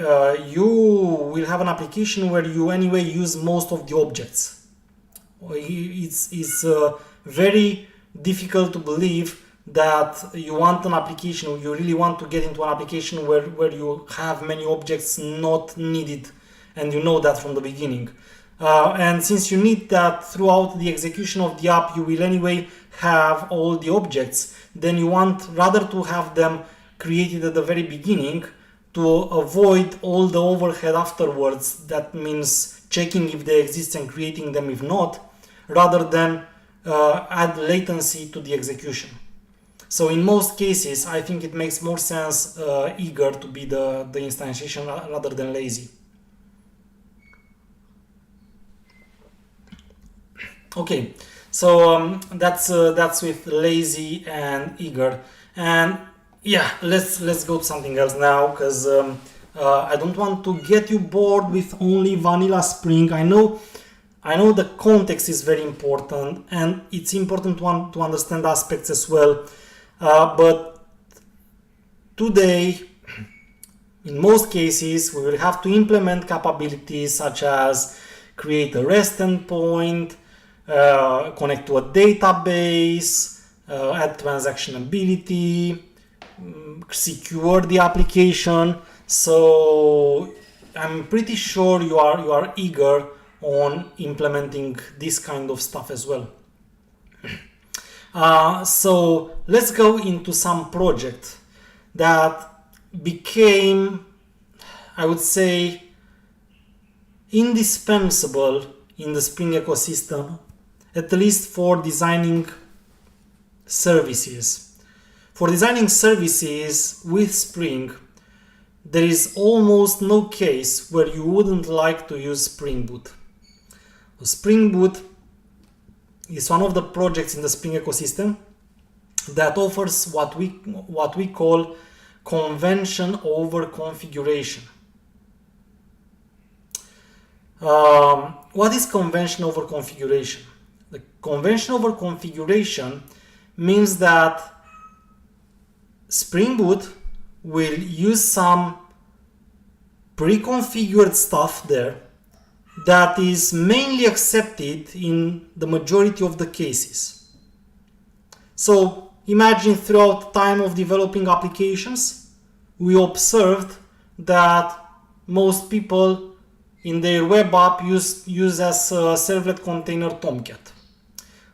you will have an application where you anyway use most of the objects. It's very difficult to believe that you want an application, you really want to get into an application where you have many objects not needed, and you know that from the beginning. And since you need that throughout the execution of the app, you will anyway have all the objects, then you want rather to have them created at the very beginning to avoid all the overhead afterwards. That means checking if they exist and creating them if not, rather than add latency to the execution. So in most cases, I think it makes more sense eager to be the instantiation rather than lazy. Okay, so that's with lazy and eager. And yeah, let's go to something else now, because I don't want to get you bored with only vanilla Spring. I know the context is very important, and it's important to understand aspects as well. But today, in most cases, we will have to implement capabilities such as create a REST endpoint, connect to a database, add transactionability, secure the application. So I'm pretty sure you are eager on implementing this kind of stuff as well. So let's go into some project that became, I would say, indispensable in the Spring ecosystem, at least for designing services. For designing services with Spring, there is almost no case where you wouldn't like to use Spring Boot. Spring Boot is one of the projects in the Spring ecosystem that offers what we call convention over configuration. What is convention over configuration? The convention over configuration means that Spring Boot will use some pre-configured stuff there that is mainly accepted in the majority of the cases. So imagine throughout the time of developing applications, we observed that most people in their web app use as a servlet container Tomcat.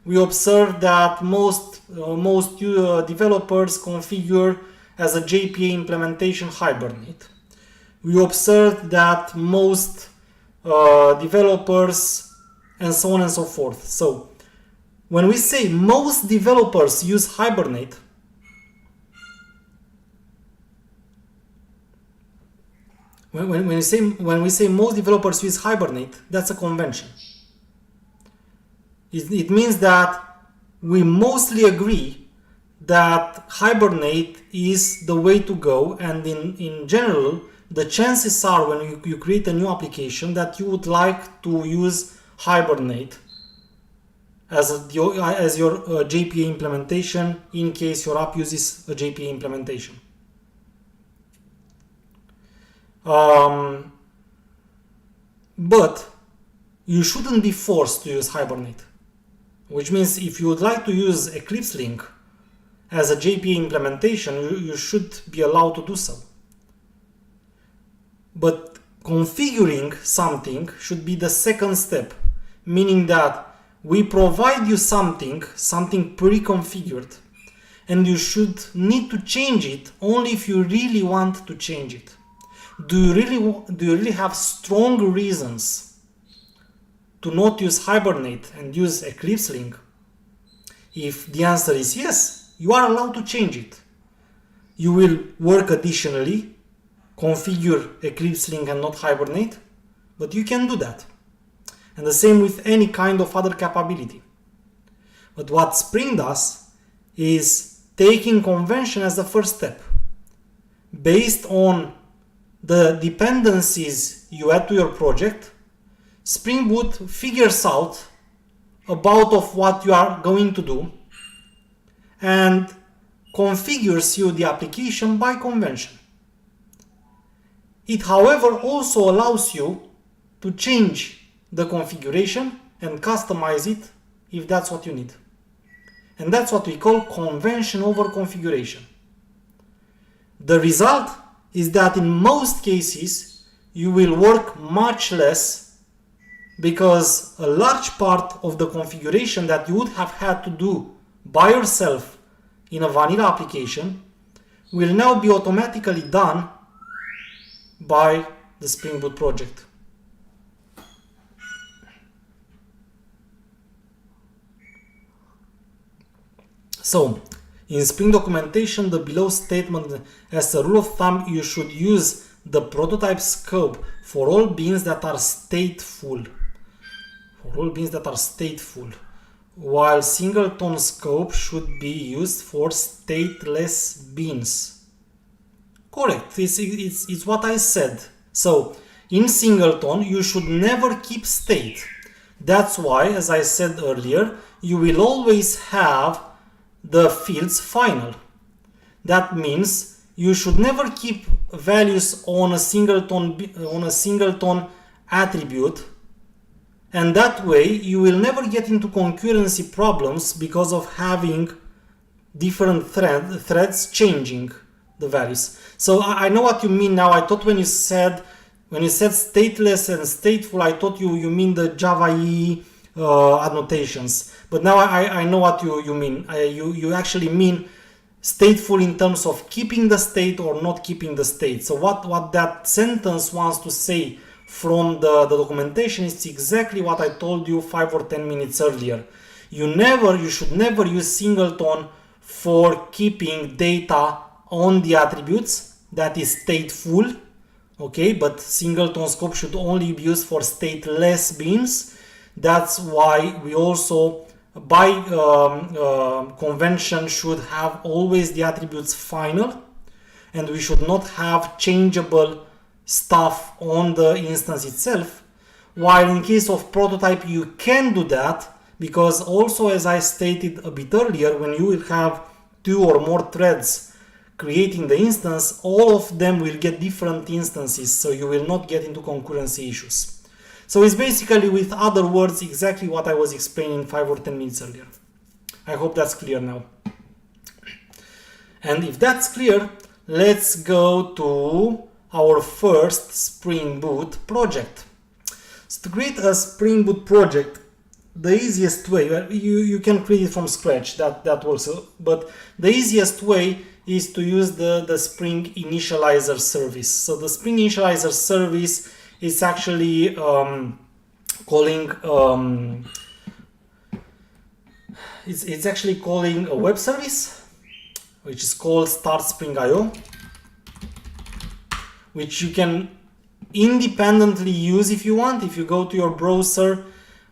We observed that most developers configure as a JPA implementation Hibernate. We observed that most developers, and so on and so forth. So when we say most developers use Hibernate, when we say most developers use Hibernate, that's a convention. It means that we mostly agree that Hibernate is the way to go, and in general, the chances are when you create a new application that you would like to use Hibernate as your JPA implementation in case your app uses a JPA implementation. But you shouldn't be forced to use Hibernate, which means if you would like to use Eclipse Link as a JPA implementation, you should be allowed to do so. But configuring something should be the second step, meaning that we provide you something pre-configured, and you should need to change it only if you really want to change it. Do you really have strong reasons to not use Hibernate and use Eclipse Link? If the answer is yes, you are allowed to change it. You will work additionally, configure Eclipse Link and not Hibernate, but you can do that. And the same with any kind of other capability. But what Spring does is taking convention as the first step. Based on the dependencies you add to your project, Spring Boot figures out about of what you are going to do and configures you the application by convention. It, however, also allows you to change the configuration and customize it if that's what you need. And that's what we call convention over configuration. The result is that in most cases you will work much less because a large part of the configuration that you would have had to do by yourself in a vanilla application will now be automatically done by the Spring Boot project. So, in Spring documentation, the below statement, as a rule of thumb, you should use the prototype scope for all beans that are stateful. While singleton scope should be used for stateless beans. Correct, it's what I said. So, in singleton, you should never keep state. That's why, as I said earlier, you will always have the fields final. That means you should never keep values on a singleton attribute, and that way you will never get into concurrency problems because of having different threads changing the values. So I know what you mean now. I thought when you said stateless and stateful, I thought you mean the Java EE annotations. But now I know what you mean. You actually mean stateful in terms of keeping the state or not keeping the state. So what that sentence wants to say from the documentation is exactly what I told you 5 or 10 minutes earlier. You should never use singleton for keeping data on the attributes that is stateful. Okay, but singleton scope should only be used for stateless beans. That's why we also by convention should have always the attributes final, and we should not have changeable stuff on the instance itself. While in case of prototype you can do that, because also, as I stated a bit earlier, when you will have 2 or more threads creating the instance, all of them will get different instances, so you will not get into concurrency issues. So it's basically, with other words, exactly what I was explaining 5 or 10 minutes earlier. I hope that's clear now. And if that's clear, let's go to our first Spring Boot project. So to create a Spring Boot project, the easiest way, you can create it from scratch, that works, but the easiest way is to use the Spring Initializer service. So the Spring Initializer service is actually calling it's actually calling a web service which is called Start Spring IO, which you can independently use if you want. If you go to your browser,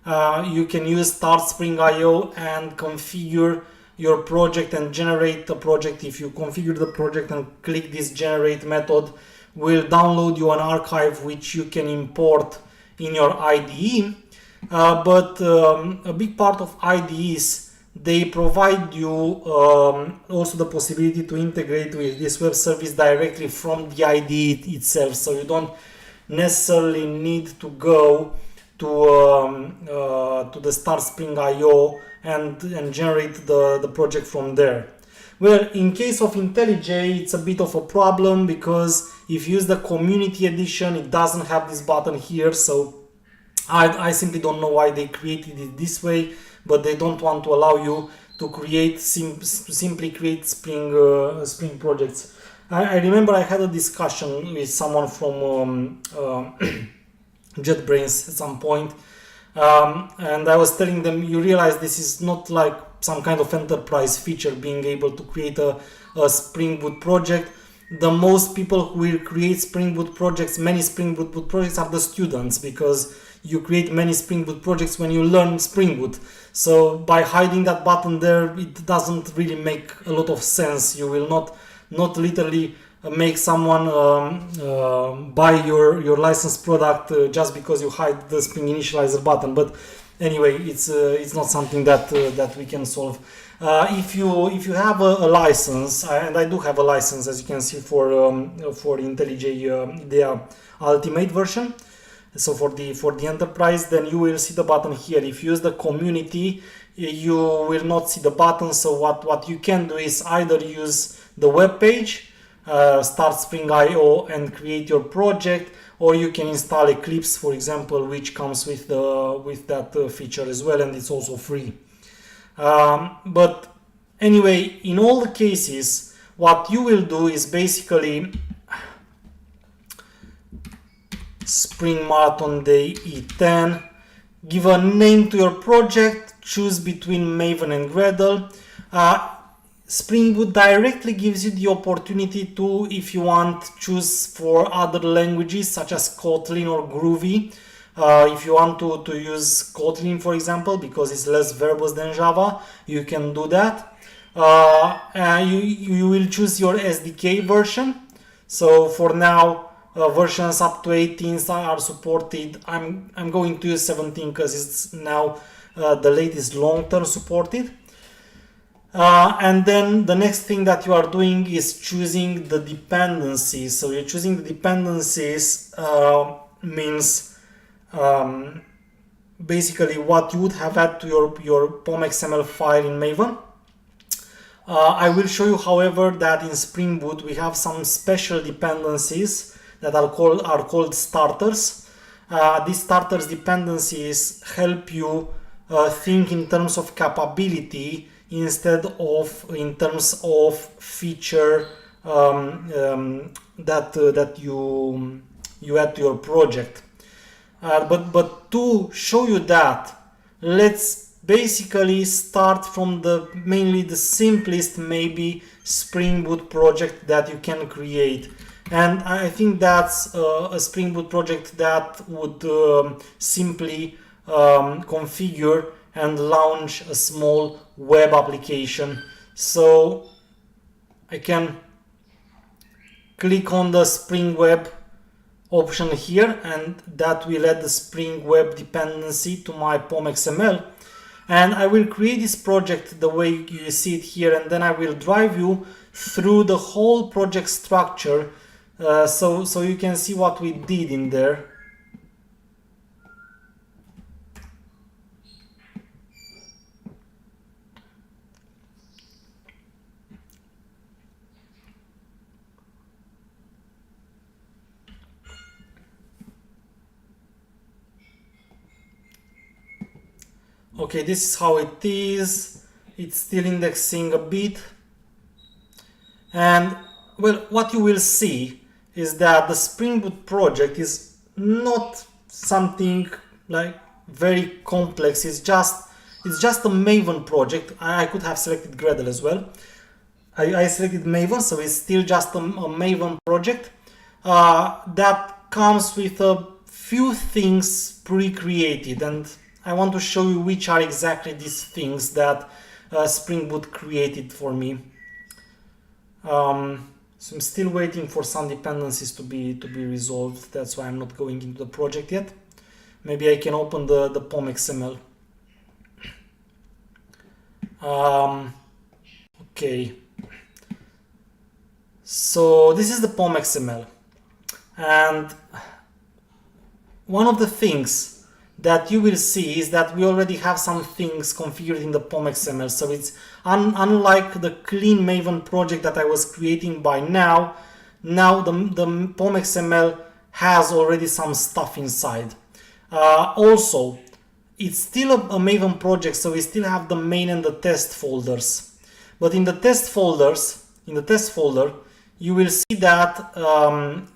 you can use Start Spring IO and configure your project and generate the project. If you configure the project and click this generate method, will download you an archive which you can import in your IDE. But a big part of IDEs, they provide you also the possibility to integrate with this web service directly from the IDE itself. So you don't necessarily need to go to the Start Spring IO and generate the project from there. Well, in case of IntelliJ, it's a bit of a problem because if you use the community edition, it doesn't have this button here. So I simply don't know why they created it this way, but they don't want to allow you to create simply create Spring projects. I remember I had a discussion with someone from JetBrains at some point And I was telling them, you realize this is not like some kind of enterprise feature, being able to create a Spring Boot project. The most people who will create Spring Boot projects, many Spring Boot projects, are the students, because you create many Spring Boot projects when you learn Spring Boot. So by hiding that button there, it doesn't really make a lot of sense. You will not literally make someone buy your licensed product just because you hide the Spring Initializer button. But anyway, it's not something that we can solve. If you have a license, and I do have a license, as you can see, for IntelliJ IDEA Ultimate version, so for the enterprise, then you will see the button here. If you use the community, you will not see the button. So what you can do is either use the web page, start Spring IO and create your project, or you can install Eclipse, for example, which comes with that feature as well, and it's also free. But anyway, in all the cases, what you will do is basically Spring Marathon Day E10, give a name to your project, choose between Maven and Gradle. Spring Boot directly gives you the opportunity to, if you want, choose for other languages such as Kotlin or Groovy. If you want to use Kotlin, for example, because it's less verbose than Java, you can do that. You will choose your SDK version. So for now, versions up to 18 are supported. I'm going to use 17 because it's now the latest long-term supported. And then the next thing that you are doing is choosing the dependencies. So you're choosing the dependencies means basically what you would have added to your POM.xml file in Maven. I will show you, however, that in Spring Boot we have some special dependencies that are called starters. These starters dependencies help you think in terms of capability instead of in terms of feature that you add to your project. But to show you that, let's basically start from mainly the simplest maybe Spring Boot project that you can create. And I think that's a Spring Boot project that would simply configure and launch a small web application. So I can click on the Spring Web option here, and that will add the Spring Web dependency to my POM.xml. And I will create this project the way you see it here, and then I will drive you through the whole project structure so you can see what we did in there. Okay, this is how it is. It's still indexing a bit. And well, what you will see is that the Spring Boot project is not something like very complex. It's just a Maven project. I could have selected Gradle as well. I selected Maven, so it's still just a Maven project that comes with a few things pre-created, and I want to show you which are exactly these things that Spring Boot created for me. So I'm still waiting for some dependencies to be resolved. That's why I'm not going into the project yet. Maybe I can open the POM.xml. Okay. So this is the POM.xml, and one of the things that you will see is that we already have some things configured in the POM.xml. So it's unlike the clean Maven project that I was creating by now. Now the POM.xml has already some stuff inside. Also, it's still a Maven project, so we still have the main and the test folders. But in the test folder, you will see that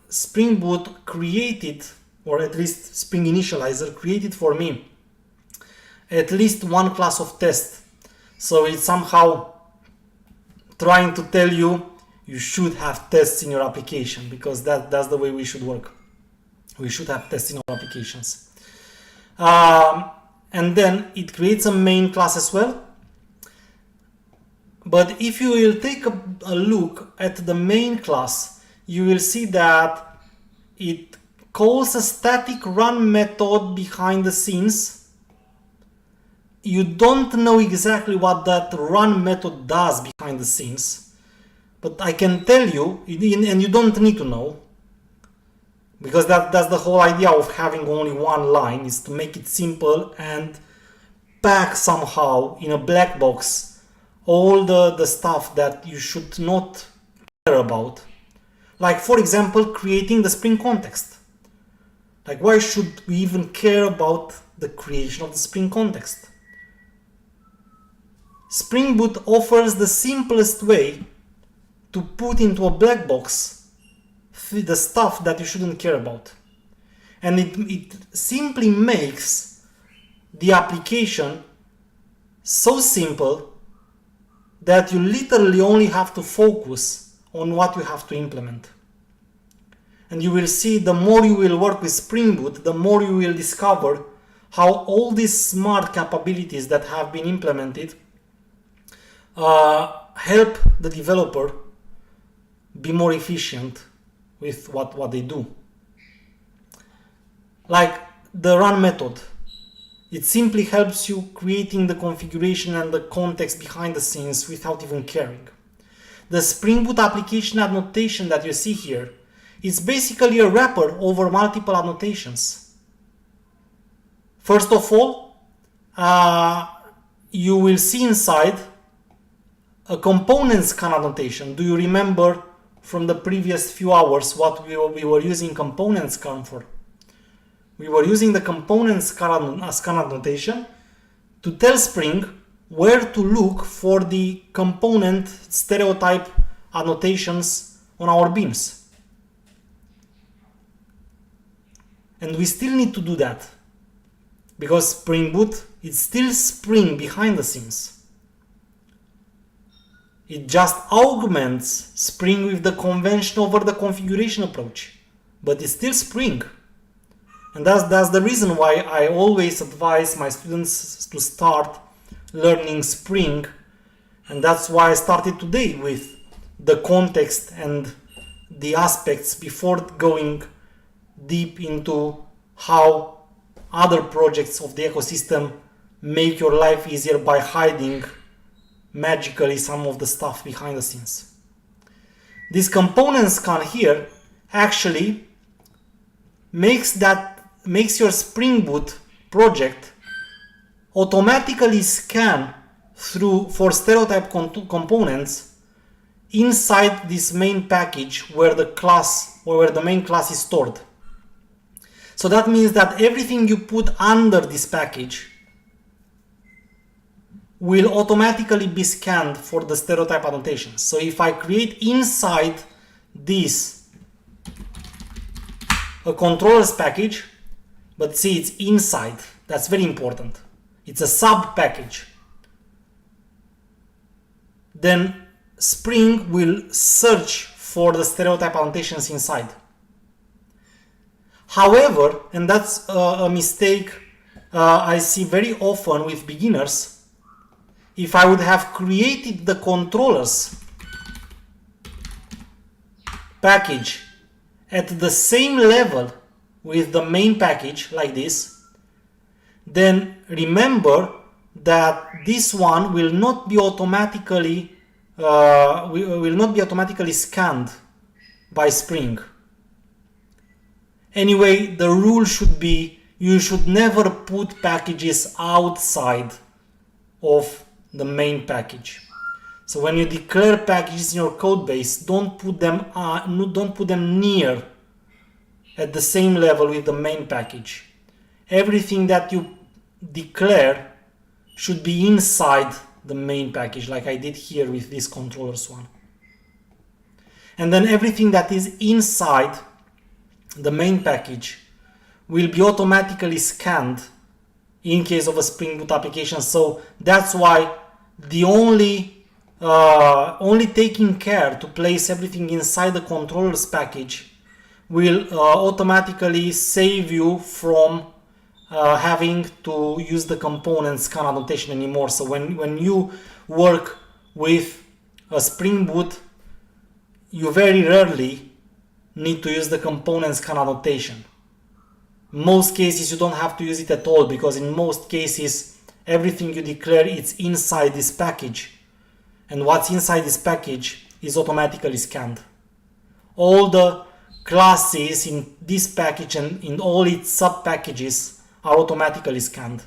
Spring Boot created, or at least Spring Initializer created for me at least one class of test. So it's somehow trying to tell you you should have tests in your application, because that's the way we should work. We should have tests in our applications. And then it creates a main class as well. But if you will take a look at the main class, you will see that it calls a static run method behind the scenes. You don't know exactly what that run method does behind the scenes, but I can tell you, and you don't need to know, because that's the whole idea of having only one line, is to make it simple and pack somehow in a black box all the stuff that you should not care about. Like, for example, creating the Spring context. Like, why should we even care about the creation of the Spring context? Spring Boot offers the simplest way to put into a black box the stuff that you shouldn't care about. And it simply makes the application so simple that you literally only have to focus on what you have to implement. And you will see, the more you will work with Spring Boot, the more you will discover how all these smart capabilities that have been implemented help the developer be more efficient with what they do. Like the run method. It simply helps you creating the configuration and the context behind the scenes without even caring. The Spring Boot application annotation that you see here is basically a wrapper over multiple annotations. First of all, you will see inside a component scan annotation. Do you remember from the previous few hours what we were using component scan for? We were using the component scan annotation to tell Spring where to look for the component stereotype annotations on our beams. And we still need to do that, because Spring Boot is still Spring behind the scenes. It just augments Spring with the convention over the configuration approach, but it's still Spring. And that's the reason why I always advise my students to start learning Spring. And that's why I started today with the context and the aspects before going deep into how other projects of the ecosystem make your life easier by hiding magically some of the stuff behind the scenes. This component scan here actually makes your Spring Boot project automatically scan for stereotype components inside this main package where the main class is stored. So that means that everything you put under this package will automatically be scanned for the stereotype annotations. So if I create inside this a controllers package, but see, it's inside, that's very important. It's a sub package. Then Spring will search for the stereotype annotations inside. However, and that's a mistake I see very often with beginners, if I would have created the controllers package at the same level with the main package like this, then remember that this one will not be automatically scanned by Spring. Anyway, the rule should be you should never put packages outside of the main package. So when you declare packages in your code base, don't put them near at the same level with the main package. Everything that you declare should be inside the main package, like I did here with this controllers one. And then everything that is inside the main package will be automatically scanned in case of a Spring Boot application. So that's why the only taking care to place everything inside the controllers package will automatically save you from having to use the component scan annotation anymore. So when you work with a Spring Boot, you very rarely need to use the component scan annotation. Most cases you don't have to use it at all, because in most cases everything you declare is inside this package, and what's inside this package is automatically scanned. All the classes in this package and in all its sub packages are automatically scanned.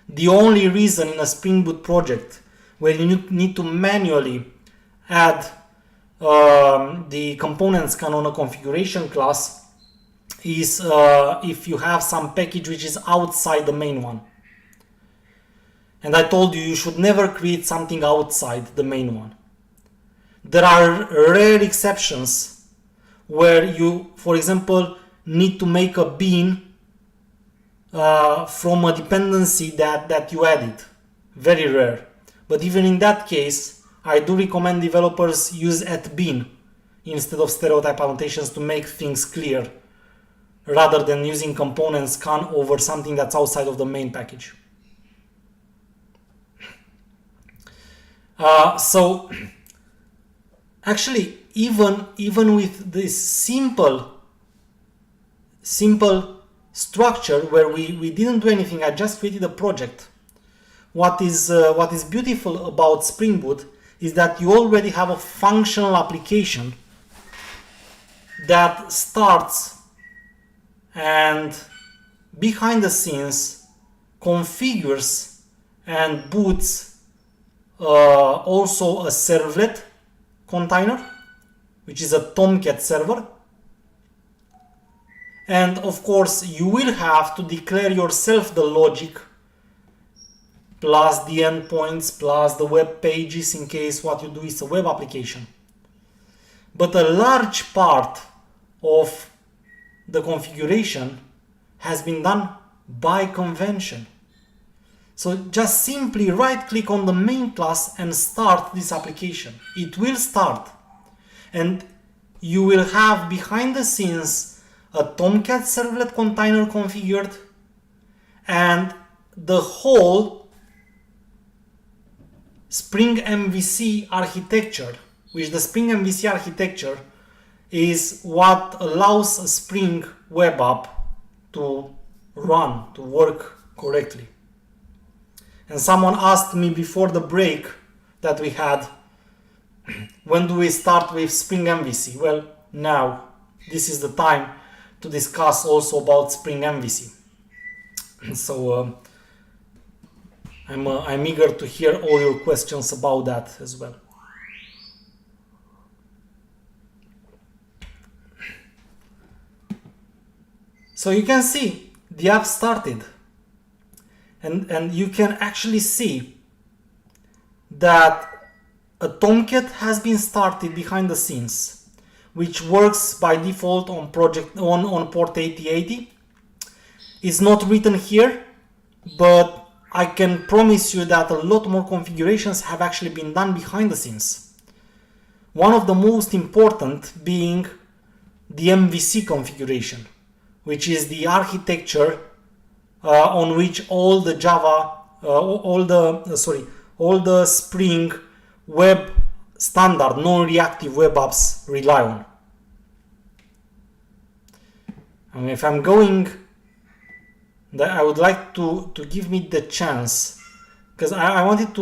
The only reason in a Spring Boot project where you need to manually add the component scan on a configuration class is if you have some package which is outside the main one. And I told you should never create something outside the main one. There are rare exceptions where you, for example, need to make a bean from a dependency that you added. Very rare. But even in that case, I do recommend developers use @bean instead of stereotype annotations to make things clear, rather than using component scan over something that's outside of the main package. So actually, even with this simple structure where we didn't do anything, I just created a project. What is beautiful about Spring Boot is that you already have a functional application that starts and behind the scenes configures and boots also a servlet container, which is a Tomcat server. And of course, you will have to declare yourself the logic, plus the endpoints, plus the web pages in case what you do is a web application. But a large part of the configuration has been done by convention. So just simply right click on the main class and start this application. It will start. And you will have behind the scenes a Tomcat servlet container configured, and the whole Spring MVC architecture, which the Spring MVC architecture is what allows a Spring web app to run, to work correctly. And someone asked me before the break that we had, when do we start with Spring MVC? Well, now, this is the time to discuss also about Spring MVC. So I'm eager to hear all your questions about that as well. So you can see the app started, and you can actually see that a Tomcat has been started behind the scenes, which works by default on port 8080. It's not written here, but I can promise you that a lot more configurations have actually been done behind the scenes. One of the most important being the MVC configuration, which is the architecture on which all the Java, all the Spring web standard non-reactive web apps rely on. And if I'm going, I would like to give me the chance, because I wanted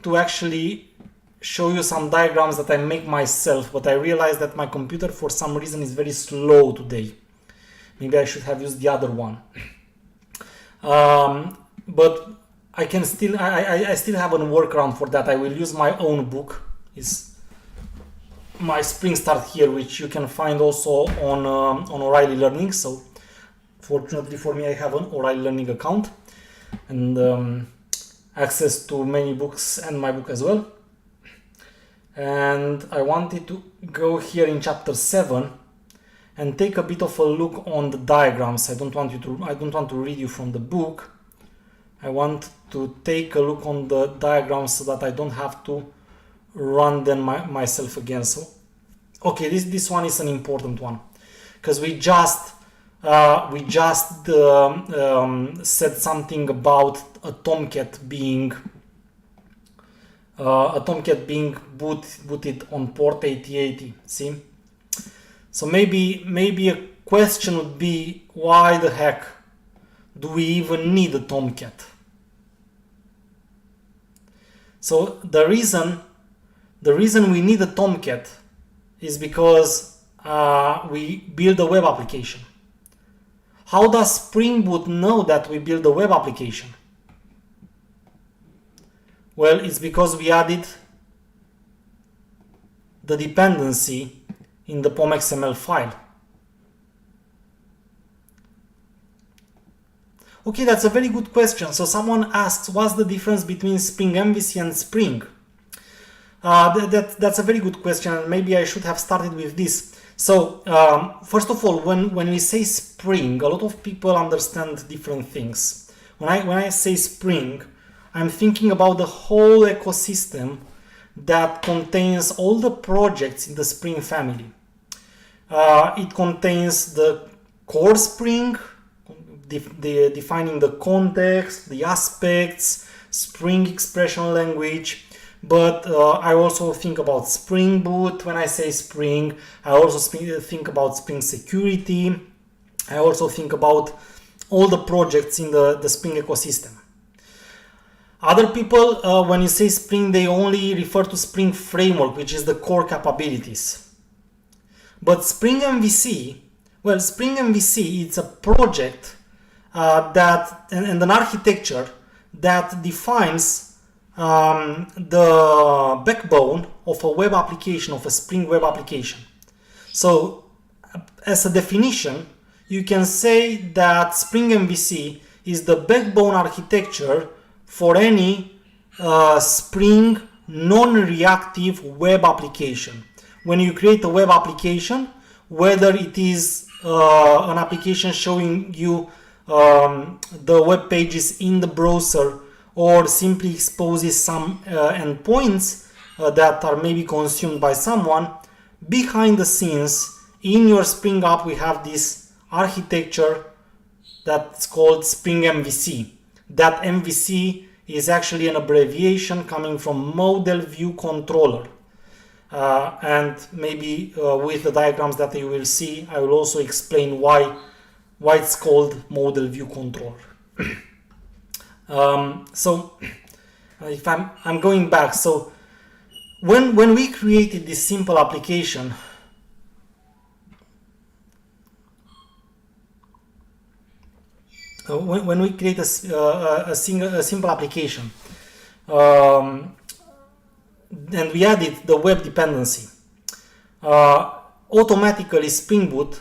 to actually show you some diagrams that I make myself, but I realized that my computer for some reason is very slow today. Maybe I should have used the other one. But I can still, I still have a workaround for that. I will use my own book. It's my Spring Start here, which you can find also on O'Reilly Learning. So fortunately for me, I have an O'Reilly Learning account and access to many books and my book as well. And I wanted to go here in chapter 7 and take a bit of a look on the diagrams. I don't want to read you from the book. I want to take a look on the diagrams so that I don't have to run them myself again. So, okay, this one is an important one because we just said something about a Tomcat being booted on port 8080. See, so maybe a question would be, why the heck do we even need a Tomcat? So the reason we need a Tomcat is because we build a web application. How does Spring Boot know that we build a web application? Well, it's because we added the dependency in the pom.xml file. Okay, that's a very good question. So someone asks, what's the difference between Spring MVC and Spring? That's a very good question, and maybe I should have started with this. So, first of all, when we say Spring, a lot of people understand different things. When I say Spring, I'm thinking about the whole ecosystem that contains all the projects in the Spring family. It contains the core Spring, defining the context, the aspects, Spring expression language. But I also think about Spring Boot when I say Spring. I also think about Spring Security. I also think about all the projects in the Spring ecosystem. Other people, when you say Spring, they only refer to Spring Framework, which is the core capabilities. But Spring MVC, well, Spring MVC, it's a project and an architecture that defines the backbone of a web application, of a Spring web application. So, as a definition, you can say that Spring MVC is the backbone architecture for any Spring non-reactive web application. When you create a web application, whether it is an application showing you the web pages in the browser, or simply exposes some endpoints that are maybe consumed by someone, behind the scenes in your Spring app we have this architecture that's called Spring MVC. That MVC is actually an abbreviation coming from Model View Controller. And maybe with the diagrams that you will see, I will also explain why it's called Model View Controller. So if I'm going back, so when we created this simple application, when we create a simple application, and we added the web dependency, automatically Spring Boot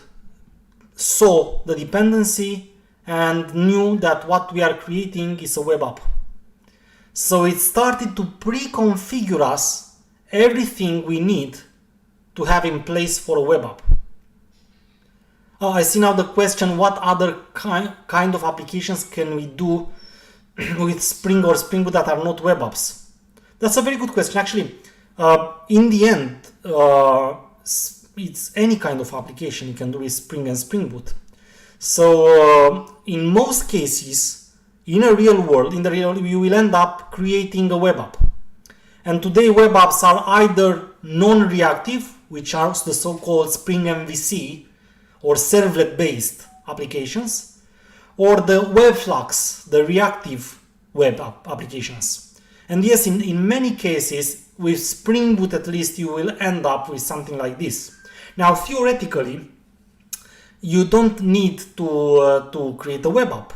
saw the dependency and knew that what we are creating is a web app. So it started to pre-configure us everything we need to have in place for a web app. I see now the question, what other kind of applications can we do with Spring or Spring Boot that are not web apps? That's a very good question. Actually, in the end, it's any kind of application you can do with Spring and Spring Boot. So in most cases, in the real world, you will end up creating a web app. And today web apps are either non-reactive, which are the so-called Spring MVC or servlet-based applications, or the Webflux, the reactive web applications. And yes, in many cases, with Spring Boot at least, you will end up with something like this. Now, theoretically, you don't need to create a web app.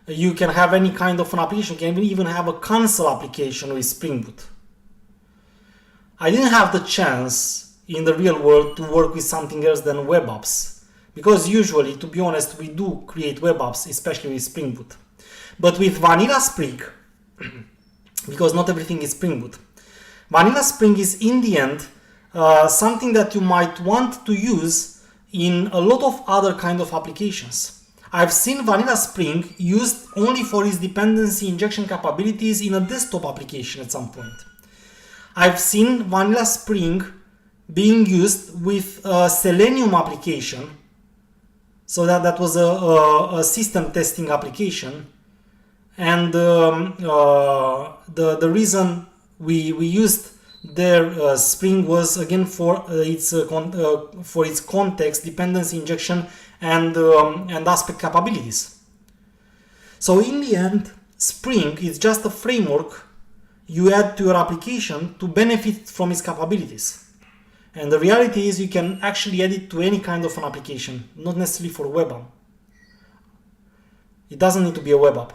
You can have any kind of an application. You can even have a console application with Spring Boot. I didn't have the chance in the real world to work with something else than web apps, because usually, to be honest, we do create web apps, especially with Spring Boot. But with Vanilla Spring, because not everything is Spring Boot, Vanilla Spring is in the end something that you might want to use in a lot of other kind of applications. I've seen Vanilla Spring used only for its dependency injection capabilities in a desktop application at some point. I've seen Vanilla Spring being used with a Selenium application, so that was a system testing application, and the reason we used their Spring was again for its context, dependency injection, and aspect capabilities. So in the end, Spring is just a framework you add to your application to benefit from its capabilities. And the reality is you can actually add it to any kind of an application, not necessarily for web app. It doesn't need to be a web app.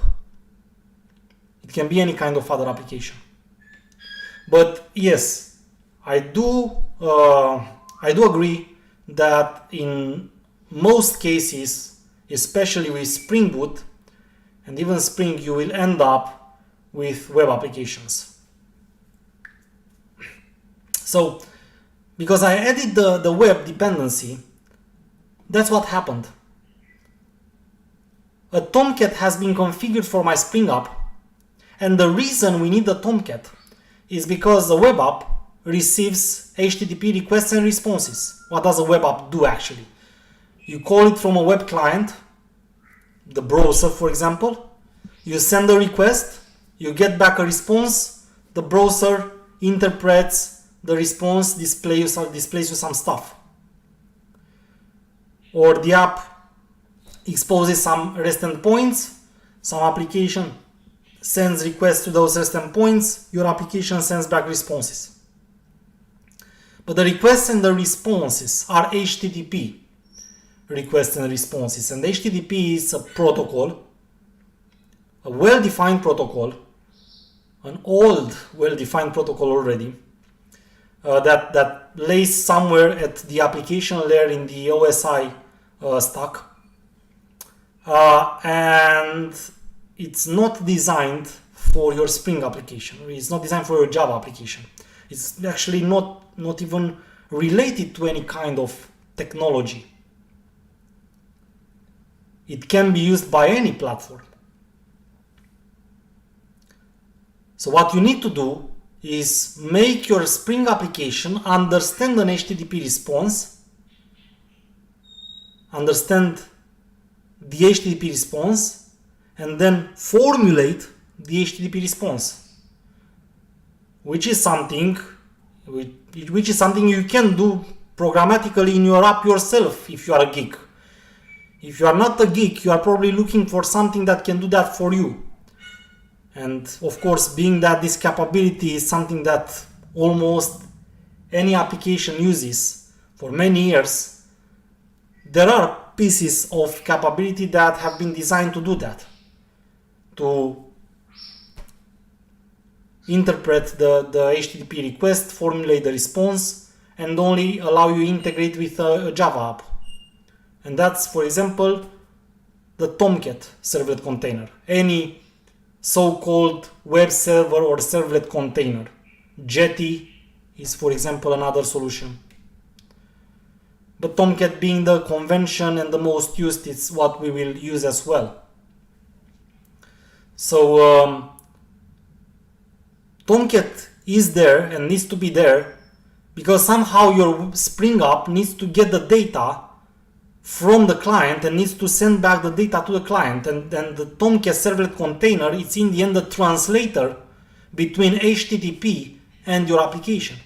It can be any kind of other application. But yes, I do agree that in most cases, especially with Spring Boot and even Spring, you will end up with web applications. So, because I added the web dependency, that's what happened. A Tomcat has been configured for my Spring app, and the reason we need the Tomcat is because the web app receives HTTP requests and responses. What does a web app do actually? You call it from a web client, the browser for example, you send a request, you get back a response, the browser interprets the response, displays you some stuff. Or the app exposes some REST endpoints, some application sends requests to those REST endpoints, your application sends back responses. But the requests and the responses are HTTP requests and responses, and HTTP is a protocol, a well-defined protocol, an old well-defined protocol already, that lays somewhere at the application layer in the OSI stack, and it's not designed for your Spring application. It's not designed for your Java application. It's actually not even related to any kind of technology. It can be used by any platform. So what you need to do is make your Spring application understand an HTTP response, understand the HTTP response, and then formulate the HTTP response, which is something you can do programmatically in your app yourself if you are a geek. If you are not a geek, you are probably looking for something that can do that for you. And of course, being that this capability is something that almost any application uses for many years, there are pieces of capability that have been designed to do that, to interpret the HTTP request, formulate the response, and only allow you to integrate with a Java app. And that's, for example, the Tomcat servlet container. Any so-called web server or servlet container. Jetty is, for example, another solution. But Tomcat being the convention and the most used, it's what we will use as well. So Tomcat is there and needs to be there because somehow your Spring app needs to get the data from the client and needs to send back the data to the client, and the Tomcat servlet container, it's in the end the translator between HTTP and your application.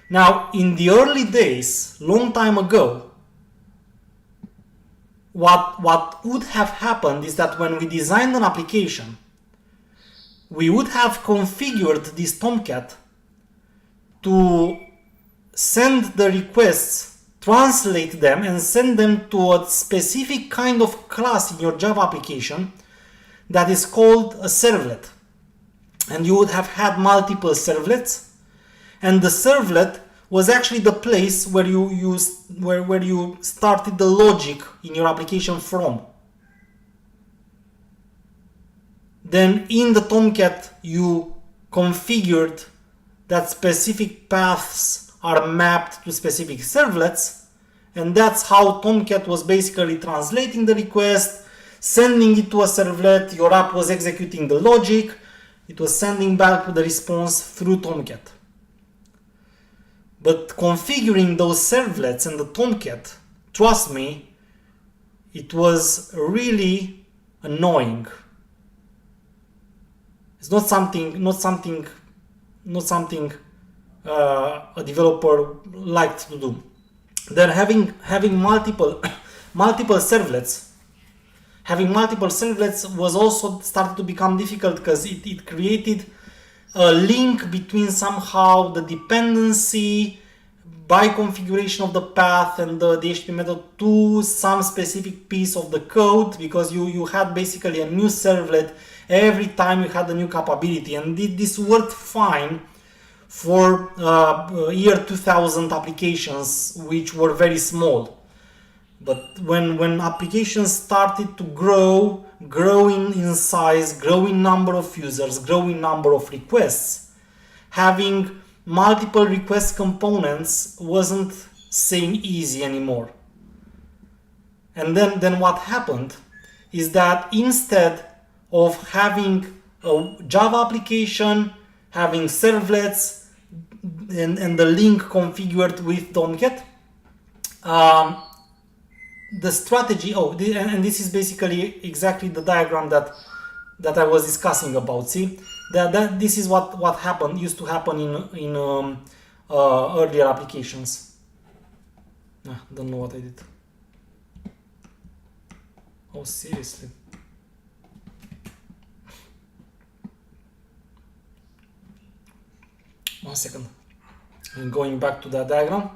Now, in the early days, long time ago, what would have happened is that when we designed an application, we would have configured this Tomcat to send the requests, translate them, and send them to a specific kind of class in your Java application that is called a servlet. And you would have had multiple servlets, and the servlet was actually the place where you started the logic in your application from. Then in the Tomcat you configured that specific paths are mapped to specific servlets, and that's how Tomcat was basically translating the request, sending it to a servlet. Your app was executing the logic, it was sending back the response through Tomcat. But configuring those servlets and the Tomcat, trust me, it was really annoying. It's not something a developer liked to do. Then having multiple servlets. Having multiple servlets was also started to become difficult because it created a link between somehow the dependency by configuration of the path and the HTTP method to some specific piece of the code, because you had basically a new servlet every time you had a new capability, and this worked fine for year 2000 applications which were very small. But when applications started to growing in size, growing number of users, growing number of requests, having multiple request components wasn't saying easy anymore. And then what happened is that instead of having a Java application, having servlets and the link configured with Tomcat, the strategy, and this is basically exactly the diagram that I was discussing about. See, that this is what used to happen in earlier applications. Don't know what I did. Oh, seriously. One second. I'm going back to that diagram.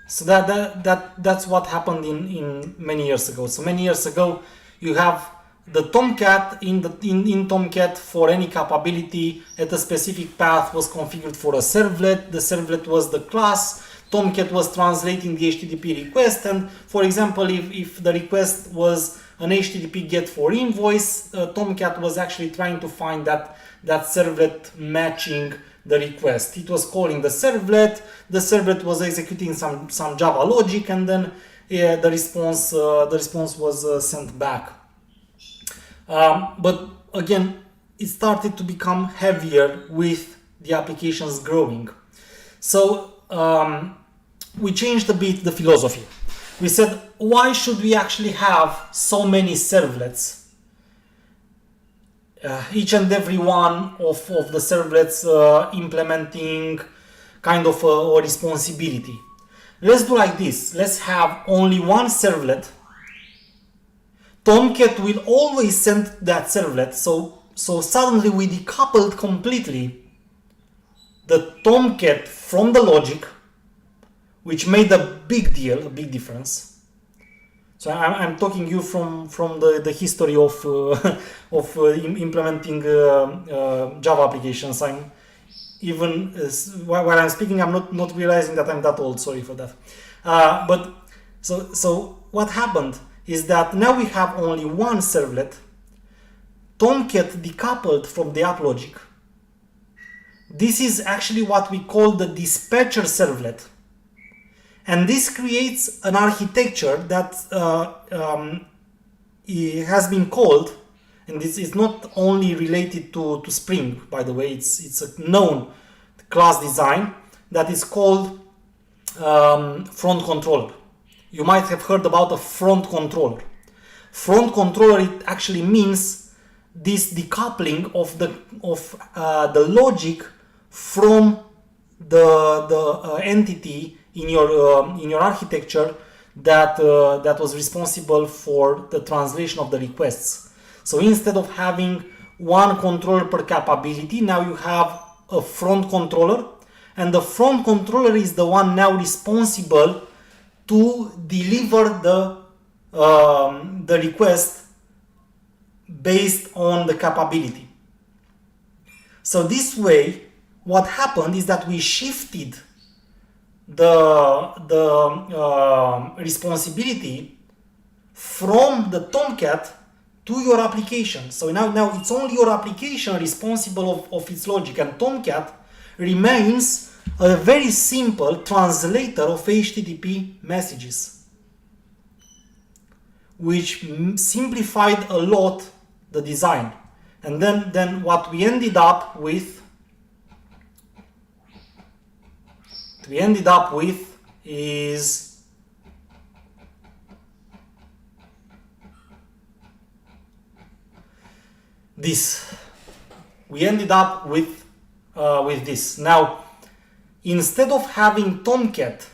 So that's what happened in many years ago. So many years ago, you have the Tomcat in Tomcat for any capability at a specific path was configured for a servlet. The servlet was the class. Tomcat was translating the HTTP request, and for example, if the request was an HTTP GET for invoice, Tomcat was actually trying to find that servlet matching the request. It was calling the servlet was executing some Java logic, and then the response was sent back. But again, it started to become heavier with the applications growing. So we changed a bit the philosophy. We said, why should we actually have so many servlets? Each and every one of the servlets implementing kind of a responsibility. Let's do like this. Let's have only one servlet. Tomcat will always send that servlet. So suddenly we decoupled completely the Tomcat from the logic, which made a big deal, a big difference. So I'm talking you from the history of implementing Java applications. I'm even while I'm speaking, I'm not realizing that I'm that old. Sorry for that. But so what happened is that now we have only one servlet. Tomcat decoupled from the app logic. This is actually what we call the dispatcher servlet. And this creates an architecture that has been called, and this is not only related to Spring, by the way, it's a known class design that is called front controller. You might have heard about a front controller. Front controller, it actually means this decoupling of the logic from the entity in your architecture that was responsible for the translation of the requests. So instead of having one controller per capability, now you have a front controller, and the front controller is the one now responsible to deliver the request based on the capability. So this way, what happened is that we shifted the responsibility from the Tomcat to your application. So now it's only your application responsible of its logic, and Tomcat remains a very simple translator of HTTP messages, which simplified a lot the design. And then what we ended up with is this. We ended up with this. Now, instead of having Tomcat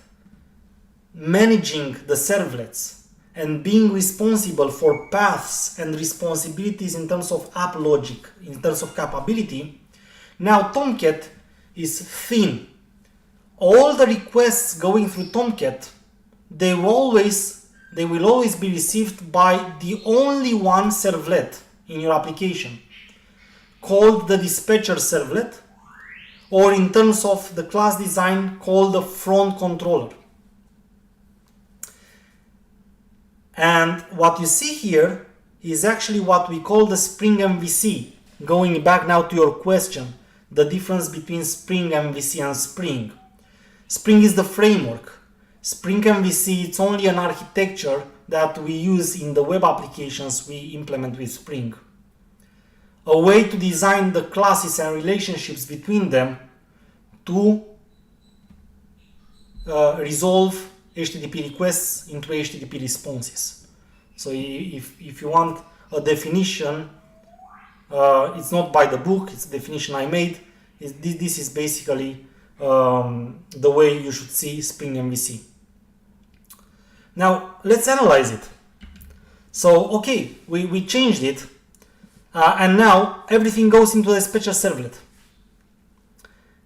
managing the servlets and being responsible for paths and responsibilities in terms of app logic, in terms of capability, now Tomcat is thin. All the requests going through Tomcat, they will always be received by the only one servlet in your application, called the dispatcher servlet, or in terms of the class design, called the front controller. And what you see here is actually what we call the Spring MVC. Going back now to your question, the difference between Spring MVC and Spring. Spring is the framework. Spring MVC, it's only an architecture that we use in the web applications we implement with Spring. A way to design the classes and relationships between them to resolve HTTP requests into HTTP responses. So if you want a definition, it's not by the book, it's a definition I made. This is basically the way you should see Spring MVC. Now let's analyze it. So okay, we changed it, and now everything goes into the dispatcher servlet.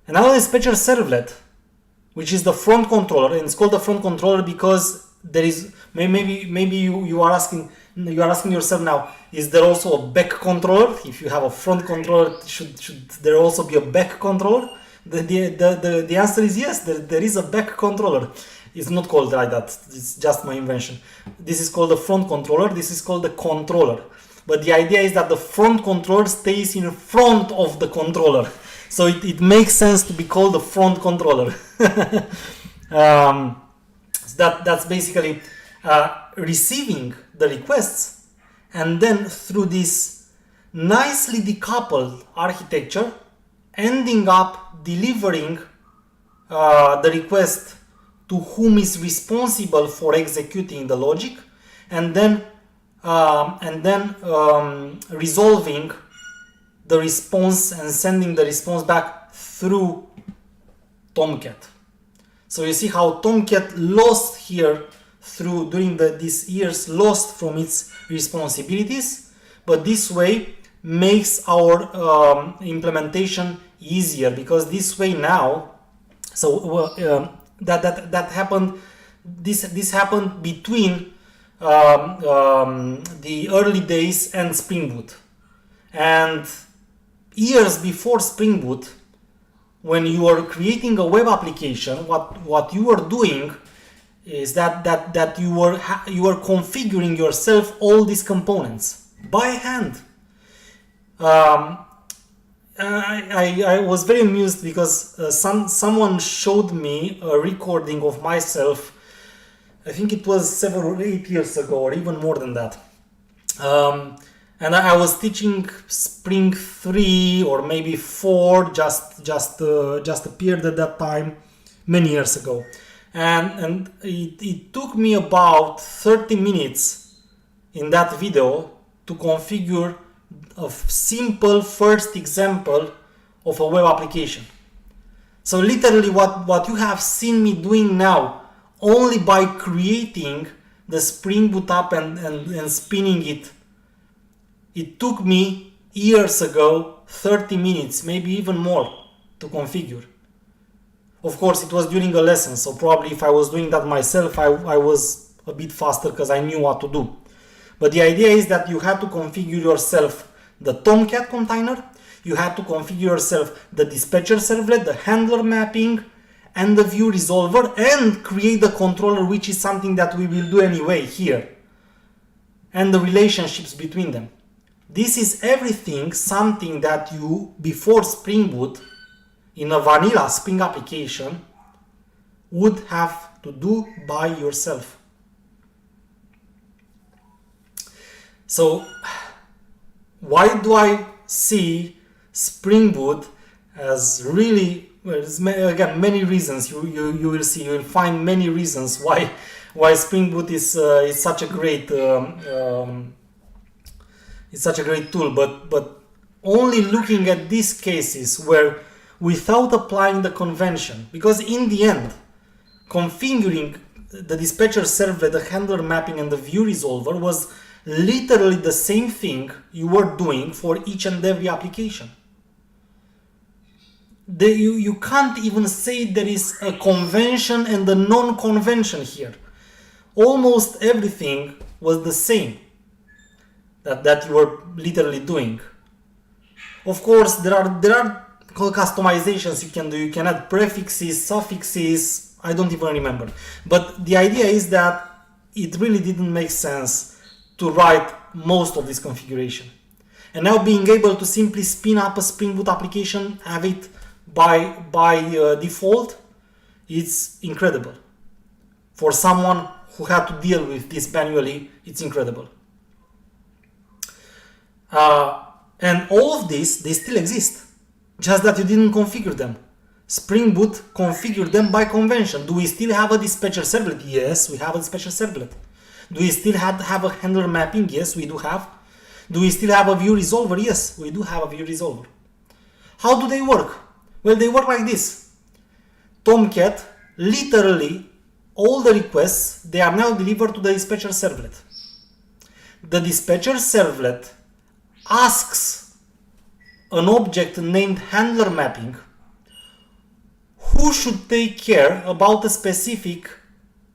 And now the dispatcher servlet, which is the front controller, and it's called the front controller because there is maybe you are asking yourself now, is there also a back controller? If you have a front controller, should there also be a back controller? The answer is yes, there is a back controller. It's not called like that, it's just my invention. This is called the front controller, this is called the controller. But the idea is that the front controller stays in front of the controller. So it makes sense to be called the front controller. So that's basically receiving the requests, and then through this nicely decoupled architecture, ending up delivering the request to whom is responsible for executing the logic, and then resolving the response and sending the response back through Tomcat. So you see how Tomcat lost here during these years, lost from its responsibilities, but this way makes our implementation easier, because this way now, so that happened. This happened between the early days and Spring Boot, and years before Spring Boot, when you are creating a web application, what you are doing is that you are configuring yourself all these components by hand. I was very amused because someone showed me a recording of myself. I think it was 7 or 8 years ago, or even more than that. And I was teaching Spring 3 or maybe 4, just appeared at that time, many years ago. And it took me about 30 minutes in that video to configure a simple first example of a web application. So literally what you have seen me doing now, only by creating the Spring Boot app and spinning it, it took me years ago 30 minutes, maybe even more, to configure. Of course, it was during a lesson, so probably if I was doing that myself, I was a bit faster because I knew what to do. But the idea is that you have to configure yourself the Tomcat container, you have to configure yourself the dispatcher servlet, the handler mapping, and the view resolver, and create the controller, which is something that we will do anyway here, and the relationships between them. This is everything, something that you, before Spring Boot, in a vanilla Spring application would have to do by yourself. So why do I see Spring Boot as really, well, again, many reasons. You will see, you will find many reasons why Spring Boot is such a great tool, but only looking at these cases where without applying the convention, because in the end configuring the dispatcher servlet, the handler mapping and the view resolver was literally the same thing you were doing for each and every application. You can't even say there is a convention and a non-convention here. Almost everything was the same that you were literally doing. Of course, there are customizations you can do. You can add prefixes, suffixes, I don't even remember. But the idea is that it really didn't make sense to write most of this configuration. And now being able to simply spin up a Spring Boot application, have it by default, it's incredible. For someone who had to deal with this manually, it's incredible. And all of this, they still exist, just that you didn't configure them. Spring Boot configured them by convention. Do we still have a dispatcher servlet? Yes, we have a dispatcher servlet. Do we still have a handler mapping? Yes, we do have. Do we still have a view resolver? Yes, we do have a view resolver. How do they work? Well, they work like this. Tomcat, literally, all the requests, they are now delivered to the dispatcher servlet. The dispatcher servlet asks an object named handler mapping who should take care about a specific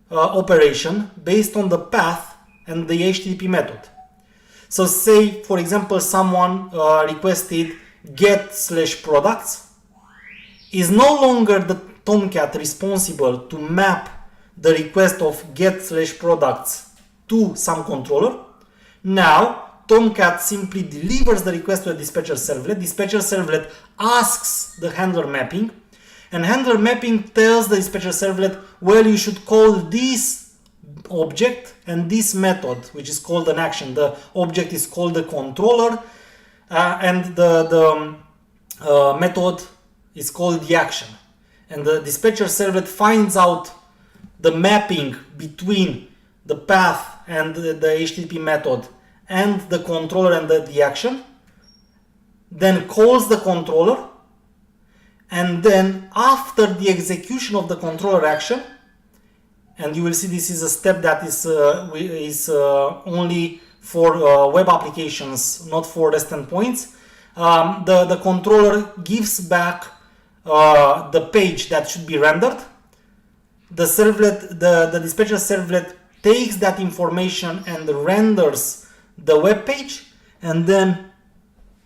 operation based on the path and the HTTP method. So say, for example, someone requested get/products. Is no longer the Tomcat responsible to map the request of get/products to some controller. Now, Tomcat simply delivers the request to a dispatcher servlet. Dispatcher servlet asks the handler mapping, and handler mapping tells the dispatcher servlet, well, you should call this object and this method, which is called an action. The object is called the controller, and the method is called the action. And the dispatcher servlet finds out the mapping between the path and the HTTP method and the controller and the action, then calls the controller, and then after the execution of the controller action, and you will see this is a step that is only for web applications, not for REST endpoints, the controller gives back the page that should be rendered. The servlet, the dispatcher servlet takes that information and renders the web page, and then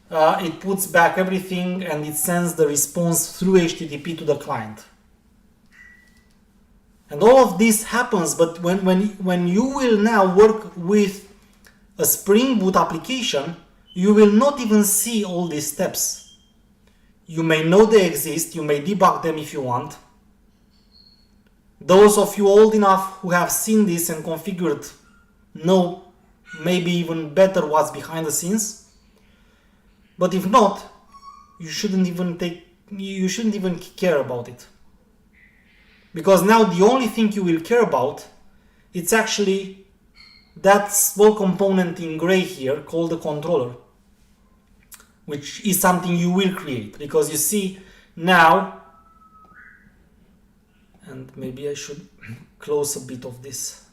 it puts back everything and it sends the response through HTTP to the client. And all of this happens, but when you will now work with a Spring Boot application, you will not even see all these steps. You may know they exist, you may debug them if you want. Those of you old enough who have seen this and configured know maybe even better what's behind the scenes. But if not, you shouldn't even care about it. Because now the only thing you will care about, it's actually that small component in gray here called the controller, which is something you will create. Because you see now, and maybe I should close a bit of this.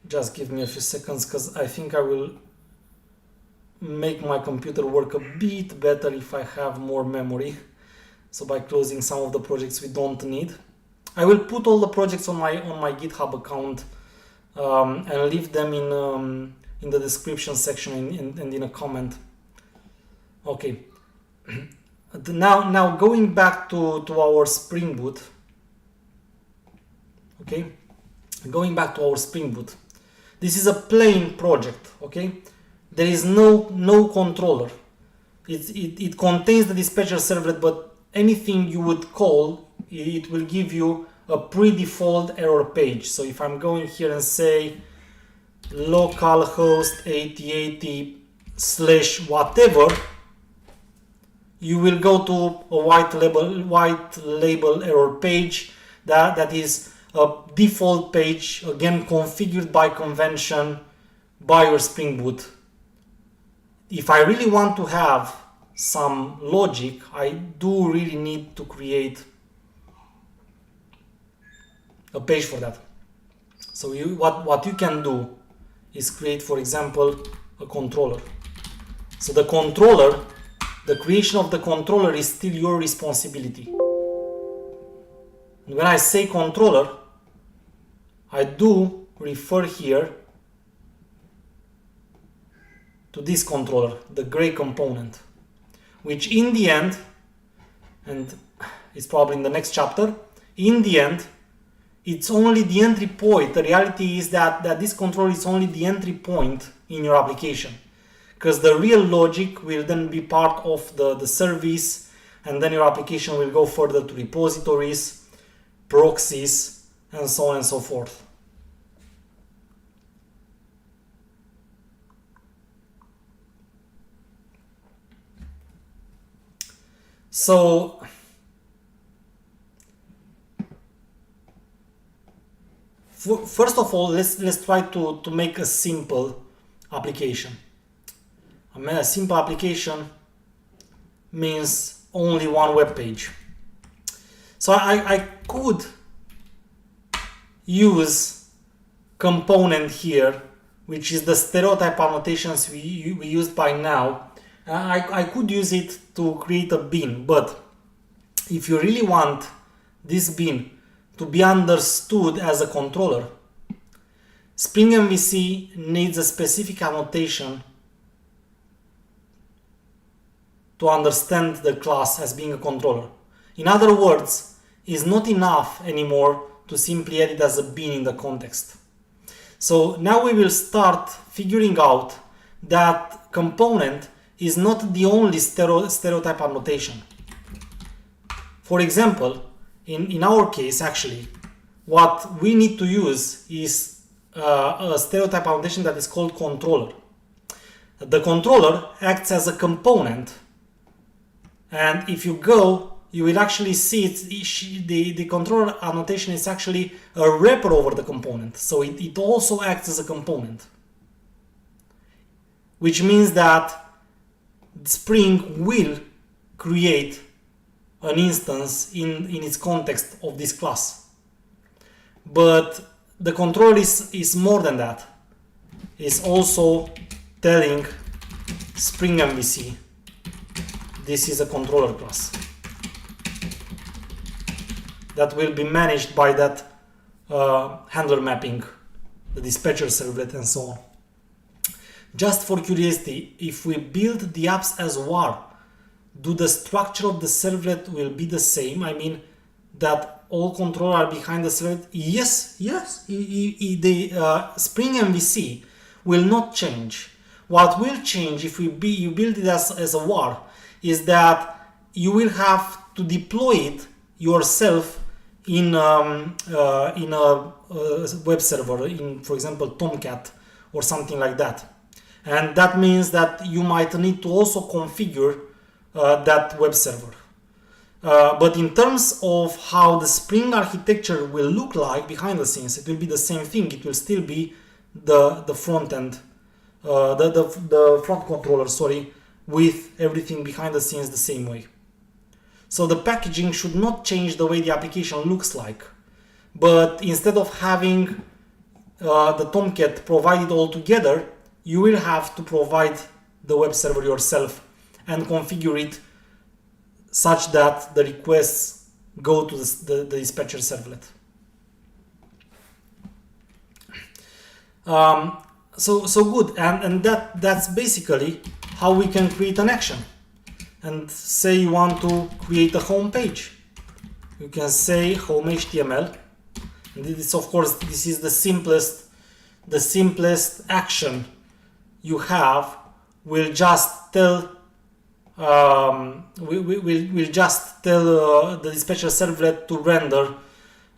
Just give me a few seconds, because I think I will make my computer work a bit better if I have more memory. So by closing some of the projects we don't need. I will put all the projects on my GitHub account and leave them in the description section and in a comment. Okay. Now going back to our Spring Boot. Okay. Going back to our Spring Boot. This is a plain project, okay? There is no controller. It contains the dispatcher servlet, but anything you would call, it will give you a pre-default error page. So if I'm going here and say localhost 8080 / whatever, you will go to a white label error page that is a default page, again configured by convention by your Spring Boot. If I really want to have some logic, I do really need to create a page for that. So what you can do is create, for example, a controller. So the controller, the creation of the controller is still your responsibility. And when I say controller, I do refer here to this controller, the gray component, which in the end, and it's probably in the next chapter, in the end, it's only the entry point. The reality is that this controller is only the entry point in your application, because the real logic will then be part of the service, and then your application will go further to repositories, proxies, and so on and so forth. So first of all, let's try to make a simple application. I mean, a simple application means only one web page. So I could use component here, which is the stereotype annotations we used by now. I could use it to create a bin, but if you really want this bin to be understood as a controller, Spring MVC needs a specific annotation to understand the class as being a controller. In other words, it's not enough anymore to simply add it as a bin in the context. So now we will start figuring out that component is not the only stereotype annotation. For example, in our case, actually, what we need to use is a stereotype annotation that is called controller. The controller acts as a component, and if you go, you will actually see the controller annotation is actually a wrapper over the component, so it also acts as a component, which means that Spring will create an instance in its context of this class. But the controller is more than that. It's also telling Spring MVC this is a controller class that will be managed by that handler mapping, the dispatcher servlet, and so on. Just for curiosity, if we build the apps as var, do the structure of the servlet will be the same? I mean, that all controllers are behind the servlet? Yes. The Spring MVC will not change. What will change if you build it as a var is that you will have to deploy it yourself in a web server, in, for example, Tomcat or something like that. And that means that you might need to also configure that web server. But in terms of how the Spring architecture will look like behind the scenes, it will be the same thing. It will still be the front end, the front controller, sorry, with everything behind the scenes the same way. So the packaging should not change the way the application looks like. But instead of having the Tomcat provided all together, you will have to provide the web server yourself and configure it such that the requests go to the dispatcher servlet. So good, and that's basically how we can create an action. And say you want to create a home page, you can say home HTML. And this, of course, this is the simplest the simplest action you have will just tell we'll just tell the dispatcher servlet to render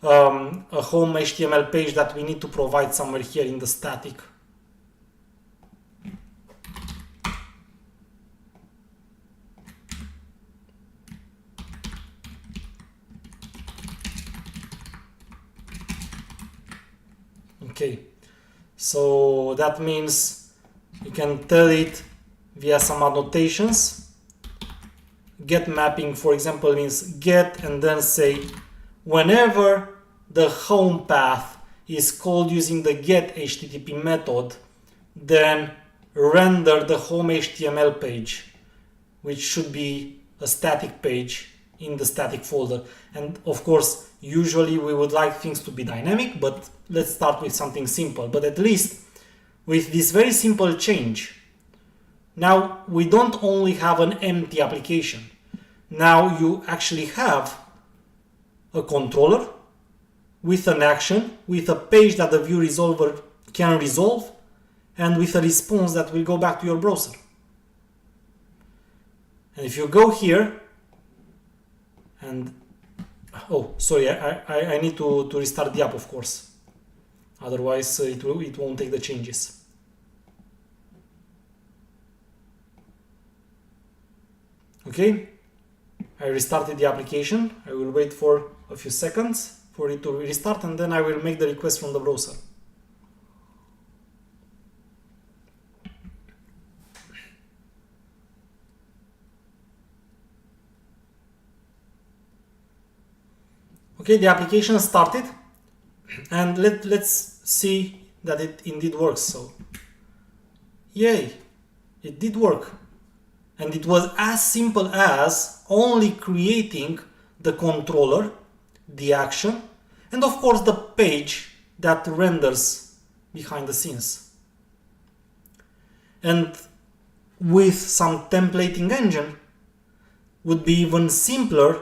a home HTML page that we need to provide somewhere here in the static. Okay, so that means you can tell it via some annotations. Get mapping, for example, means get and then say whenever the home path is called using the get HTTP method, then render the home HTML page, which should be a static page in the static folder. And of course, usually we would like things to be dynamic, but let's start with something simple. But at least with this very simple change, now we don't only have an empty application. Now you actually have a controller with an action, with a page that the view resolver can resolve, and with a response that will go back to your browser. And if you go here, and oh, sorry, I need to restart the app, of course. Otherwise, it won't take the changes. Okay, I restarted the application. I will wait for a few seconds for it to restart, and then I will make the request from the browser. Okay, the application started, and let's see that it indeed works. So, yay, it did work. And it was as simple as only creating the controller, the action, and of course the page that renders behind the scenes. And with some templating engine, would be even simpler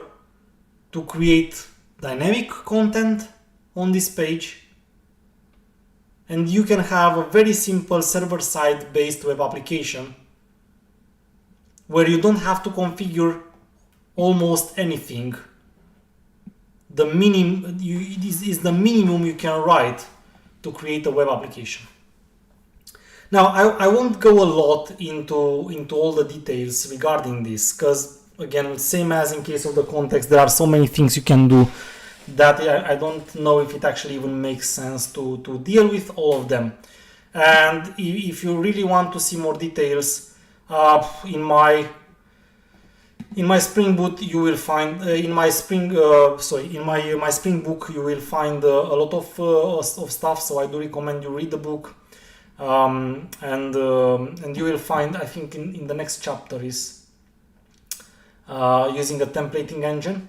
to create dynamic content on this page, and you can have a very simple server-side based web application where you don't have to configure almost anything. The minimum is the minimum you can write to create a web application. Now I won't go a lot into all the details regarding this, because again, same as in case of the context, there are so many things you can do that I don't know if it actually even makes sense to deal with all of them. And if you really want to see more details, in my Spring Boot you will find in my Spring Spring book you will find a lot of stuff. So I do recommend you read the book, and you will find, I think in the next chapter is using a templating engine.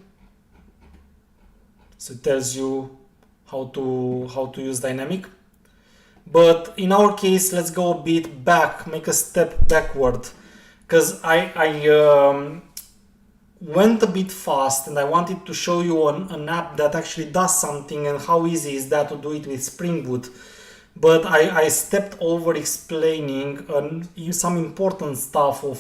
So it tells you how to use dynamic. But in our case, let's go a bit back, make a step backward, because I went a bit fast and I wanted to show you an app that actually does something and how easy is that to do it with Spring Boot. But I stepped over explaining some important stuff of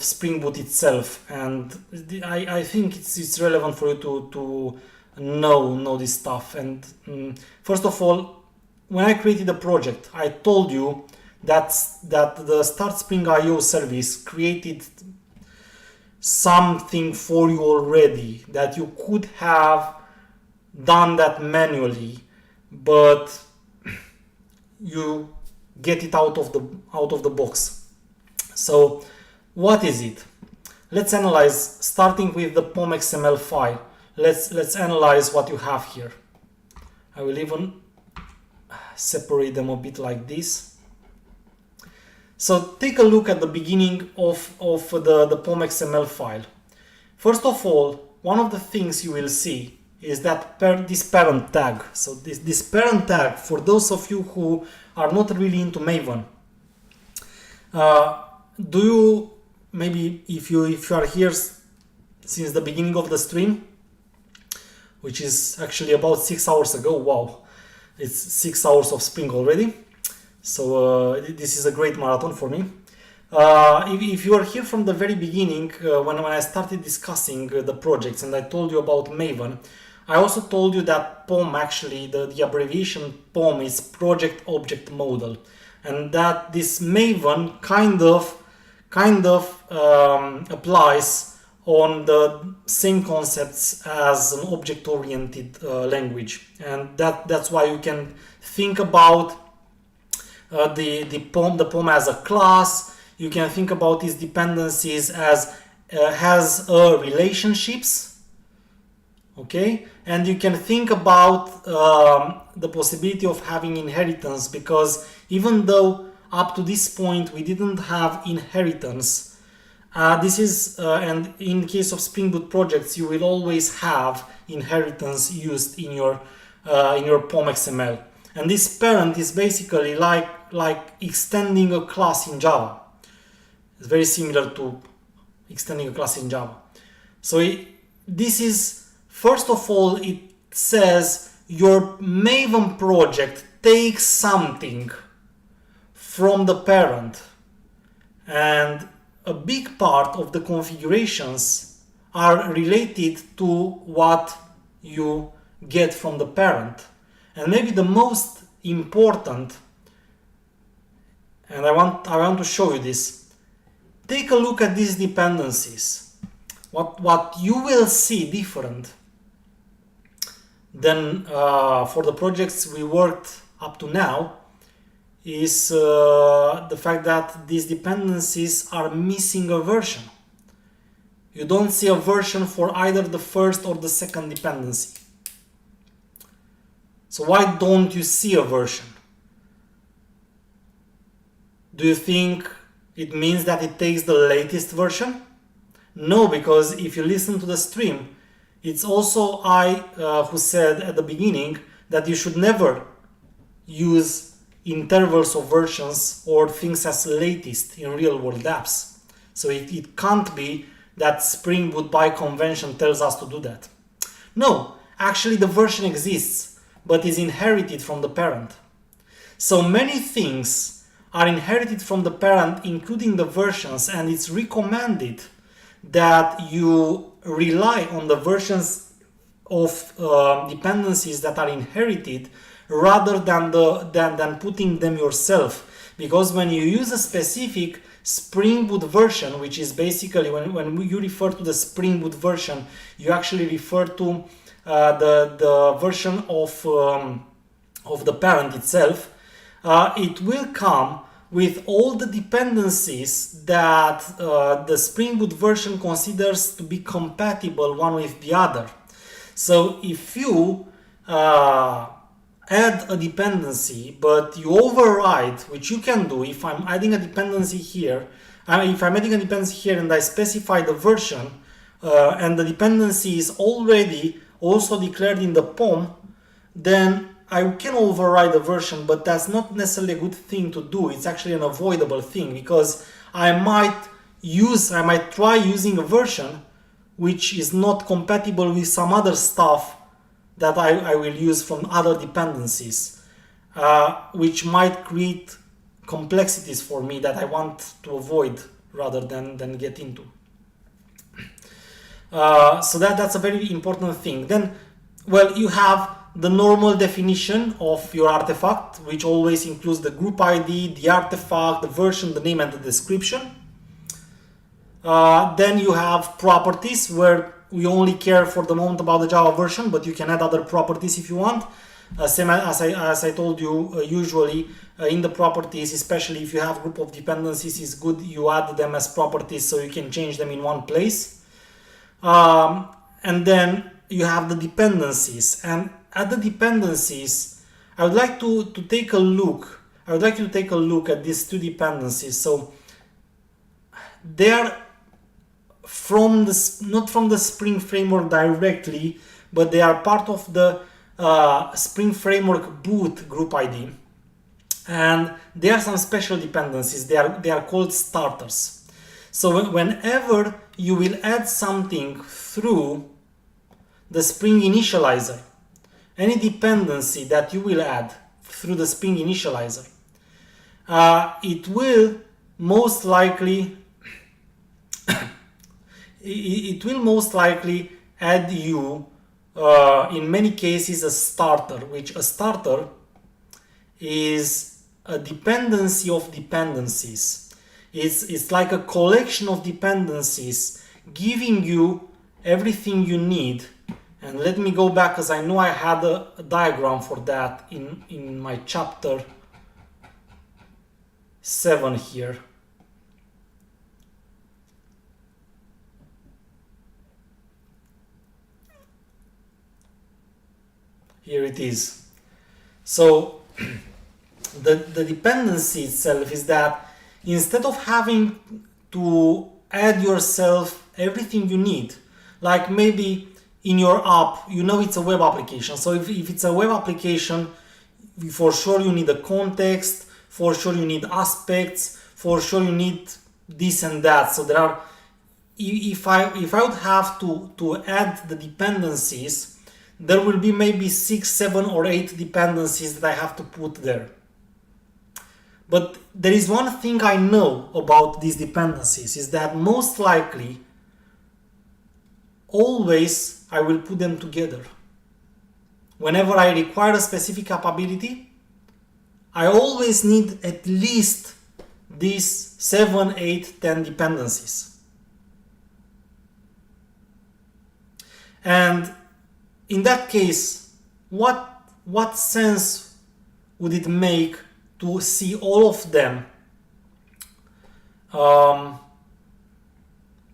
Spring Boot itself, and I think it's relevant for you to know this stuff. And first of all, when I created the project, I told you that the Start Spring IO service created something for you already, that you could have done that manually, but you get it out of the box. So what is it? Let's analyze, starting with the POM XML file. Let's analyze what you have here. I will even separate them a bit like this. So take a look at the beginning of the POM XML file. First of all, one of the things you will see is that this parent tag. So this parent tag, for those of you who are not really into Maven, do you, maybe if you are here since the beginning of the stream, which is actually about 6 hours ago, wow. It's 6 hours of Spring already. So this is a great marathon for me. If you are here from the very beginning, when I started discussing the projects and I told you about Maven, I also told you that POM, actually, the abbreviation POM is Project Object Model, and that this Maven kind of applies on the same concepts as an object-oriented language, and that's why you can think about the POM as a class. You can think about its dependencies as has relationships, okay, and you can think about the possibility of having inheritance, because even though up to this point we didn't have inheritance, this is and in case of Spring Boot projects you will always have inheritance used in your POM XML, and this parent is basically like extending a class in Java. It's very similar to extending a class in Java. So this is, first of all, it says your Maven project takes something from the parent, and a big part of the configurations are related to what you get from the parent. And maybe the most important, and I want to show you this. Take a look at these dependencies. What you will see different than for the projects we worked up to now is the fact that these dependencies are missing a version. You don't see a version for either the first or the second dependency. So why don't you see a version? Do you think it means that it takes the latest version? No, because if you listen to the stream, it's also I who said at the beginning that you should never use intervals of versions or things as latest in real-world apps. So it can't be that Spring Boot by convention tells us to do that. No, actually the version exists, but is inherited from the parent. So many things are inherited from the parent, including the versions, and it's recommended that you rely on the versions of dependencies that are inherited rather than putting them yourself. Because when you use a specific Spring Boot version, which is basically when you refer to the Spring Boot version, you actually refer to the version of the parent itself. It will come with all the dependencies that the Spring Boot version considers to be compatible one with the other. So if you add a dependency, but you override, which you can do if I'm adding a dependency here, if I'm adding a dependency here and I specify the version and the dependency is already also declared in the POM, then I can override the version, but that's not necessarily a good thing to do. It's actually an avoidable thing, because I might try using a version which is not compatible with some other stuff that I will use from other dependencies, which might create complexities for me that I want to avoid rather than get into. So that's a very important thing. Then, well, you have the normal definition of your artifact, which always includes the group ID, the artifact, the version, the name, and the description. Then you have properties, where we only care for the moment about the Java version, but you can add other properties if you want. Same as I told you, usually in the properties, especially if you have group of dependencies, it's good you add them as properties so you can change them in one place. And then you have the dependencies, and at the dependencies, I would like to take a look. I would like you to take a look at these two dependencies. So they are not from the Spring Framework directly, but they are part of the Spring Framework boot group ID. And there are some special dependencies. They are called starters. So whenever you will add something through the Spring Initializer, any dependency that you will add through the Spring initializer, it will most likely add you in many cases a starter, which a starter is a dependency of dependencies. It's like a collection of dependencies giving you everything you need. And let me go back, because I know I had a diagram for that in my chapter 7 here. Here it is. So the dependency itself is that instead of having to add yourself everything you need, like maybe in your app, you know it's a web application. So if it's a web application, for sure you need a context, for sure you need aspects, for sure you need this and that. So there are, if I would have to add the dependencies, there will be maybe 6, 7 or 8 dependencies that I have to put there. But there is one thing I know about these dependencies, is that most likely always I will put them together. Whenever I require a specific capability, I always need at least these 7, 8, 10 dependencies. And in that case, what sense would it make to see all of them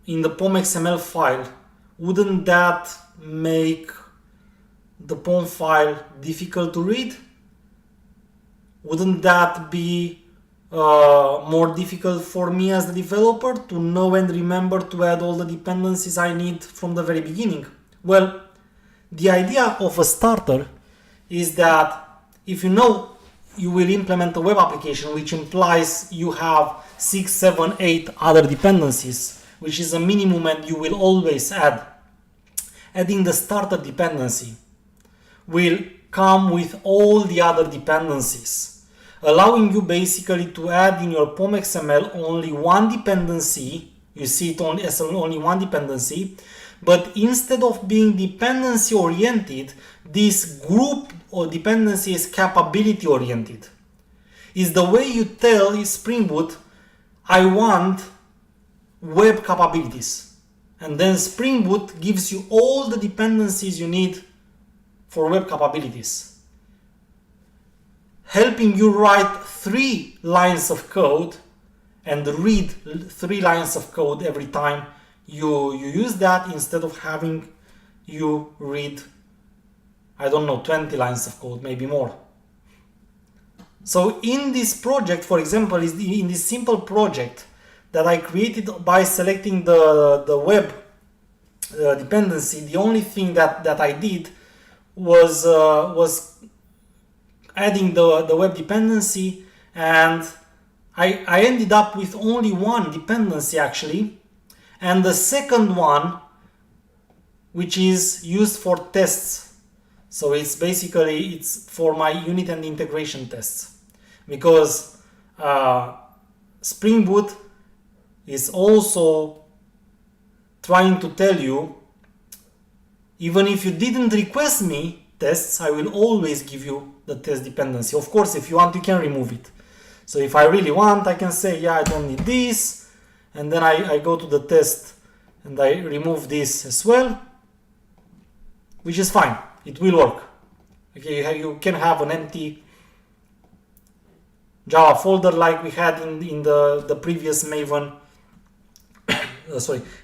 in the POM.xml file? Wouldn't that make the POM file difficult to read? Wouldn't that be more difficult for me as the developer to know and remember to add all the dependencies I need from the very beginning? Well, the idea of a starter is that if you know you will implement a web application, which implies you have 6, 7, 8 other dependencies, which is a minimum and you will always add. Adding the starter dependency will come with all the other dependencies, allowing you basically to add in your POM.xml only one dependency. You see it only as only one dependency, but instead of being dependency oriented, this group or dependency is capability oriented. Is the way you tell Spring Boot, I want web capabilities. And then Spring Boot gives you all the dependencies you need for web capabilities, helping you write 3 lines of code and read 3 lines of code every time you use that, instead of having you read, I don't know, 20 lines of code, maybe more. So in this project, for example, in this simple project that I created by selecting the web dependency, the only thing that I did was adding the web dependency, and I ended up with only one dependency actually, and the second one, which is used for tests. So it's basically, it's for my unit and integration tests, because Spring Boot is also trying to tell you, even if you didn't request me tests, I will always give you the test dependency. Of course, if you want, you can remove it. So if I really want, I can say, yeah, I don't need this, and then I go to the test and I remove this as well, which is fine. It will work. Okay, you can have an empty Java folder like we had in the previous Maven,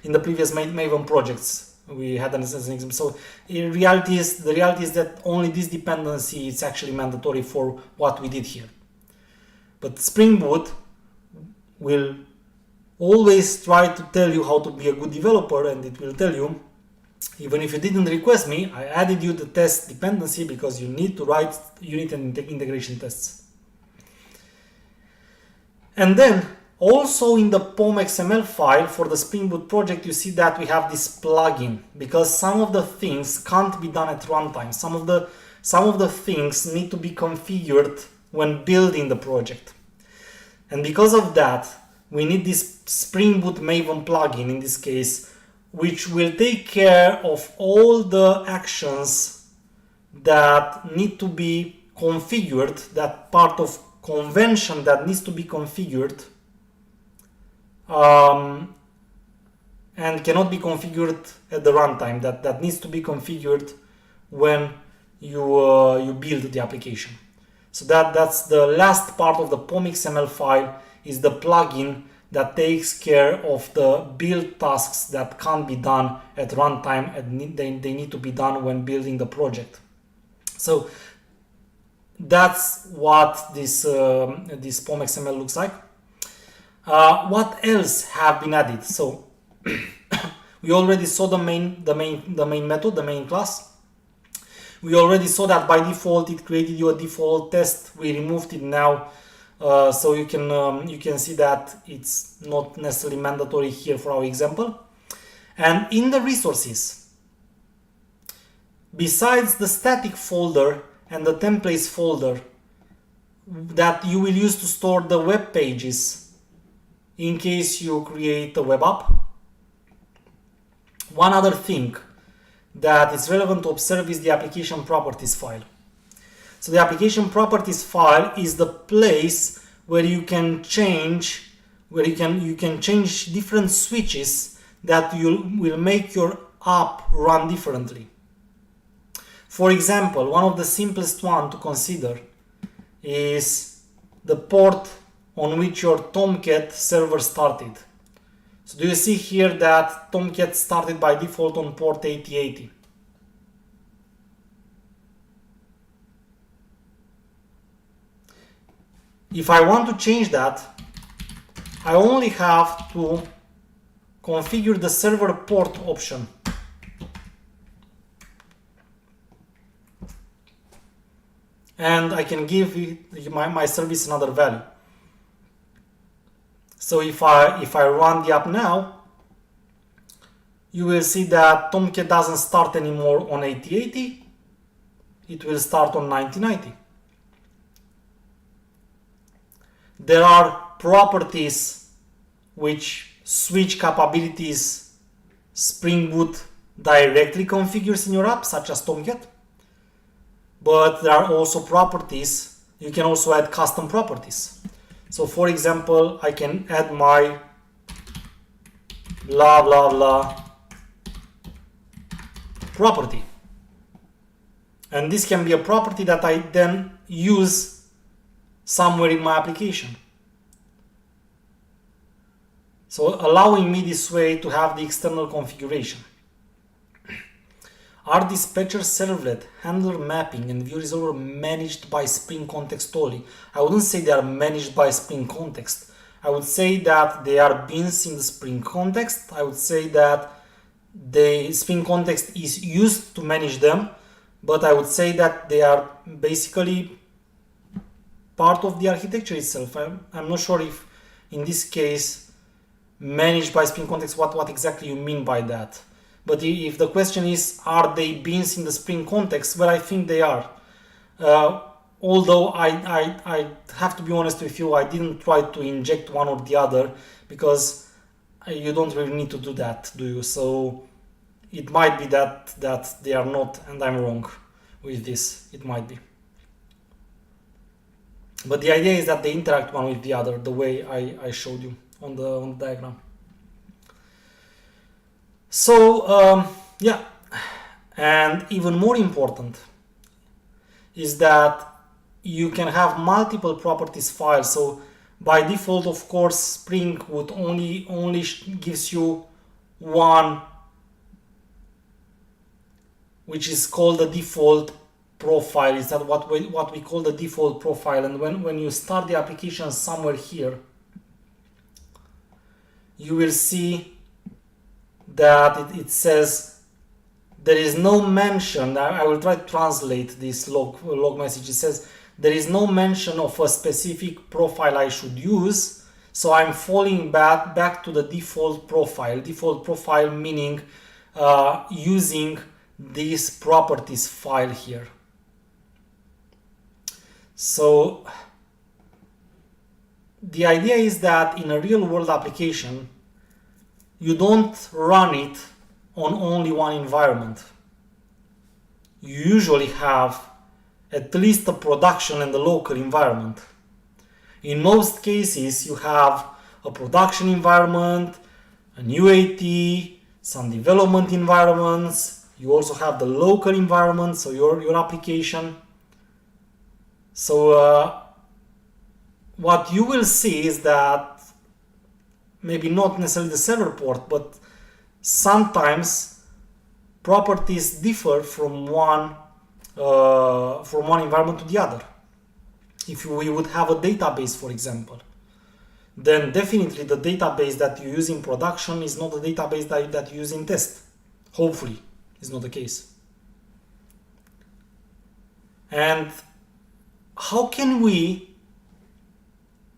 in the previous Maven projects. We had an example. So the reality is that only this dependency is actually mandatory for what we did here. But Spring Boot will always try to tell you how to be a good developer, and it will tell you, even if you didn't request me, I added you the test dependency because you need to write unit and integration tests. And then also in the POM.xml file for the Spring Boot project, you see that we have this plugin, because some of the things can't be done at runtime. Some of the some of the things need to be configured when building the project. And because of that, we need this Spring Boot Maven plugin in this case, which will take care of all the actions that need to be configured, that part of convention that needs to be configured and cannot be configured at the runtime, that needs to be configured when you build the application. So that's the last part of the POM.xml file, is the plugin that takes care of the build tasks that can't be done at runtime and they need to be done when building the project. So that's what this POM.xml looks like. What else have been added? So we already saw the main method, the main class. We already saw that by default it created you a default test. We removed it now, so you can see that it's not necessarily mandatory here for our example. And in the resources, besides the static folder and the templates folder that you will use to store the web pages in case you create a web app, one other thing that is relevant to observe is the application properties file. So the application properties file is the place where you can change, different switches that will make your app run differently. For example, one of the simplest one to consider is the port on which your Tomcat server started. So do you see here that Tomcat started by default on port 8080? If I want to change that, I only have to configure the server port option. And I can give my service another value. So if I run the app now, you will see that Tomcat doesn't start anymore on 8080, it will start on 9090. There are properties which switch capabilities Spring Boot directly configures in your app, such as Tomcat. But there are also properties, you can also add custom properties. So for example, I can add my blah blah blah property. And this can be a property that I then use somewhere in my application. So allowing me this way to have the external configuration. Are dispatcher servlet, handler mapping, and view resolver managed by Spring Context only? I wouldn't say they are managed by Spring Context. I would say that they are beans in the Spring Context. I would say that the Spring Context is used to manage them, but I would say that they are basically part of the architecture itself. I'm not sure if in this case managed by Spring Context, what exactly you mean by that. But if the question is, are they beans in the Spring Context? Well, I think they are. Although I have to be honest with you, I didn't try to inject one or the other because you don't really need to do that, do you? So it might be that they are not, and I'm wrong with this. It might be. But the idea is that they interact one with the other, the way I showed you on the diagram. So yeah, and even more important is that you can have multiple properties files. So by default, of course, Spring would only gives you one, which is called the default profile. Is that what we call the default profile? And when you start the application somewhere here, you will see that it says there is no mention. I will try to translate this log message. It says there is no mention of a specific profile I should use, so I'm falling back to the default profile. Default profile meaning using this properties file here. So the idea is that in a real world application, you don't run it on only one environment. You usually have at least a production and a local environment. In most cases, you have a production environment, an UAT, some development environments. You also have the local environment, so your application. So what you will see is that maybe not necessarily the server port, but sometimes properties differ from one environment to the other. If we would have a database, for example, then definitely the database that you use in production is not the database that you use in test. Hopefully, is not the case. And how can we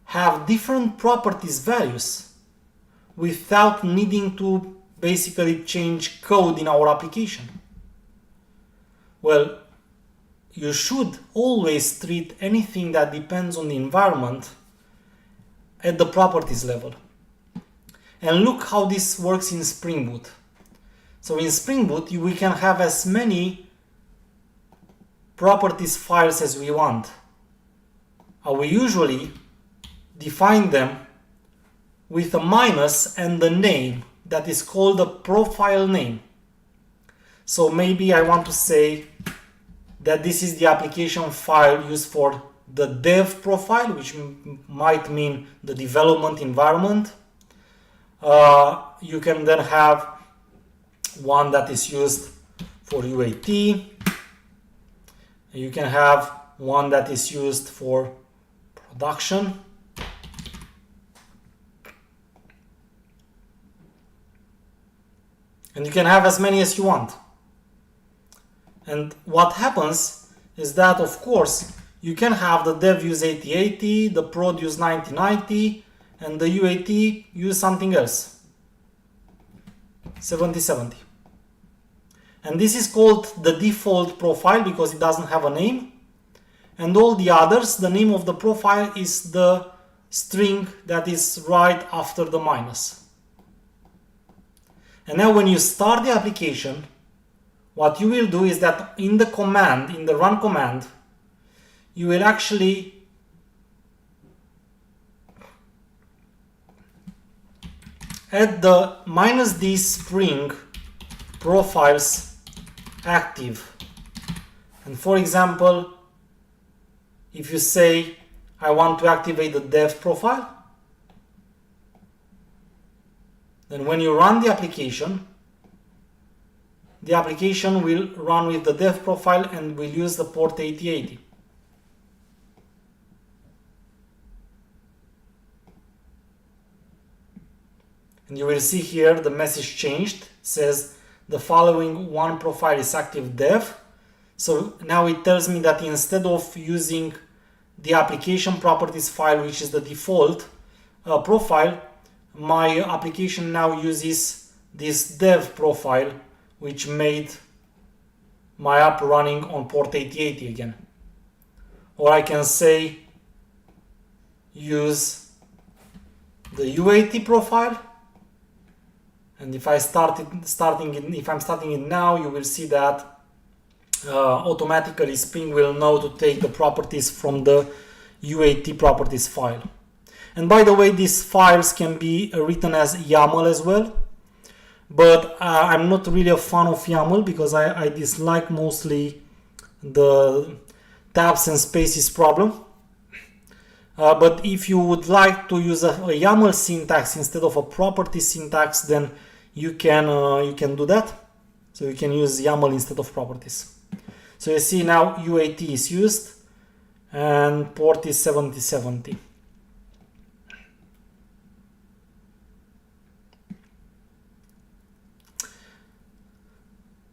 have different properties values without needing to basically change code in our application? Well, you should always treat anything that depends on the environment at the properties level. And look how this works in Spring Boot. So in Spring Boot, we can have as many properties files as we want. We usually define them with a minus and the name that is called a profile name. So maybe I want to say that this is the application file used for the dev profile, which might mean the development environment. You can then have one that is used for UAT. You can have one that is used for production. And you can have as many as you want. And what happens is that, of course, you can have the dev use 8080, the prod use 9090, and the UAT use something else, 7070. And this is called the default profile because it doesn't have a name. And all the others, the name of the profile is the string that is right after the minus. And now when you start the application, what you will do is that in the command, in the run command, you will actually add the -d spring profiles active. And for example, if you say, I want to activate the dev profile, then when you run the application will run with the dev profile and will use the port 8080. And you will see here the message changed. It says the following one profile is active dev. So now it tells me that instead of using the application properties file, which is the default profile, my application now uses this dev profile, which made my app running on port 8080 again. Or I can say use the UAT profile, and if I'm starting it now, you will see that automatically Spring will know to take the properties from the UAT properties file. And by the way, these files can be written as YAML as well, but I'm not really a fan of YAML because I dislike mostly the tabs and spaces problem. But if you would like to use a YAML syntax instead of a property syntax, then you can do that. So you can use YAML instead of properties. So you see now UAT is used and port is 7070.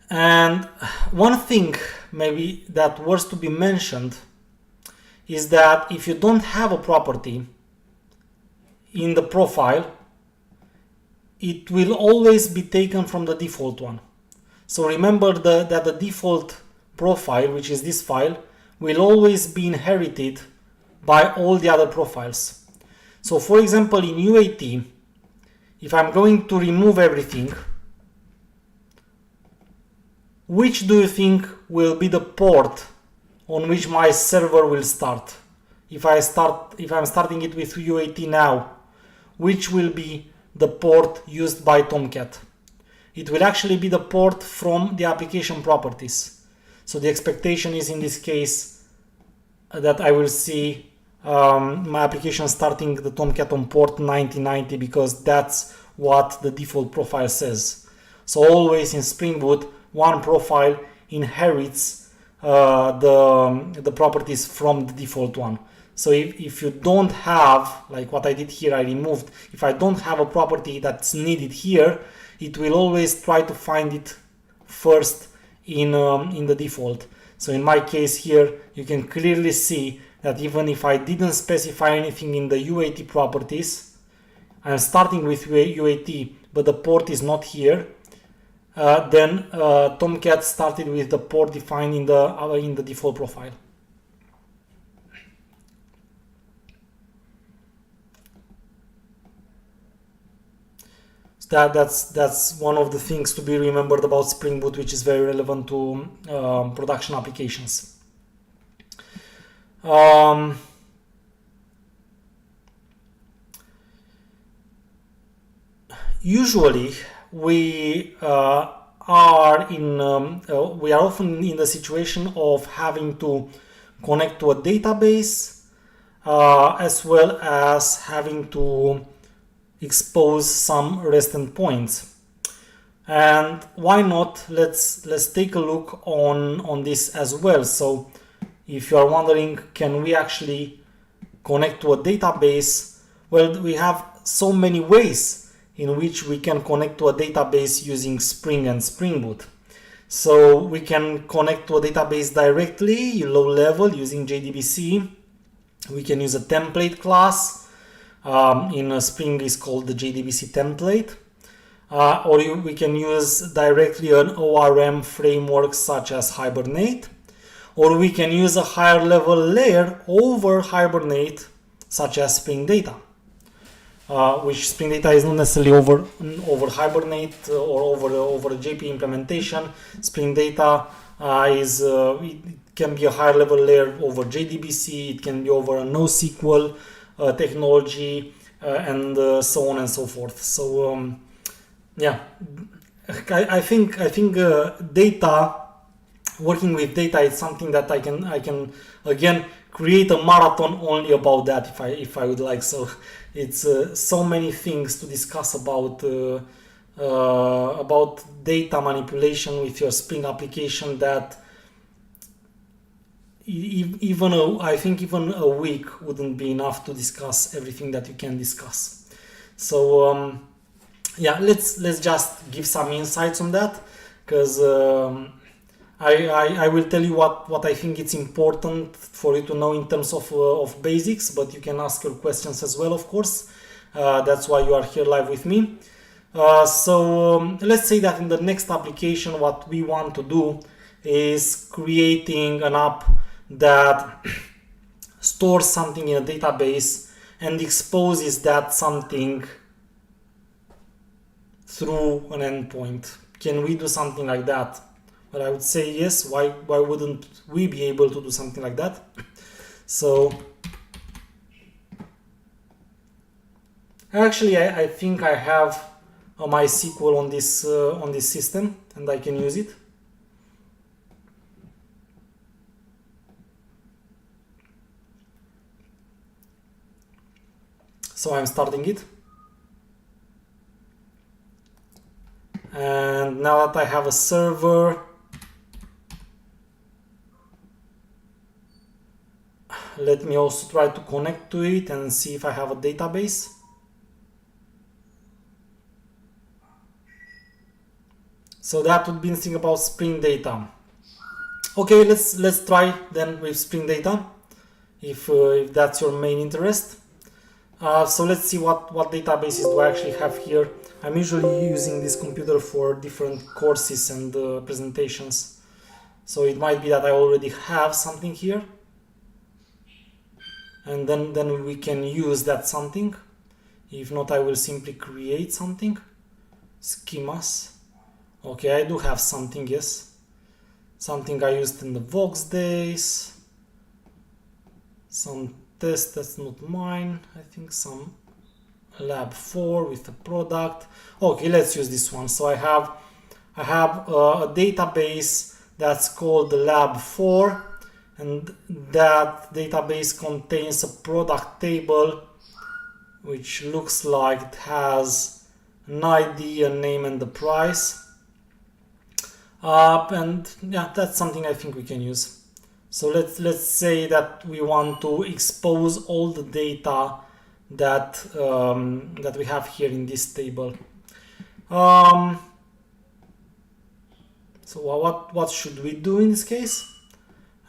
And one thing maybe that was to be mentioned is that if you don't have a property in the profile, it will always be taken from the default one. So remember that the default profile, which is this file, will always be inherited by all the other profiles. So for example, in UAT, if I'm going to remove everything, which do you think will be the port on which my server will start? If I'm starting it with UAT now, which will be the port used by Tomcat? It will actually be the port from the application properties. So the expectation is in this case that I will see my application starting the Tomcat on port 9090 because that's what the default profile says. So always in Spring Boot, one profile inherits the properties from the default one. So if you don't have, like what I did here, I removed, if I don't have a property that's needed here, it will always try to find it first in the default. So in my case here, you can clearly see that even if I didn't specify anything in the UAT properties, I'm starting with UAT, but the port is not here, then Tomcat started with the port defined in the default profile. So that's one of the things to be remembered about Spring Boot, which is very relevant to production applications. Usually we are often in the situation of having to connect to a database as well as having to expose some REST endpoints. And why not, let's take a look on this as well. So if you are wondering, can we actually connect to a database? Well, we have so many ways in which we can connect to a database using Spring and Spring Boot. So we can connect to a database directly, low level, using JDBC. We can use a template class. In Spring is called the JDBC template. Or we can use directly an ORM framework such as Hibernate. Or we can use a higher level layer over Hibernate such as Spring Data. Which Spring Data is not necessarily over Hibernate or over a JP implementation. Spring Data it can be a higher level layer over JDBC, it can be over a NoSQL technology, and so on and so forth. So yeah, I think data, working with data is something that I can again create a marathon only about that if I would like. So it's so many things to discuss about data manipulation with your Spring application that I think even a week wouldn't be enough to discuss everything that you can discuss. So yeah, let's just give some insights on that, because I will tell you what I think it's important for you to know in terms of basics, but you can ask your questions as well, of course. That's why you are here live with me. So let's say that in the next application, what we want to do is creating an app that stores something in a database and exposes that something through an endpoint. Can we do something like that? Well, I would say yes. Why wouldn't we be able to do something like that? So actually I think I have a MySQL on this system and I can use it. So I'm starting it. And now that I have a server, let me also try to connect to it and see if I have a database. So that would be the thing about Spring Data. Okay, let's try then with Spring Data, if that's your main interest. So let's see what databases do I actually have here. I'm usually using this computer for different courses and presentations. So it might be that I already have something here, and then we can use that something. If not, I will simply create something. Schemas. Okay, I do have something, yes. Something I used in the Vox days. Some test that's not mine. I think some lab 4 with a product. Okay, let's use this one. So I have a database that's called the lab 4, and that database contains a product table which looks like it has an ID, a name, and the price. And yeah, that's something I think we can use. So let's say that we want to expose all the data that that we have here in this table. So what should we do in this case?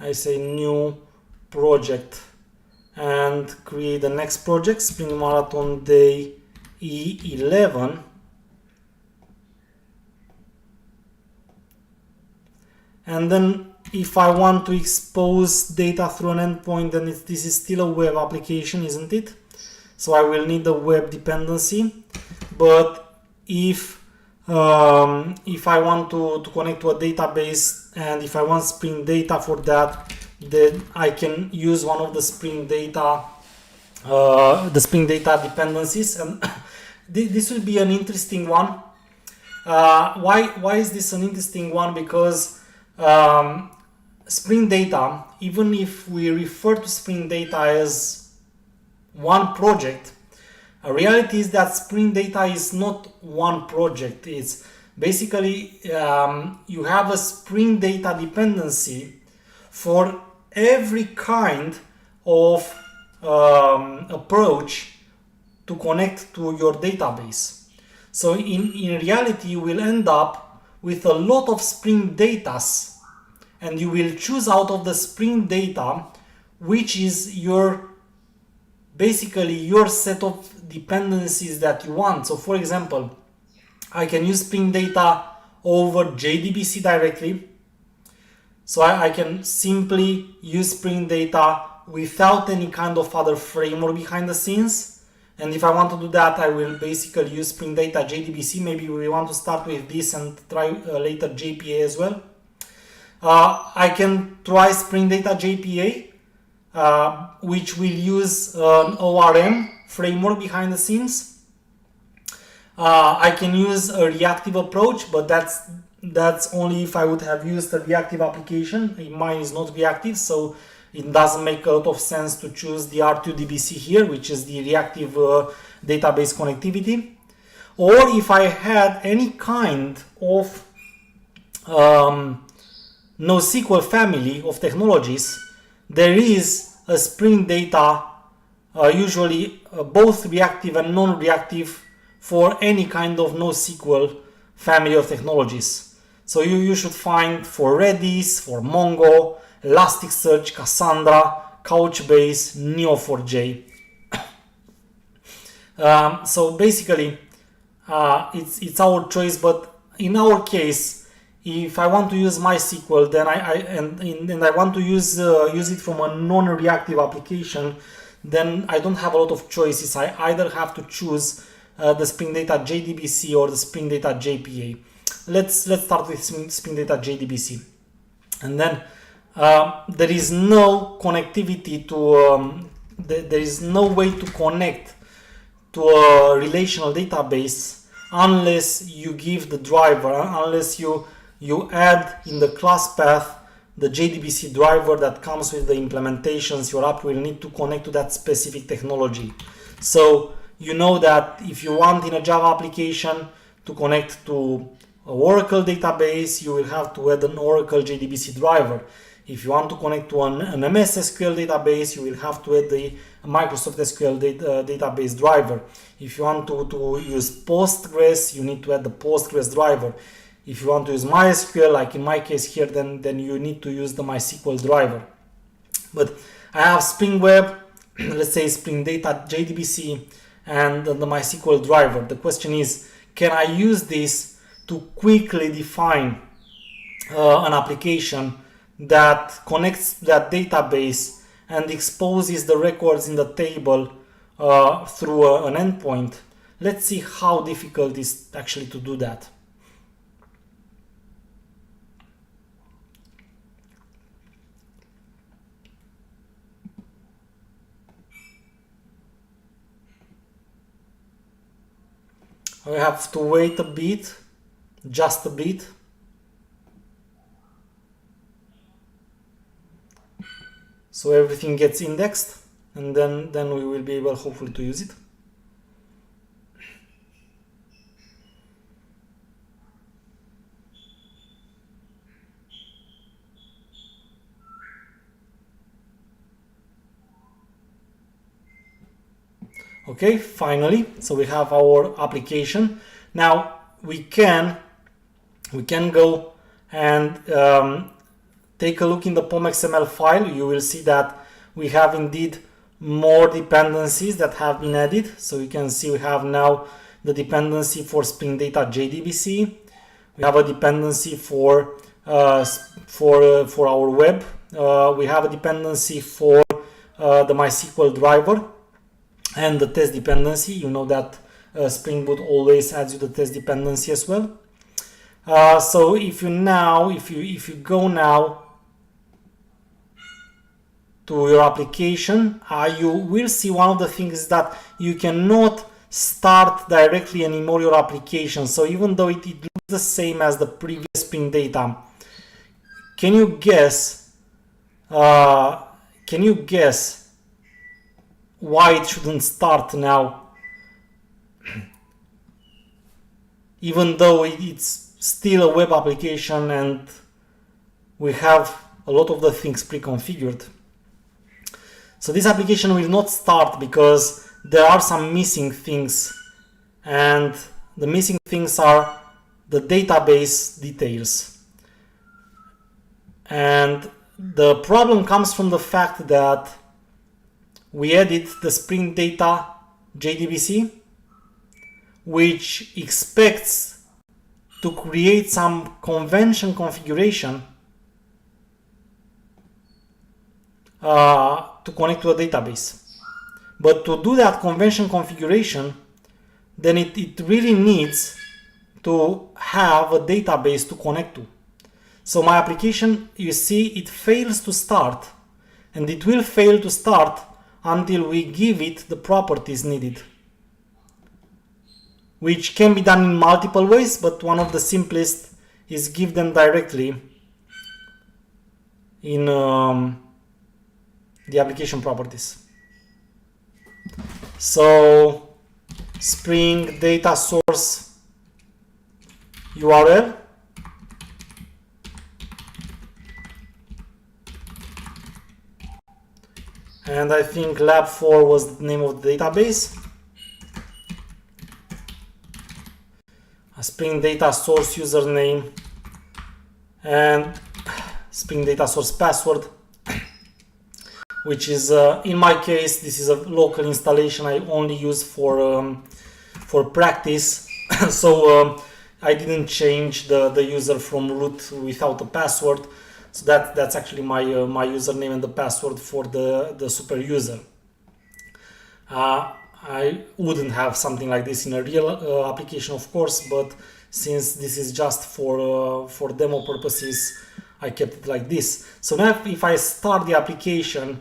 I say new project and create the next project, Spring Marathon Day E11. And then if I want to expose data through an endpoint, then this is still a web application, isn't it? So I will need a web dependency. But if I want to connect to a database, and if I want Spring data for that, then I can use one of the Spring data dependencies. And this will be an interesting one. Why is this an interesting one? Because Spring data, even if we refer to Spring data as one project, a reality is that Spring data is not one project. It's basically you have a Spring data dependency for every kind of approach to connect to your database. So in reality, you will end up with a lot of Spring datas, and you will choose out of the Spring data which is basically your set of dependencies that you want. So for example, I can use Spring data over JDBC directly. So I can simply use Spring data without any kind of other framework behind the scenes. And if I want to do that, I will basically use Spring data JDBC. Maybe we want to start with this and try later JPA as well. I can try Spring data JPA, which will use an ORM framework behind the scenes. I can use a reactive approach, but that's only if I would have used a reactive application. Mine is not reactive, so it doesn't make a lot of sense to choose the R2DBC here, which is the reactive database connectivity. Or if I had any kind of NoSQL family of technologies, there is a Spring data, usually both reactive and non-reactive, for any kind of NoSQL family of technologies. So you should find for Redis, for Mongo, Elasticsearch, Cassandra, Couchbase, Neo4j. So basically, it's our choice. But in our case, if I want to use MySQL, then I want to use it from a non-reactive application, then I don't have a lot of choices. I either have to choose the Spring Data JDBC or the Spring Data JPA. Let's start with Spring Data JDBC, and then there is no connectivity to there is no way to connect to a relational database unless you give the driver, unless you add in the class path the JDBC driver that comes with the implementations. Your app will need to connect to that specific technology. So you know that if you want in a Java application to connect to an Oracle database, you will have to add an Oracle JDBC driver. If you want to connect to an MS SQL database, you will have to add the Microsoft SQL database driver. If you want to use Postgres, you need to add the Postgres driver. If you want to use MySQL, like in my case here, then you need to use the MySQL driver. But I have Spring Web, let's say Spring Data JDBC, and the MySQL driver. The question is, can I use this to quickly define an application that connects to that database and exposes the records in the table through an endpoint. Let's see how difficult it is actually to do that. We have to wait a bit, just a bit. So everything gets indexed, and then we will be able hopefully to use it. Okay, finally, so we have our application. Now we can go and take a look in the POM.xml file. You will see that we have indeed more dependencies that have been added. So you can see we have now the dependency for Spring Data JDBC. We have a dependency for our web. We have a dependency for the MySQL driver and the test dependency. You know that Spring Boot always adds you the test dependency as well. So if you go now to your application, you will see one of the things that you cannot start directly anymore your application. So even though it looks the same as the previous Spring Data, can you guess why it shouldn't start now, even though it's still a web application and we have a lot of the things pre-configured? So this application will not start because there are some missing things, and the missing things are the database details. And the problem comes from the fact that we added the Spring Data JDBC, which expects to create some convention configuration to connect to a database. But to do that convention configuration, then it really needs to have a database to connect to. So my application, you see, it fails to start, and it will fail to start until we give it the properties needed, which can be done in multiple ways, but one of the simplest is give them directly in the application properties. So Spring Data Source URL, and I think lab4 was the name of the database. A Spring Data Source username and Spring Data Source password, which is in my case this is a local installation I only use for practice. So I didn't change the user from root without a password. So that's actually my username and the password for the super user. I wouldn't have something like this in a real application, of course, but since this is just for demo purposes, I kept it like this. So now if I start the application,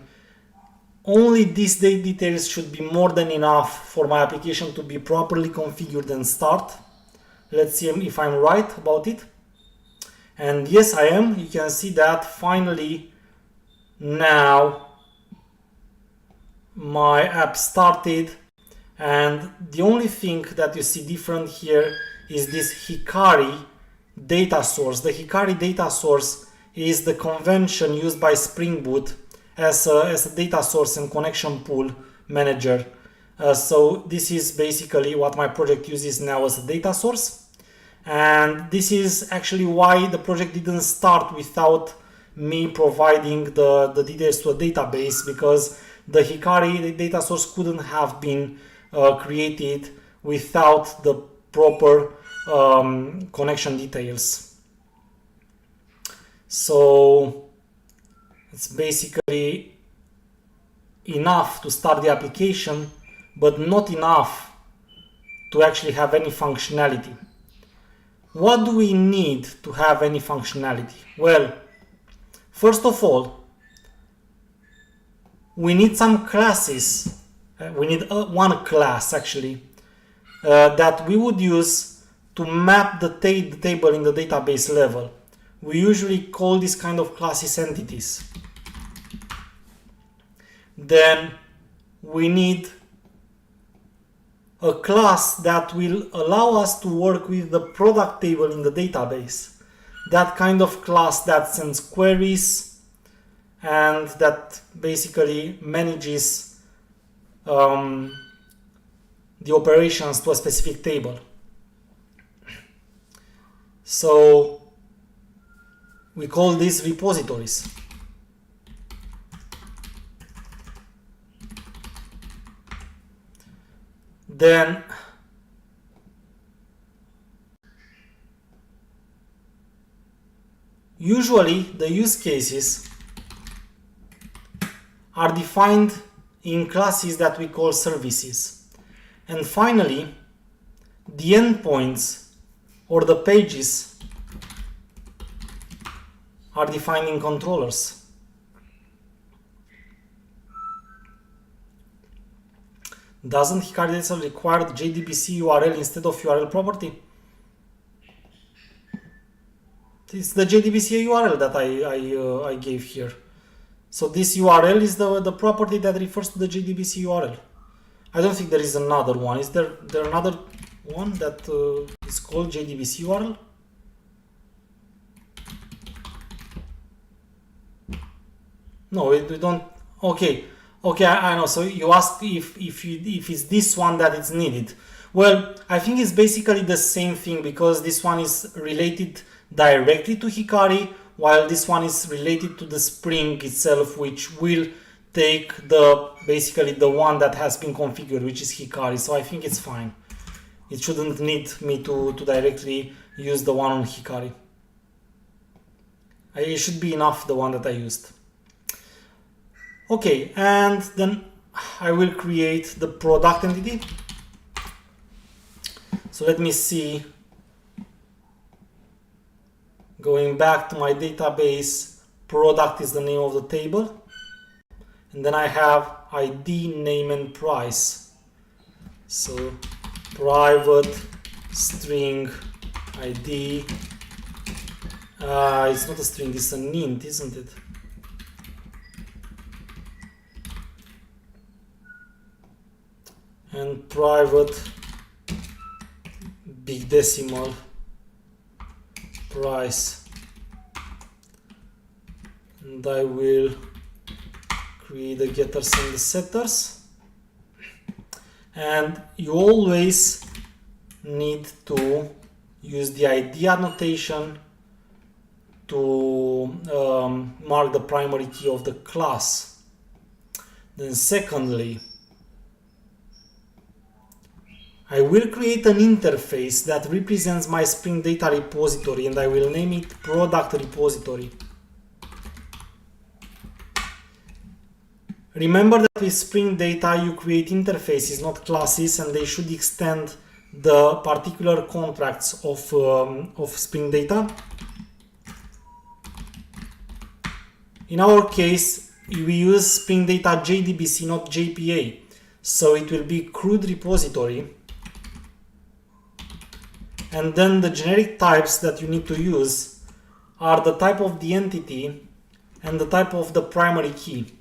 only these details should be more than enough for my application to be properly configured and start. Let's see if I'm right about it. And yes, I am. You can see that finally now my app started, and the only thing that you see different here is this Hikari data source. The Hikari data source is the convention used by Spring Boot as a data source and connection pool manager. So this is basically what my project uses now as a data source. And this is actually why the project didn't start without me providing the details to a database, because the Hikari data source couldn't have been created without the proper connection details. So It's basically enough to start the application, but not enough to actually have any functionality. What do we need to have any functionality? Well, first of all, we need some classes. We need one class actually that we would use to map the table in the database level. We usually call this kind of classes entities. Then we need a class that will allow us to work with the product table in the database. That kind of class that sends queries and that basically manages the operations to a specific table. So we call these repositories. Then usually the use cases are defined in classes that we call services. And finally, the endpoints or the pages are defined in controllers. Doesn't Hikari dataset require JDBC URL instead of URL property? It's the JDBC URL that I gave here. So this URL is the property that refers to the JDBC URL. I don't think there is another one. Is there another one that is called JDBC URL? No, we don't. Okay, I know. So you asked if it's this one that is needed. Well, I think it's basically the same thing because this one is related directly to Hikari, while this one is related to the Spring itself, which will take basically the one that has been configured, which is Hikari. So I think it's fine. It shouldn't need me to directly use the one on Hikari. It should be enough, the one that I used. Okay, and then I will create the product entity. So let me see. Going back to my database, product is the name of the table. And then I have ID, name, and price. So private string ID. It's not a string, it's an int, isn't it? And private big decimal price, and I will create the getters and the setters. And you always need to use the ID annotation to mark the primary key of the class. Then secondly, I will create an interface that represents my Spring Data repository, and I will name it product repository. Remember that with Spring Data you create interfaces, not classes, and they should extend the particular contracts of Spring Data. In our case, we use Spring Data JDBC, not JPA, so it will be CRUD repository. And then the generic types that you need to use are the type of the entity and the type of the primary key.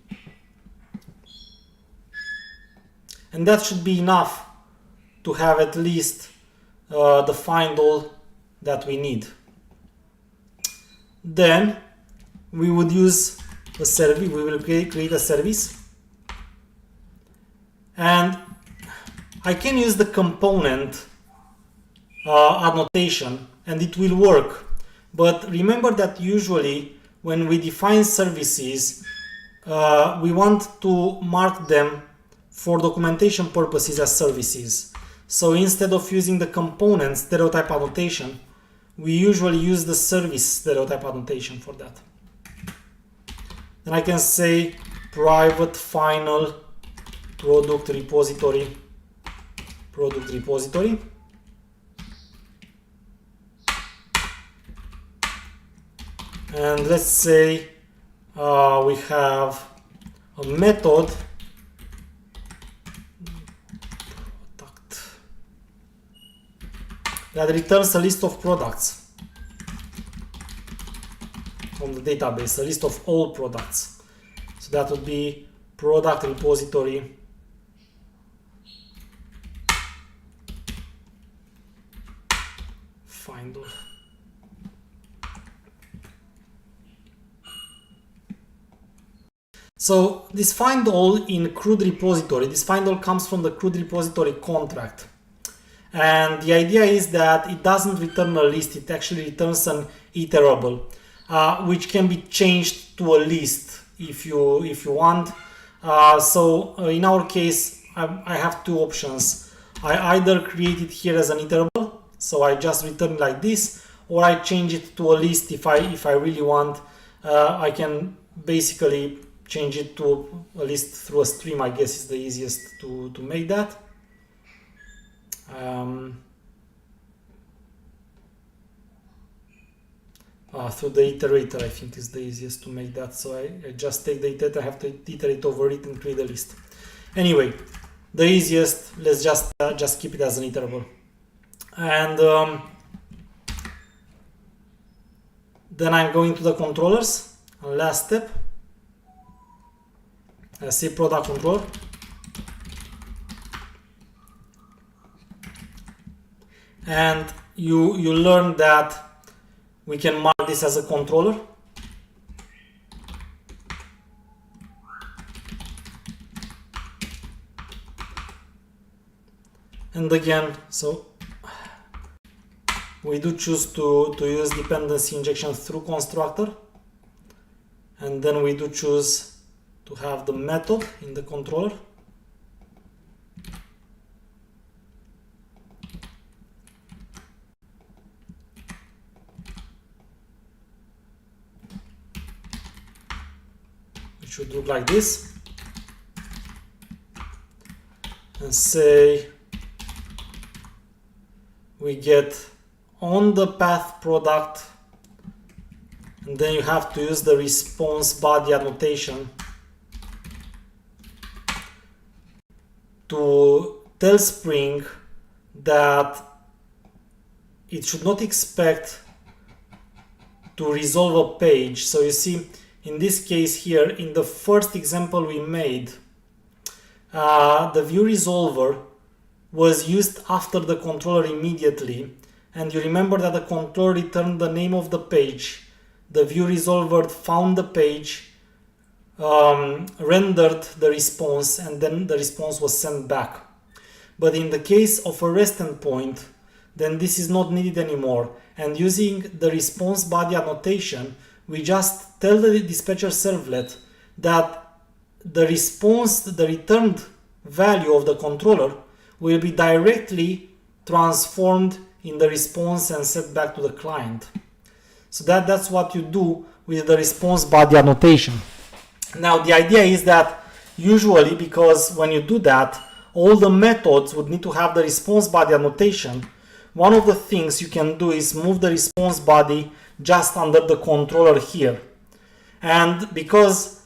And that should be enough to have at least the find all that we need. Then we would use a service, we will create a service. And I can use the component annotation and it will work, but remember that usually when we define services we want to mark them for documentation purposes as services. So instead of using the component stereotype annotation, we usually use the service stereotype annotation for that. then I can say private final product repository. And let's say we have a method product that returns a list of products from the database, a list of all products. So that would be product repository find all. So this find all in CRUD repository, this find all comes from the CRUD repository contract. And the idea is that it doesn't return a list, it actually returns an iterable, which can be changed to a list if you want. So in our case, I have two options. I either create it here as an iterable, so I just return it like this, or I change it to a list if I really want. I can basically change it to a list through a stream, I guess is the easiest to make that. Through the iterator, I think is the easiest to make that. So I just take the iterator, I have to iterate over it and create a list. Anyway, the easiest, let's just keep it as an iterable. And then I'm going to the controllers, last step. I say product controller. And you learn that we can mark this as a controller. And again, so we do choose to use dependency injection through constructor. And then we do choose to have the method in the controller. It should look like this. And say we get on the path product, and then you have to use the response body annotation to tell Spring that it should not expect to resolve a page. So you see, in this case here, in the first example we made, the view resolver was used after the controller immediately, and you remember that the controller returned the name of the page. The view resolver found the page, rendered the response, and then the response was sent back. But in the case of a REST endpoint, then this is not needed anymore. And using the response body annotation, we just tell the dispatcher servlet that the response, the returned value of the controller will be directly transformed in the response and sent back to the client. So that's what you do with the response body annotation. Now the idea is that usually, because when you do that, all the methods would need to have the response body annotation. One of the things you can do is move the response body just under the controller here. And because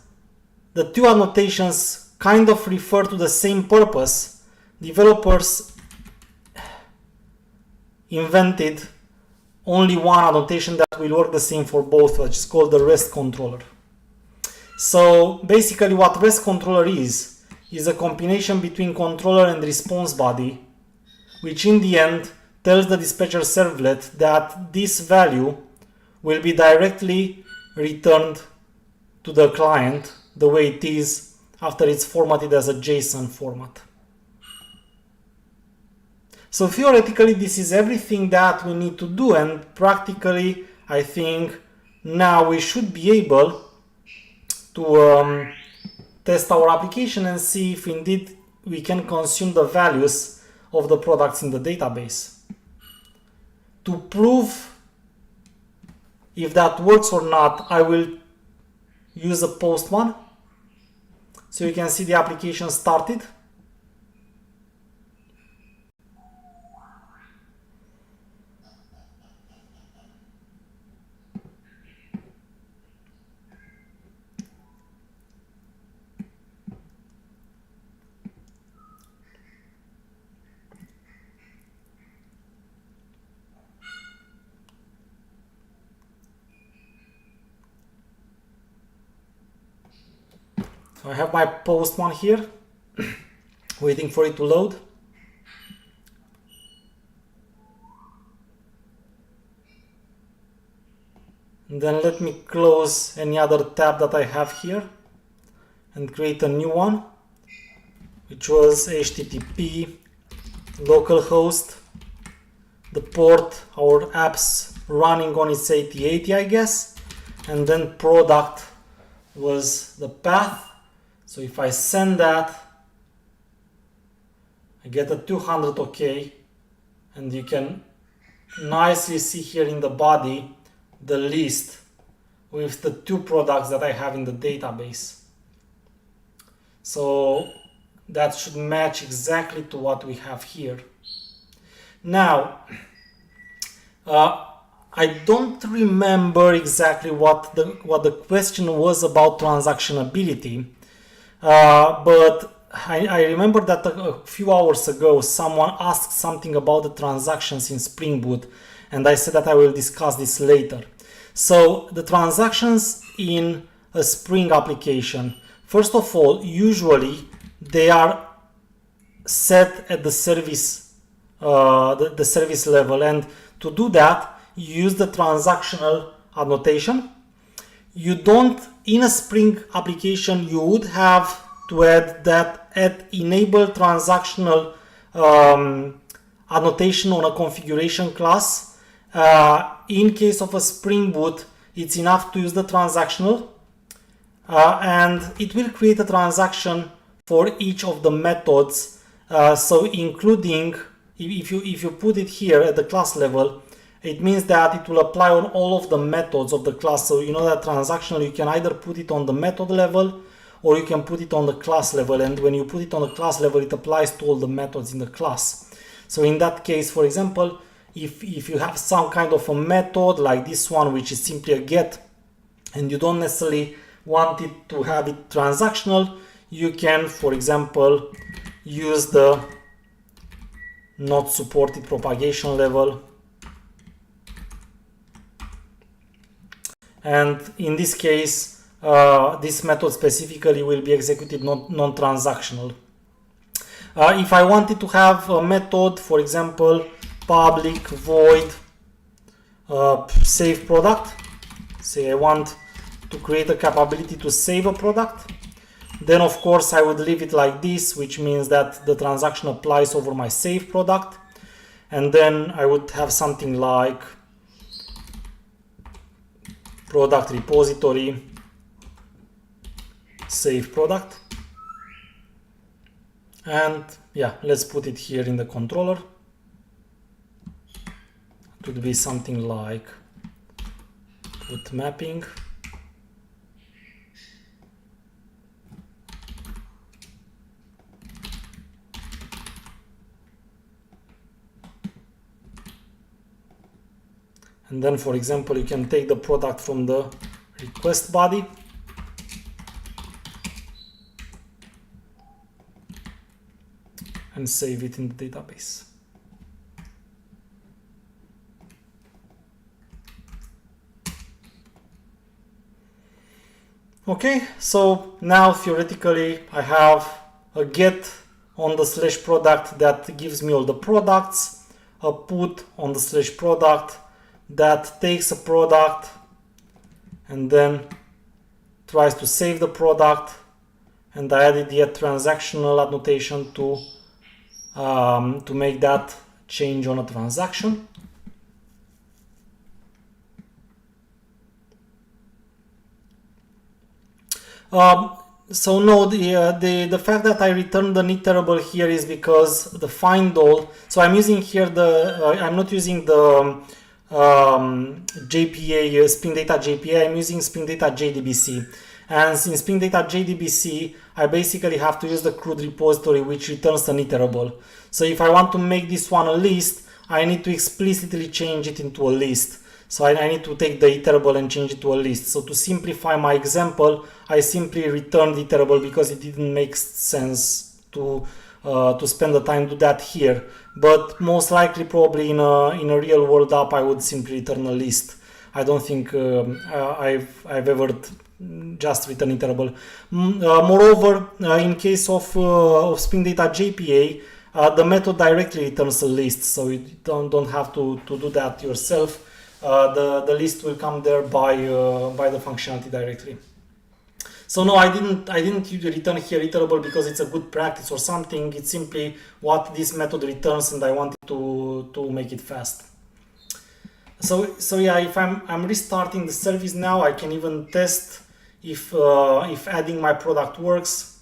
the two annotations kind of refer to the same purpose, developers invented only one annotation that will work the same for both, which is called the REST controller. So basically what REST controller is a combination between controller and response body, which in the end tells the dispatcher servlet that this value will be directly returned to the client the way it is after it's formatted as a JSON format. So theoretically, this is everything that we need to do, and practically, I think now we should be able to test our application and see if indeed we can consume the values of the products in the database. To prove if that works or not, I will use a post one. So you can see the application started. So I have my post one here, waiting for it to load. And then let me close any other tab that I have here and create a new one, which was HTTP localhost, the port our app's running on is 8080, I guess, and then product was the path. So if I send that, I get a 200 OK, and you can nicely see here in the body the list with the 2 products that I have in the database. So that should match exactly to what we have here. Now, I don't remember exactly what the question was about transactionability, but I remember that a few hours ago someone asked something about the transactions in Spring Boot, and I said that I will discuss this later. So the transactions in a Spring application, first of all, usually they are set at the service the service level, and to do that you use the transactional annotation. You don't, in a Spring application, you would have to add that enable transactional annotation on a configuration class. In case of a Spring Boot, it's enough to use the transactional, and it will create a transaction for each of the methods. So including, if you put it here at the class level, it means that it will apply on all of the methods of the class. So you know that transactional, you can either put it on the method level or you can put it on the class level, and when you put it on the class level, it applies to all the methods in the class. So in that case, for example, if you have some kind of a method like this one, which is simply a get, and you don't necessarily want it to have it transactional, you can, for example, use the not supported propagation level. And in this case, this method specifically will be executed non-transactional. If I wanted to have a method, for example, public void save product, say I want to create a capability to save a product, then of course I would leave it like this, which means that the transaction applies over my save product, and then I would have something like product repository save product. And yeah, let's put it here in the controller. It would be something like put mapping and then, for example, you can take the product from the request body and save it in the database. Okay, so now theoretically I have a get on the slash product that gives me all the products, a put on the slash product that takes a product and then tries to save the product, and I added the transactional annotation to make that change on a transaction. So no, the fact that I returned the iterable here is because the find all. So I'm using here I'm not using the JPA Spring Data JPA. I'm using Spring Data JDBC, And in Spring Data JDBC, I basically have to use the CRUD repository, which returns an iterable. So if I want to make this one a list, I need to explicitly change it into a list. So I need to take the iterable and change it to a list. So to simplify my example, I simply returned the iterable because it didn't make sense to spend the time to do that here. But most likely, probably in a real world app, I would simply return a list. I don't think I've ever just written iterable. Moreover, in case of Spring Data JPA, the method directly returns a list, so you don't have to do that yourself. The list will come there by the functionality directly. So no, I didn't return here iterable because it's a good practice or something. It's simply what this method returns, and I wanted to make it fast. So yeah, if I'm restarting the service now, I can even test if adding my product works.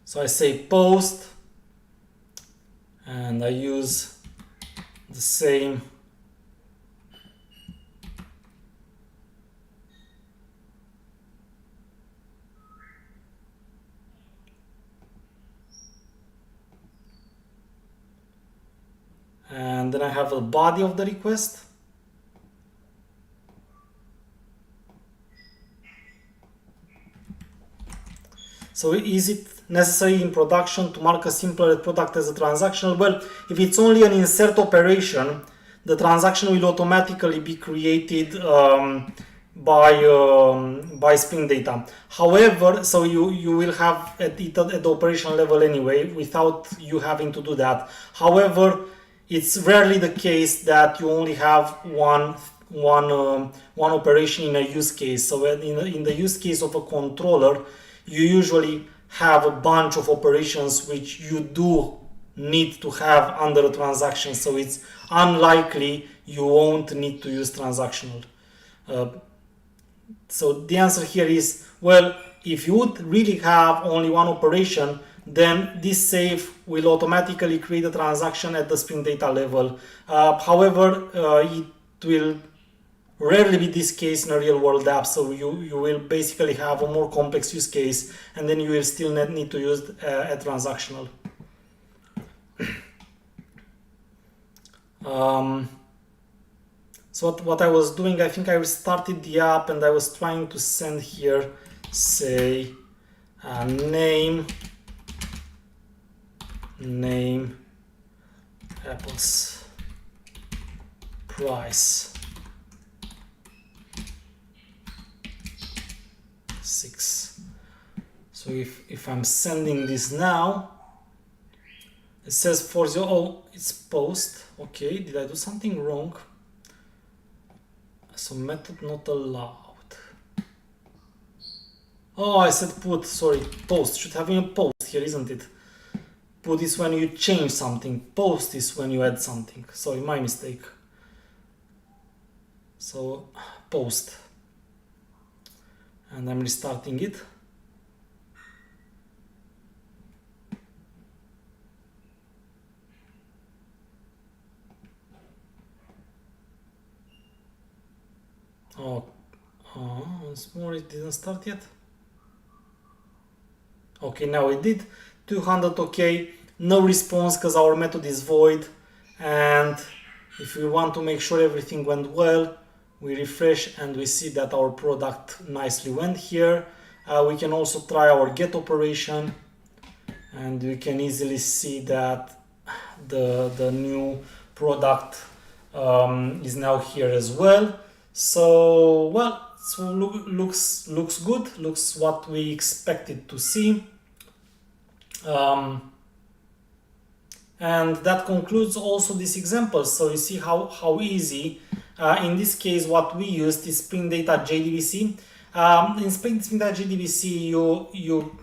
So I say post, and I use the same and then I have a body of the request. So is it necessary in production to mark a simpler product as a transactional? Well, if it's only an insert operation, the transaction will automatically be created by Spring Data. However, so you will have at the operational level anyway, without you having to do that. However, it's rarely the case that you only have one operation in a use case. So in the use case of a controller, you usually have a bunch of operations which you do need to have under a transaction, so it's unlikely you won't need to use transactional. So the answer here is, well, if you would really have only one operation, then this save will automatically create a transaction at the Spring Data level. However, it will rarely be this case in a real world app, so you will basically have a more complex use case, and then you will still need to use a transactional. So what I was doing, I think I restarted the app and I was trying to send here, say, name apples price 6. So if I'm sending this now, it says 40. Oh, it's post. Okay, did I do something wrong? So method not allowed. Oh, I said put. Sorry, post. Should have been a post here, isn't it? Put is when you change something. Post is when you add something. Sorry, my mistake. So post. And I'm restarting it. Oh, once more, it didn't start yet. Okay, now it did. 200, okay, no response because our method is void. And if we want to make sure everything went well, we refresh and we see that our product nicely went here. We can also try our get operation, and we can easily see that the new product is now here as well. So well, so looks good, looks what we expected to see. And that concludes also this example. So you see how easy. In this case, what we used is Spring Data JDBC. In Spring Data JDBC, you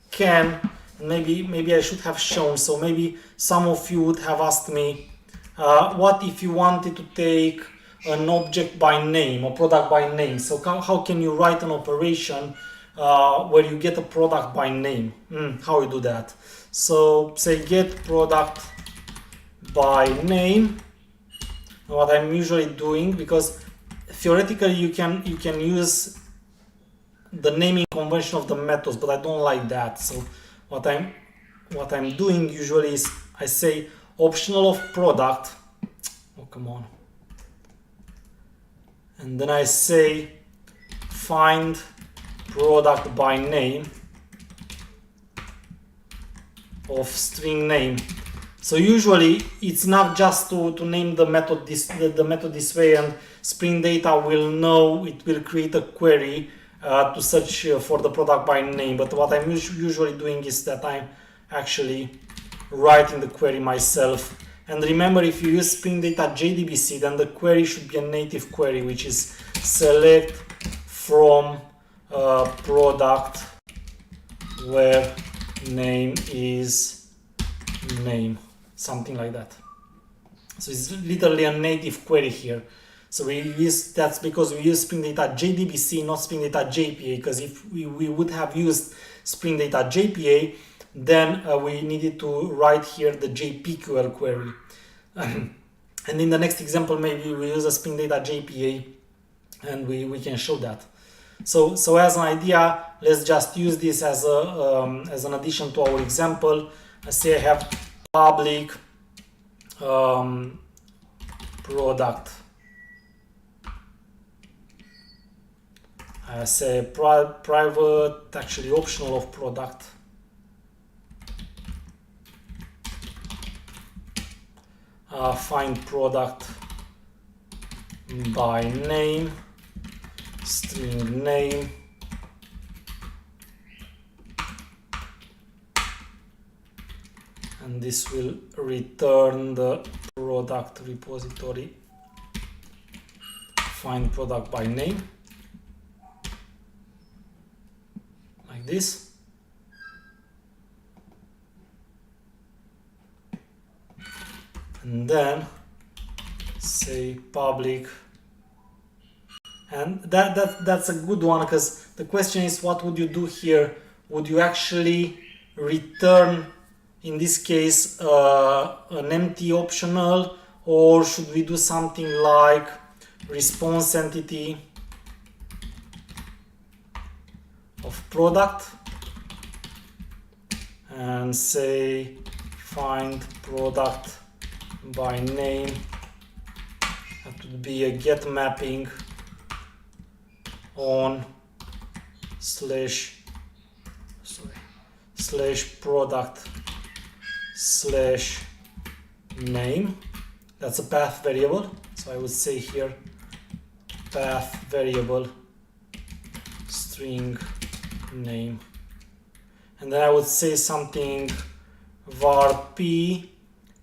can, maybe I should have shown. So maybe some of you would have asked me, what if you wanted to take an object by name or product by name? So how can you write an operation where you get a product by name? How you do that? So say get product by name, what I'm usually doing, because theoretically you can use the naming convention of the methods, but I don't like that. So what I'm doing usually is I say optional of product. Oh, come on. And then I say find product by name of string name. So usually it's not just to name the method this way, and Spring Data will know, it will create a query to search for the product by name. But what I'm usually doing is that I'm actually writing the query myself. And remember, if you use Spring Data JDBC, then the query should be a native query, which is select from product where name is name, something like that. So it's literally a native query here. So that's because we use Spring Data JDBC, not Spring Data JPA, because if we would have used Spring Data JPA, then we needed to write here the JPQL query. And in the next example, maybe we use a Spring Data JPA and we can show that. So as an idea, let's just use this as an addition to our example. Let's say I have public product. I say private, actually optional of product. Find product by name, string name, and this will return the product repository. Find product by name, like this. And then say public, and that's a good one, because the question is, what would you do here? Would you actually return, in this case, an empty optional, or should we do something like response entity of product and say find product by name? That would be a get mapping on slash product slash name. That's a path variable, so I would say here path variable string name, and then I would say something var p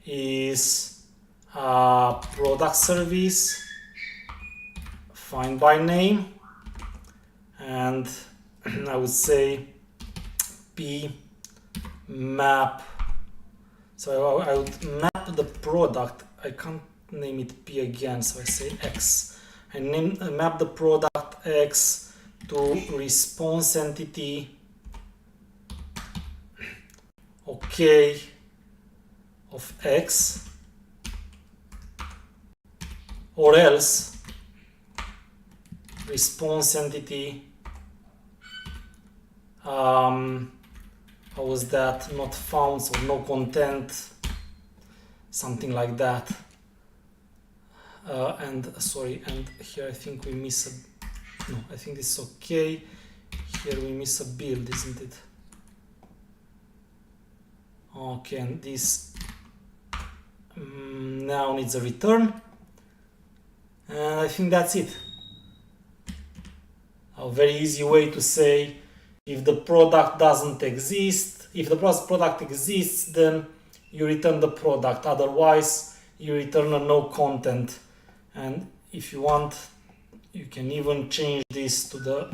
is product service find by name, and I would say p map. So I would map the product. I can't name it p again, so I say x. I map the product x to response entity okay of x, or else response entity how was that, not found, so no content, something like that. And here I think we miss a, no, I think this is okay. Here we miss a build, isn't it? Okay, and this now needs a return, and I think that's it. A very easy way to say, if the product doesn't exist, if the product exists, then you return the product, otherwise you return a no content. And if you want, you can even change this to the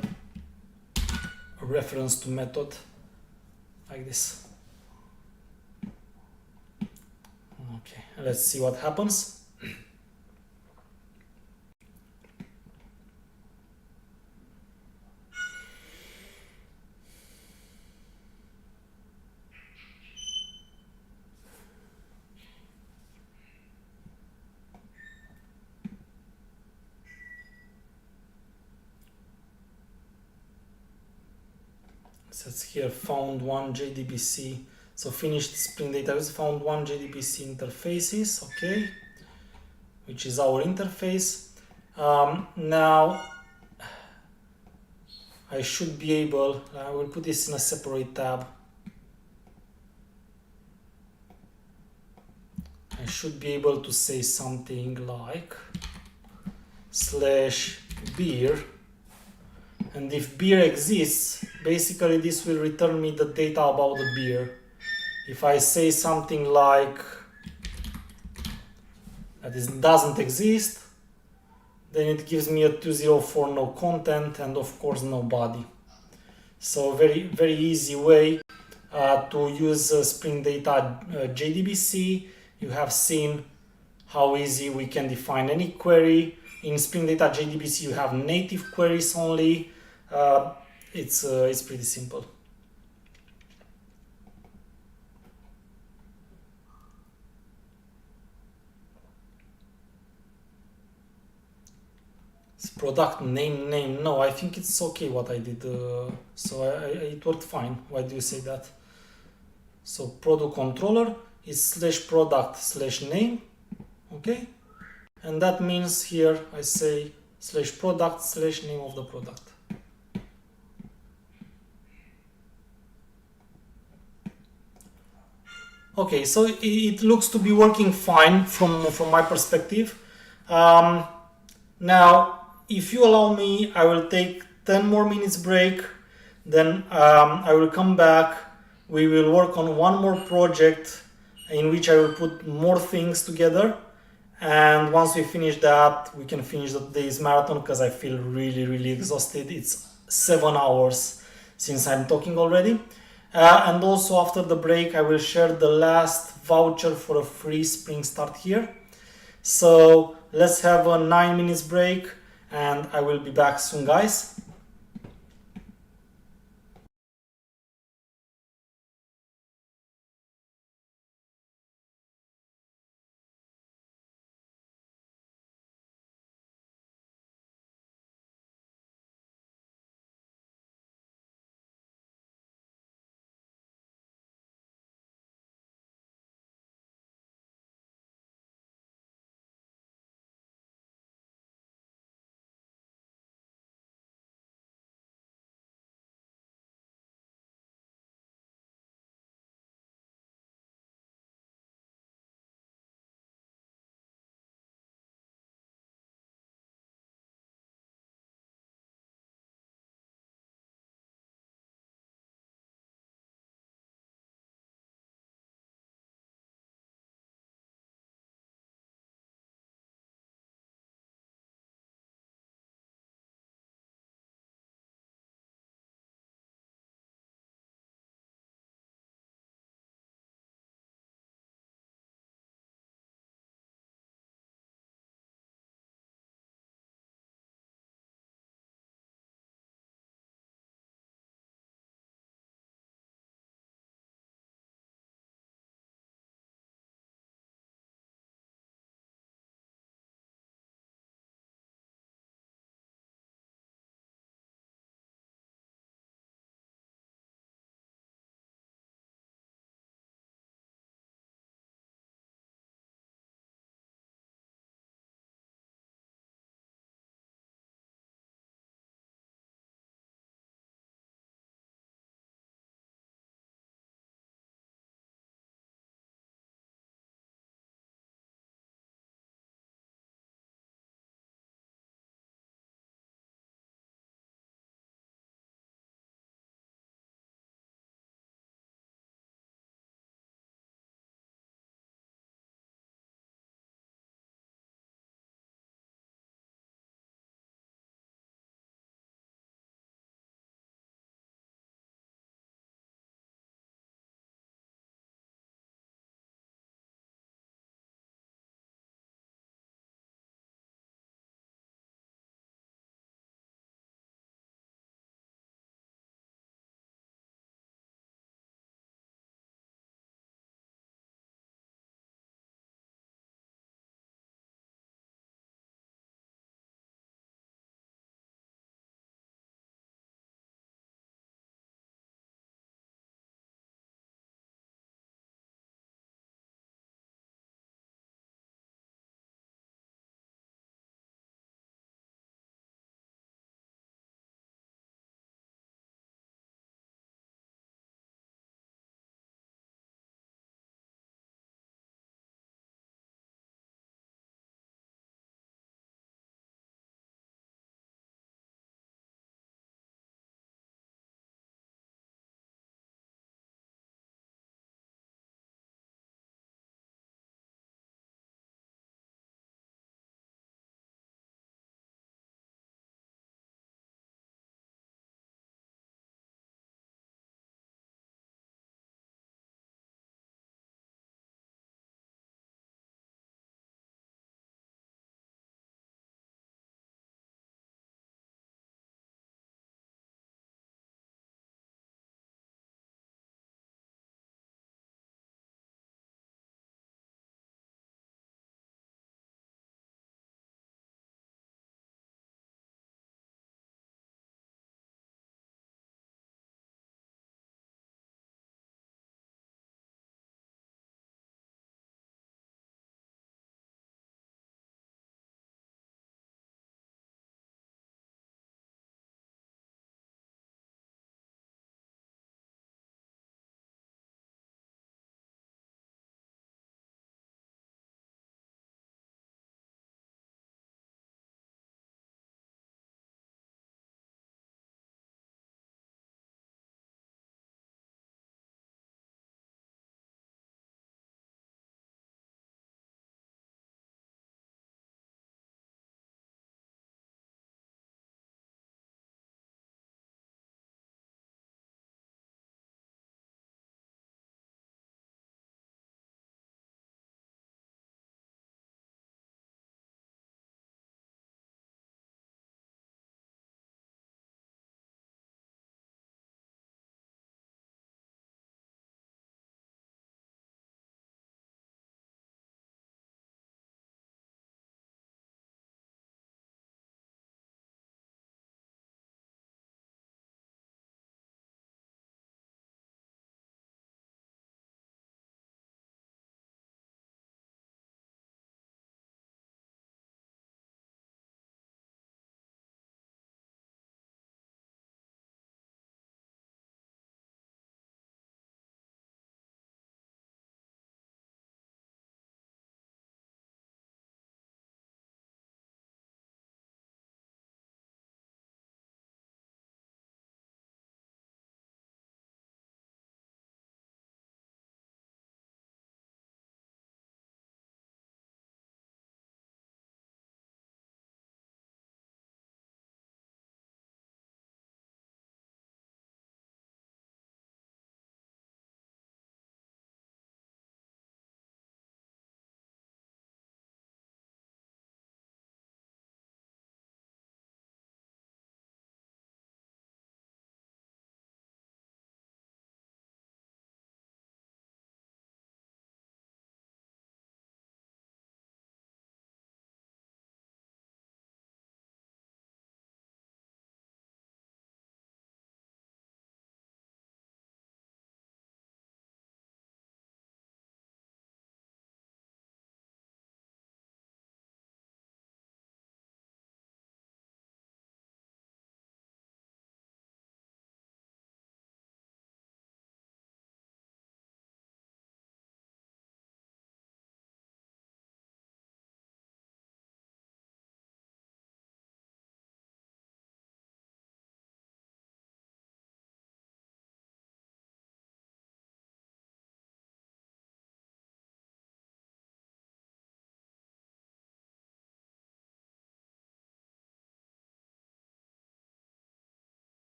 reference to method, like this. Okay, let's see what happens. says here found one JDBC. So finished Spring Database, found one JDBC interfaces, okay, which is our interface. Now I should be able, I will put this in a separate tab. I should be able to say something like /beer, and if beer exists, basically this will return me the data about the beer. If I say something like that this doesn't exist, then it gives me a 204 no content and of course no body. So very easy way to use Spring Data JDBC. You have seen how easy we can define any query. In Spring Data JDBC you have native queries only. It's pretty simple. Product name, no, I think it's okay what I did, so it worked fine. Why do you say that? So product controller is /product/name, okay, and that means here I say /product/name of the product. Okay, so it looks to be working fine from my perspective. Now if you allow me, I will take 10 more minutes break, then I will come back. We will work on one more project in which I will put more things together, and once we finish that, we can finish today's marathon because I feel really exhausted. It's 7 hours since I'm talking already. And also after the break, I will share the last voucher for a free Spring Start here. So let's have a 9 minutes break, and I will be back soon, guys.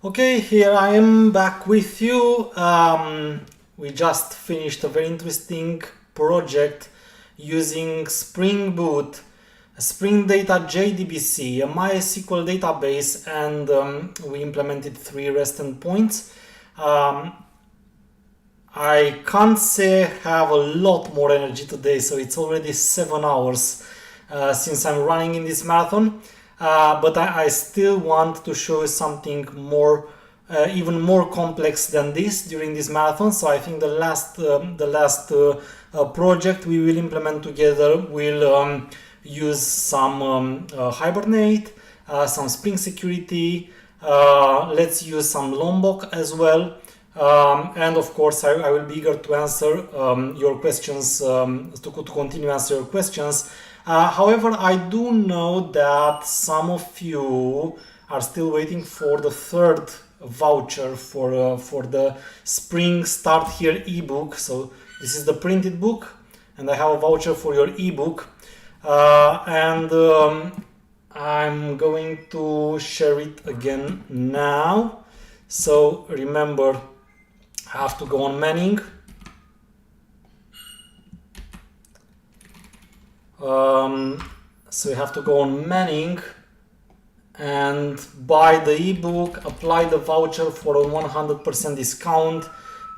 Okay, here I am back with you. We just finished a very interesting project using Spring Boot, a Spring Data JDBC, a MySQL database, and we implemented 3 REST endpoints. I can't say I have a lot more energy today, so it's already 7 hours since I'm running in this marathon. But I still want to show you something more, even more complex than this during this marathon. So I think the last project we will implement together will use some Hibernate, some Spring Security. Let's use some Lombok as well. And of course, I will be eager to answer your questions, to continue answer your questions. However, I do know that some of you are still waiting for the 3rd voucher for the Spring Start Here ebook. So this is the printed book, and I have a voucher for your ebook. And I'm going to share it again now. So remember, I have to go on Manning. So you have to go on Manning and buy the ebook, apply the voucher for a 100% discount.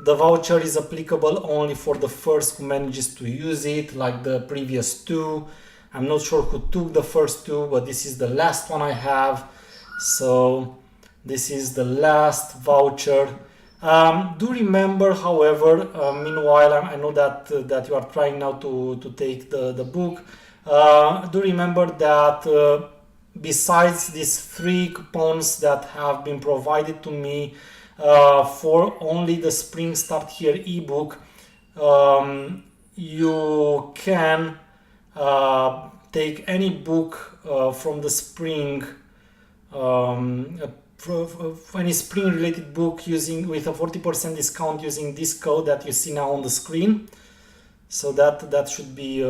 The voucher is applicable only for the first who manages to use it, like the previous 2. I'm not sure who took the first 2, but this is the last one I have. So this is the last voucher. Do remember, however, meanwhile, I know that you are trying now to take the book. Do remember that besides these 3 coupons that have been provided to me for only the Spring Start Here ebook, you can take any book from the Spring, any Spring related book with a 40% discount using this code that you see now on the screen. So that should be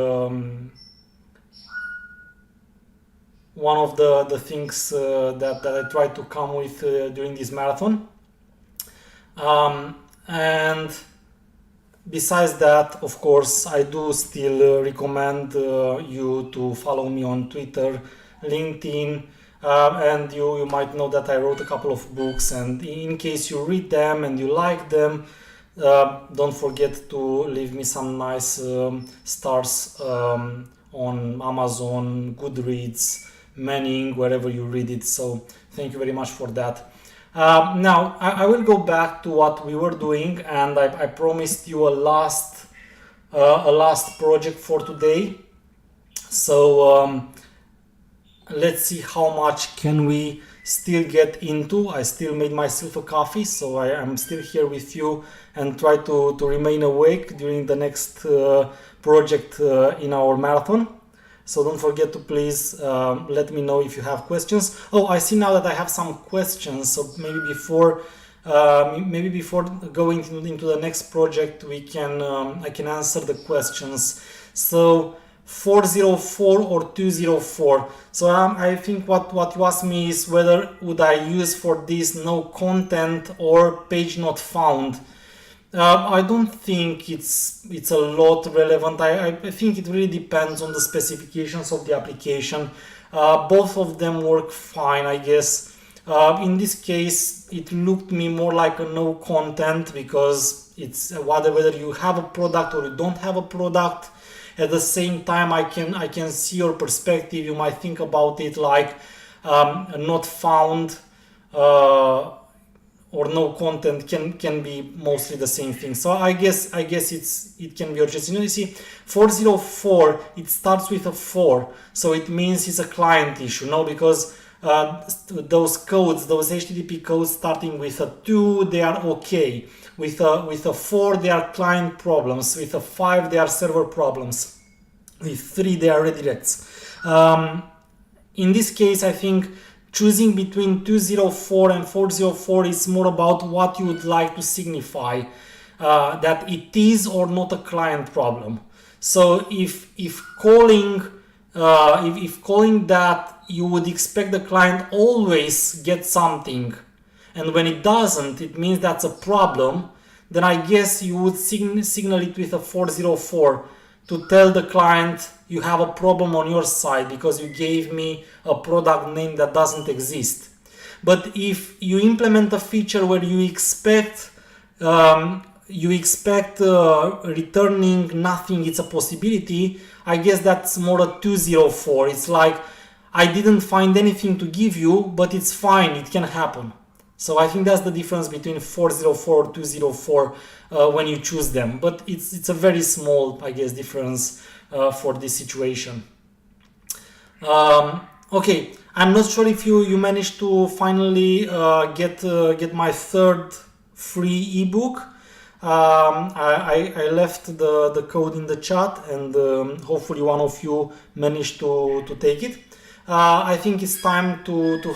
one of the things that I try to come with during this marathon. And besides that, of course, I do still recommend you to follow me on Twitter, LinkedIn, and you might know that I wrote a couple of books, and in case you read them and you like them, don't forget to leave me some nice stars on Amazon, Goodreads, Manning, wherever you read it. So thank you very much for that. Now I will go back to what we were doing, and I promised you a last project for today. So let's see how much can we still get into. I still made myself a coffee, so I am still here with you and try to remain awake during the next project in our marathon. So don't forget to please let me know if you have questions. Oh, I see now that I have some questions. So maybe before going into the next project, I can answer the questions. So 404 or 204. So I think what you asked me is whether would I use for this no content or page not found. I don't think it's a lot relevant. I think it really depends on the specifications of the application. Both of them work fine, I guess. In this case, it looked me more like a no content because it's whether you have a product or you don't have a product. At the same time, I can see your perspective. You might think about it like not found or no content can be mostly the same thing. So I guess it can be urgent. You see, 404, it starts with a 4, so it means it's a client issue. No, because those HTTP codes starting with a 2, they are okay. With a 4, they are client problems. With a 5, they are server problems. With 3, they are redirects. In this case, I think choosing between 204 and 404 is more about what you would like to signify, that it is or not a client problem. So if calling that you would expect the client always get something, and when it doesn't, it means that's a problem, then I guess you would signal it with a 404 to tell the client you have a problem on your side because you gave me a product name that doesn't exist. But if you implement a feature where you expect returning nothing, it's a possibility, I guess that's more a 204. It's like, I didn't find anything to give you, but it's fine, it can happen. So I think that's the difference between 404 or 204 when you choose them. But it's a very small, I guess, difference for this situation. Okay, I'm not sure if you managed to finally get my third free ebook. I left the code in the chat, and hopefully one of you managed to take it. I think it's time to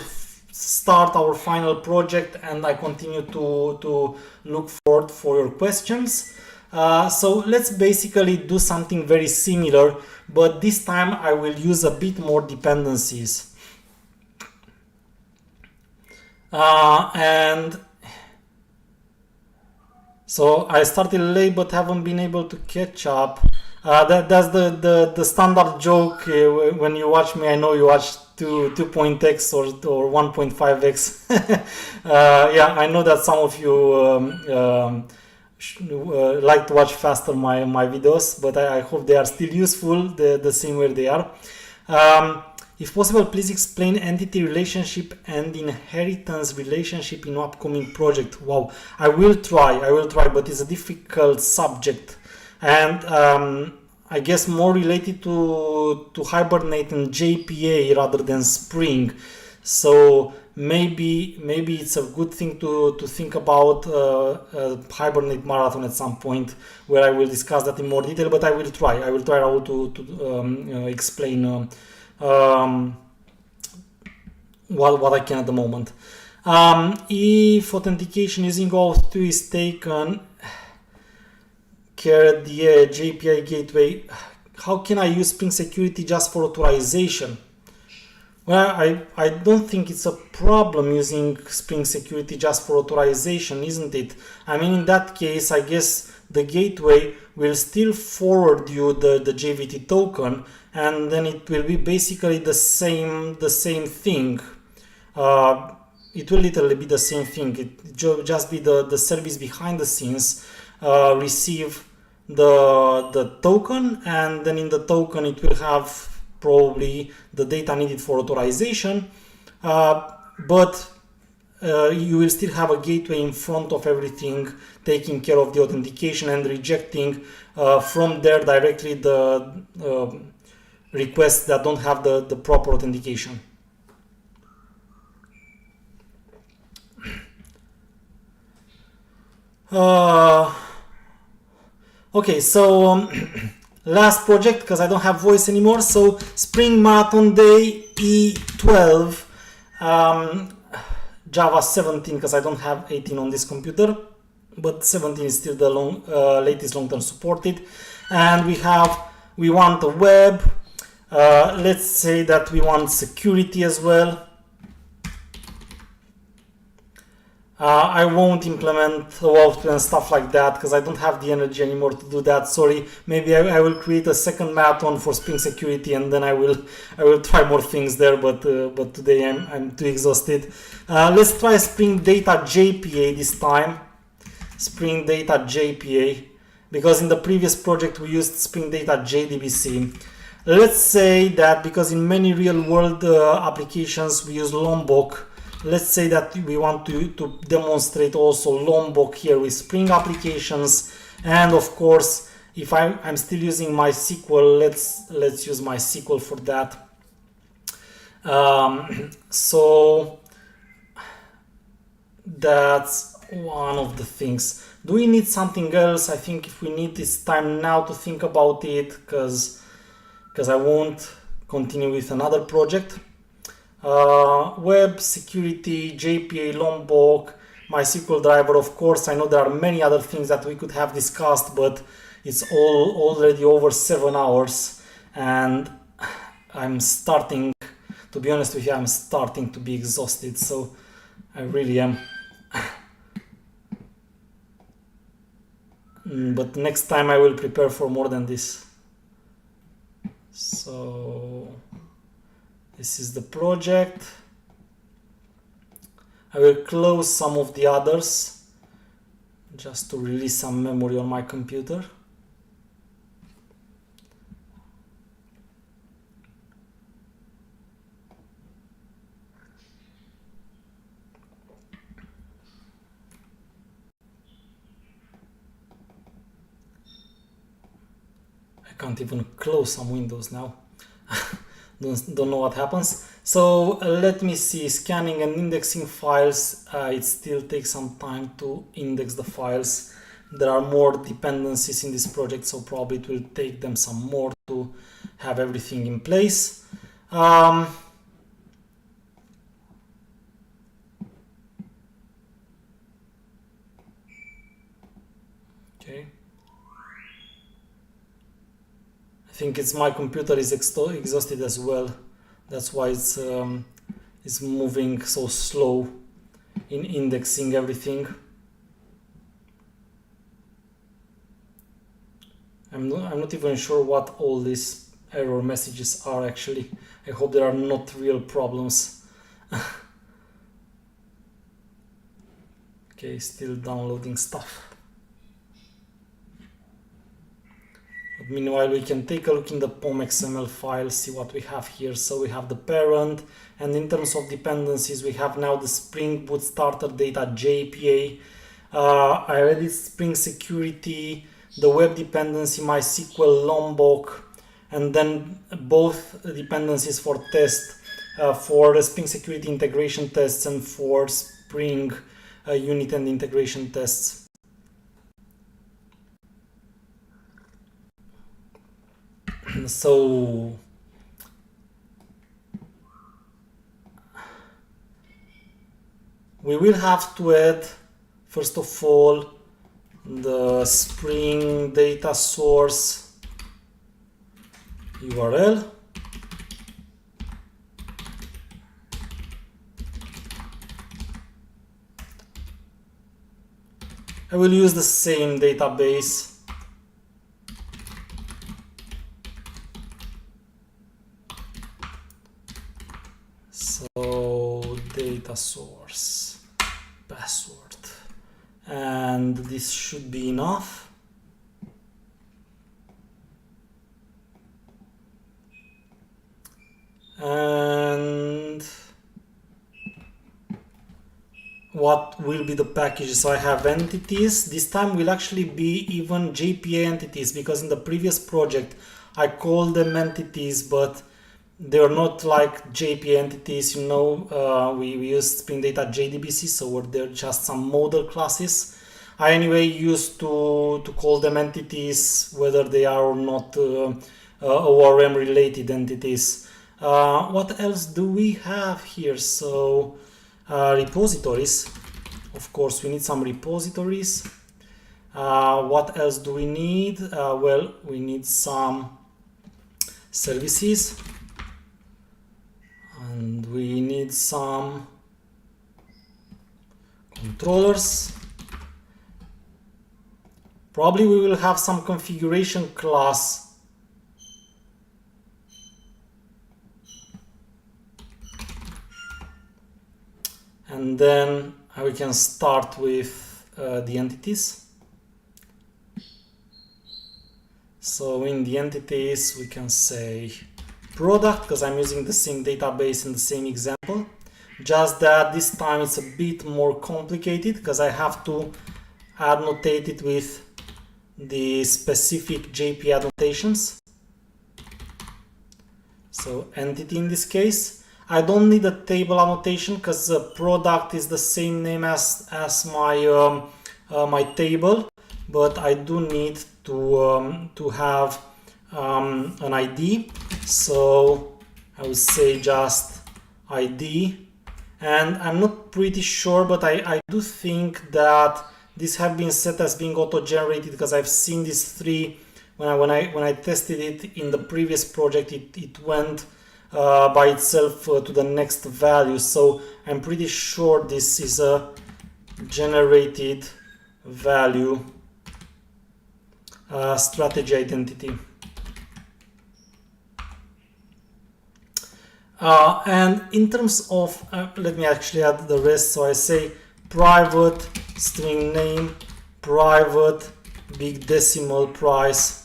start our final project, and I continue to look forward for your questions. So let's basically do something very similar, but this time I will use a bit more dependencies. And so I started late but haven't been able to catch up. That's the standard joke when you watch me. I know you watch 2.x or 1.5x. Yeah, I know that some of you like to watch faster my videos, but I hope they are still useful the same way they are. If possible, please explain entity relationship and inheritance relationship in upcoming project. Wow, I will try, but it's a difficult subject, and I guess more related to Hibernate and JPA rather than Spring. So maybe it's a good thing to think about a Hibernate marathon at some point where I will discuss that in more detail. But I will try Raul to explain what I can at the moment. If authentication using Auth2 is taken care at the edge, API gateway, how can I use Spring Security just for authorization? Well, I don't think it's a problem using Spring Security just for authorization, isn't it? I mean, in that case, I guess the gateway will still forward you the JVT token, and then it will be basically the same thing. It will literally be the same thing. It just be the service behind the scenes receive the token, and then in the token it will have probably the data needed for authorization, but you will still have a gateway in front of everything, taking care of the authentication and rejecting from there directly the requests that don't have the proper authentication. Okay, so last project, because I don't have voice anymore. So Spring Marathon Day E12, Java 17, because I don't have 18 on this computer, but 17 is still the latest long-term supported. And we want a web. Let's say that we want security as well. I won't implement Auth2 and stuff like that because I don't have the energy anymore to do that. Sorry. Maybe I will create a second marathon for Spring Security, and then I will try more things there. But today I'm too exhausted. Let's try Spring Data JPA this time. Spring Data JPA, because in the previous project we used Spring Data JDBC. Let's say that because in many real-world applications we use Lombok. Let's say that we want to demonstrate also Lombok here with Spring applications, and of course, if I'm still using MySQL, let's use MySQL for that. So that's one of the things. Do we need something else? I think if we need this time now to think about it, because I won't continue with another project. Web, security, JPA, Lombok, MySQL driver, of course. I know there are many other things that we could have discussed, but it's already over 7 hours, and I'm starting, to be honest with you, I'm starting to be exhausted, so I really am. but next time I will prepare for more than this. So this is the project. I will close some of the others just to release some memory on my computer. I can't even close some windows now. Don't know what happens. So let me see, scanning and indexing files. It still takes some time to index the files. There are more dependencies in this project, so probably it will take them some more to have everything in place. Okay. I think it's my computer is exhausted as well. That's why it's moving so slow in indexing everything. I'm not even sure what all these error messages are actually. I hope there are not real problems. Okay, still downloading stuff. But meanwhile, we can take a look in the POM XML file, see what we have here. So we have the parent, and in terms of dependencies, we have now the Spring Boot Starter Data JPA. I added Spring Security, the web dependency, MySQL, Lombok, and then both dependencies for test, for the Spring Security integration tests and for Spring unit and integration tests. So we will have to add, first of all, the Spring data source URL. I will use the same database. So data source password, and this should be enough. And what will be the packages? So I have entities. This time will actually be even JPA entities, because in the previous project I called them entities, but they're not like JPA entities, you know. We used Spring Data JDBC, so they're just some model classes. I anyway used to call them entities, whether they are or not ORM related entities. What else do we have here? So repositories. Of course, we need some repositories. What else do we need? Well, we need some services. And we need some controllers. Probably we will have some configuration class. And then we can start with the entities. So in the entities we can say product, because I'm using the same database in the same example, just that this time it's a bit more complicated because I have to annotate it with the specific JPA annotations. So entity in this case. I don't need a table annotation because the product is the same name as my my table, but I do need to have an ID. So I would say just ID, and I'm not pretty sure, but I do think that these have been set as being auto-generated, because I've seen these three when I tested it in the previous project. It went by itself to the next value, so I'm pretty sure this is a generated value. strategy identity. And in terms of, let me actually add the rest. So I say private string name, private big decimal price.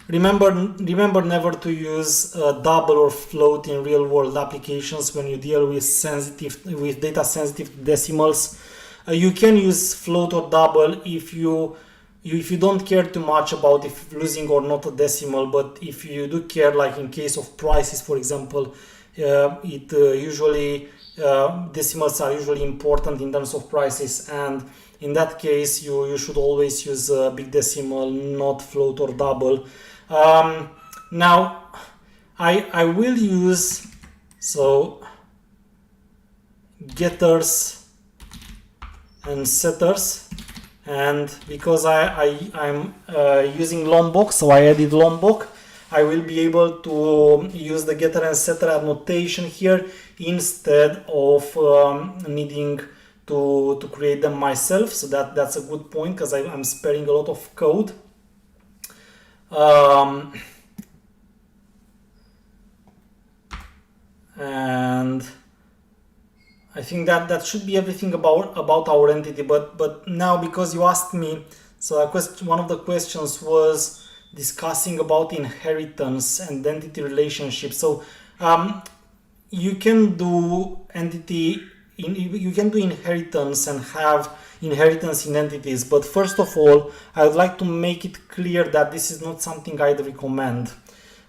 Remember never to use double or float in real world applications when you deal with data sensitive decimals. You can use float or double if you don't care too much about if losing or not a decimal, but if you do care, like in case of prices, for example, decimals are usually important in terms of prices, and in that case you should always use big decimal, not float or double. Now I will use getters and setters, and because I'm using Lombok, so I added Lombok, I will be able to use the getter and setter annotation here instead of needing to create them myself. So that's a good point, because I'm sparing a lot of code. And I think that should be everything about our entity. But now, because you asked me, so one of the questions was discussing about inheritance and entity relationship. So you can do inheritance and have inheritance in entities, but first of all I would like to make it clear that this is not something I'd recommend.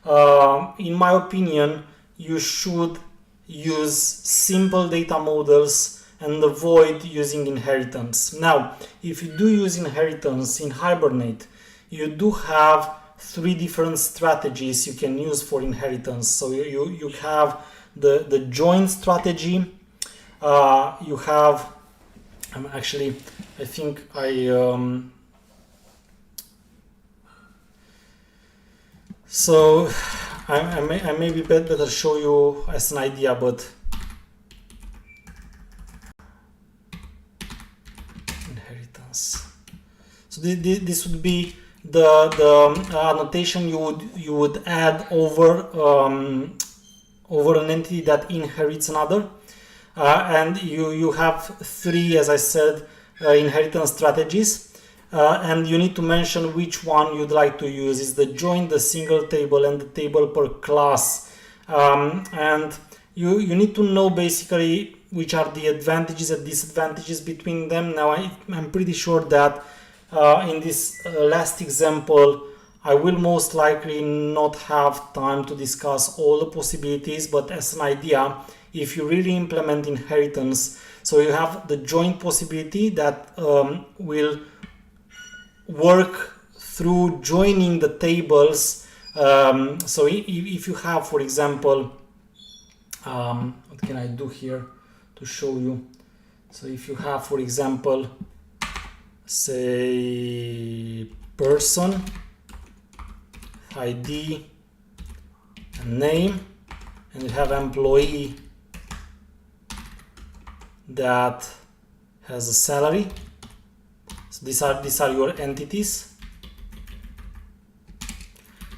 In my opinion, you should use simple data models and avoid using inheritance. Now, if you do use inheritance in Hibernate, you do have 3 different strategies you can use for inheritance. So you have the join strategy, you have actually, I think so I maybe better show you as an idea, but inheritance. So this would be the annotation you would add over an entity that inherits another. And you have 3, as I said, inheritance strategies, and you need to mention which one you'd like to use. Is the join, the single table, and the table per class. And you need to know basically which are the advantages and disadvantages between them. Now I'm pretty sure that in this last example I will most likely not have time to discuss all the possibilities, but as an idea, if you really implement inheritance, so you have the join possibility that will work through joining the tables. So if you have, for example, what can I do here to show you? So if you have, for example, say person, ID, and name, and you have employee that has a salary. So these are your entities.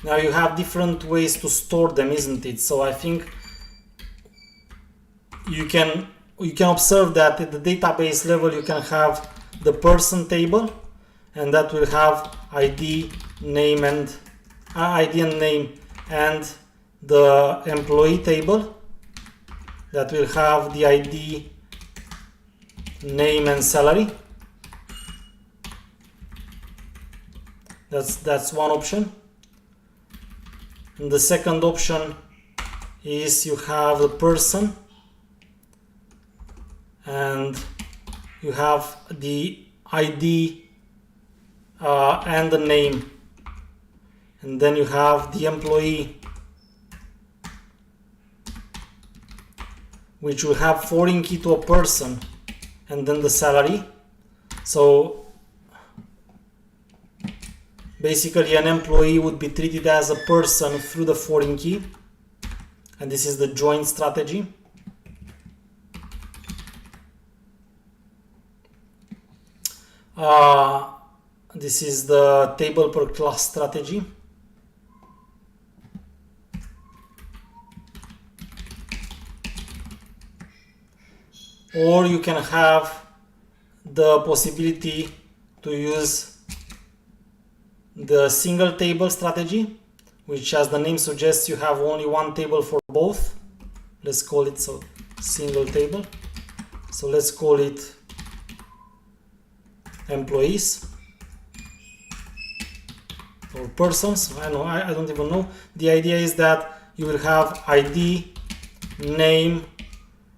Now you have different ways to store them, isn't it? So I think you can observe that at the database level you can have the person table, and that will have ID, name, and the employee table that will have the ID, name, and salary. That's one option. And the second option is you have the person and you have the ID and the name, and then you have the employee, which will have foreign key to a person, and then the salary. So basically an employee would be treated as a person through the foreign key, and this is the join strategy. this is the table per class strategy. Or you can have the possibility to use the single table strategy, which, as the name suggests, you have only one table for both. Let's call it so single table. So let's call it employees or persons. I don't even know. The idea is that you will have ID, name,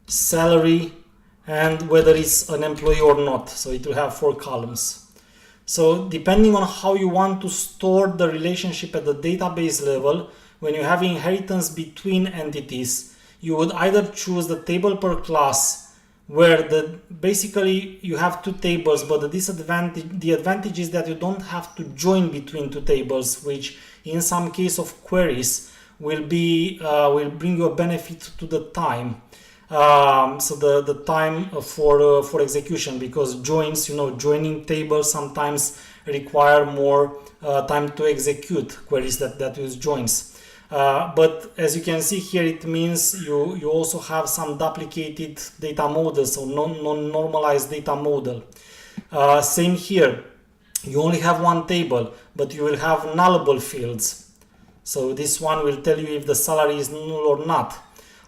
salary, and whether it's an employee or not. So it will have 4 columns. So depending on how you want to store the relationship at the database level, when you have inheritance between entities, you would either choose the table per class, where basically you have 2 tables, but the advantage is that you don't have to join between 2 tables, which in some case of queries will bring you a benefit to the time. So the time for execution, because joins, joining tables sometimes require more time to execute queries that use joins. But as you can see here, it means you also have some duplicated data models, so non-normalized data model. Same here, you only have one table, but you will have nullable fields. So this one will tell you if the salary is null or not.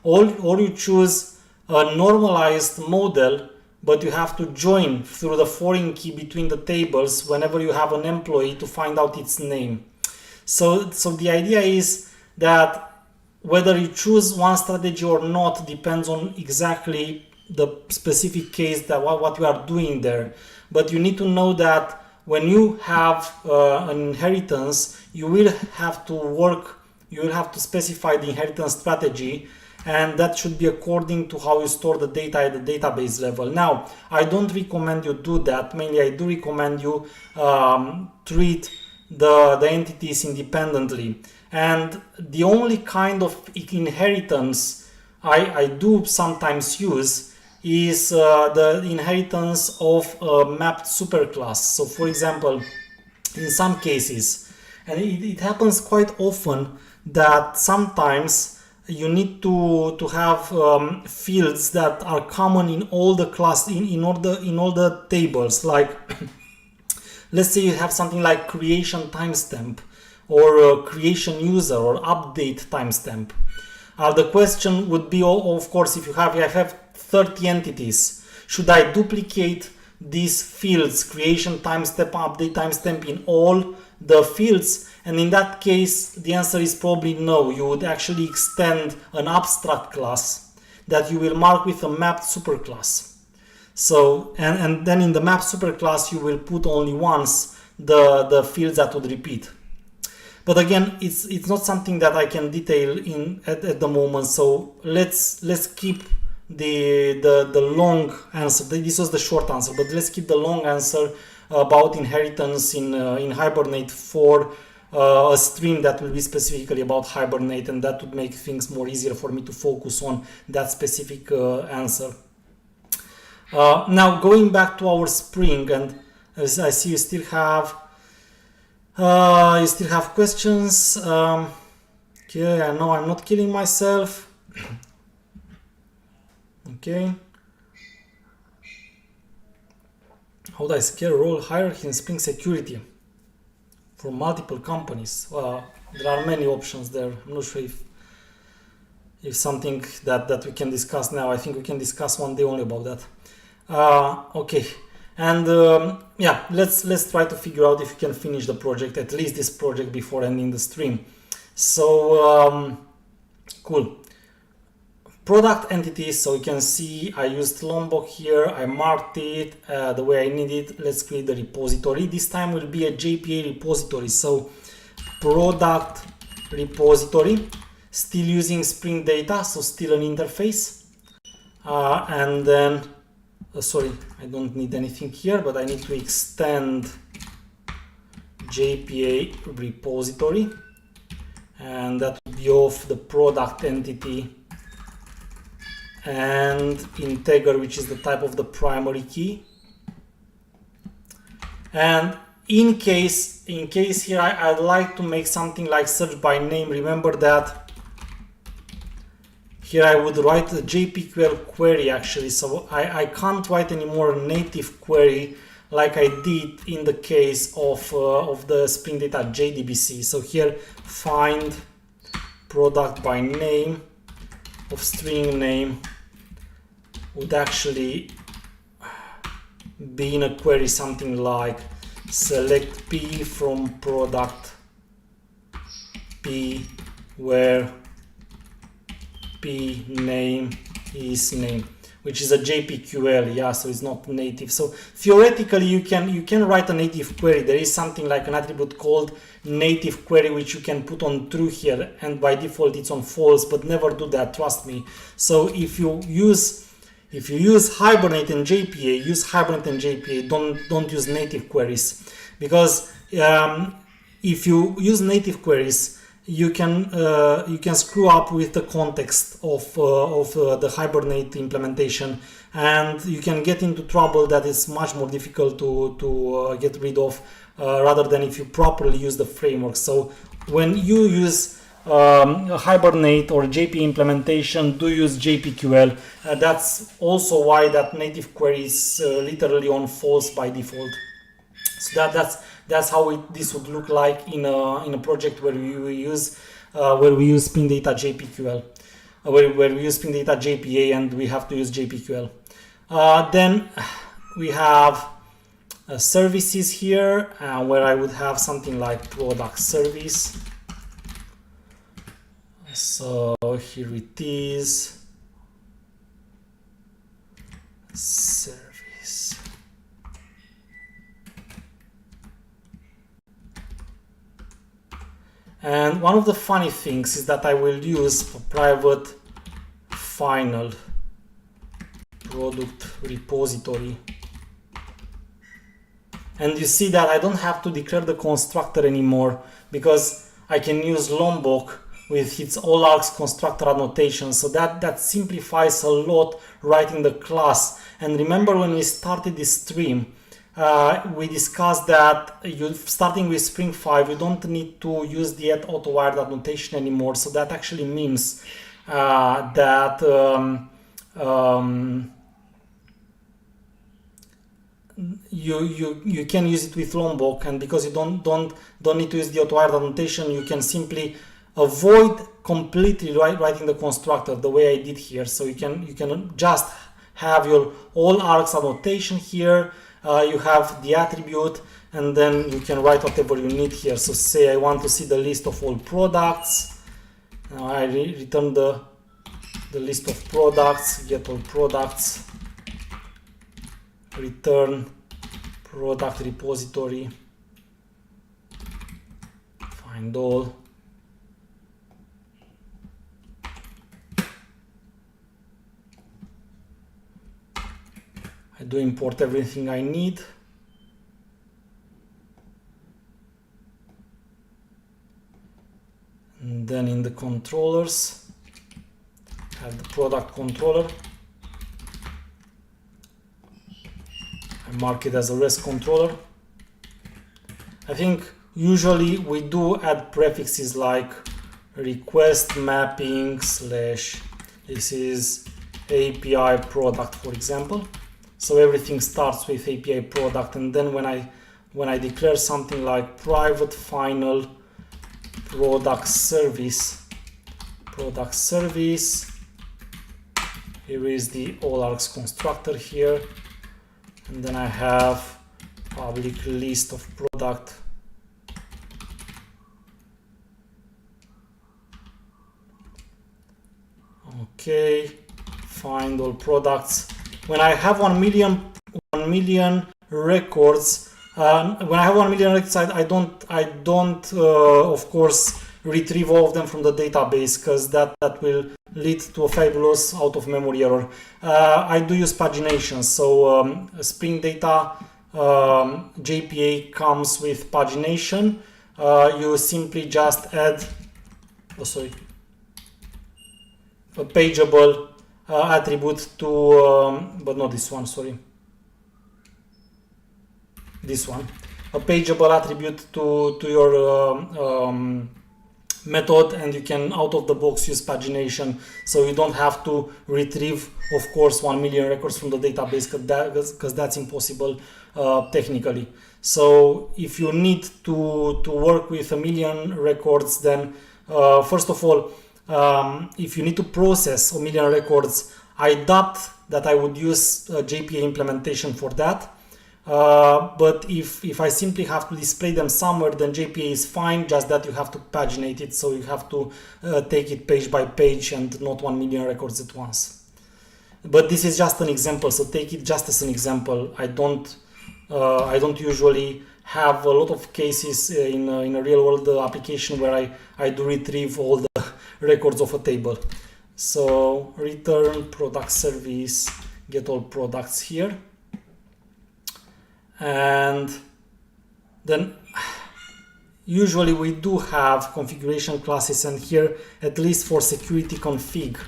Or you choose a normalized model, but you have to join through the foreign key between the tables whenever you have an employee to find out its name. So the idea is that whether you choose one strategy or not depends on exactly the specific case, that what you are doing there. But you need to know that when you have an inheritance, you will have to specify the inheritance strategy, and that should be according to how you store the data at the database level. Now, I don't recommend you do that. Mainly, I do recommend you treat the entities independently. And the only kind of inheritance I do sometimes use is the inheritance of a mapped superclass. So, for example, in some cases, and it happens quite often, that sometimes you need to have fields that are common in all the class in all the tables. Like let's say you have something like creation timestamp, or creation user, or update timestamp. The question would be, of course, if I have 30 entities, should I duplicate these fields, creation timestamp, update timestamp, in all the fields? And in that case, the answer is probably no. You would actually extend an abstract class that you will mark with a mapped superclass. So, and then in the mapped superclass, you will put only once the fields that would repeat. But again, it's not something that I can detail at the moment. So let's keep the long answer. This was the short answer, but let's keep the long answer about inheritance in Hibernate for a stream that will be specifically about Hibernate, and that would make things more easier for me to focus on that specific answer. Now, going back to our Spring, and as I see you still have questions. Okay, I know I'm not killing myself. Okay. How do I scale role hierarchy in Spring Security for multiple companies? There are many options there. I'm not sure if something that we can discuss now. I think we can discuss one day only about that. Okay, and yeah, let's try to figure out if we can finish the project, at least this project, before ending the stream. So cool. Product entities, so you can see I used Lombok here, I marked it the way I need it. Let's create the repository. This time will be a JPA repository, so product repository, still using Spring data, so still an interface. And then, sorry, I don't need anything here, but I need to extend JPA repository, and that will be of the product entity and integer, which is the type of the primary key. And in case here I'd like to make something like search by name. Remember that here I would write a JPQL query actually, so I can't write anymore a native query like I did in the case of the Spring Data JDBC. So here find product by name of string name would actually be in a query something like select P from product P where P name is name, which is a JPQL, yeah, so it's not native. So theoretically you can write a native query. There is something like an attribute called native query which you can put on true here, and by default it's on false, but never do that, trust me. So if you use Hibernate and JPA, use Hibernate and JPA, don't use native queries, because if you use native queries you can screw up with the context of the Hibernate implementation, and you can get into trouble that is much more difficult to get rid of rather than if you properly use the framework. So when you use a Hibernate or JP implementation, do use JPQL. That's also why that native query is literally on false by default. So that's how this would look like in a project where we use Spring Data JPQL, where we use Spring Data JPA and we have to use JPQL. Then we have services here, where I would have something like product service. So here it is, service. And one of the funny things is that I will use a private final product repository. And you see that I don't have to declare the constructor anymore, because I can use Lombok with its all args constructor annotation. So that simplifies a lot writing the class. And remember when we started this stream, we discussed that starting with Spring 5, you don't need to use the @AutoWired notation anymore. So that actually means that you can use it with Lombok, and because you don't need to use the AutoWired notation, you can simply avoid completely writing the constructor the way I did here. So you can just have your all args annotation here. You have the attribute, and then you can write whatever you need here. So say I want to see the list of all products. Now I return the list of products, get all products, return product repository, find all. I do import everything I need. And then in the controllers, have the product controller. I mark it as a REST controller. I think usually we do add prefixes like request mapping / this is API product, for example. So everything starts with API product, and then when I declare something like private final product service, here is the all args constructor here, and then I have public list of product. Okay, find all products. When I have 1 million records, when I have 1 million records, I don't of course retrieve all of them from the database, because that will lead to a fabulous out of memory error. I do use pagination. So Spring Data JPA comes with pagination. You simply just add a pageable attribute to, but not this one, sorry, this one. a pageable attribute to your method, and you can out of the box use pagination, so you don't have to retrieve, of course, 1 million records from the database, because that's impossible technically. So if you need to work with 1 million records, then first of all, if you need to process 1 million records, I doubt that I would use a JPA implementation for that. But if I simply have to display them somewhere, then JPA is fine, just that you have to paginate it, so you have to take it page by page and not 1 million records at once. But this is just an example, so take it just as an example. I don't usually have a lot of cases in a real world application where I do retrieve all the records of a table. So return product service, get all products here. And then usually we do have configuration classes, and here, at least for security config,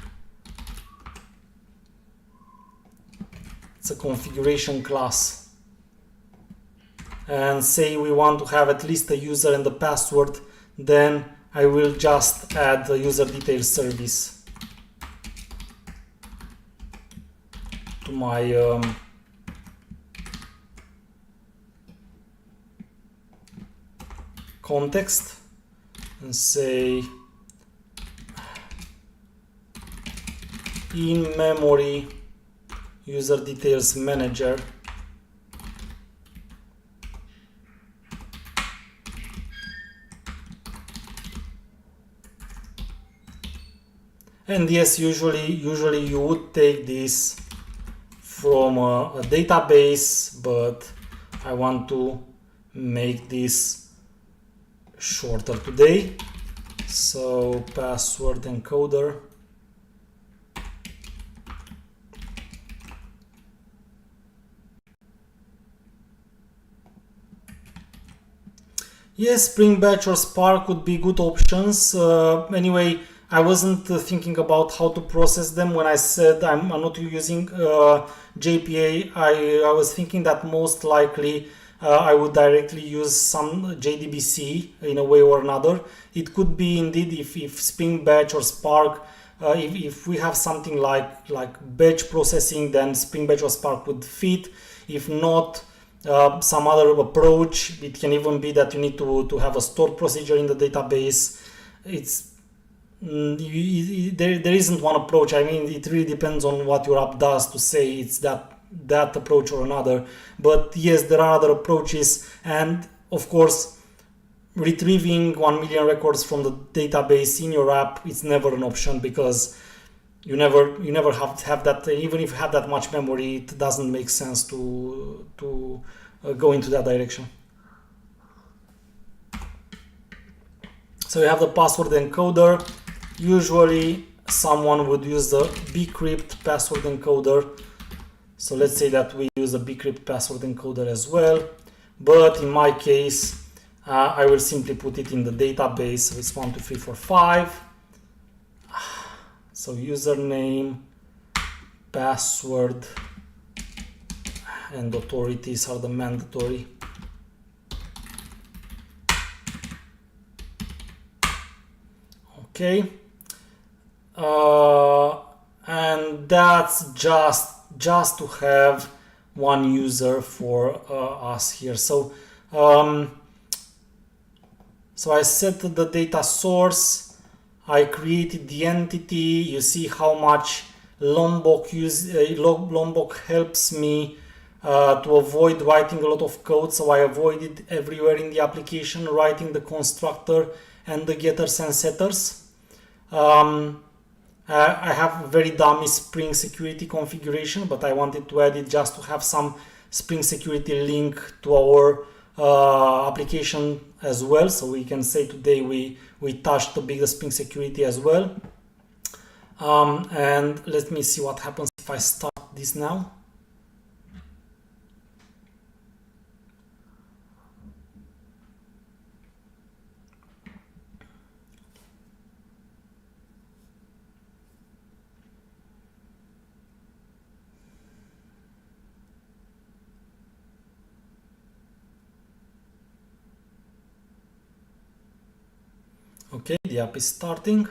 it's a configuration class. And say we want to have at least a user and the password, then I will just add the user details service to my context and say in memory user details manager and yes, usually you would take this from a database, but I want to make this shorter today, so password encoder. Yes, Spring Batch or Spark would be good options. Anyway, I wasn't thinking about how to process them when I said I'm not using JPA. I was thinking that most likely I would directly use some JDBC in a way or another. It could be indeed if Spring Batch or Spark, if we have something like batch processing, then Spring Batch or Spark would fit. If not, some other approach. It can even be that you need to have a stored procedure in the database. There isn't one approach. I mean, it really depends on what your app does to say it's that approach or another. But yes, there are other approaches, and of course retrieving 1 million records from the database in your app, it's never an option, because you never have that. Even if you have that much memory, it doesn't make sense to go into that direction. So you have the password encoder. Usually someone would use the bcrypt password encoder. So let's say that we use the bcrypt password encoder as well. But in my case, I will simply put it in the database. So it's 1, 2, 3, 4, 5. So username, password, and authorities are the mandatory. Okay. And that's just to have one user for us here. So so I set the data source. I created the entity. You see how much Lombok helps me to avoid writing a lot of code. So I avoided everywhere in the application writing the constructor and the getters and setters. I have a very dummy Spring security configuration, but I wanted to add it just to have some Spring security link to our application as well. So we can say today we touched the Spring security as well. And let me see what happens if I start this now. The app is starting.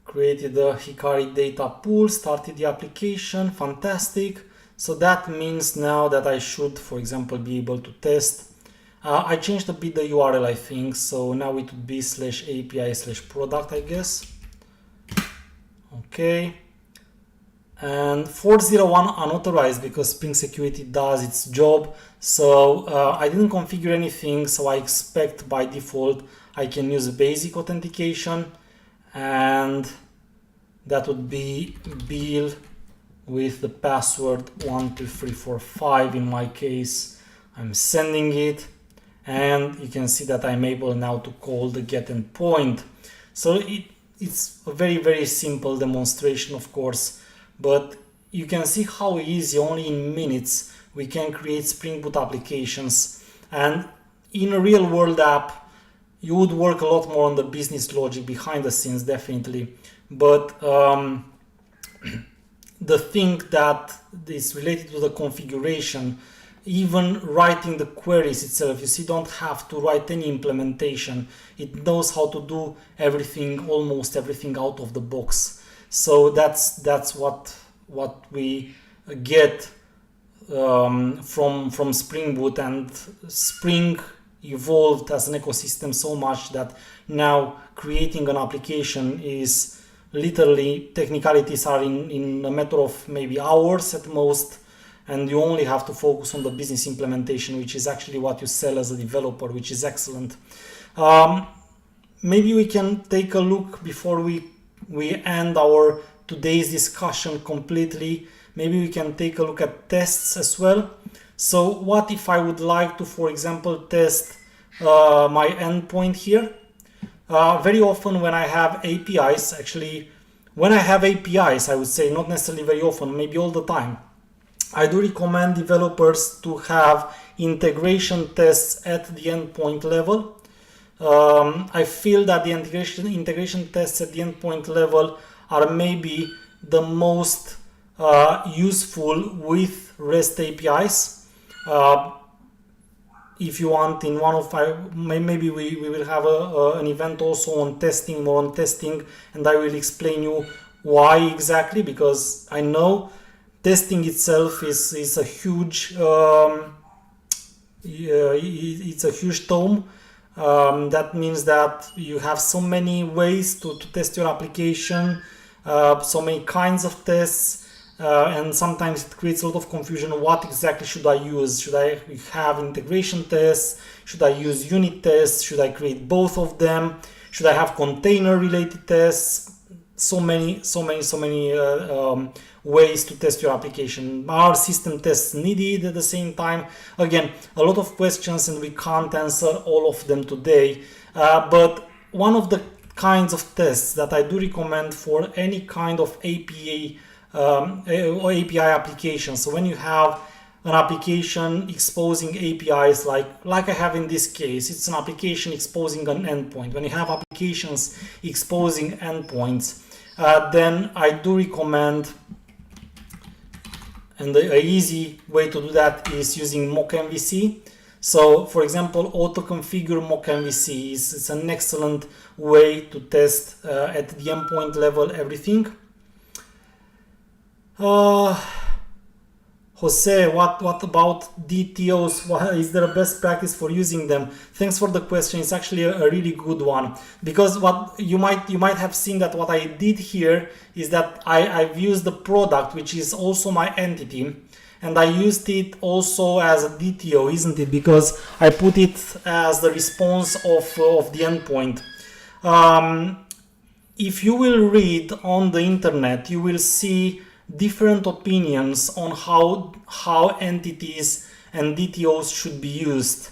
Created the Hikari data pool, started the application, fantastic. So that means now that I should, for example, be able to test. I changed a bit the URL, I think, so now it would be /API/product, I guess. Okay. And 401 unauthorized because Spring Security does its job. So I didn't configure anything, so I expect by default I can use basic authentication, and that would be Bill with the password 12345. In my case, I'm sending it, and you can see that I'm able now to call the get endpoint. So it's a very simple demonstration, of course, but you can see how easy, only in minutes, we can create Spring Boot applications. And in a real world app, you would work a lot more on the business logic behind the scenes, definitely. But the thing that is related to the configuration, even writing the queries itself, you see, don't have to write any implementation. It knows how to do everything, almost everything out of the box. So that's what we get from Spring Boot, and Spring evolved as an ecosystem so much that now creating an application is literally, technicalities are in a matter of maybe hours at most, and you only have to focus on the business implementation, which is actually what you sell as a developer, which is excellent. Maybe we can take a look before we end our today's discussion completely. Maybe we can take a look at tests as well. So what if I would like to, for example, test my endpoint here? Very often when I have APIs, actually, when I have APIs, I would say, not necessarily very often, maybe all the time, I do recommend developers to have integration tests at the endpoint level. I feel that the integration tests at the endpoint level are maybe the most useful with REST APIs. If you want, in one of maybe we will have an event also on testing, more on testing, and I will explain you why exactly, because I know testing itself is a huge it's a huge tome. That means that you have so many ways to test your application, so many kinds of tests. And sometimes it creates a lot of confusion. What exactly should I use? Should I have integration tests? Should I use unit tests? Should I create both of them? Should I have container related tests? So many ways to test your application. Are system tests needed at the same time? Again, a lot of questions, and we can't answer all of them today. But one of the kinds of tests that I do recommend for any kind of API application. So when you have an application exposing APIs, like I have in this case, it's an application exposing an endpoint. When you have applications exposing endpoints, then I do recommend, and the easy way to do that is using mock MVC. So for example, auto configure mock MVC is an excellent way to test at the endpoint level everything. Jose, what about DTOs? Is there a best practice for using them? Thanks for the question. It's actually a really good one, because what you might have seen that what I did here is that I've used the product, which is also my entity, and I used it also as a DTO, isn't it? Because I put it as the response of the endpoint. If you will read on the internet, you will see different opinions on how entities and DTOs should be used.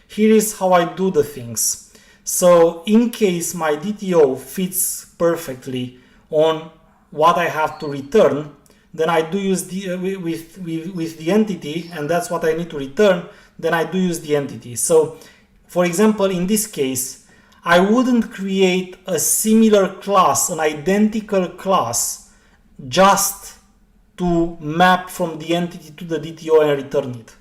Here is how I do the things. So in case my DTO fits perfectly on what I have to return, then I do use with the entity, and that's what I need to return, then I do use the entity. So for example, in this case, I wouldn't create a similar class, an identical class, just to map from the entity to the DTO and return it.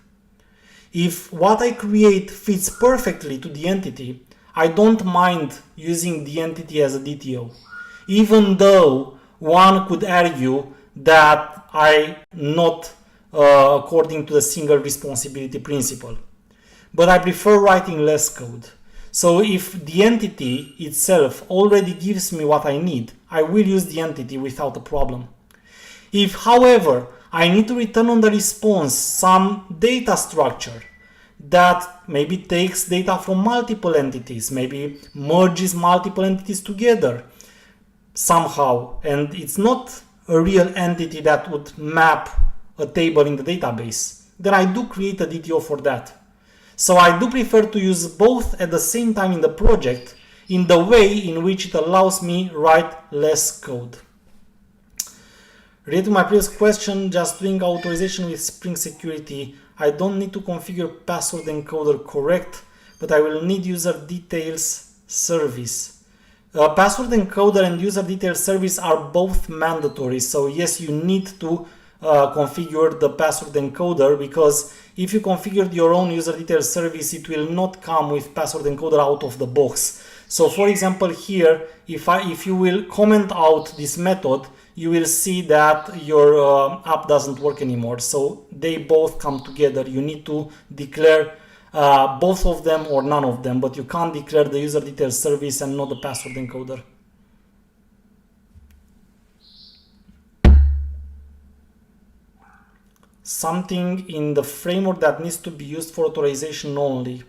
If what I create fits perfectly to the entity, I don't mind using the entity as a DTO, even though one could argue that I not according to the single responsibility principle. But I prefer writing less code. So if the entity itself already gives me what I need, I will use the entity without a problem. If, however, I need to return on the response some data structure that maybe takes data from multiple entities, maybe merges multiple entities together somehow, and it's not a real entity that would map a table in the database, then I do create a DTO for that. So I do prefer to use both at the same time in the project in the way in which it allows me write less code. Related to my previous question, just doing authorization with Spring Security, I don't need to configure password encoder correct, but I will need user details service. Password encoder and user details service are both mandatory, so yes, you need to configure the password encoder, because if you configured your own user details service, it will not come with password encoder out of the box. So for example here, if you will comment out this method, you will see that your app doesn't work anymore. So they both come together. You need to declare both of them or none of them, but you can't declare the user details service and not the password encoder. Something in the framework that needs to be used for authorization only.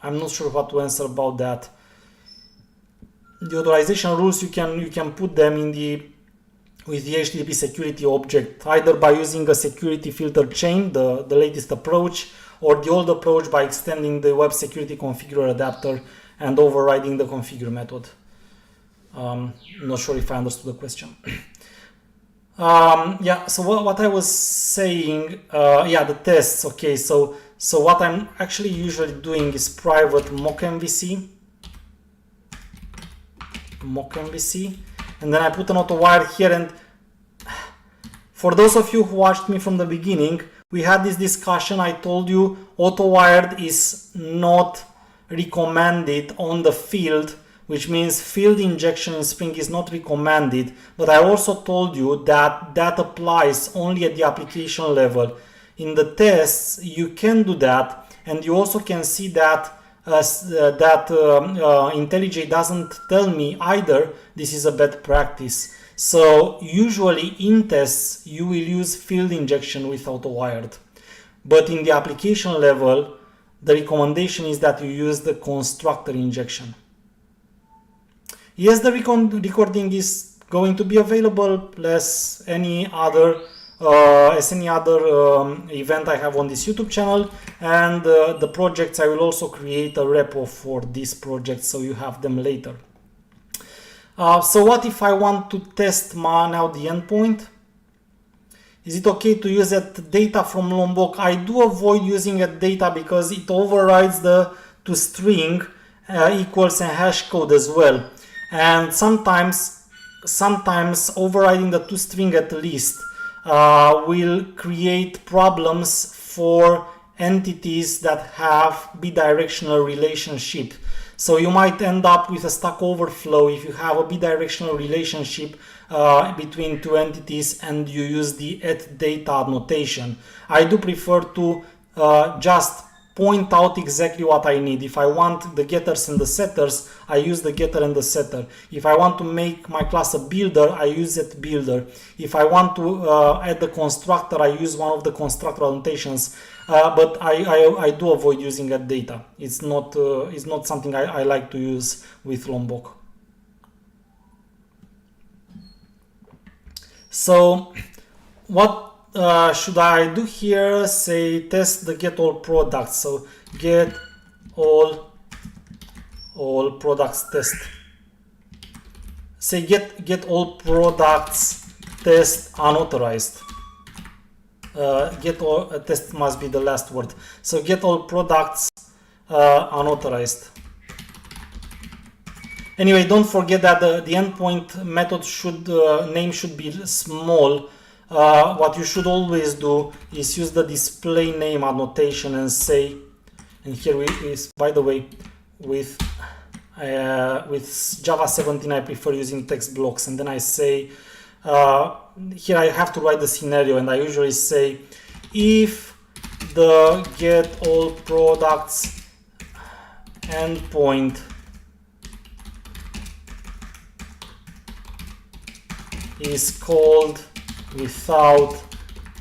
I'm not sure what to answer about that. The authorization rules, you can put them in with the HTTP security object, either by using a security filter chain, the latest approach, or the old approach by extending the web security configurer adapter and overriding the configure method. Not sure if I understood the question. Yeah, so what I was saying, yeah, the tests. Okay, so what I'm actually usually doing is private mock MVC, and then I put an auto wire here. And for those of you who watched me from the beginning, we had this discussion. I told you auto wired is not recommended on the field, which means field injection in Spring is not recommended. But I also told you that that applies only at the application level. In the tests, you can do that, and you also can see that IntelliJ doesn't tell me either this is a bad practice. So usually in tests, you will use field injection with auto wired. But in the application level, the recommendation is that you use the constructor injection. Yes, the recording is going to be available as any other event I have on this YouTube channel, and the projects, I will also create a repo for this project so you have them later. So what if I want to test now the endpoint? Is it okay to use that data from Lombok? I do avoid using a data because it overrides the toString equals and hash code as well. And sometimes overriding the toString at least will create problems for entities that have bidirectional relationship. So you might end up with a Stack Overflow if you have a bidirectional relationship between two entities and you use the @data notation. I do prefer to just point out exactly what I need. If I want the getters and the setters, I use the getter and the setter. If I want to make my class a builder, I use it builder. If I want to add the constructor, I use one of the constructor annotations. But I do avoid using that data. It's not something I like to use with Lombok. So what should I do here? Say test the get all products. So get all products test. Say get all products test unauthorized. Get all test must be the last word. So get all products unauthorized. Anyway, don't forget that the endpoint method name should be small. What you should always do is use the display name annotation and say, and here is, by the way, with Java 17 I prefer using text blocks, and then I say, here I have to write the scenario, and I usually say, if the get all products endpoint is called without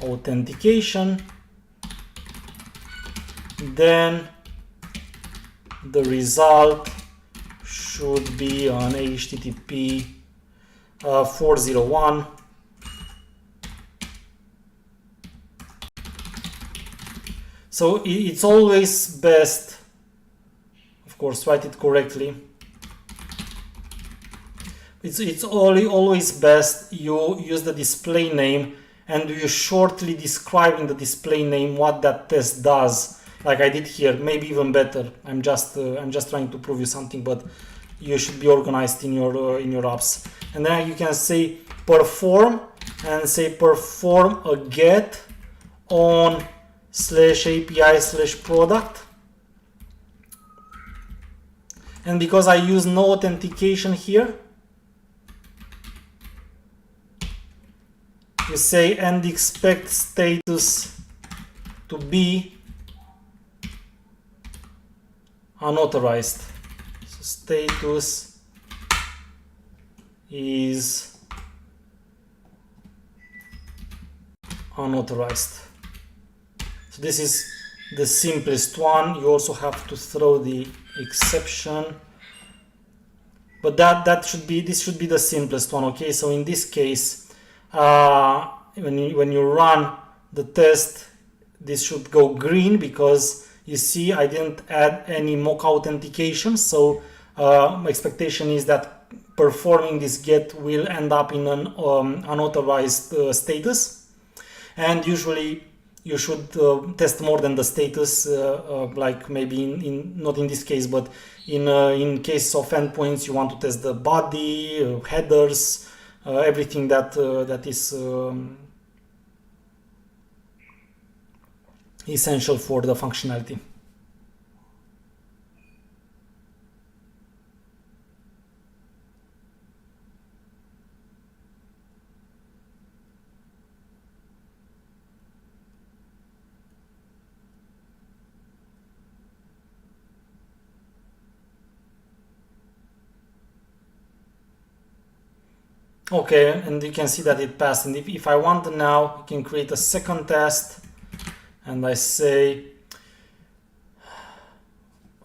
authentication, then the result should be on HTTP 401. So it's always best, of course, write it correctly. It's always best you use the display name and you shortly describe in the display name what that test does, like I did here. Maybe even better. I'm just trying to prove you something, but you should be organized in your apps. And then you can say perform and say perform a get on /API/product. And because I use no authentication here, you say and expect status to be unauthorized. So status is unauthorized. So this is the simplest one. You also have to throw the exception, but this should be the simplest one. Okay, so in this case, when you run the test, this should go green because you see I didn't add any mock authentication. So my expectation is that performing this get will end up in an unauthorized status, and usually you should test more than the status, like maybe not in this case, but in case of endpoints, you want to test the body, headers, everything that is essential for the functionality. Okay, and you can see that it passed. And if I want now, I can create a second test, and I say,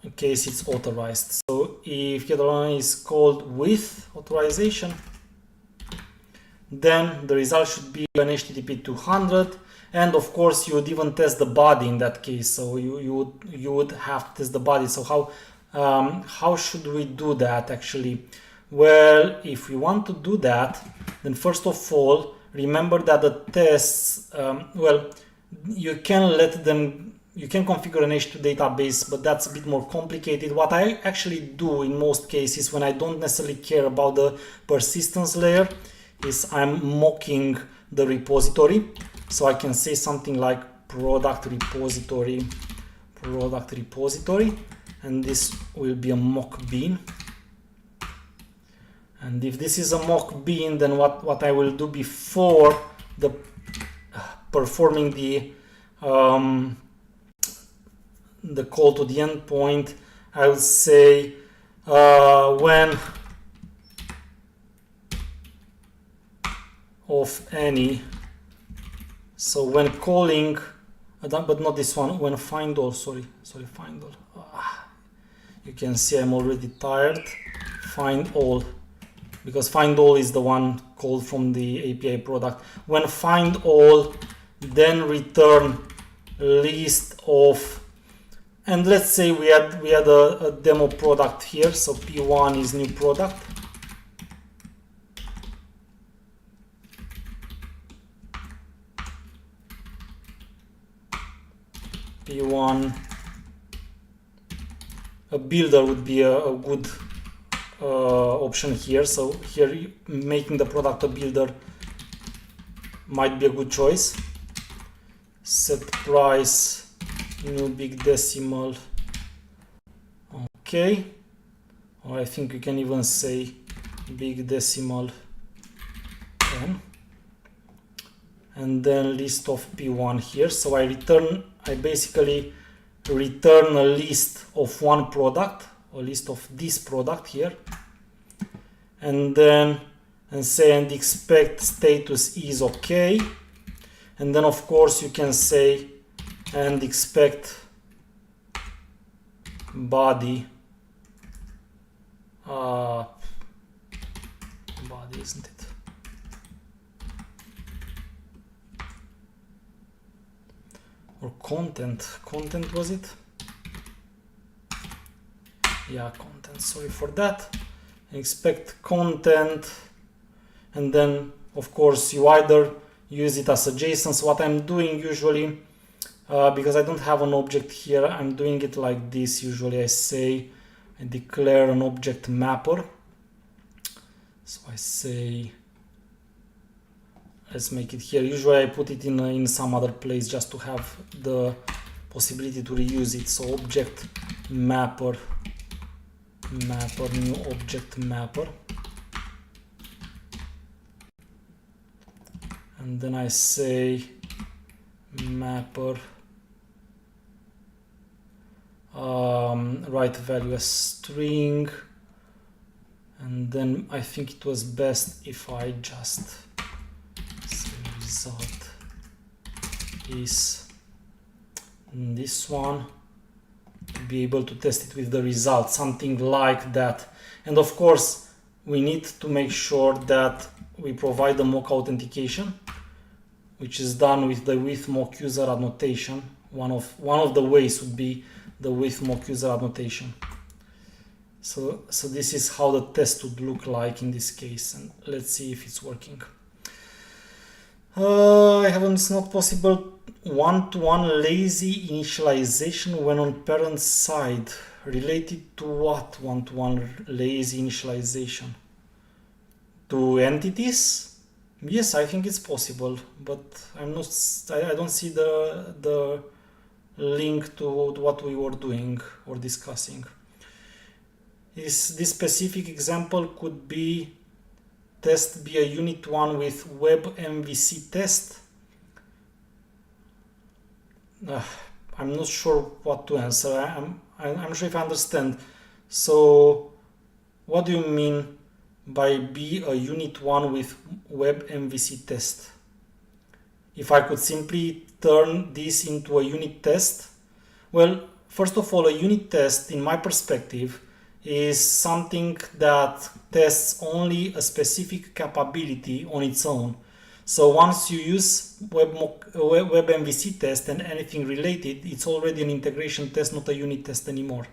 in case it's authorized. So if get alarm is called with authorization, then the result should be an HTTP 200. And of course, you would even test the body in that case. So you would have to test the body. So how should we do that actually? Well, if we want to do that, then first of all, remember that the tests, well, you can configure an H2 database, but that's a bit more complicated. What I actually do in most cases when I don't necessarily care about the persistence layer is I'm mocking the repository. So I can say something like product repository, and this will be a mock bean. And if this is a mock bean, then what I will do before the performing the call to the endpoint, I would say when of any. So when calling, but not this one. When find all, sorry, find all. You can see I'm already tired. Find all. Because find all is the one called from the API product. When find all, then return list of, and let's say we had a demo product here. So P1 is new product. P1, a builder would be a good option here. So here making the product a builder might be a good choice. Set price, new big decimal. Okay, or I think you can even say big decimal 10, and then list of P1 here. So I basically return a list of one product, a list of this product here, and then say and expect status is okay, and then of course you can say and expect body body, isn't it? Or content was it? Yeah, content, sorry for that. Expect content, and then of course you either use it as a JSON. So what I'm doing usually, because I don't have an object here, I'm doing it like this. Usually I declare an object mapper. So I say, let's make it here. Usually I put it in some other place just to have the possibility to reuse it. So object mapper, new object mapper. And then I say mapper right value as string, and then I think it was best if I just say result is this one, to be able to test it with the result, something like that. And of course we need to make sure that we provide the mock authentication, which is done with the with mock user annotation. One of the ways would be the with mock user annotation. So this is how the test would look like in this case, and let's see if it's working. It's not possible one-to-one lazy initialization when on parent side. Related to what? One-to-one lazy initialization? To entities? Yes, I think it's possible, but I don't see the link to what we were doing or discussing. This specific example could be test be a unit 1 with web MVC test. I'm not sure what to answer. I'm sure if I understand. So what do you mean by be a unit 1 with web MVC test? If I could simply turn this into a unit test? Well, first of all, a unit test, in my perspective, is something that tests only a specific capability on its own. So once you use web MVC test and anything related, it's already an integration test, not a unit test anymore.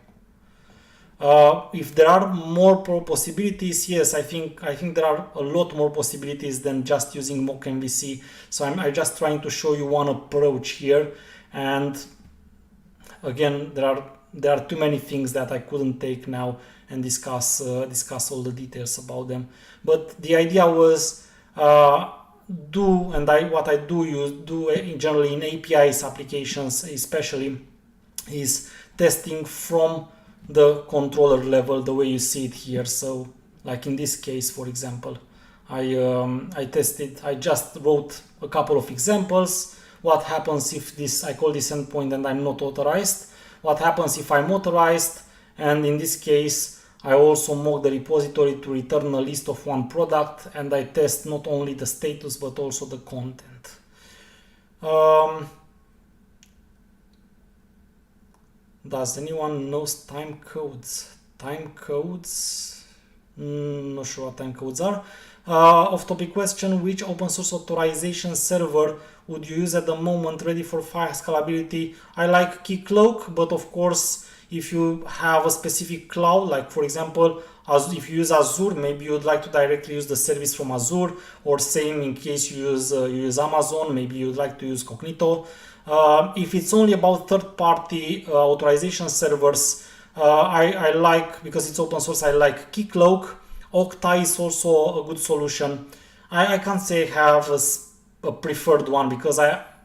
If there are more possibilities, yes, I think there are a lot more possibilities than just using mock MVC. So I'm just trying to show you one approach here, and again, there are too many things that I couldn't take now and discuss all the details about them. But the idea was what I do generally in APIs applications, especially, is testing from the controller level, the way you see it here. So like in this case, for example, I just wrote a couple of examples. What happens if I call this endpoint and I'm not authorized? What happens if I'm authorized? And in this case, I also mock the repository to return a list of one product, and I test not only the status but also the content. Does anyone knows time codes? Time codes? Not sure what time codes are. Off-topic question: which open source authorization server would you use at the moment ready for fast scalability? I like Keycloak, but of course, if you have a specific cloud, like for example, if you use Azure, maybe you would like to directly use the service from Azure, or same in case you use Amazon, maybe you would like to use Cognito. If it's only about third-party authorization servers, I like, because it's open source, I like Keycloak. Octa is also a good solution. I can't say I have a preferred one, because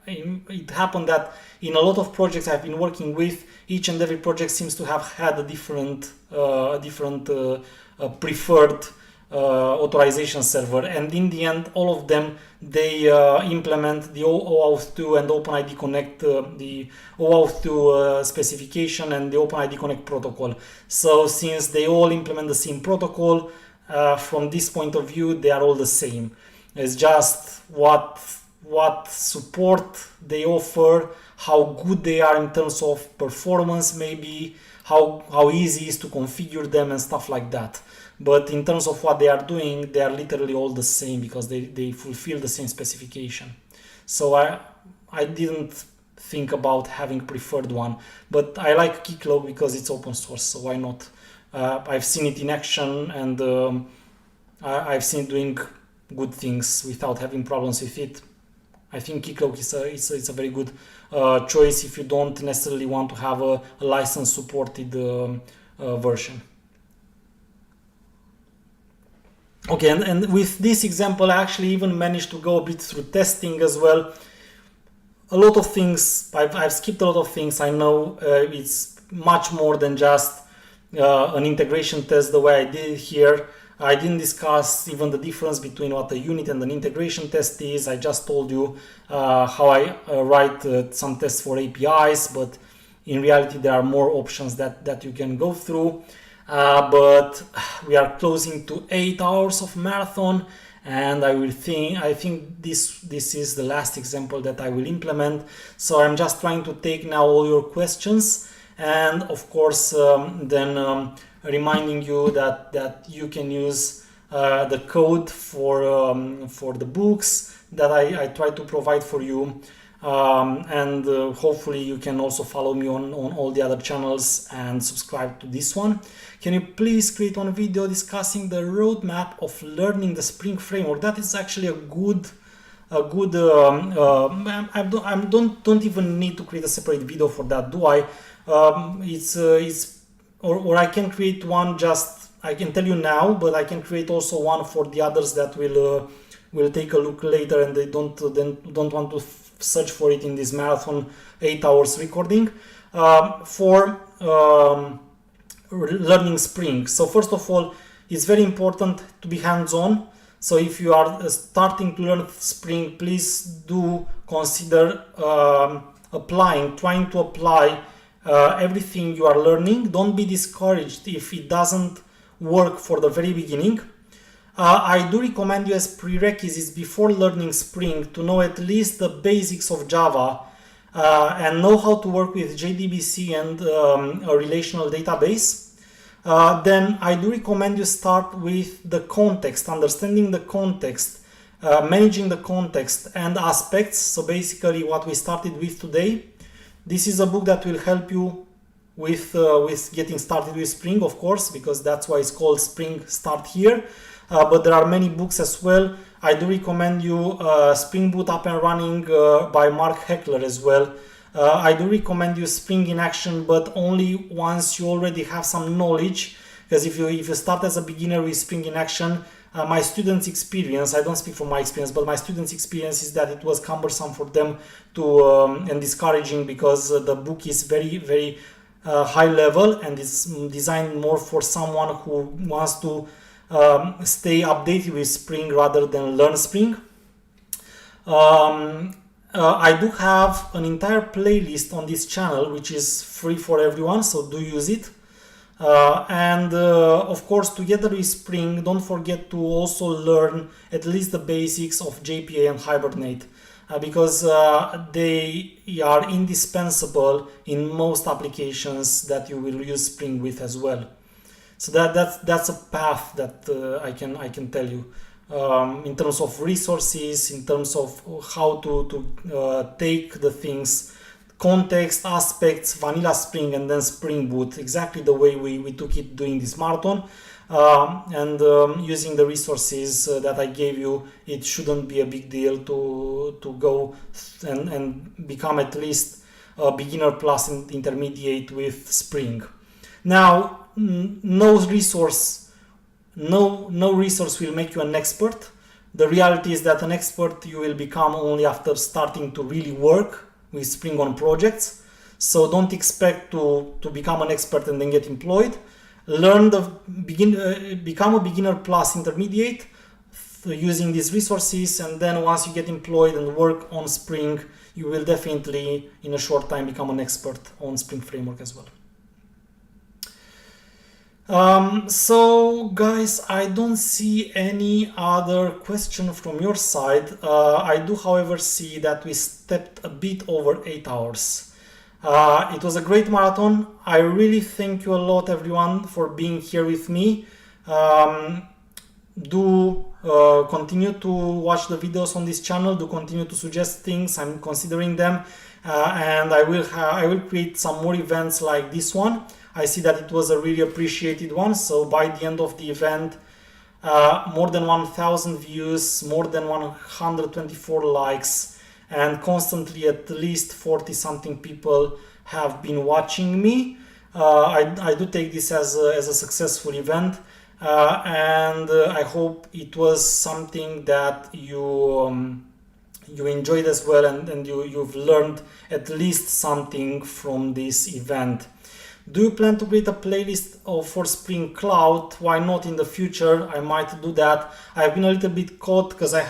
it happened that in a lot of projects I've been working with, each and every project seems to have had a different preferred authorization server, and in the end all of them, they implement the OAuth 2 and OpenID Connect, the OAuth 2 specification and the OpenID Connect protocol. So since they all implement the same protocol, from this point of view they are all the same. It's just what support they offer, how good they are in terms of performance, maybe how easy it is to configure them and stuff like that. But in terms of what they are doing, they are literally all the same, because they fulfill the same specification. So I didn't think about having preferred one, but I like Keycloak because it's open source, so why not? I've seen it in action, and I've seen it doing good things without having problems with it. I think Keycloak is a very good choice if you don't necessarily want to have a license supported version. Okay, and with this example, I actually even managed to go a bit through testing as well. A lot of things, I've skipped a lot of things. I know it's much more than just an integration test the way I did it here. I didn't discuss even the difference between what a unit and an integration test is. I just told you how I write some tests for APIs, but in reality there are more options that you can go through. But we are closing to 8 hours of marathon, and I think this is the last example that I will implement. So I'm just trying to take now all your questions, and of course then reminding you that you can use the code for the books that I try to provide for you, and hopefully you can also follow me on all the other channels and subscribe to this one. Can you please create one video discussing the roadmap of learning the Spring framework? That is actually a good I don't even need to create a separate video for that, do I? Or I can create one, just I can tell you now, but I can create also one for the others that will take a look later, and they don't want to search for it in this marathon 8 hours recording for learning Spring. So first of all, it's very important to be hands-on. So if you are starting to learn Spring, please do consider trying to apply everything you are learning. Don't be discouraged if it doesn't work for the very beginning. I do recommend you as prerequisites before learning Spring to know at least the basics of Java and know how to work with JDBC and a relational database. Then I do recommend you start with the context, understanding the context, managing the context and aspects. So basically what we started with today. This is a book that will help you with getting started with Spring, of course, because that's why it's called Spring Start Here. But there are many books as well. I do recommend you Spring Boot Up and Running by Mark Heckler as well. I do recommend you Spring in Action, but only once you already have some knowledge, because if you start as a beginner with Spring in Action, my students' experience, I don't speak from my experience, but my students' experience is that it was cumbersome for them and discouraging, because the book is very, very high level and it's designed more for someone who wants to stay updated with Spring rather than learn Spring. I do have an entire playlist on this channel which is free for everyone, so do use it. And of course, together with Spring, don't forget to also learn at least the basics of JPA and Hibernate, because they are indispensable in most applications that you will use Spring with as well. So that's a path that I can tell you in terms of resources, in terms of how to take the things, context, aspects, vanilla Spring, and then Spring Boot, exactly the way we took it during this marathon. And using the resources that I gave you, it shouldn't be a big deal to go and become at least a beginner plus intermediate with Spring. Now, no resource will make you an expert. The reality is that an expert you will become only after starting to really work with Spring on projects. So don't expect to become an expert and then get employed. Become a beginner plus intermediate using these resources, and then once you get employed and work on Spring, you will definitely in a short time become an expert on Spring Framework as well. So guys, I don't see any other question from your side. I do, however, see that we stepped a bit over 8 hours. It was a great marathon. I really thank you a lot, everyone, for being here with me. Do continue to watch the videos on this channel. Do continue to suggest things. I'm considering them, and I will create some more events like this one. I see that it was a really appreciated one. So by the end of the event, more than 1,000 views, more than 124 likes, and constantly at least 40 something people have been watching me. I do take this as a successful event, and I hope it was something that you enjoyed as well, and you've learned at least something from this event. Do you plan to create a playlist for Spring Cloud? Why not in the future? I might do that. I've been a little bit caught because I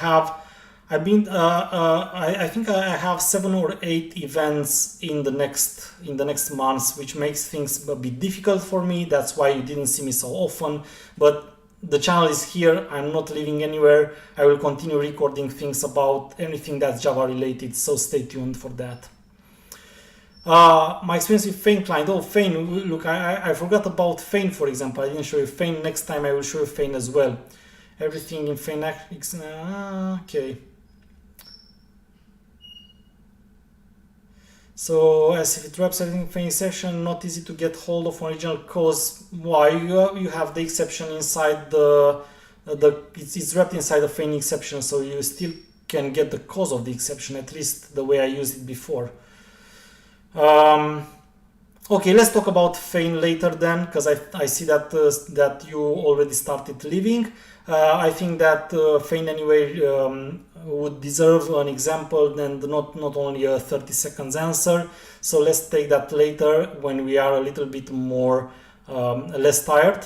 think I have 7 or 8 events in the next months, which makes things a bit difficult for me. That's why you didn't see me so often. But the channel is here. I'm not leaving anywhere. I will continue recording things about anything that's Java related, so stay tuned for that. My experience with Feign client. Oh, Feign, look, I forgot about Feign, for example. I didn't show you Feign. Next time I will show you Feign as well. Everything in Feign, okay. So as if it wraps everything in Feign session, not easy to get hold of original cause. Why? You have the exception inside it's wrapped inside the Feign exception, so you still can get the cause of the exception, at least the way I used it before. Okay, let's talk about Feign later then, because I see that you already started leaving. I think that Feign anyway would deserve an example and not only a 30 seconds answer. So let's take that later when we are a little bit more less tired.